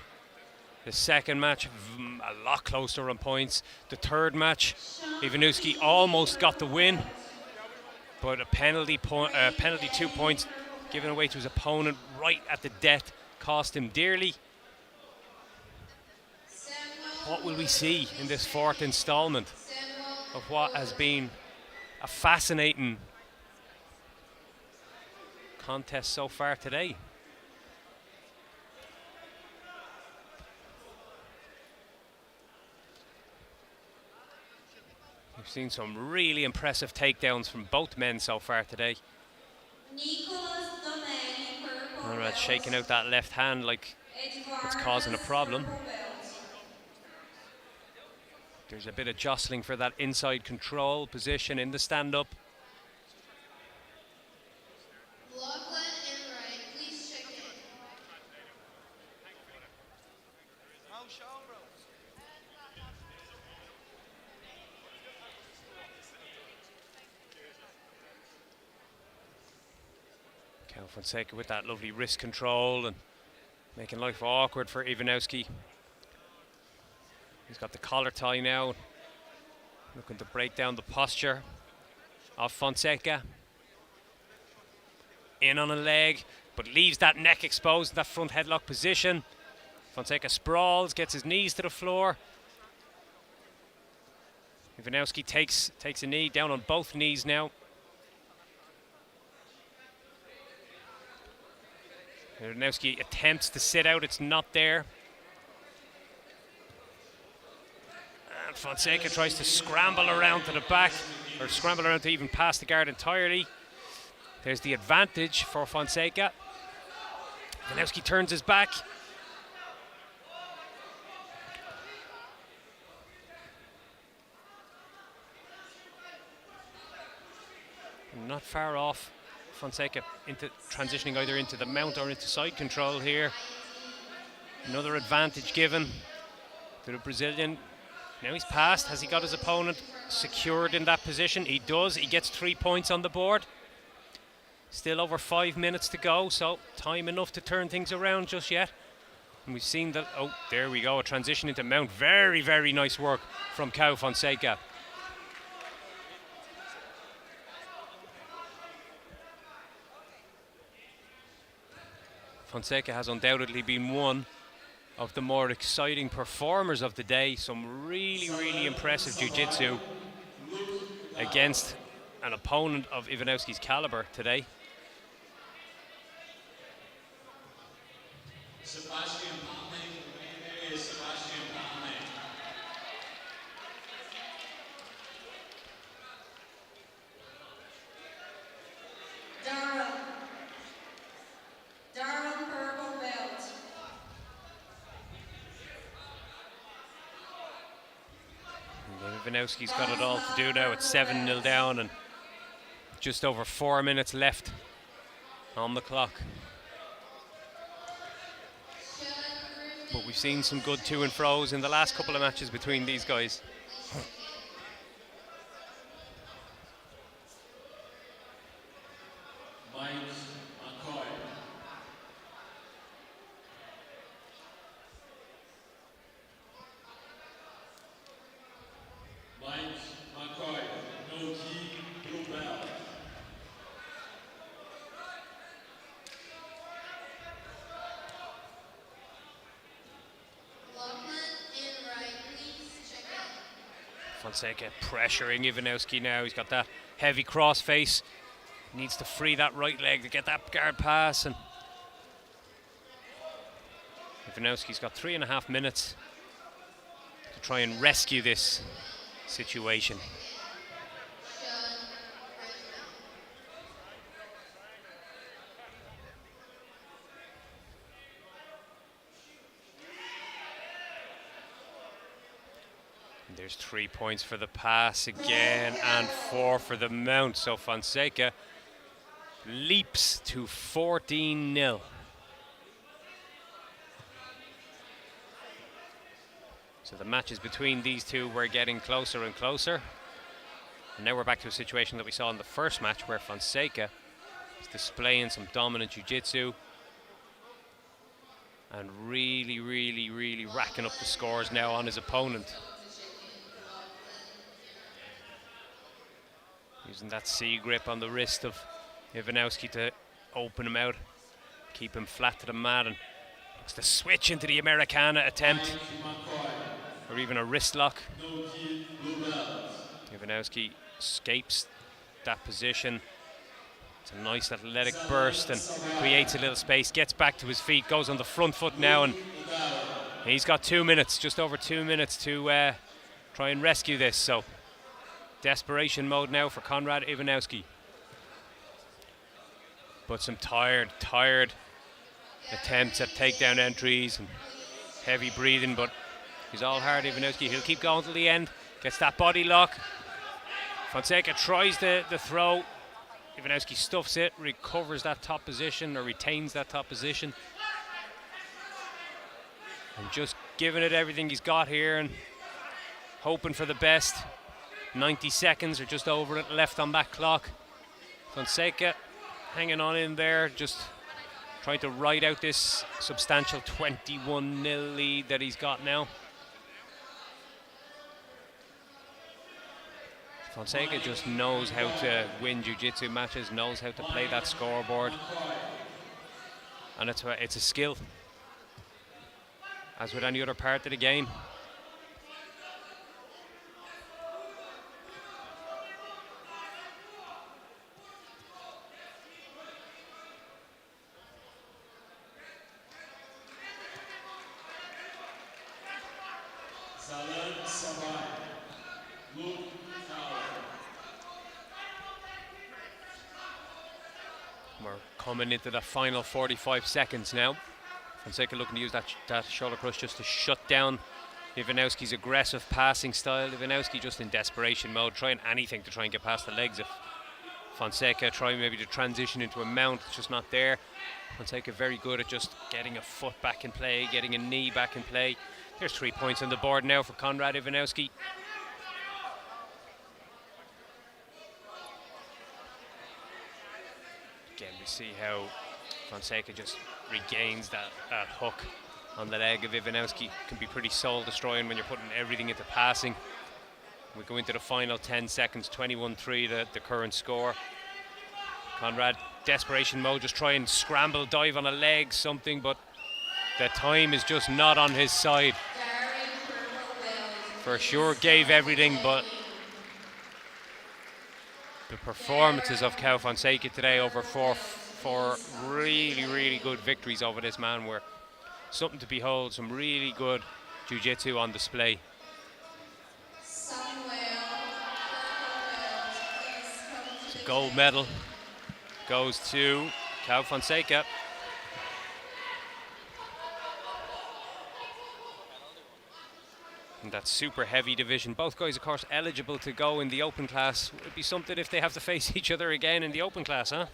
Speaker 1: The second match, a lot closer on points. The third match, Iwanowski almost got the win, but a penalty 2 points given away to his opponent right at the death cost him dearly. What will we see in this fourth installment of what has been a fascinating contest so far today? We've seen some really impressive takedowns from both men so far today. Konrad shaking out that left hand like it's causing a problem. There's a bit of jostling for that inside control position in the stand-up. Cal Fonseca with that lovely wrist control and making life awkward for Iwanowski. He's got the collar tie now, looking to break down the posture of Fonseca. In on a leg, but leaves that neck exposed in that front headlock position. Fonseca sprawls, gets his knees to the floor. Iwanowski takes a knee, down on both knees now. Iwanowski attempts to sit out, it's not there. And Fonseca tries to scramble around to the back, or scramble around to even pass the guard entirely. There's the advantage for Fonseca. Iwanowski turns his back. Not far off. Fonseca into transitioning either into the mount or into side control here. Another advantage given to the Brazilian. Now he's passed. Has he got his opponent secured in that position? He does. He gets 3 points on the board. Still over 5 minutes to go, so time enough to turn things around just yet. And we've seen that, oh, there we go, a transition into mount. Very, very nice work from Cao Fonseca. Fonseca has undoubtedly been one of the more exciting performers of the day. Some really, really impressive jiu-jitsu against an opponent of Ivanowski's caliber today.
Speaker 3: Sebastian Palme, there is Sebastian Palme.
Speaker 2: Darren purple belt.
Speaker 1: Ivanowski's got it all to do now. It's 7-0 down and just over 4 minutes left on the clock. But we've seen some good to and fro's in the last couple of matches between these guys. Fonseca pressuring Ivanowski now. He's got that heavy cross face. Needs to free that right leg to get that guard pass. And Ivanowski's got 3.5 minutes to try and rescue this situation. There's 3 points for the pass again and 4 for the mount. So Fonseca leaps to 14-0. So the matches between these two were getting closer and closer. And now we're back to a situation that we saw in the first match where Fonseca is displaying some dominant jiu-jitsu and really, really, really racking up the scores now on his opponent. Using that C grip on the wrist of Ivanowski to open him out, keep him flat to the mat, and looks to switch into the Americana attempt, or even a wrist lock. Ivanowski escapes that position. It's a nice athletic burst and creates a little space, gets back to his feet, goes on the front foot now, and he's got 2 minutes, just over 2 minutes to try and rescue this. So desperation mode now for Konrad Ivanowski. But some tired attempts at takedown entries and heavy breathing, but he's all hard, Ivanowski. He'll keep going till the end, gets that body lock. Fonseca tries the throw. Ivanowski stuffs it, recovers that top position, or retains that top position. And just giving it everything he's got here and hoping for the best. 90 seconds or just over it left on that clock. Fonseca hanging on in there, just trying to ride out this substantial 21-0 lead that he's got now. Fonseca just knows how to win jiu-jitsu matches, knows how to play that scoreboard. And it's a skill, as with any other part of the game. We're coming into the final 45 seconds now. Fonseca looking to use that shoulder crush just to shut down Ivanowski's aggressive passing style. Ivanowski just in desperation mode, trying anything to try and get past the legs of Fonseca, trying maybe to transition into a mount. It's just not there. Fonseca very good at just getting a foot back in play, getting a knee back in play. There's 3 points on the board now for Konrad Ivanowski. Again, You see how Fonseca just regains that hook on the leg of Ivanowski. Can be pretty soul destroying when you're putting everything into passing. We go into the final 10 seconds, 21-3 the current score. Conrad, desperation mode, just try and scramble, dive on a leg, something, but the time is just not on his side. For sure gave everything, but the performances of Cal Fonseca today over four really, really good victories over this man were something to behold. Some really good jiu-jitsu on display. So gold medal goes to Cal Fonseca. In that super heavy division. Both guys, of course, eligible to go in the open class. It'd be something if they have to face each other again in the open class, huh?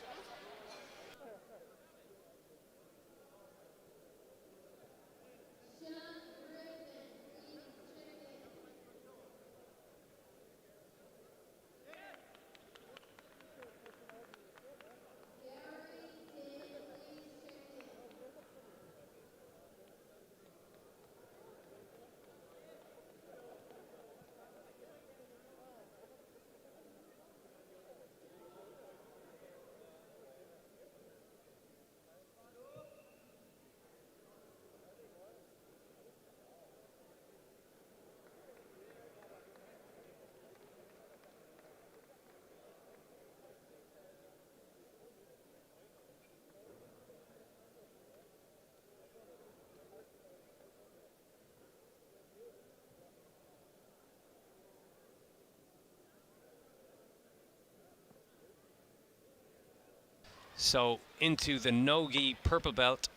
Speaker 1: So into the nogi purple belt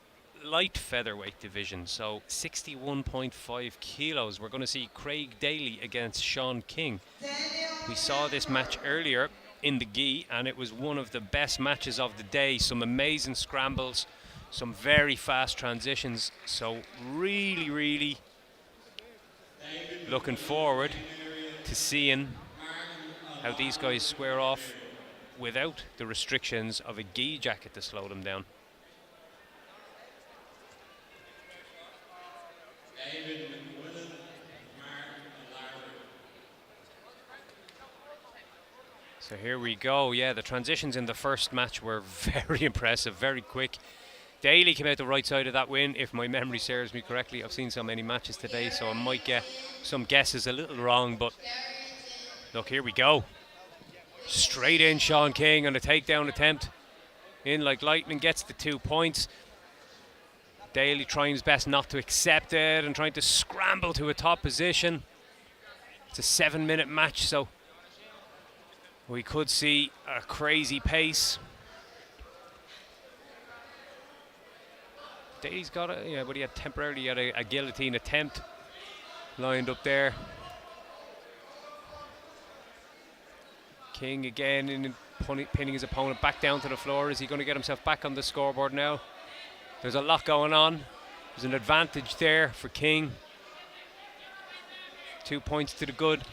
Speaker 1: light featherweight division. So 61.5 kilos. We're going to see Craig Daly against Sean King. We saw this match earlier in the gi, and it was one of the best matches of the day. Some amazing scrambles, some very fast transitions. So really, really looking forward to seeing how these guys square off without the restrictions of a gi jacket to slow them down. So here we go. Yeah, the transitions in the first match were very impressive, very quick. Daly came out the right side of that win, if my memory serves me correctly. I've seen so many matches today, so I might get some guesses a little wrong, but look, here we go. Straight in Sean King on a takedown attempt. In like lightning, gets the 2 points. Daly trying his best not to accept it and trying to scramble to a top position. It's a 7-minute match, so we could see a crazy pace. Daly's got it, yeah, but he had temporarily had a guillotine attempt lined up there. King again in pinning his opponent back down to the floor. Is he going to get himself back on the scoreboard now? There's a lot going on. There's an advantage there for King. 2 points to the good.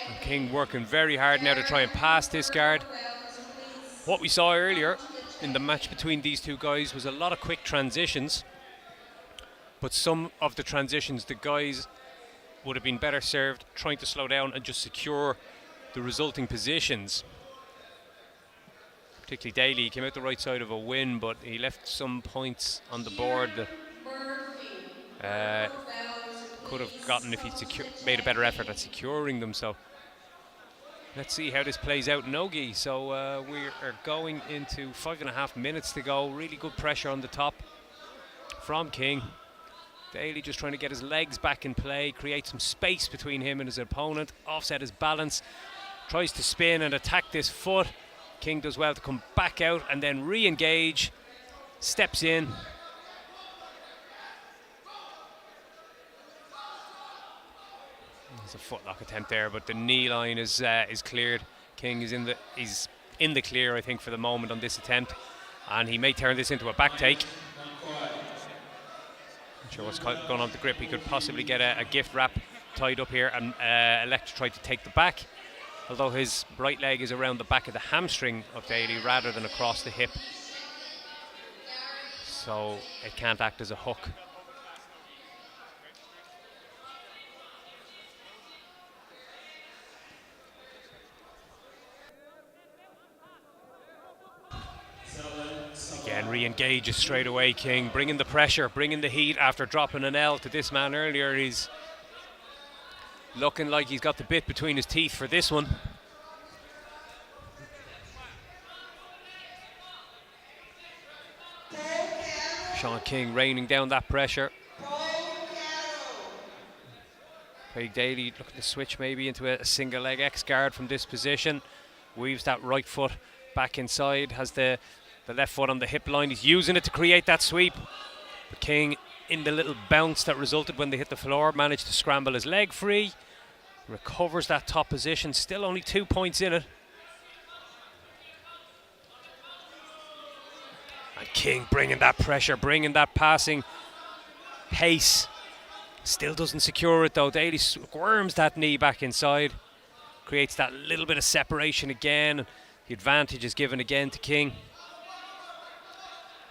Speaker 1: And King working very hard now to try and pass this guard. What we saw earlier in the match between these two guys was a lot of quick transitions. But some of the transitions, the guys would have been better served trying to slow down and just secure the resulting positions. Particularly Daly came out the right side of a win, but he left some points on the board that could have gotten if he'd made a better effort at securing them. So let's see how this plays out. Nogi, so we are going into 5.5 minutes to go. Really good pressure on the top from King. Daly just trying to get his legs back in play, create some space between him and his opponent, offset his balance, tries to spin and attack this foot. King does well to come back out and then re-engage, steps in. There's a footlock attempt there, but the knee line is cleared. King is in the clear, I think, for the moment on this attempt, and he may turn this into a back take. Not sure what's going on with the grip. He could possibly get a gift wrap tied up here, and Electra tried to take the back, although his right leg is around the back of the hamstring of Daly rather than across the hip, so it can't act as a hook. Again, re-engages straight away, King, bringing the pressure, bringing the heat after dropping an L to this man earlier. He's looking like he's got the bit between his teeth for this one. Sean King raining down that pressure. Craig Daly looking to switch maybe into a single leg X guard from this position. Weaves that right foot back inside, has the left foot on the hip line. He's using it to create that sweep. But King, in the little bounce that resulted when they hit the floor, managed to scramble his leg free. Recovers that top position, still only 2 points in it. And King bringing that pressure, bringing that passing pace. Still doesn't secure it though. Daly squirms that knee back inside. Creates that little bit of separation again. The advantage is given again to King.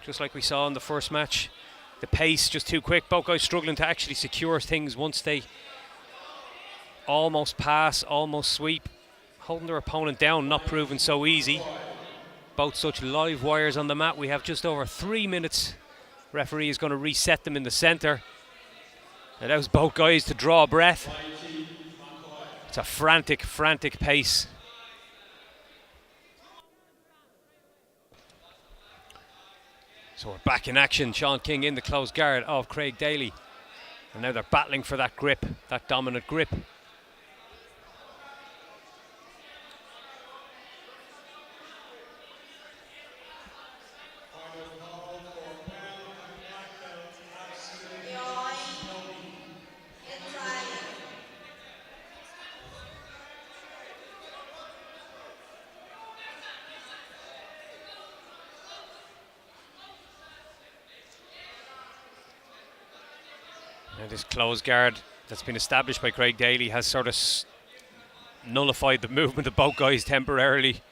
Speaker 1: Just like we saw in the first match. The pace just too quick. Both guys struggling to actually secure things once they almost pass, almost sweep. Holding their opponent down, not proving so easy. Both such live wires on the mat. We have just over 3 minutes. Referee is going to reset them in the centre. Allows both guys to draw a breath. It's a frantic, frantic pace. So we're back in action. Sean King in the close guard of Craig Daly. And now they're battling for that grip, that dominant grip. Now this close guard that's been established by Craig Daly has sort of nullified the movement of both guys temporarily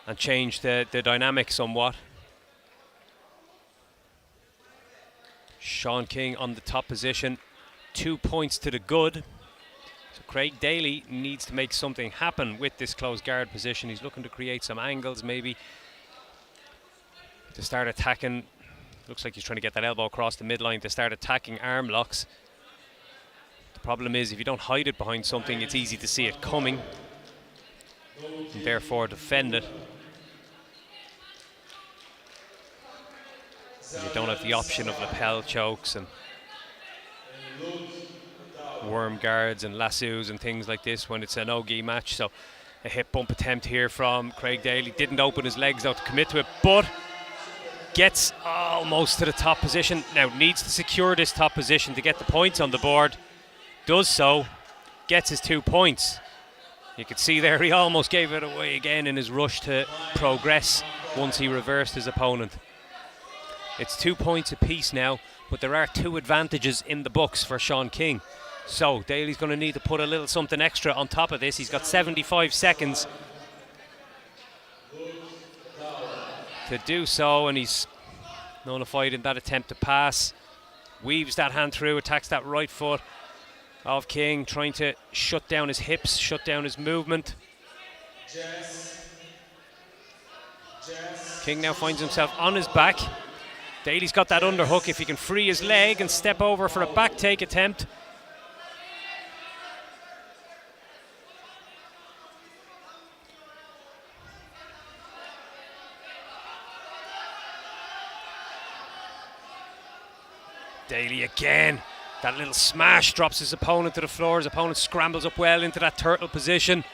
Speaker 1: and changed the dynamic somewhat. Sean King on the top position, 2 points to the good. So Craig Daly needs to make something happen with this close guard position. He's looking to create some angles maybe to start attacking. Looks like he's trying to get that elbow across the midline to start attacking arm locks. The problem is if you don't hide it behind something, it's easy to see it coming and therefore defend it. And you don't have the option of lapel chokes and worm guards and lassos and things like this when it's a nogi match. So a hip bump attempt here from Craig Daly. Didn't open his legs out to commit to it, but gets almost to the top position. Now needs to secure this top position to get the points on the board. Does so, gets his 2 points. You can see there he almost gave it away again in his rush to progress once he reversed his opponent. It's 2 points apiece now, but there are 2 advantages in the books for Sean King. So Daly's going to need to put a little something extra on top of this. He's got 75 seconds to do so, and he's nullified in that attempt to pass. Weaves that hand through, attacks that right foot of King, trying to shut down his hips, shut down his movement. King now finds himself on his back. Daly's got that underhook. If he can free his leg and step over for a back take attempt. Daly again, that little smash drops his opponent to the floor. His opponent scrambles up well into that turtle position.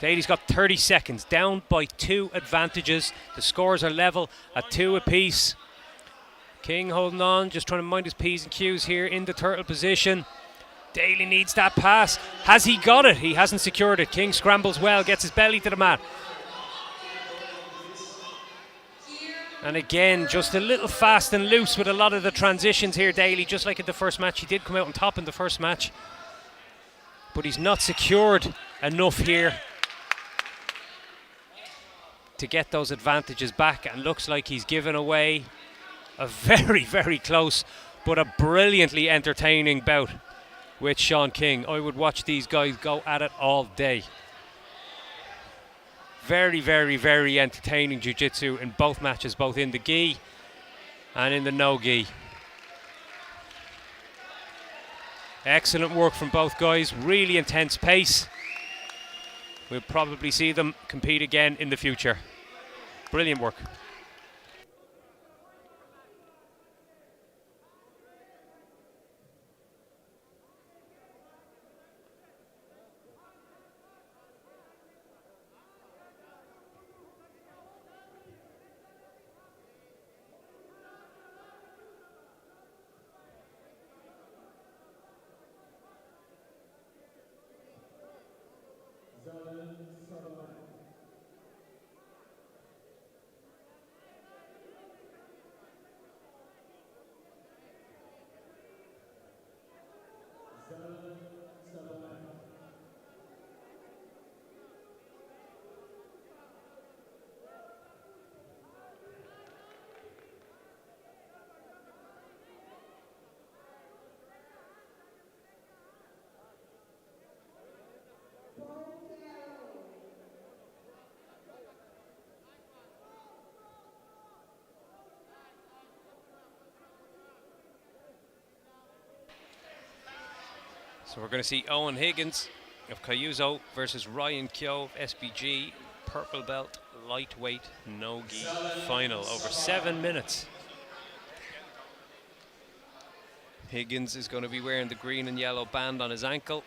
Speaker 1: Daly's got 30 seconds, down by 2 advantages. The scores are level at 2 apiece. King holding on, just trying to mind his P's and Q's here in the turtle position. Daly needs that pass. Has he got it? He hasn't secured it. King scrambles well, gets his belly to the mat. And again, just a little fast and loose with a lot of the transitions here, Daly. Just like in the first match, he did come out on top in the first match. but he's not secured enough here to get those advantages back, and looks like he's given away a very, very close but a brilliantly entertaining bout with Sean King. I would watch these guys go at it all day. Very, very, very entertaining jiu-jitsu in both matches, both in the gi and in the no-gi. Excellent work from both guys, really intense pace. We'll probably see them compete again in the future. Brilliant work. So we're going to see Owen Higgins of Cayuzo versus Ryan Kyo of SBG, purple belt, lightweight, no-gi final over 7 minutes. Higgins is going to be wearing the green and yellow band on his ankle.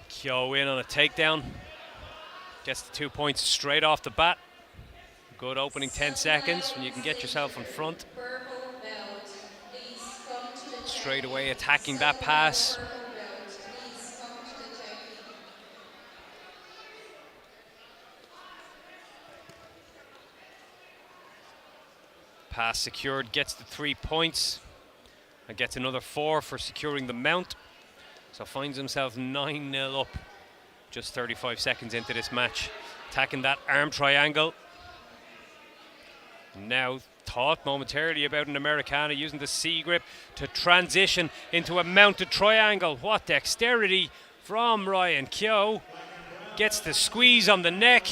Speaker 1: Kyo in on a takedown, gets the 2 points straight off the bat. Good opening 10 seconds when you can get yourself in front. Straight away attacking that pass. Pass secured, gets the 3 points and gets another 4 for securing the mount. So finds himself 9-0 up just 35 seconds into this match. Attacking that arm triangle. Now thought momentarily about an Americana, using the C grip to transition into a mounted triangle. What dexterity from Ryan Kyo. Gets the squeeze on the neck.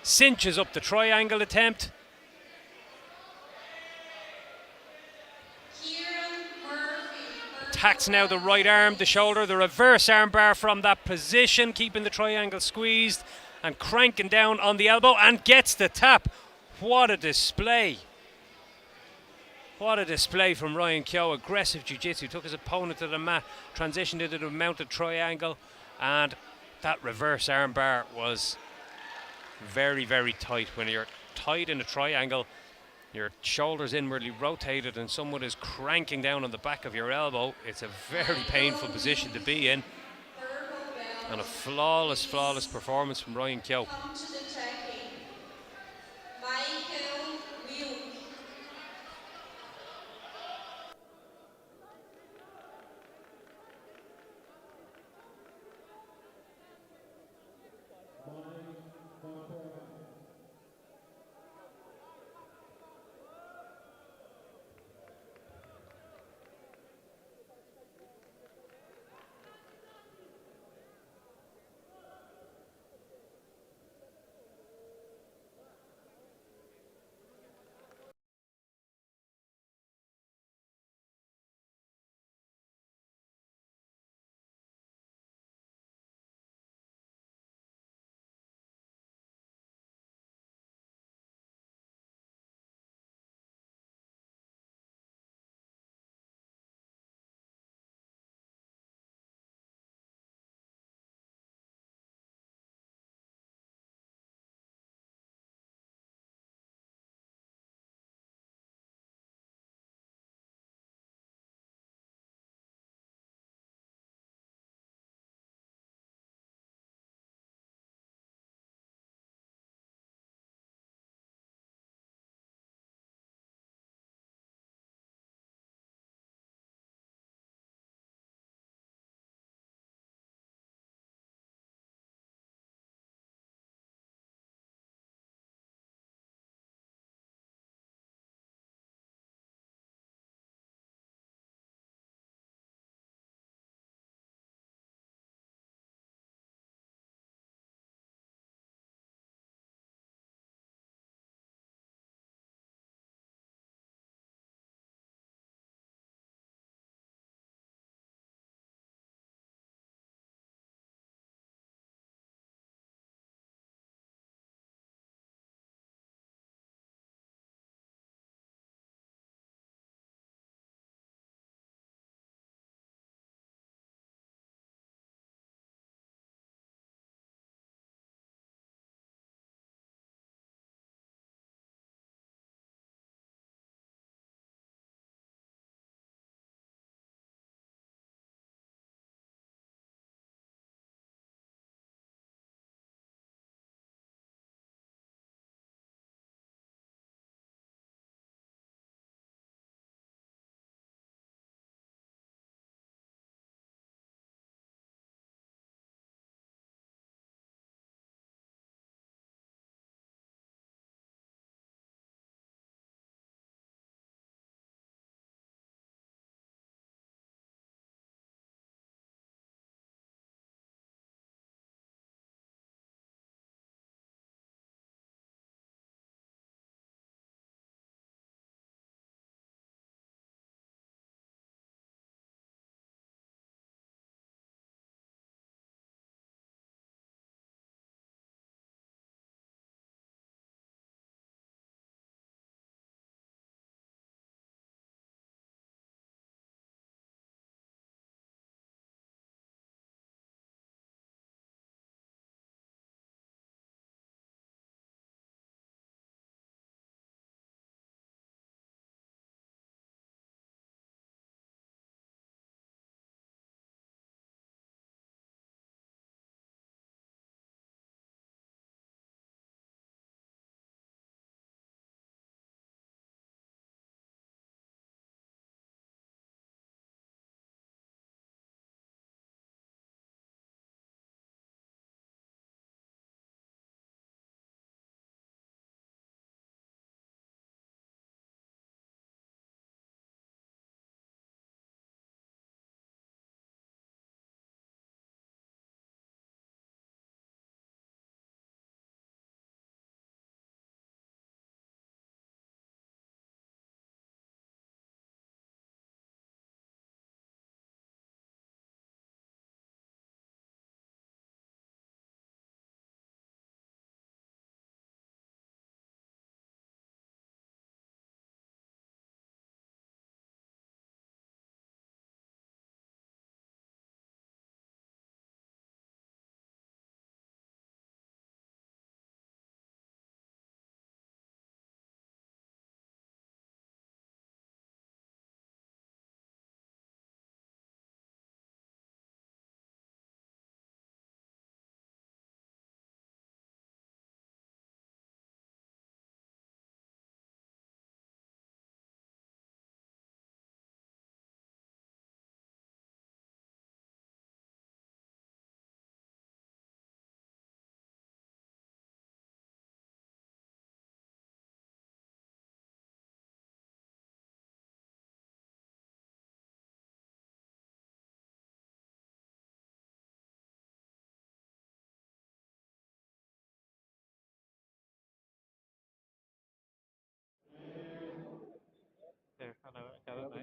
Speaker 1: Cinches up the triangle attempt. Attacks now the right arm, the shoulder, the reverse arm bar from that position, keeping the triangle squeezed and cranking down on the elbow, and gets the tap. What a display. What a display from Ryan Kyo. Aggressive jiu-jitsu, took his opponent to the mat, transitioned into the mounted triangle, and that reverse arm bar was very, very tight. When you're tight in a triangle, your shoulders inwardly rotated and someone is cranking down on the back of your elbow. It's a very painful position to be in. And a flawless, flawless performance from Ryan Kyo.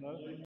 Speaker 5: One.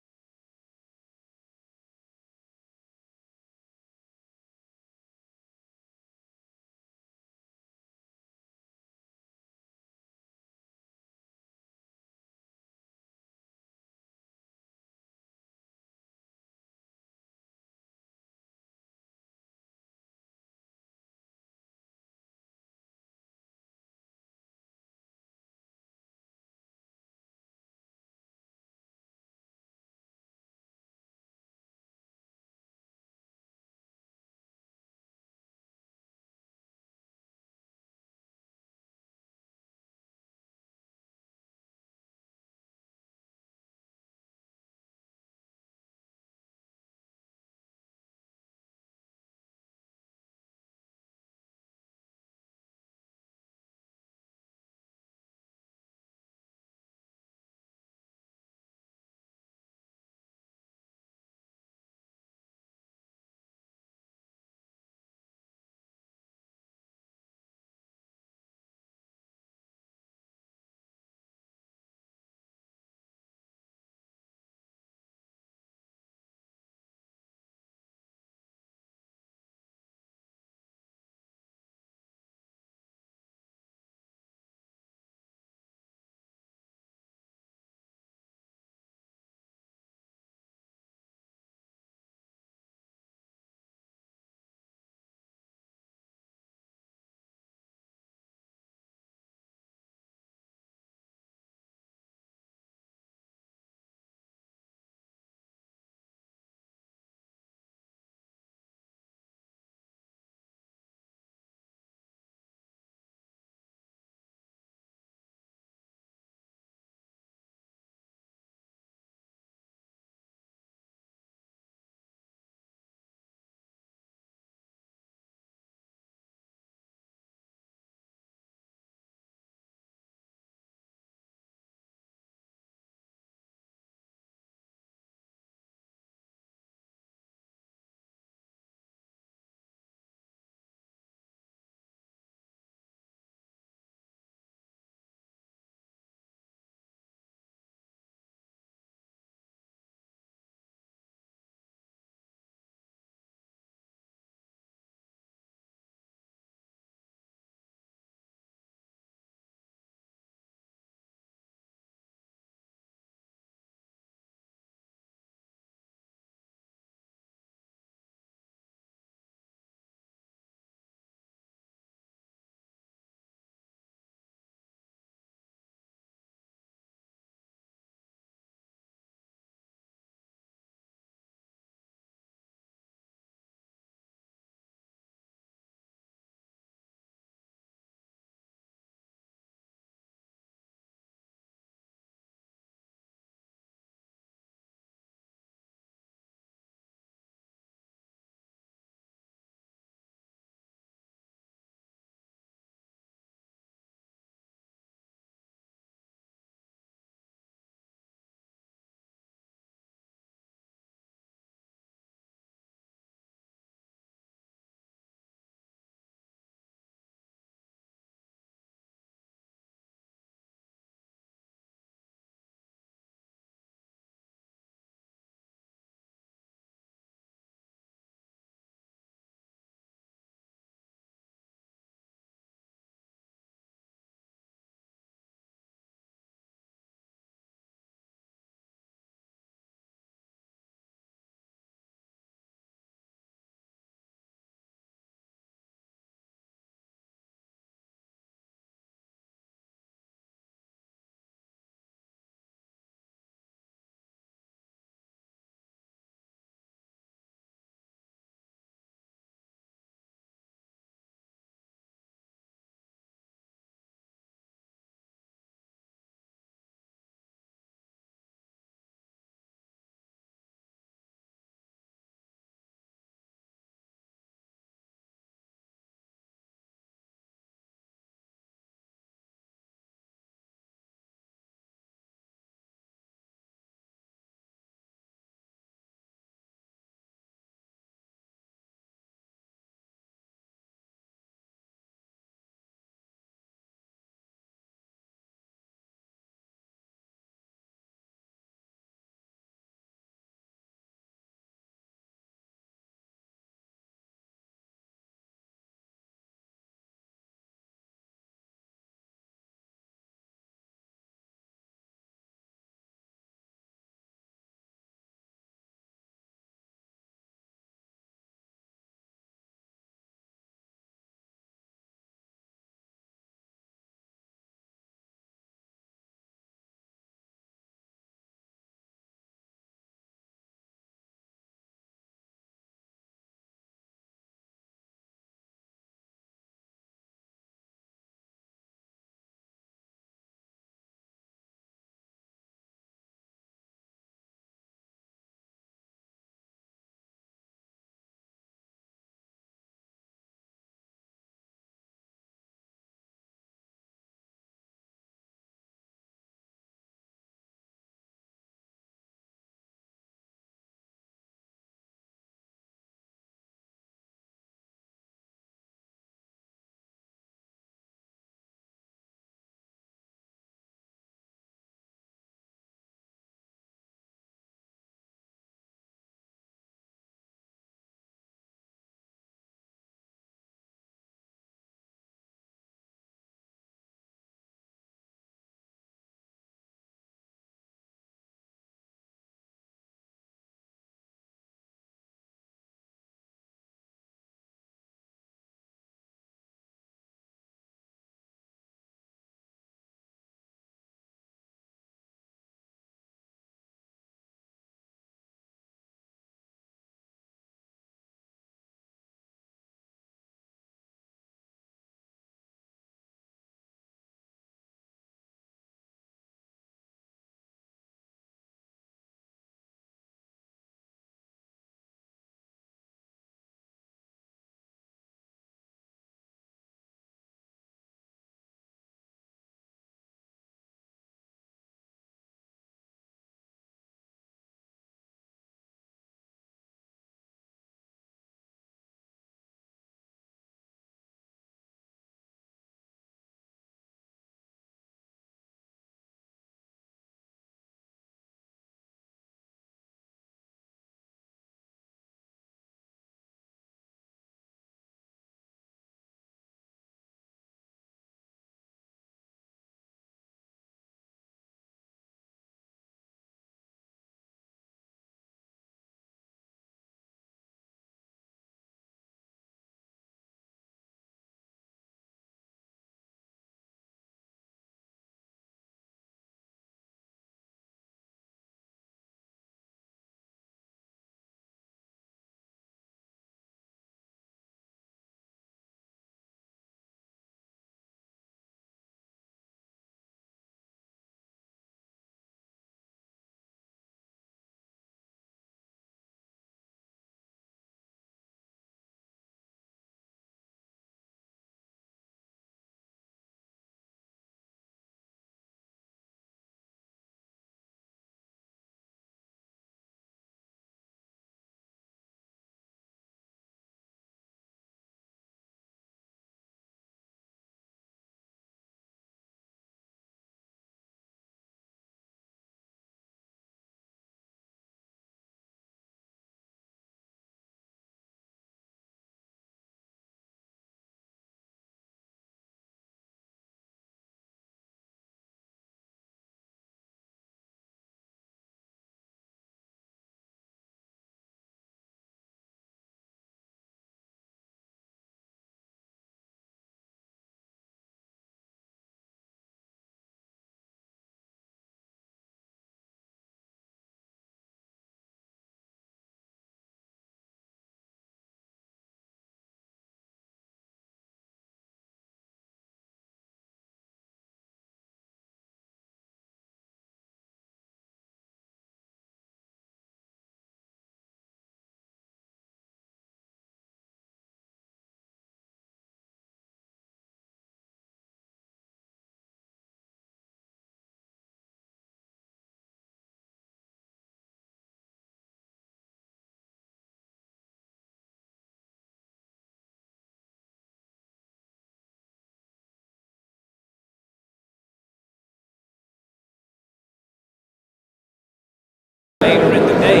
Speaker 1: later in the day.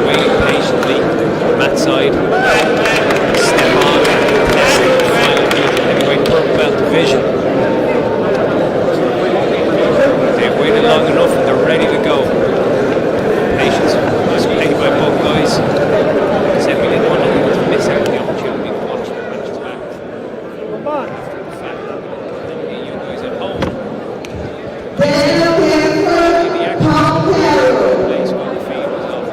Speaker 1: Waiting patiently on that side. Step on, testing the final heavyweight purple belt division. They've waited long enough and they're ready to go. Patience displayed by both guys. Said we didn't want anyone to miss out on the opportunity to watch the matches back. After the fact that you guys at home. The action place while the feed was off.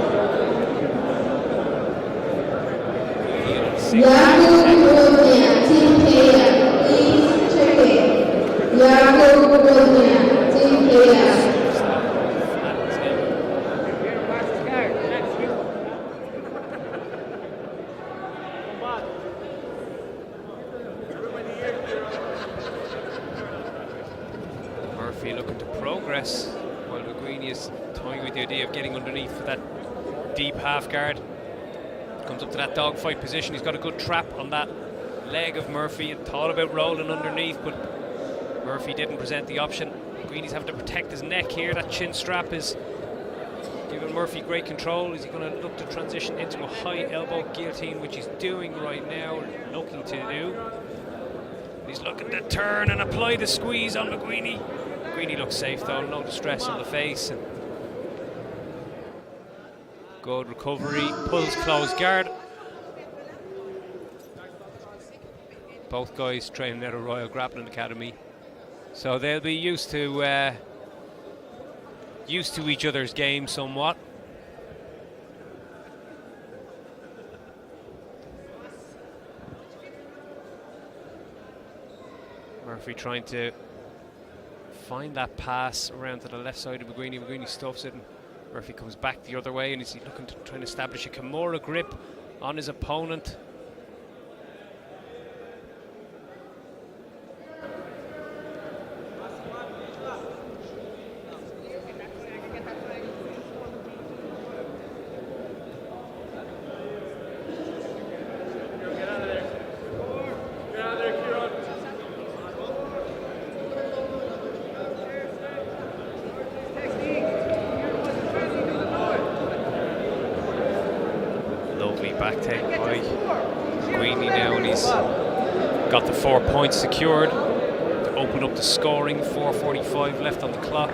Speaker 1: Murphy looking to progress while McGueeney is toying with the idea of getting underneath for that deep half guard. Comes up to that dogfight position. He's got a good trap on that leg of Murphy and thought about rolling underneath, but Murphy didn't present the option. McGueeney's having to protect his neck here. That chin strap is giving Murphy great control. Is he going to look to transition into a high elbow guillotine, which he's doing right now, looking to do. He's looking to turn and apply the squeeze on McGueeney. McGueeney looks safe though, no distress on the face. And good recovery, pulls close guard. Both guys training at a Royal Grappling Academy, so they'll be used to each other's game somewhat. Murphy trying to find that pass around to the left side of McGueeney. McGueeney stuffs it and Murphy comes back the other way, and is he looking to try and establish a Kimura grip on his opponent. Back take by McGueeney now, and he's got the 4 points secured to open up the scoring. 4:45 left on the clock.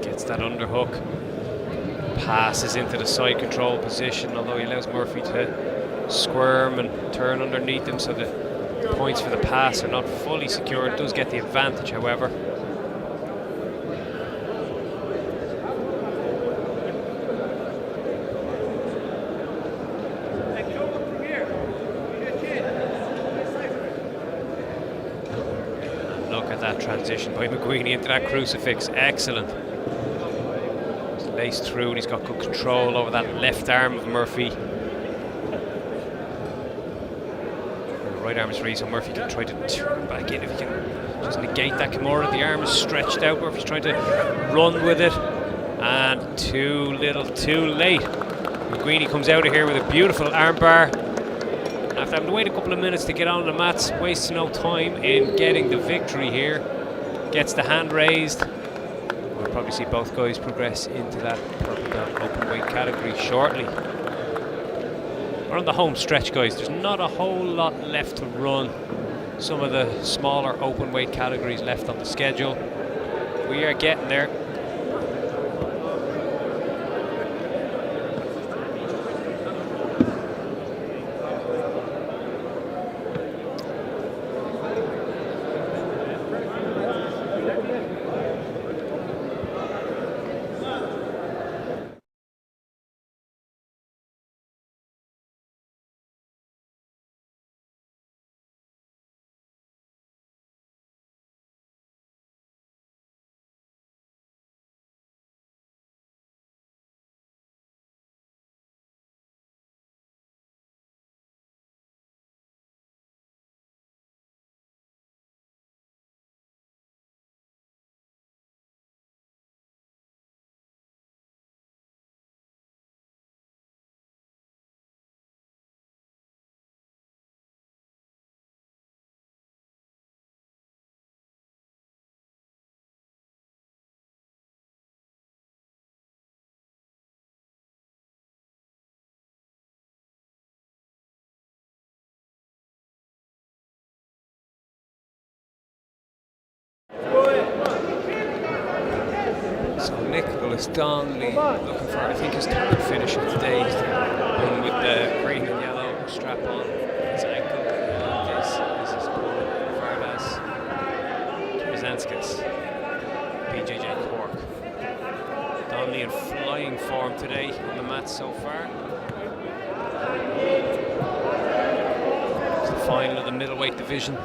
Speaker 1: Gets that underhook, passes into the side control position, although he allows Murphy to squirm and turn underneath him, so the points for the pass are not fully secured. Does get the advantage, however. That transition by McGueeney into that crucifix, excellent. He's laced through and he's got good control over that left arm of Murphy. The right arm is free, so Murphy can try to turn back in if he can just negate that Kimura. The arm is stretched out, Murphy's trying to run with it, and too little too late. McGueeney comes out of here with a beautiful armbar. After having to wait a couple of minutes to get on the mats, wastes no time in getting the victory here. Gets the hand raised. We'll probably see both guys progress into that purple belt open weight category shortly. We're on the home stretch, guys. There's not a whole lot left to run. Some of the smaller open weight categories left on the schedule. We are getting there. Douglas Donnelly looking for, I think, his third finish of the day. One with the green and yellow strap on his ankle. This is his opponent, Vardas Kazanskis, BJJ Cork. Donnelly in flying form today on the mat so far. It's the final of the middleweight division.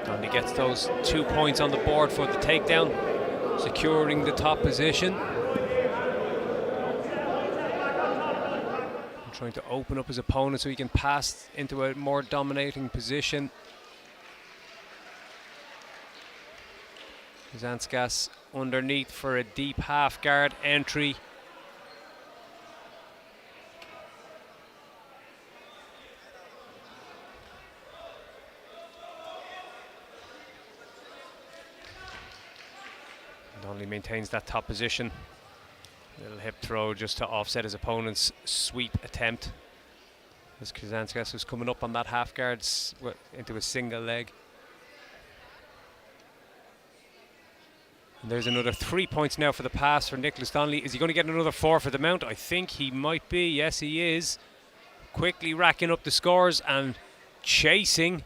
Speaker 1: Donnelly gets those 2 points on the board for the takedown, securing the top position. Trying to open up his opponent so he can pass into a more dominating position. Kazanskis underneath for a deep half guard entry. Donnelly maintains that top position. Little hip throw just to offset his opponent's sweep attempt, as Kazanskis was coming up on that half guard into a single leg. And there's another 3 points now for the pass for Nicholas Donnelly. Is he going to get another 4 for the mount? I think he might be. Yes, he is. Quickly racking up the scores and chasing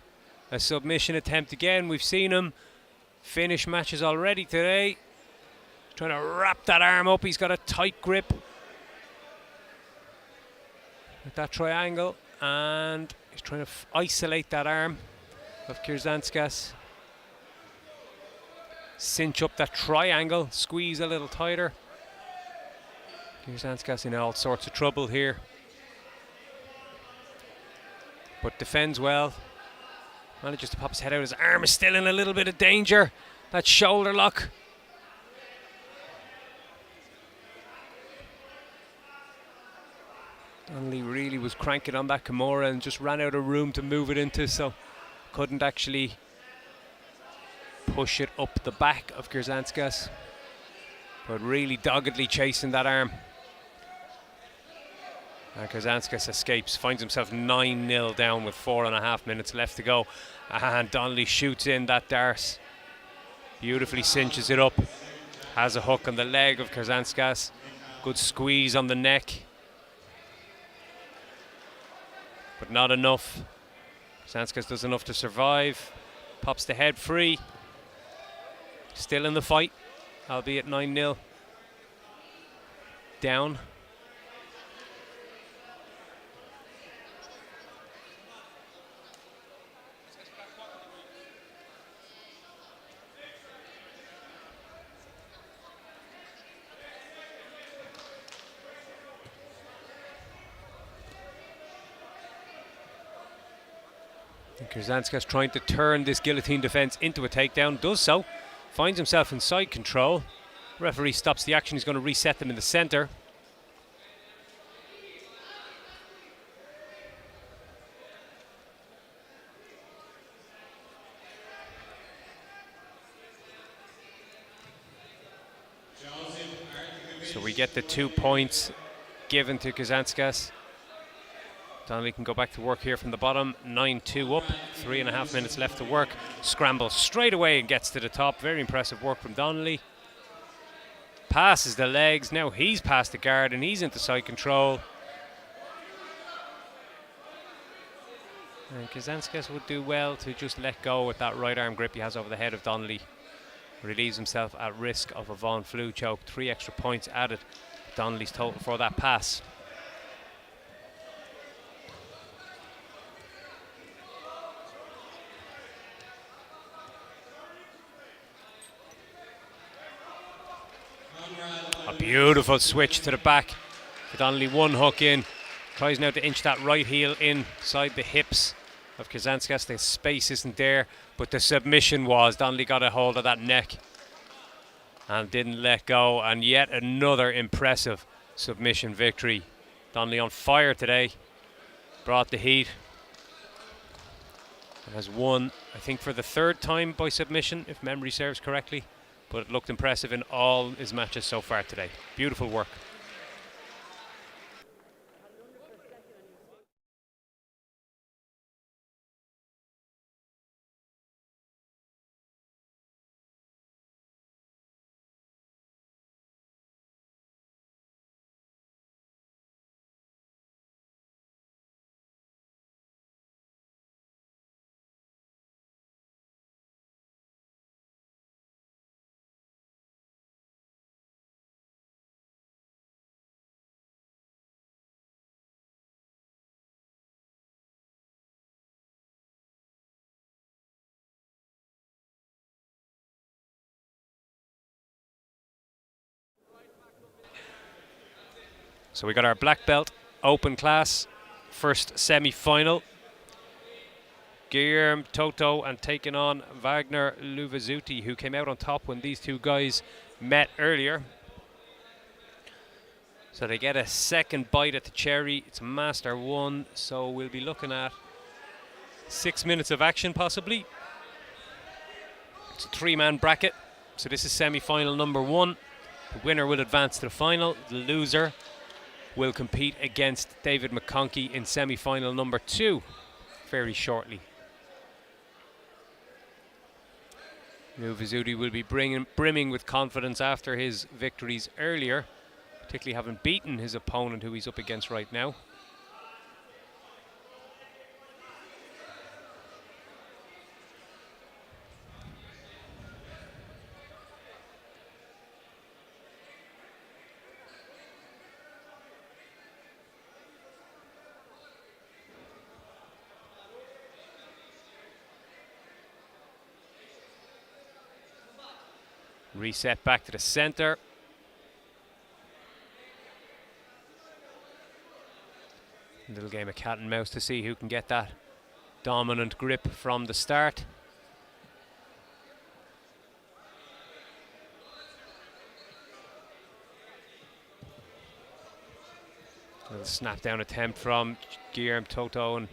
Speaker 1: a submission attempt again. We've seen him finish matches already today. Trying to wrap that arm up. He's got a tight grip with that triangle, and he's trying to isolate that arm of Kazanskis. Cinch up that triangle, squeeze a little tighter. Kazanskis in all sorts of trouble here, but defends well. Manages to pop his head out. His arm is still in a little bit of danger. That shoulder lock. Donnelly really was cranking on that Kimura and just ran out of room to move it into, so couldn't actually push it up the back of Kazanskis, but really doggedly chasing that arm. And Kazanskis escapes, finds himself 9-0 down with 4.5 minutes left to go, and Donnelly shoots in that dart, beautifully cinches it up, has a hook on the leg of Kazanskis, good squeeze on the neck, but not enough. Kazanskis does enough to survive, pops the head free, still in the fight, albeit 9-0 down. Kazanskis trying to turn this guillotine defense into a takedown, does so, finds himself in side control. Referee stops the action, he's going to reset them in the center. So we get the 2 points given to Kazanskis. Donnelly can go back to work here from the bottom. 9-2 up, 3.5 minutes left to work. Scrambles straight away and gets to the top. Very impressive work from Donnelly. Passes the legs. Now he's past the guard and he's into side control. And Kazanskis would do well to just let go with that right arm grip he has over the head of Donnelly. Relieves himself at risk of a Von Flue choke. 3 extra points added to Donnelly's total for that pass. A beautiful switch to the back. With only one hook in. Tries now to inch that right heel inside the hips of Kazanskis. The space isn't there, but the submission was. Donnelly got a hold of that neck and didn't let go. And yet another impressive submission victory. Donnelly on fire today. Brought the heat. And has won, I think, for the 3rd time by submission, if memory serves correctly. But it looked impressive in all his matches so far today. Beautiful work. So we got our black belt open class, first semi-final. Guillermo Toto and taking on Wagner Luvazuti, who came out on top when these two guys met earlier. So they get a second bite at the cherry. It's Master 1, so we'll be looking at 6 minutes of action possibly. It's a 3-man bracket, so this is semi-final number 1. The winner will advance to the final. The loser will compete against David McConkey in semi-final number 2 very shortly. Luvazuti will be brimming with confidence after his victories earlier, particularly having beaten his opponent who he's up against right now. Reset back to the center. A little game of cat and mouse to see who can get that dominant grip from the start. A little snap down attempt from Guillermo Toto, and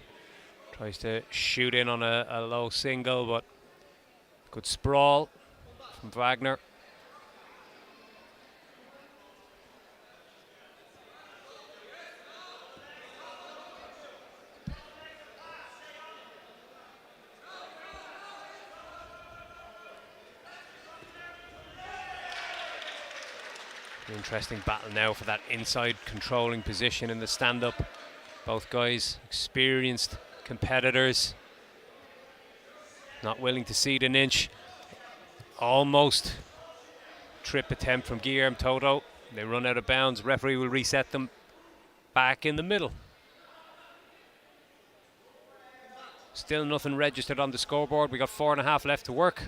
Speaker 1: tries to shoot in on a low single, but good sprawl from Wagner. Interesting battle now for that inside controlling position in the stand-up. Both guys experienced competitors, not willing to cede an inch. Almost trip attempt from Guillermo Toto. They run out of bounds. Referee will reset them back in the middle. Still nothing registered on the scoreboard. We got 4.5 left to work.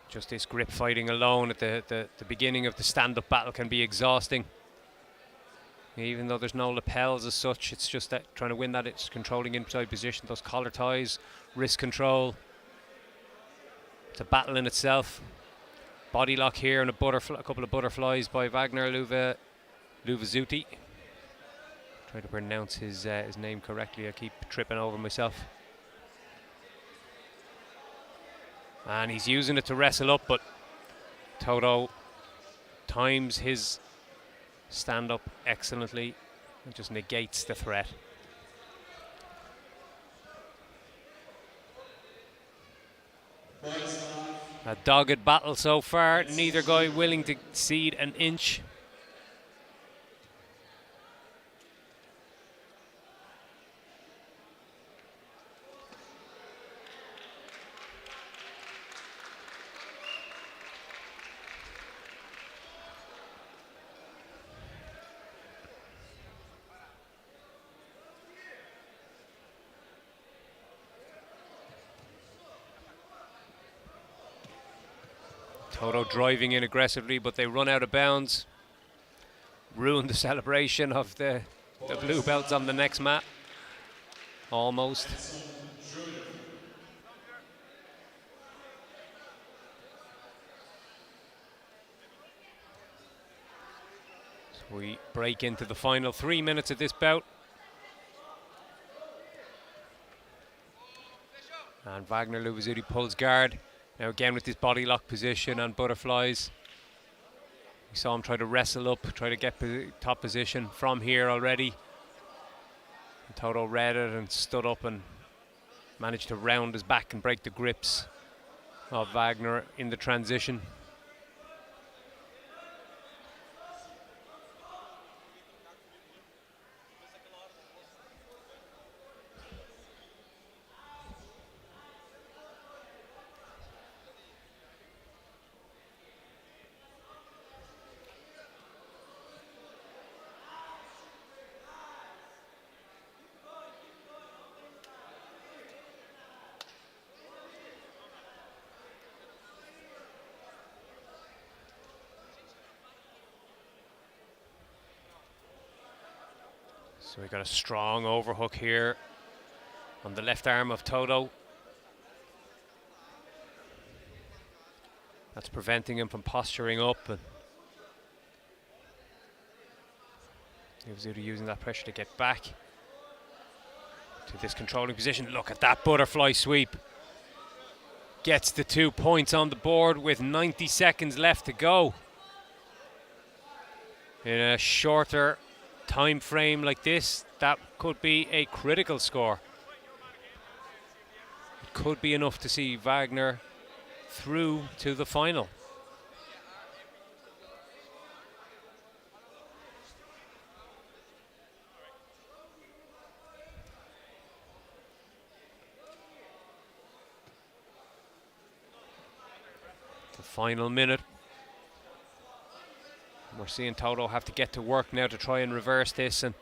Speaker 1: Just this grip fighting alone at the beginning of the stand-up battle can be exhausting. Even though there's no lapels as such, it's just that trying to win that, it's controlling inside position, those collar ties, wrist control. It's a battle in itself. Body lock here and a couple of butterflies by Wagner Luvazuti. Try to pronounce his name correctly. I keep tripping over myself. And he's using it to wrestle up, but Toto times his stand-up excellently and just negates the threat. A dogged battle so far, neither guy willing to cede an inch. Toto driving in aggressively, but they run out of bounds. Ruin the celebration of the blue belts on the next mat. Almost. So we break into the final 3 minutes of this bout. And Wagner Luvazuti pulls guard. Now again with this body lock position and butterflies. We saw him try to wrestle up, try to get top position from here already. And Toto read it and stood up and managed to round his back and break the grips of Wagner in the transition. So we got a strong overhook here on the left arm of Toto. That's preventing him from posturing up, and Luvazuti using that pressure to get back to this controlling position. Look at that butterfly sweep. Gets the 2 points on the board with 90 seconds left to go. In a shorter time frame like this, that could be a critical score. It could be enough to see Wagner through to the final. The final minute. We're seeing Toto have to get to work now to try and reverse this and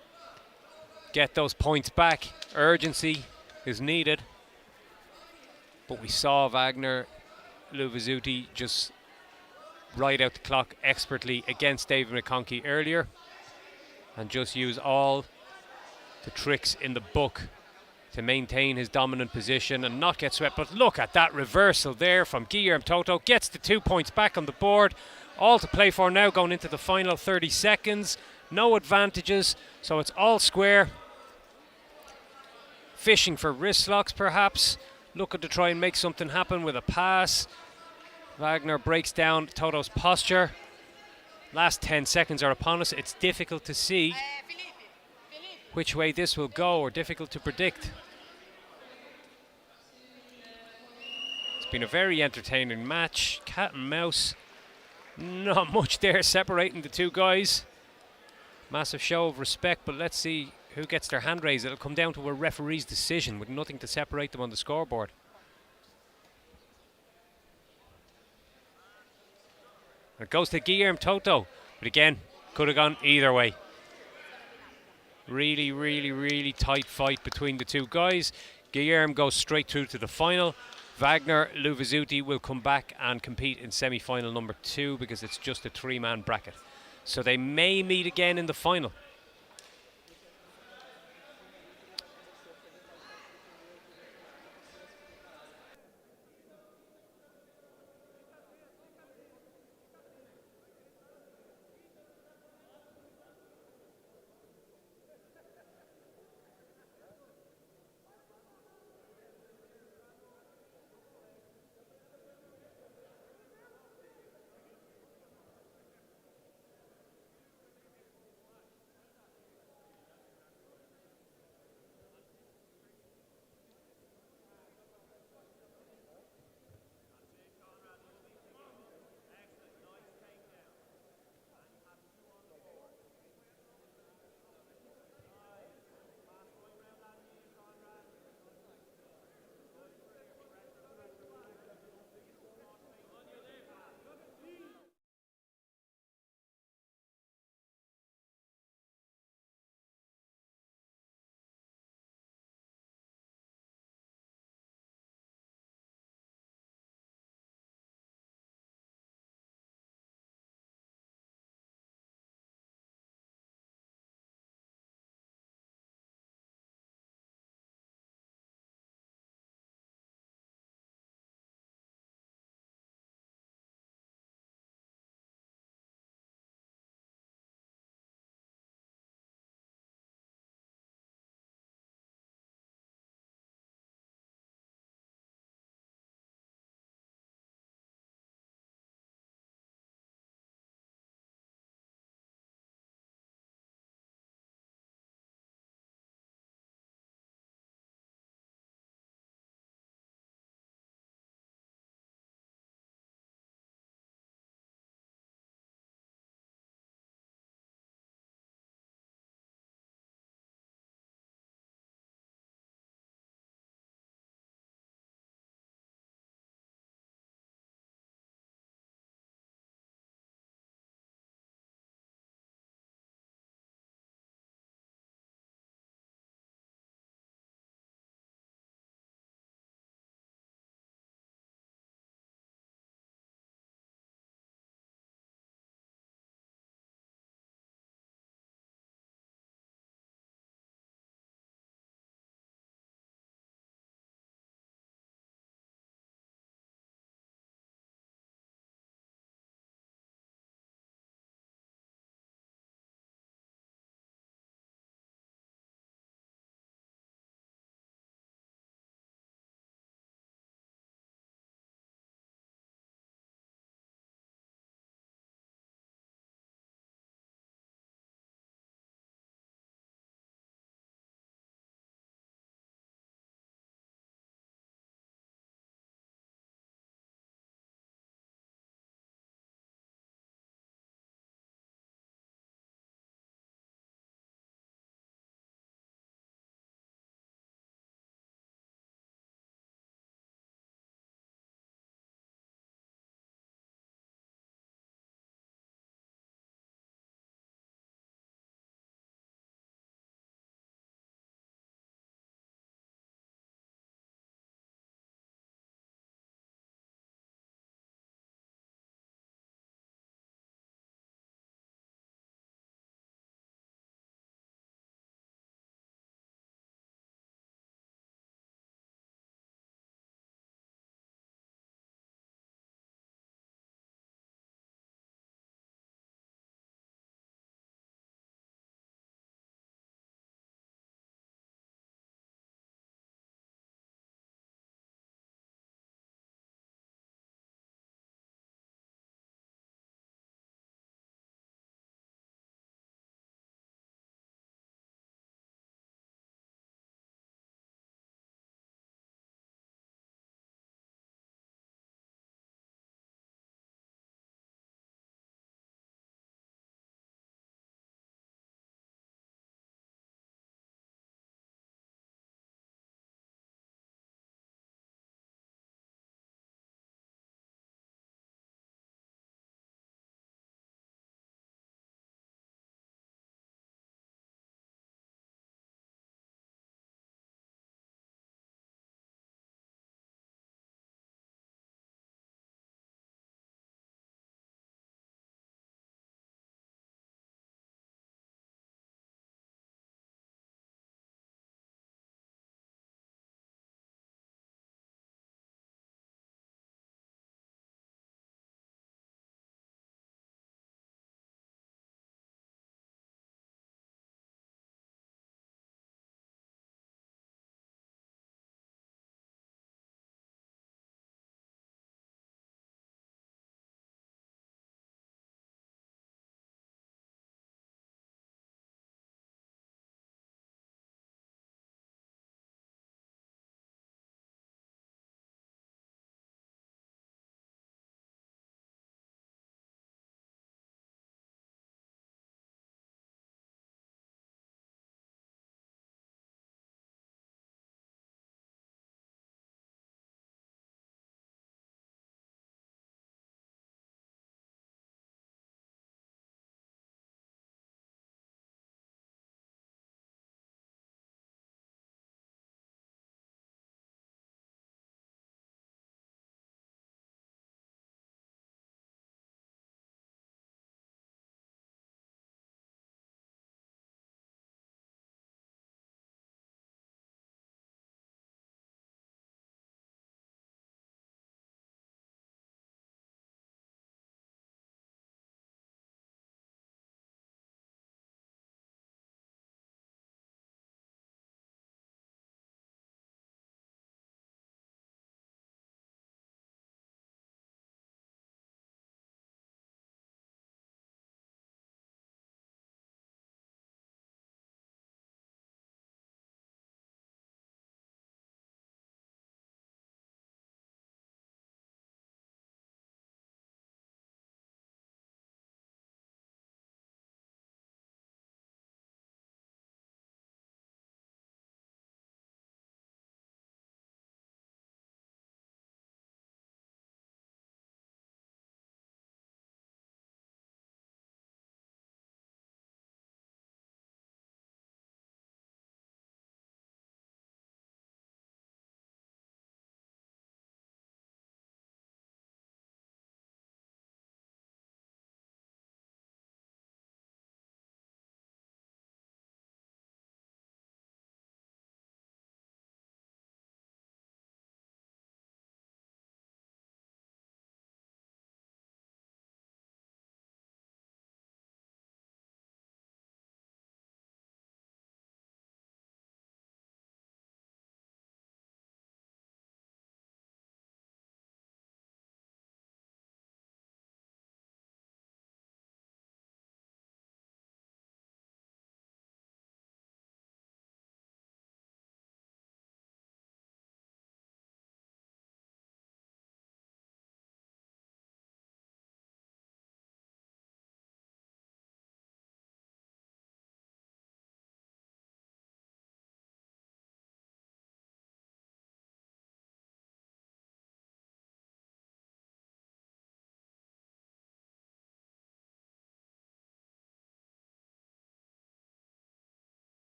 Speaker 1: get those points back. Urgency is needed. But we saw Wagner Luvazuti just ride out the clock expertly against David McConkey earlier and just use all the tricks in the book to maintain his dominant position and not get swept. But look at that reversal there from Guillermo Toto. Gets the 2 points back on the board. All to play for now going into the final 30 seconds. No advantages, so it's all square. Fishing for wrist locks perhaps. Looking to try and make something happen with a pass. Wagner breaks down Toto's posture. Last 10 seconds are upon us. It's difficult to see which way this will go, or difficult to predict. It's been a very entertaining match. Cat and mouse. Not much there separating the two guys. Massive show of respect, but let's see who gets their hand raised. It'll come down to a referee's decision with nothing to separate them on the scoreboard. It goes to Guillermo Toto, but again, could have gone either way. Really, really, really tight fight between the two guys. Guillermo goes straight through to the final. Wagner Luvazuti will come back and compete in semi-final number 2 because it's just a 3-man bracket. So they may meet again in the final.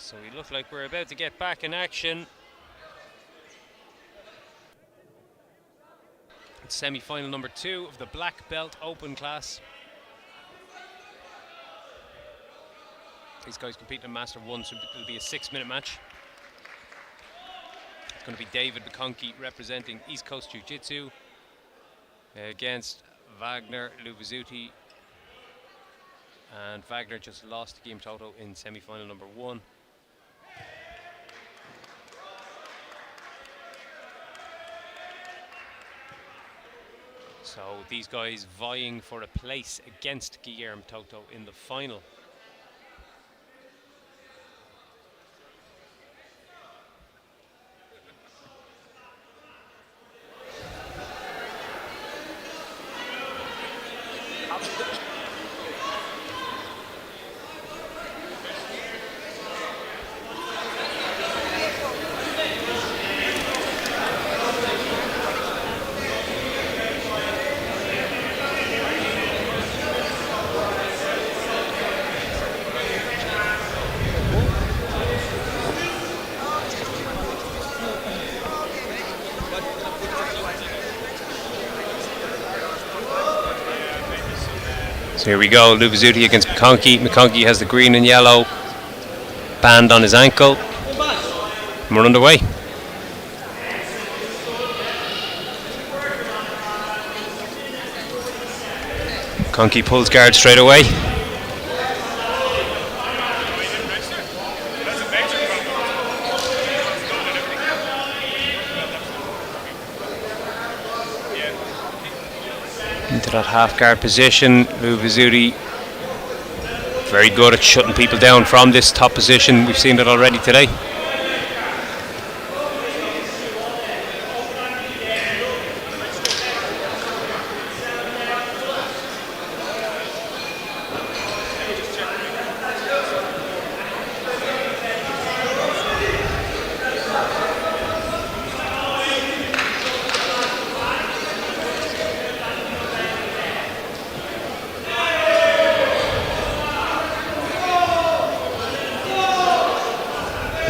Speaker 1: So we look like we're about to get back in action. It's semi-final number 2 of the black belt open class. These guys compete in Master 1, so it'll be a 6-minute match. It's going to be David McConkey representing East Coast Jiu-Jitsu against Wagner Luvazuti. And Wagner just lost to Game Toto in semi-final number 1. So these guys vying for a place against Guillermo Toto in the final. So here we go, Luvazuti against McConkey. McConkey has the green and yellow band on his ankle. And we're underway. McConkey pulls guard straight away. Into that half guard position. Luvazuti very good at shutting people down from this top position. We've seen it already today.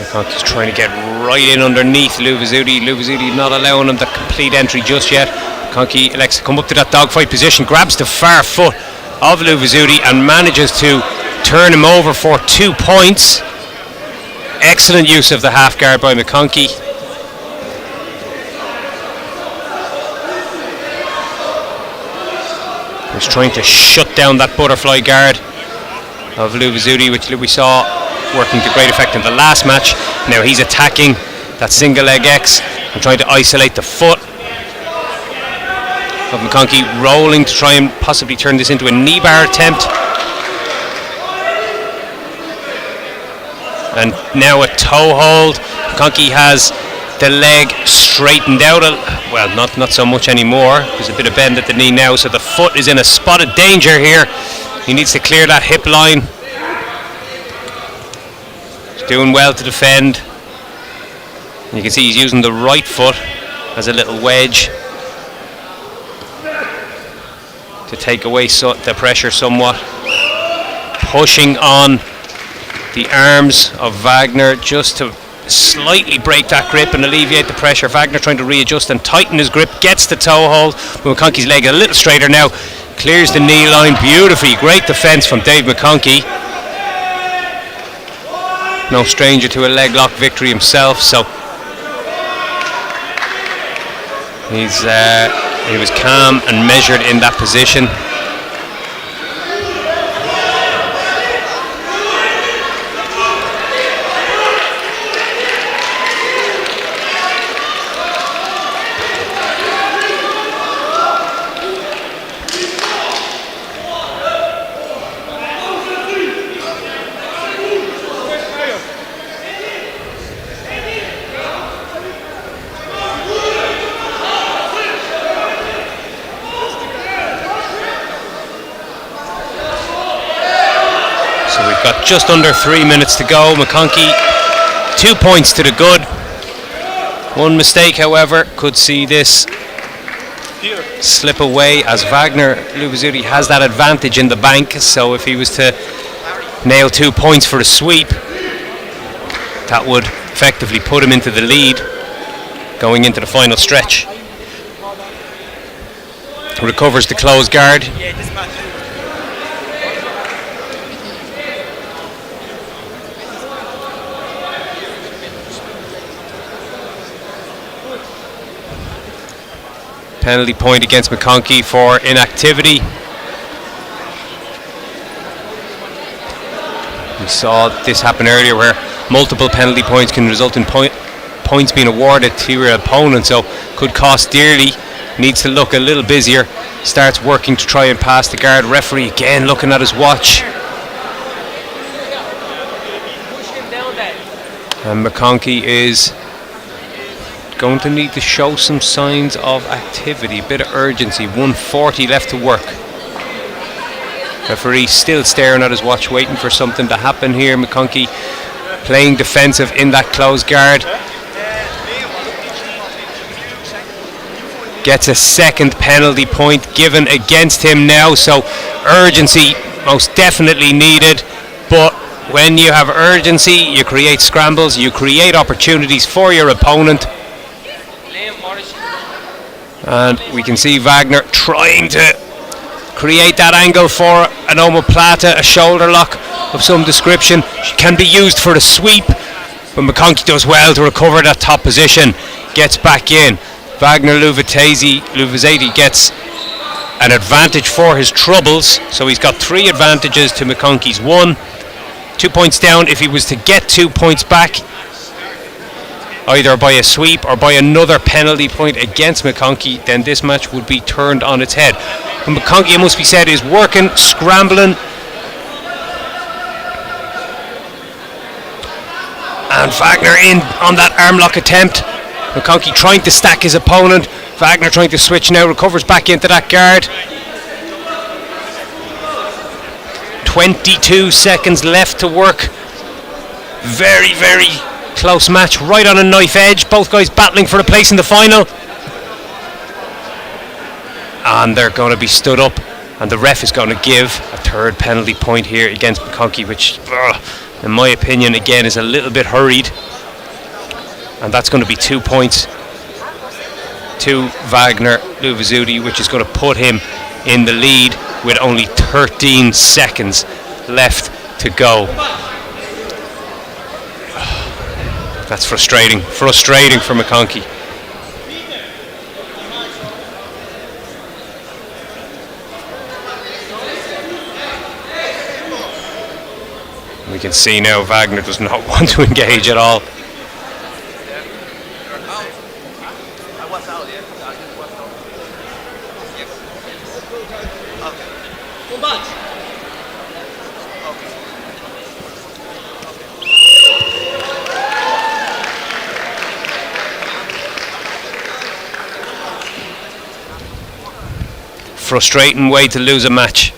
Speaker 1: McConkey's trying to get right in underneath Luvazuti. Luvazuti not allowing him the complete entry just yet. McConkey elects to come up to that dogfight position, grabs the far foot of Luvazuti and manages to turn him over for 2 points. Excellent use of the half guard by McConkey. He's trying to shut down that butterfly guard of Luvazuti, which we saw working to great effect in the last match. Now he's attacking that single leg X and trying to isolate the foot of McConkey, rolling to try and possibly turn this into a knee bar attempt. And now a toe hold. McConkey has the leg straightened out. Well, not so much anymore. There's a bit of bend at the knee now, so the foot is in a spot of danger here. He needs to clear that hip line. Doing well to defend. You can see he's using the right foot as a little wedge to take away the pressure somewhat. Pushing on the arms of Wagner just to slightly break that grip and alleviate the pressure. Wagner trying to readjust and tighten his grip, gets the toe hold. McConkey's leg a little straighter now, clears the knee line beautifully. Great defense from Dave McConkey. No stranger to a leg lock victory himself, so he was calm and measured in that position. Got just under 3 minutes to go. McConkey 2 points to the good. One mistake, however, could see this slip away, as Wagner Luvazuti has that advantage in the bank. So if he was to nail 2 points for a sweep, That would effectively put him into the lead going into the final stretch. Recovers the closed guard. Penalty point against McConkey for inactivity. We saw this happen earlier where multiple penalty points can result in points being awarded to your opponent, so could cost dearly. Needs to look a little busier. Starts working to try and pass the guard. Referee again looking at his watch. And McConkey is going to need to show some signs of activity, a bit of urgency. 1:40 left to work. Referee still staring at his watch, waiting for something to happen here. McConkey playing defensive in that closed guard. Gets a second penalty point given against him now, so urgency most definitely needed. But when you have urgency, you create scrambles, you create opportunities for your opponent. And we can see Wagner trying to create that angle for an omoplata, a shoulder lock of some description. Can be used for a sweep, but McConkey does well to recover that top position. Gets back in. Wagner Luvazeti gets an advantage for his troubles, so he's got 3 advantages to McConkey's 1. 2 points down. If he was to get 2 points back, either by a sweep or by another penalty point against McConkey, then this match would be turned on its head. But McConkey, it must be said, is working, scrambling, and Wagner in on that arm lock attempt. McConkey trying to stack his opponent. Wagner trying to switch now, recovers back into that guard. 22 seconds left to work. Very, very close match, right on a knife edge. Both guys battling for a place in the final. And they're going to be stood up, and the ref is going to give a third penalty point here against McConkey, which, in my opinion, again, is a little bit hurried. And that's going to be 2 points to Wagner Luvazeti, which is going to put him in the lead with only 13 seconds left to go. That's frustrating for McConkey. We can see now Wagner does not want to engage at all. Frustrating way to lose a match.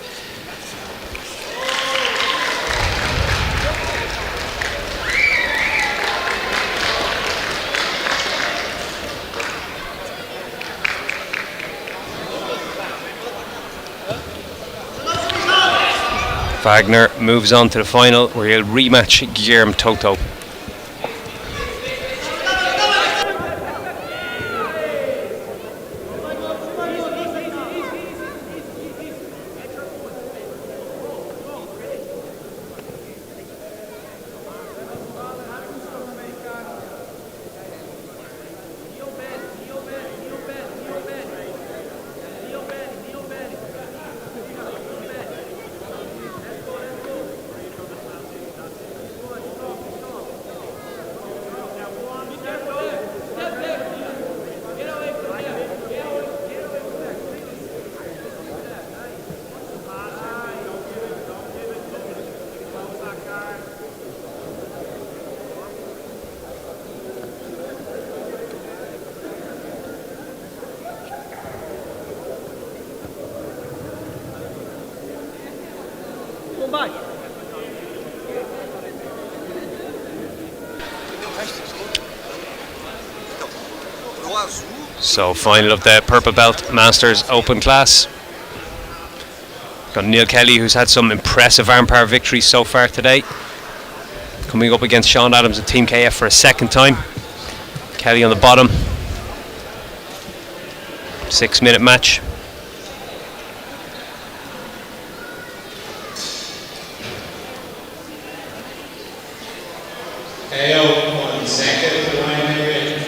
Speaker 1: Wagner moves on to the final where he'll rematch Guillermo Toto. So final of the Purple Belt Masters Open class. Got Neil Kelly, who's had some impressive arm power victories so far today. Coming up against Sean Adams and Team KF for a second time. Kelly on the bottom. 6-minute match.
Speaker 3: KO 1 second for the line heavyweight.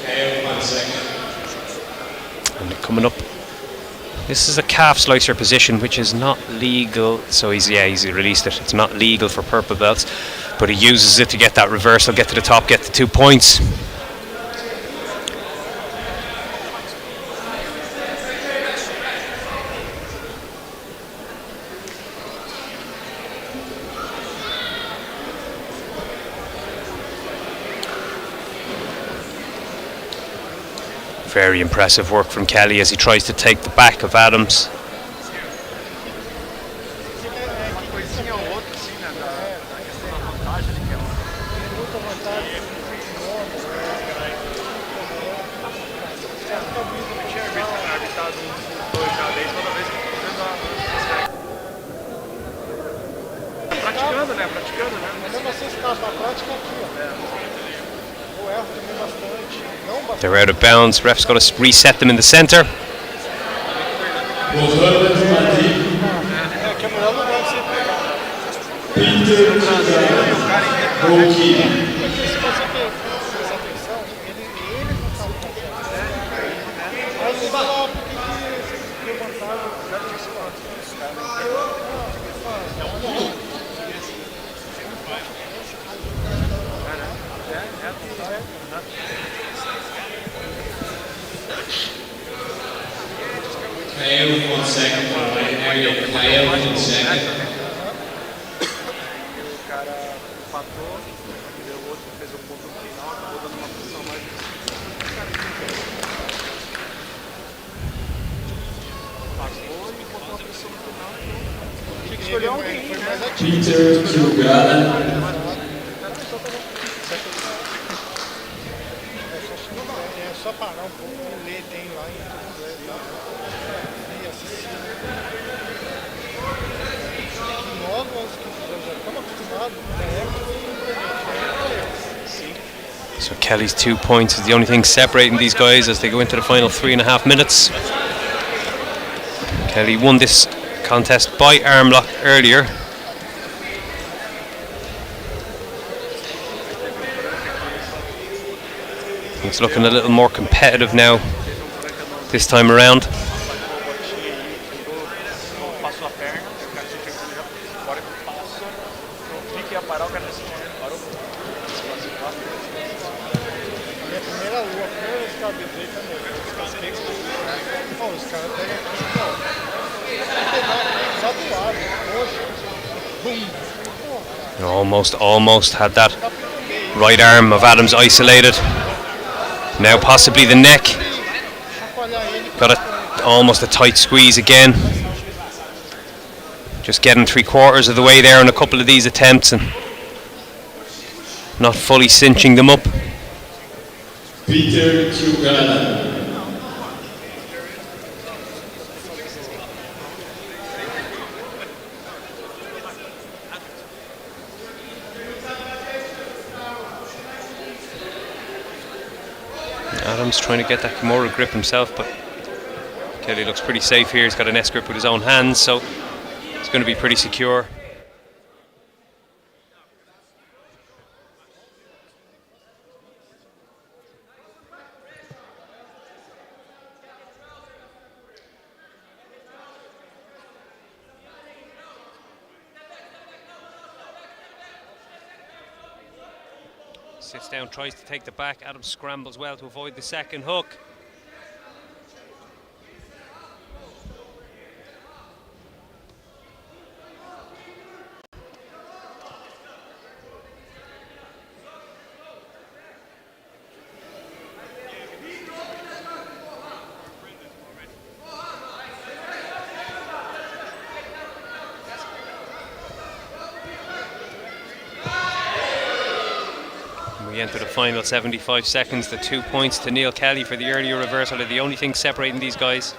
Speaker 3: KO 1 second.
Speaker 1: And coming up, this is a calf slicer position, which is not legal. So he's released it. It's not legal for purple belts, but he uses it to get that reversal, get to the top, get the 2 points. Very impressive work from Kelly as he tries to take the back of Adams. They're out of bounds. Ref's got to reset them in the centre.
Speaker 3: KO 1 second for the line heavyweight. KO 1 second. Peter Kilgallen.
Speaker 5: Só parar um pouco e ler, tem lá em inglês, tá? E assistir. Que nós já estamos acostumados, na época foi
Speaker 1: So Kelly's 2 points is the only thing separating these guys as they go into the final 3.5 minutes. Kelly won this contest by arm lock earlier. It's looking a little more competitive now this time around. And almost had that right arm of Adams isolated. Now possibly the neck. Got almost a tight squeeze again. Just getting 3/4 of the way there on a couple of these attempts and not fully cinching them up.
Speaker 3: Peter Kilgallen.
Speaker 1: Adams trying to get that Kimura grip himself, but Kelly looks pretty safe here. He's got an S grip with his own hands, so it's going to be pretty secure. Sits down, tries to take the back. Adams scrambles well to avoid the second hook. We enter the final 75 seconds. The 2 points to Neil Kelly for the earlier reversal are the only thing separating these guys.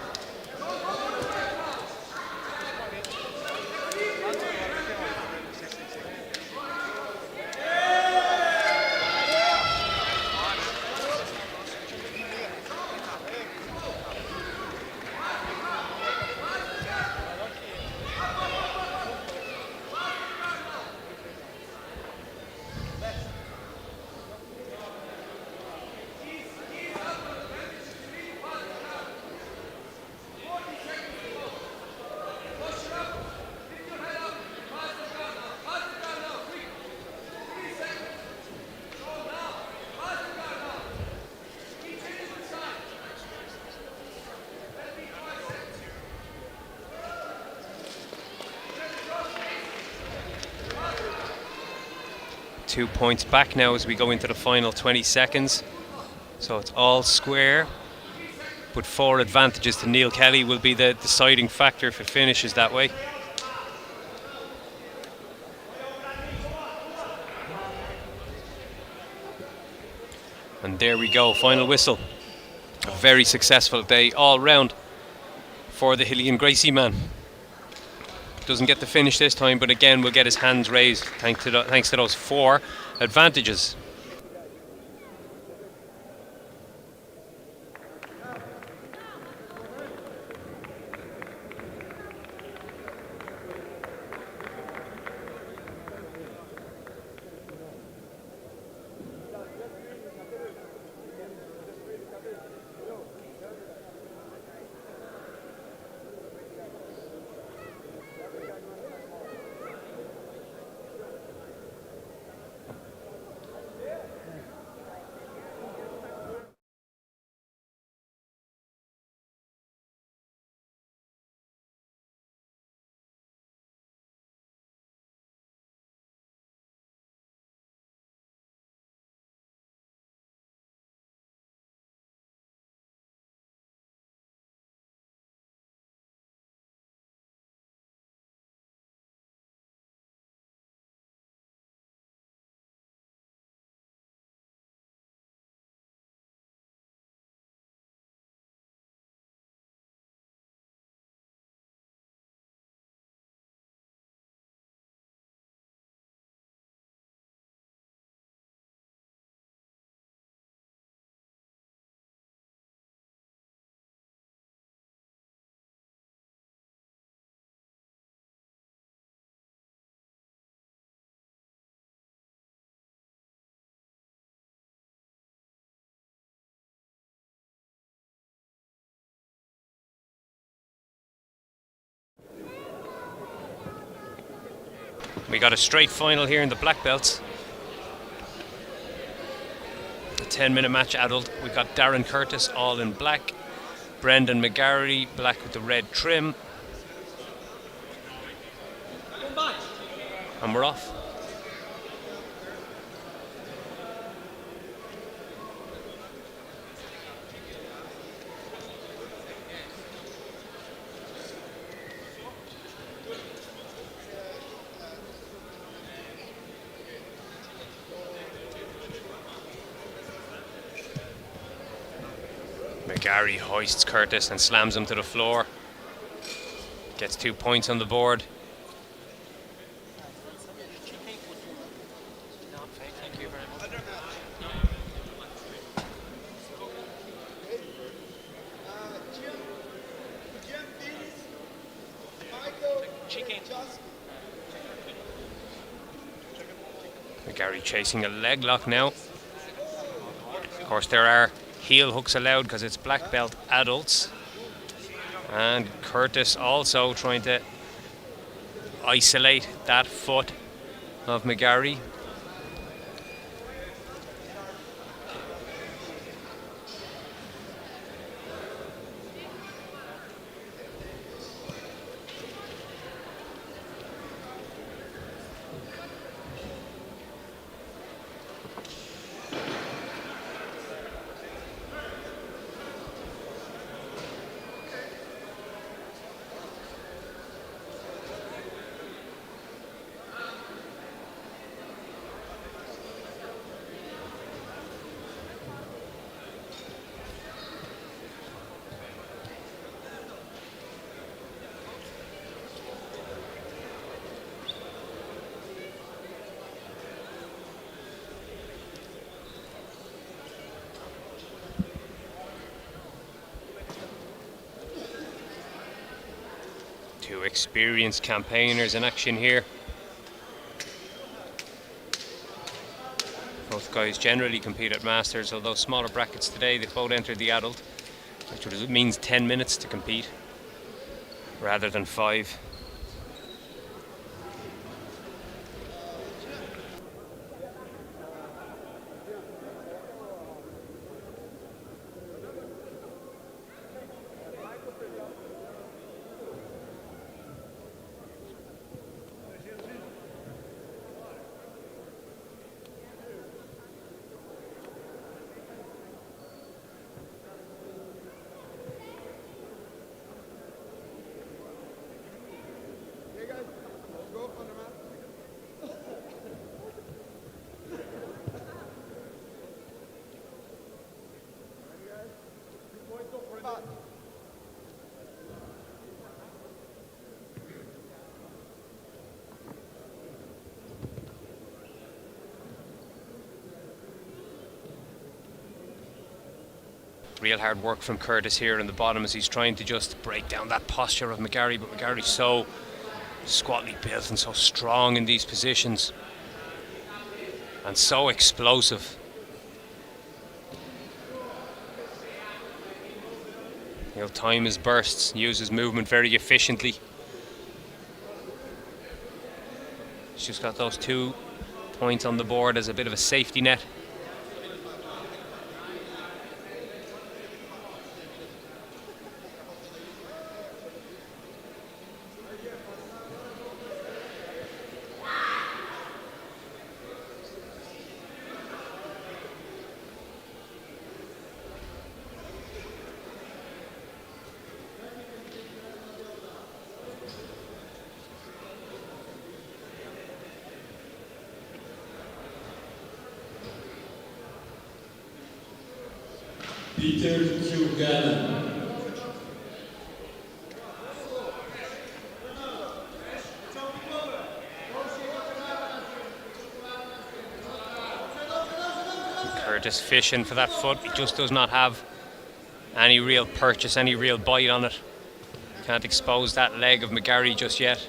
Speaker 1: 2 points back now as we go into the final 20 seconds. So it's all square, but 4 advantages to Neil Kelly will be the deciding factor if it finishes that way. And there we go, final whistle. A very successful day all round for the Hillian Gracie man. Doesn't get the finish this time, but again will get his hands raised thanks to those 4 advantages. We got a straight final here in the black belts. A 10-minute match adult. We got Darren Curtis all in black. Brendan McGarry black with the red trim. And we're off. McGarry hoists Curtis and slams him to the floor. Gets 2 points on the board. McGarry chasing a leg lock now. Of course there are heel hooks allowed because it's black belt adults. And Curtis also trying to isolate that foot of McGarry. Two experienced campaigners in action here. Both guys generally compete at Masters, although smaller brackets today. They both entered the adult, which means 10 minutes to compete rather than 5. Real hard work from Curtis here in the bottom as he's trying to just break down that posture of McGarry, but McGarry's so squatly built and so strong in these positions and so explosive. He'll time his bursts, use his movement very efficiently. He's just got those 2 points on the board as a bit of a safety net.
Speaker 3: Peter Kilgallen.
Speaker 1: Curtis fishing for that foot. He just does not have any real purchase, any real bite on it. Can't expose that leg of McGarry just yet.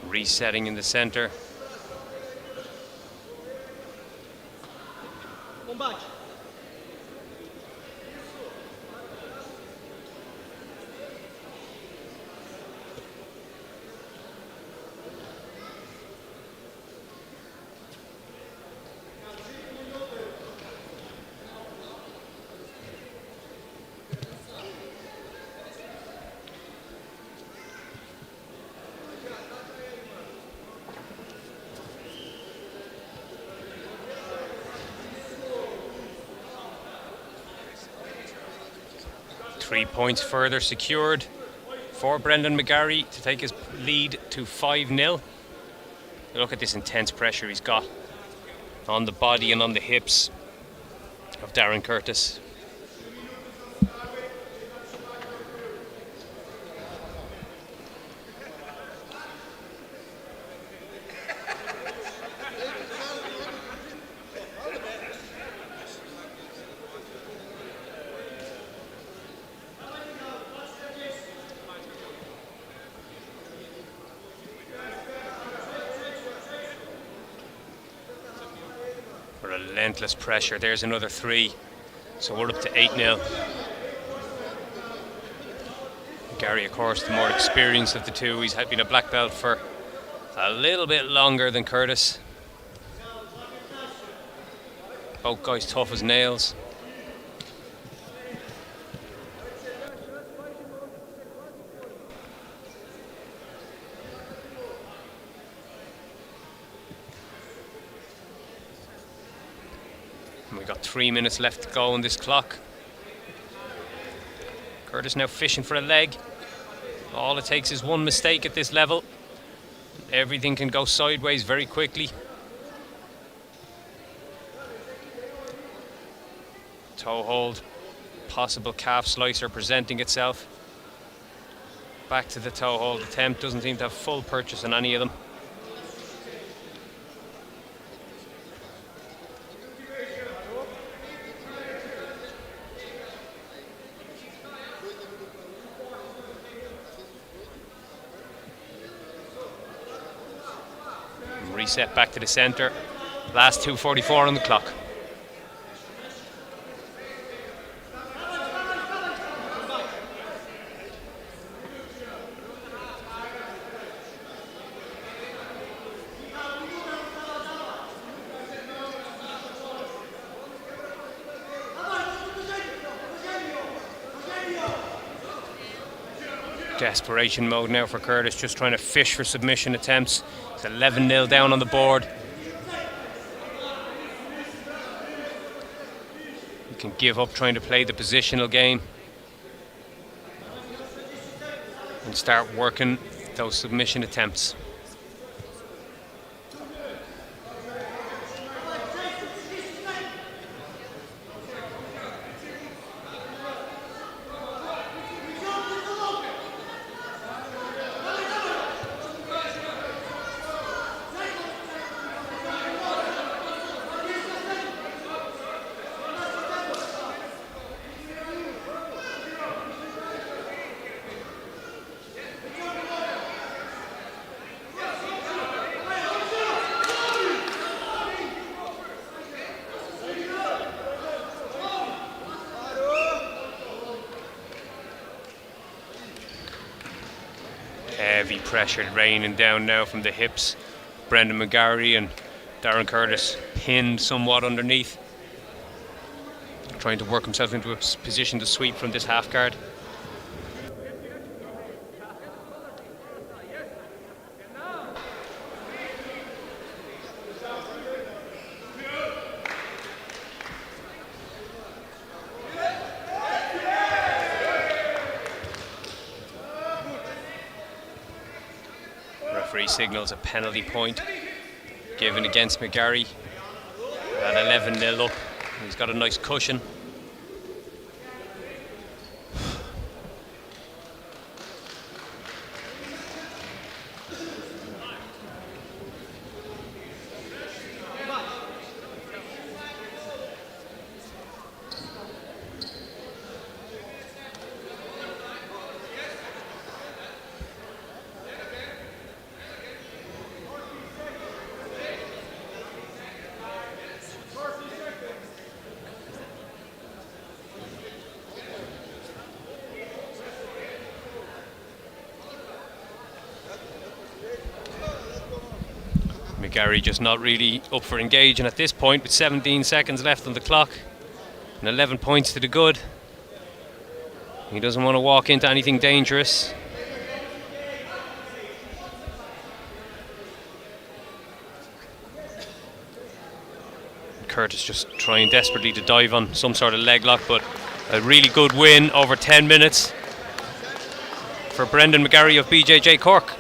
Speaker 1: Resetting in the center. Three points further secured for Brendan McGarry to take his lead to 5-0. Look at this intense pressure he's got on the body and on the hips of Darren Curtis. Relentless pressure. There's another 3. So we're up to 8-0. Gary, of course, the more experienced of the two. He's been a black belt for a little bit longer than Curtis. Both guys tough as nails. We've got 3 minutes left to go on this clock. Curtis now fishing for a leg. All it takes is one mistake at this level. Everything can go sideways very quickly. Toe hold, possible calf slicer presenting itself. Back to the toe hold attempt. Doesn't seem to have full purchase on any of them. Reset back to the centre. Last 2:44 on the clock. Desperation mode now for Curtis, just trying to fish for submission attempts. It's 11-0 down on the board. You can give up trying to play the positional game and start working those submission attempts. Heavy pressure raining down now from the hips. Brendan McGarry and Darren Curtis pinned somewhat underneath, trying to work himself into a position to sweep from this half guard. Referee signals a penalty point given against McGarry at 11-0 up. He's got a nice cushion. McGarry just not really up for engaging at this point, with 17 seconds left on the clock and 11 points to the good. He doesn't want to walk into anything dangerous. Curtis just trying desperately to dive on some sort of leg lock, but a really good win over 10 minutes for Brendan McGarry of BJJ Cork.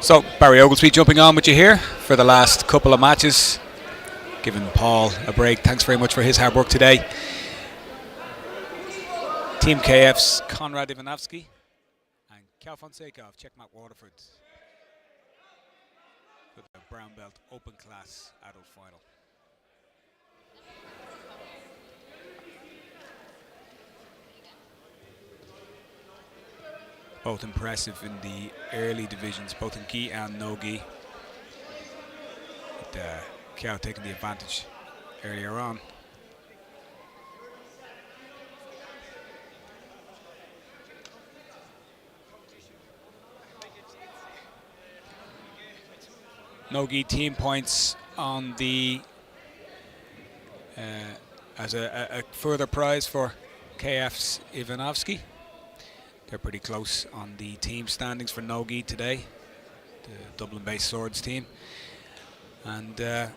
Speaker 6: So, Barry Oglesby jumping on with you here for the last couple of matches, giving Paul a break. Thanks very much for his hard work today. Team KF's Konrad Ivanovsky and Cal Fonseca of Checkmate Waterford for the brown belt open class adult final. Both impressive in the early divisions, both in gi and no gi. With Kiao taking the advantage earlier on. nogi team points on the as a further prize for KF's Ivanovsky. They're pretty close on the team standings for nogi today, the Dublin-based swords team. And the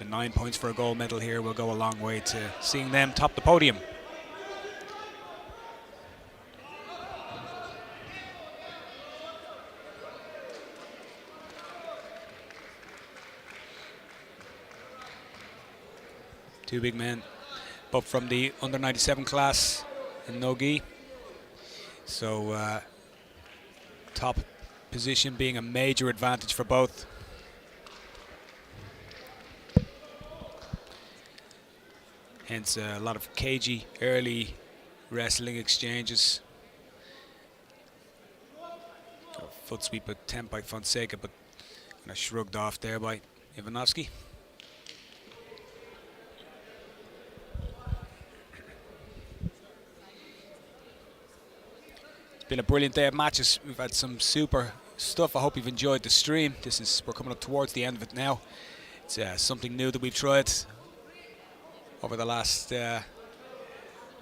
Speaker 6: 9 points for a gold medal here will go a long way to seeing them top the podium. Two big men, both from the under 97 class in nogi. So top position being a major advantage for both. Hence a lot of cagey early wrestling exchanges. Foot sweep attempt by Fonseca, but kind of shrugged off there by Ivanovsky. Been a brilliant day of matches. We've had some super stuff. I hope you've enjoyed the stream. We're coming up towards the end of it now. It's something new that we've tried over the last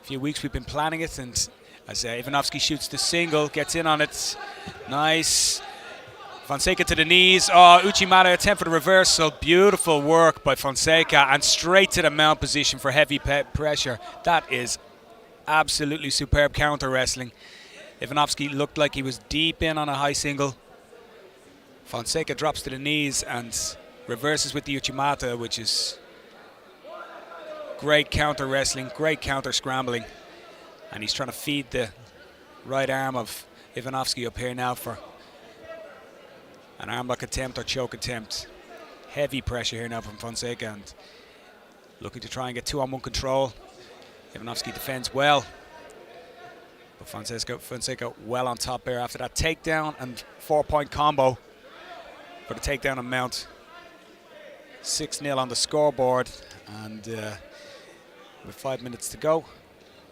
Speaker 6: few weeks. We've been planning it, and as Ivanovsky shoots the single, gets in on it, nice. Fonseca to the knees. Oh, Uchimata attempt for the reversal. Beautiful work by Fonseca, and straight to the mount position for heavy pressure. That is absolutely superb counter wrestling. Ivanovsky looked like he was deep in on a high single. Fonseca drops to the knees and reverses with the Uchimata, which is great counter wrestling, great counter scrambling. And he's trying to feed the right arm of Ivanovsky up here now for an armlock attempt or choke attempt. Heavy pressure here now from Fonseca, and looking to try and get 2-on-1 control. Ivanovsky defends well. But Fonseca well on top there after that takedown and 4-point combo for the takedown and mount. 6-0 on the scoreboard, and with 5 minutes to go,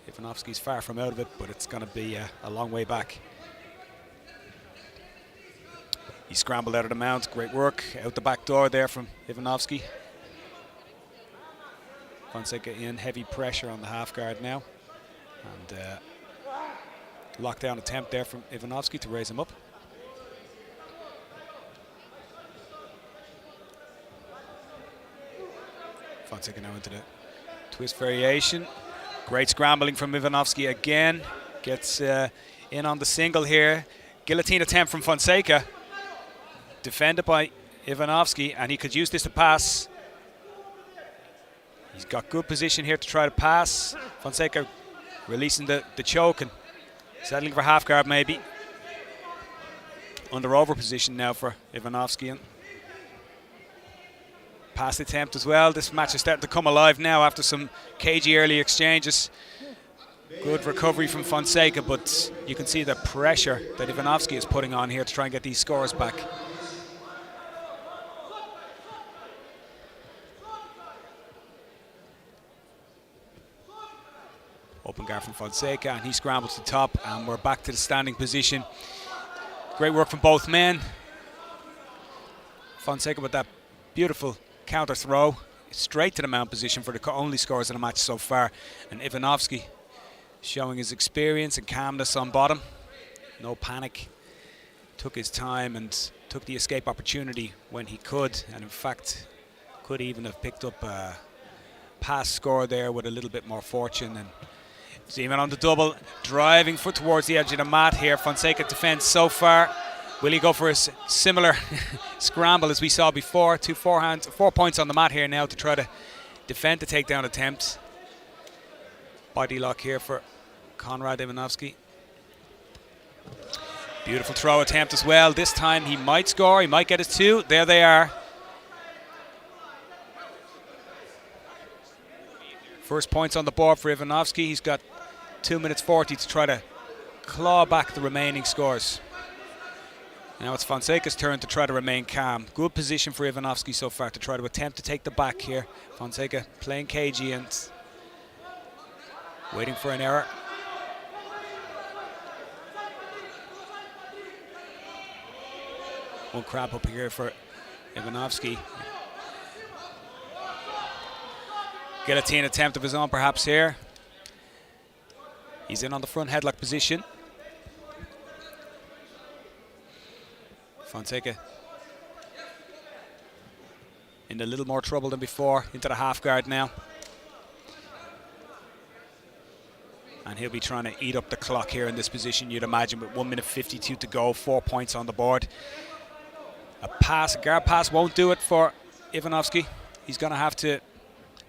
Speaker 6: Ivanovsky's far from out of it, but it's going to be a long way back. He scrambled out of the mount, great work. Out the back door there from Ivanovsky. Fonseca in, heavy pressure on the half guard now. And lockdown attempt there from Ivanovsky to raise him up. Fonseca now into the twist variation. Great scrambling from Ivanovsky again. Gets in on the single here. Guillotine attempt from Fonseca. Defended by Ivanovsky, and he could use this to pass. He's got good position here to try to pass. Fonseca releasing the choke and settling for half guard maybe. Under over position now for Ivanovsky. And pass attempt as well. This match is starting to come alive now after some cagey early exchanges. Good recovery from Fonseca, but you can see the pressure that Ivanovsky is putting on here to try and get these scores back. Open guard from Fonseca, and he scrambles to top, and we're back to the standing position. Great work from both men. Fonseca with that beautiful counter throw, straight to the mount position for the only scores in the match so far. And Ivanovsky showing his experience and calmness on bottom. No panic. Took his time and took the escape opportunity when he could, and in fact could even have picked up a pass score there with a little bit more fortune. And Zeman on the double, driving foot towards the edge of the mat here. Fonseca defends so far. Will he go for a similar scramble as we saw before? 4 points on the mat here now to try to defend the takedown attempt. Body lock here for Konrad Ivanovsky. Beautiful throw attempt as well. This time he might score, he might get his 2. There they are. First points on the board for Ivanovsky. He's got 2 minutes 40 to try to claw back the remaining scores. Now it's Fonseca's turn to try to remain calm. Good position for Ivanovsky so far to try to attempt to take the back here. Fonseca playing cagey and waiting for an error. One crab up here for Ivanovski. Guillotine attempt of his own perhaps here. He's in on the front headlock position. Fonseca in a little more trouble than before, into the half guard now. And he'll be trying to eat up the clock here in this position, you'd imagine, with 1 minute 52 to go, 4 points on the board. A guard pass won't do it for Ivanovski. He's going to have to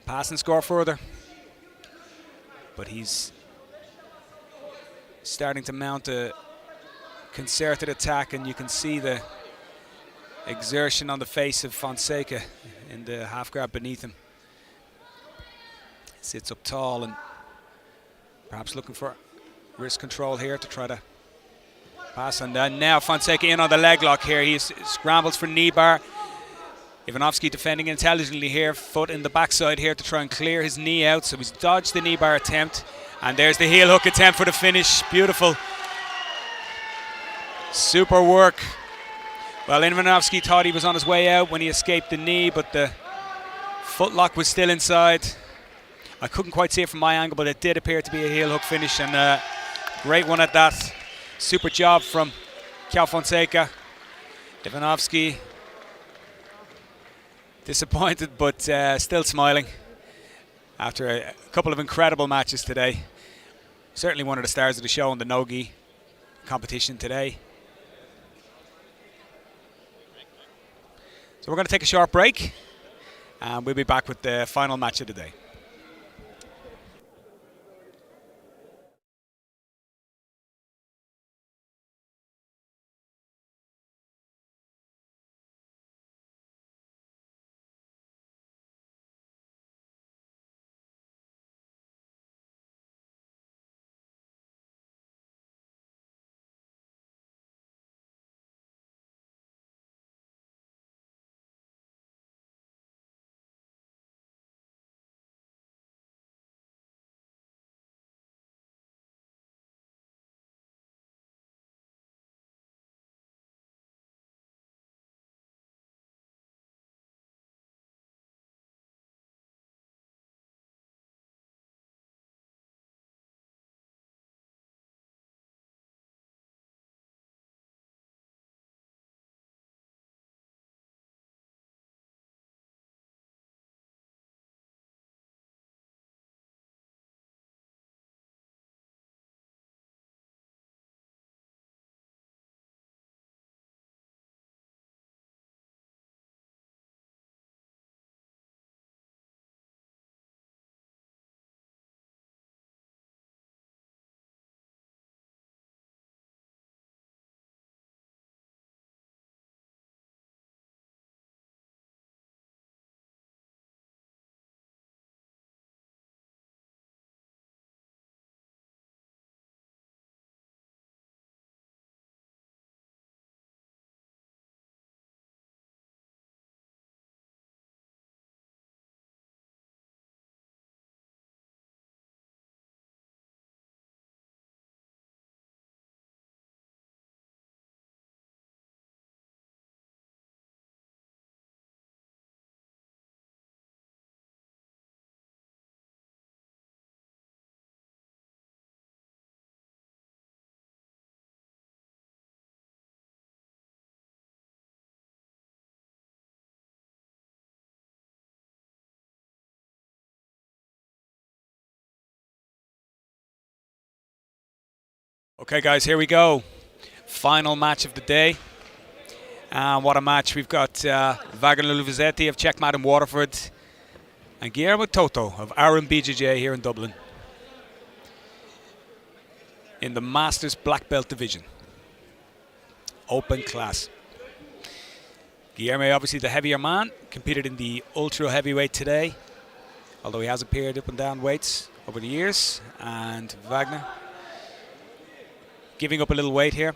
Speaker 6: pass and score further. But he's starting to mount a concerted attack, and you can see the exertion on the face of Fonseca in the half guard beneath him. He sits up tall and perhaps looking for wrist control here to try to pass. And now Fonseca in on the leg lock here. He scrambles for knee bar. Ivanovski defending intelligently here, foot in the backside here to try and clear his knee out. So he's dodged the knee bar attempt. And there's the heel hook attempt for the finish. Beautiful. Super work. Well, Ivanovski thought he was on his way out when he escaped the knee, but the foot lock was still inside. I couldn't quite see it from my angle, but it did appear to be a heel hook finish, and great one at that. Super job from Cal Fonseca. Ivanovski disappointed, but still smiling after a couple of incredible matches today. Certainly one of the stars of the show in the nogi competition today. So we're going to take a short break, and we'll be back with the final match of the day. Okay, guys, here we go. Final match of the day. And what a match. We've got Wagner Luvizetti of Checkmat in Waterford and Guillermo Toto of Aaron BJJ here in Dublin in the Masters Black Belt division. Open class. Guillermo, obviously the heavier man, competed in the ultra heavyweight today, although he has appeared up and down weights over the years. And Wagner giving up a little weight here,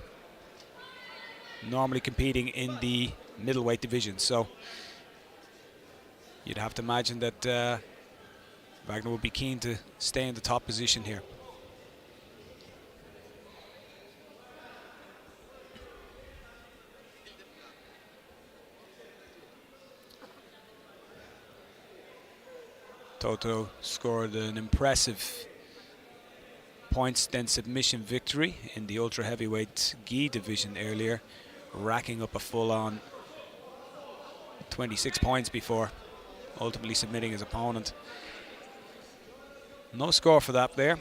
Speaker 6: normally competing in the middleweight division. So you'd have to imagine that Wagner would be keen to stay in the top position here. Toto scored an impressive points then submission victory in the ultra heavyweight gi division earlier, racking up a full-on 26 points before ultimately submitting his opponent. No score for that there.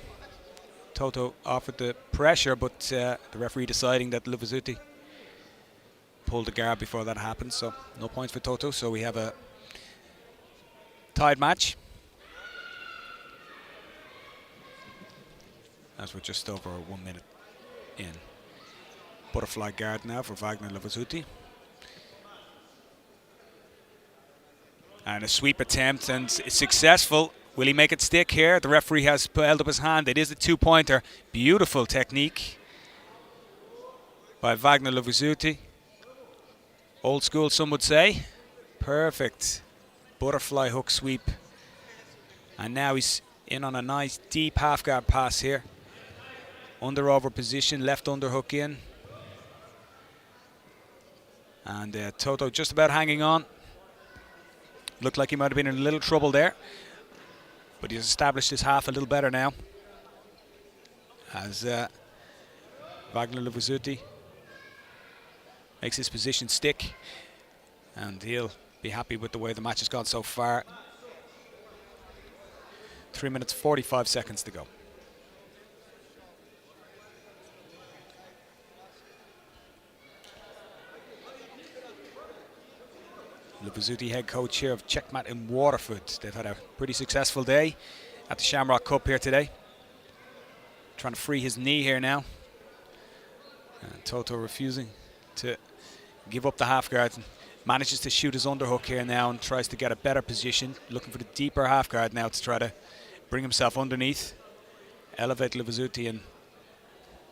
Speaker 6: Toto offered the pressure, but the referee deciding that Luvazuti pulled the guard before that happened, so no points for Toto. So we have a tied match, as we're just over 1 minute in. Butterfly guard now for Wagner Luvazuti. And a sweep attempt, and it's successful. Will he make it stick here? The referee has held up his hand. It is a two-pointer. Beautiful technique by Wagner Luvazuti. Old school, some would say. Perfect butterfly hook sweep. And now he's in on a nice deep half guard pass here. Under over position, left underhook in. And Toto just about hanging on. Looked like he might have been in a little trouble there, but he's established his half a little better now, as Wagner Luvazuti makes his position stick, and he'll be happy with the way the match has gone so far. 3 minutes 45 seconds to go. Luvazuti, head coach here of Checkmat in Waterford. They've had a pretty successful day at the Shamrock Cup here today. Trying to free his knee here now. And Toto refusing to give up the half guard. Manages to shoot his underhook here now and tries to get a better position. Looking for the deeper half guard now to try to bring himself underneath. Elevate Luvazuti and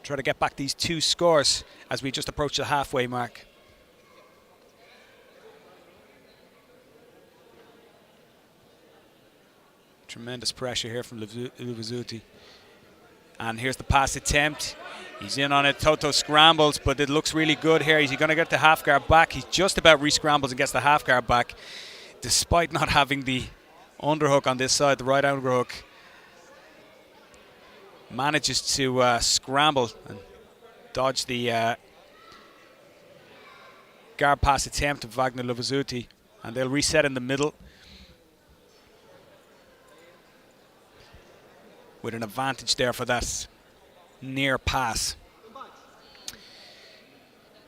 Speaker 6: try to get back these two scores as we just approach the halfway mark. Tremendous pressure here from Luvazuti. And here's the pass attempt. He's in on it. Toto scrambles, but it looks really good here. Is he going to get the half guard back? He just about re-scrambles and gets the half guard back, despite not having the underhook on this side, the right underhook. Manages to scramble and dodge the guard pass attempt of Wagner Luvazuti. And they'll reset in the middle, with an advantage there for that near pass.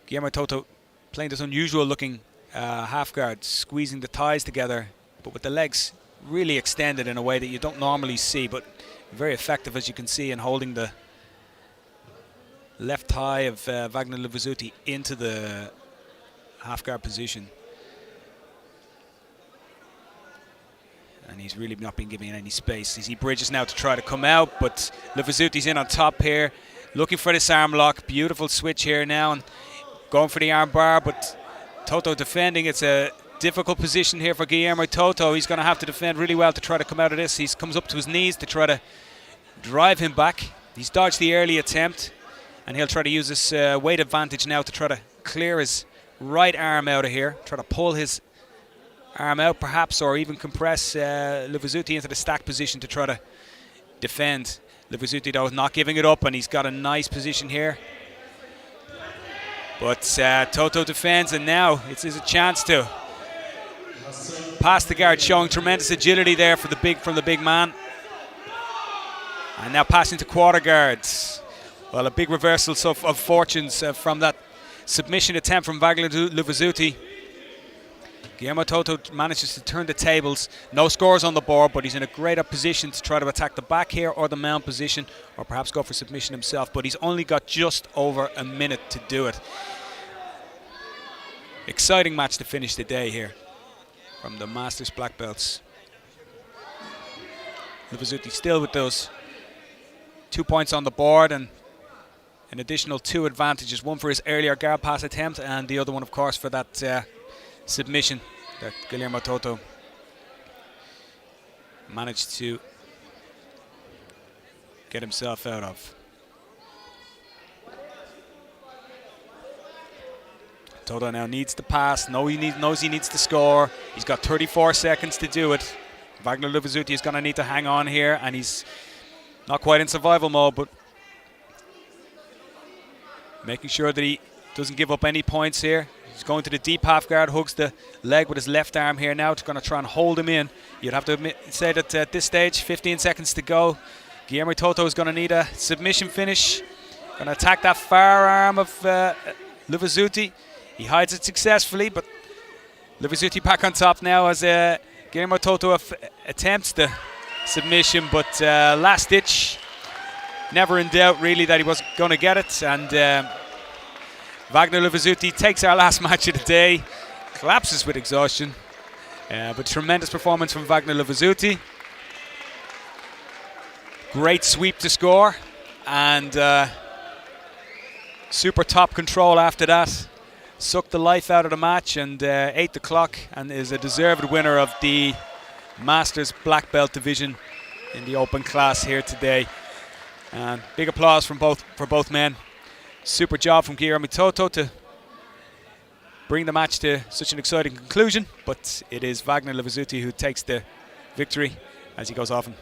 Speaker 6: Guillermo Toto playing this unusual looking half guard, squeezing the thighs together, but with the legs really extended in a way that you don't normally see, but very effective, as you can see, in holding the left thigh of Wagner Luvazuti into the half guard position. And he's really not been giving any space. He bridges now to try to come out, but Luvazuti's in on top here, looking for this arm lock. Beautiful switch here now, and going for the arm bar, but Toto defending. It's a difficult position here for Guillermo Toto. He's going to have to defend really well to try to come out of this. He comes up to his knees to try to drive him back. He's dodged the early attempt, and he'll try to use this weight advantage now to try to clear his right arm out of here, try to pull his arm out perhaps, or even compress Luvazuti into the stack position to try to defend. Luvazuti though not giving it up, and he's got a nice position here. But Toto defends, and now it's a chance to pass the guard, showing tremendous agility there from the big man. And now passing to quarter guards. Well, a big reversal of fortunes from that submission attempt from Wagner Luvazuti. Guillermo Toto manages to turn the tables. No scores on the board, but he's in a great position to try to attack the back here or the mount position, or perhaps go for submission himself, but he's only got just over a minute to do it. Exciting match to finish the day here from the Masters black belts. Luvazuti still with those 2 points on the board and an additional 2 advantages, one for his earlier guard pass attempt and the other one, of course, for that submission that Guillermo Toto managed to get himself out of. Toto now needs to pass. Knows he needs to score. He's got 34 seconds to do it. Wagner Luvazuti is going to need to hang on here, and he's not quite in survival mode, but making sure that he doesn't give up any points here. He's going to the deep half guard, hugs the leg with his left arm here now. It's going to try and hold him in. You'd have to say that at this stage, 15 seconds to go, Guillermo Toto is going to need a submission finish. Going to attack that far arm of Luvazuti. He hides it successfully, but Luvazuti back on top now as Guillermo Toto attempts the submission, but last ditch. Never in doubt, really, that he was going to get it. And Wagner Luvazuti takes our last match of the day, collapses with exhaustion. But tremendous performance from Wagner Luvazuti. Great sweep to score, and super top control after that. Sucked the life out of the match and ate the clock, and is a deserved winner of the Masters Black Belt division in the open class here today. And big applause for both men. Super job from Guillermo Toto to bring the match to such an exciting conclusion, but it is Wagner Luvazuti who takes the victory as he goes off and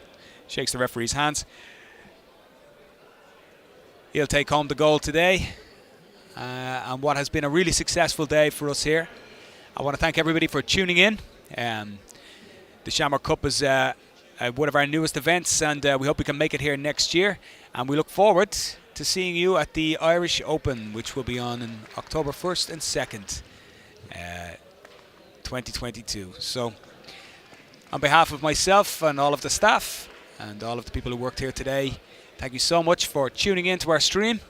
Speaker 6: shakes the referee's hands. He'll take home the gold today, and what has been a really successful day for us here. I want to thank everybody for tuning in. The Shamrock Cup is one of our newest events, and we hope we can make it here next year. And we look forward to seeing you at the Irish Open, which will be on October 1st and 2nd, 2022. So, on behalf of myself and all of the staff and all of the people who worked here today, thank you so much for tuning in to our stream,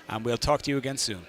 Speaker 6: and we'll talk to you again soon.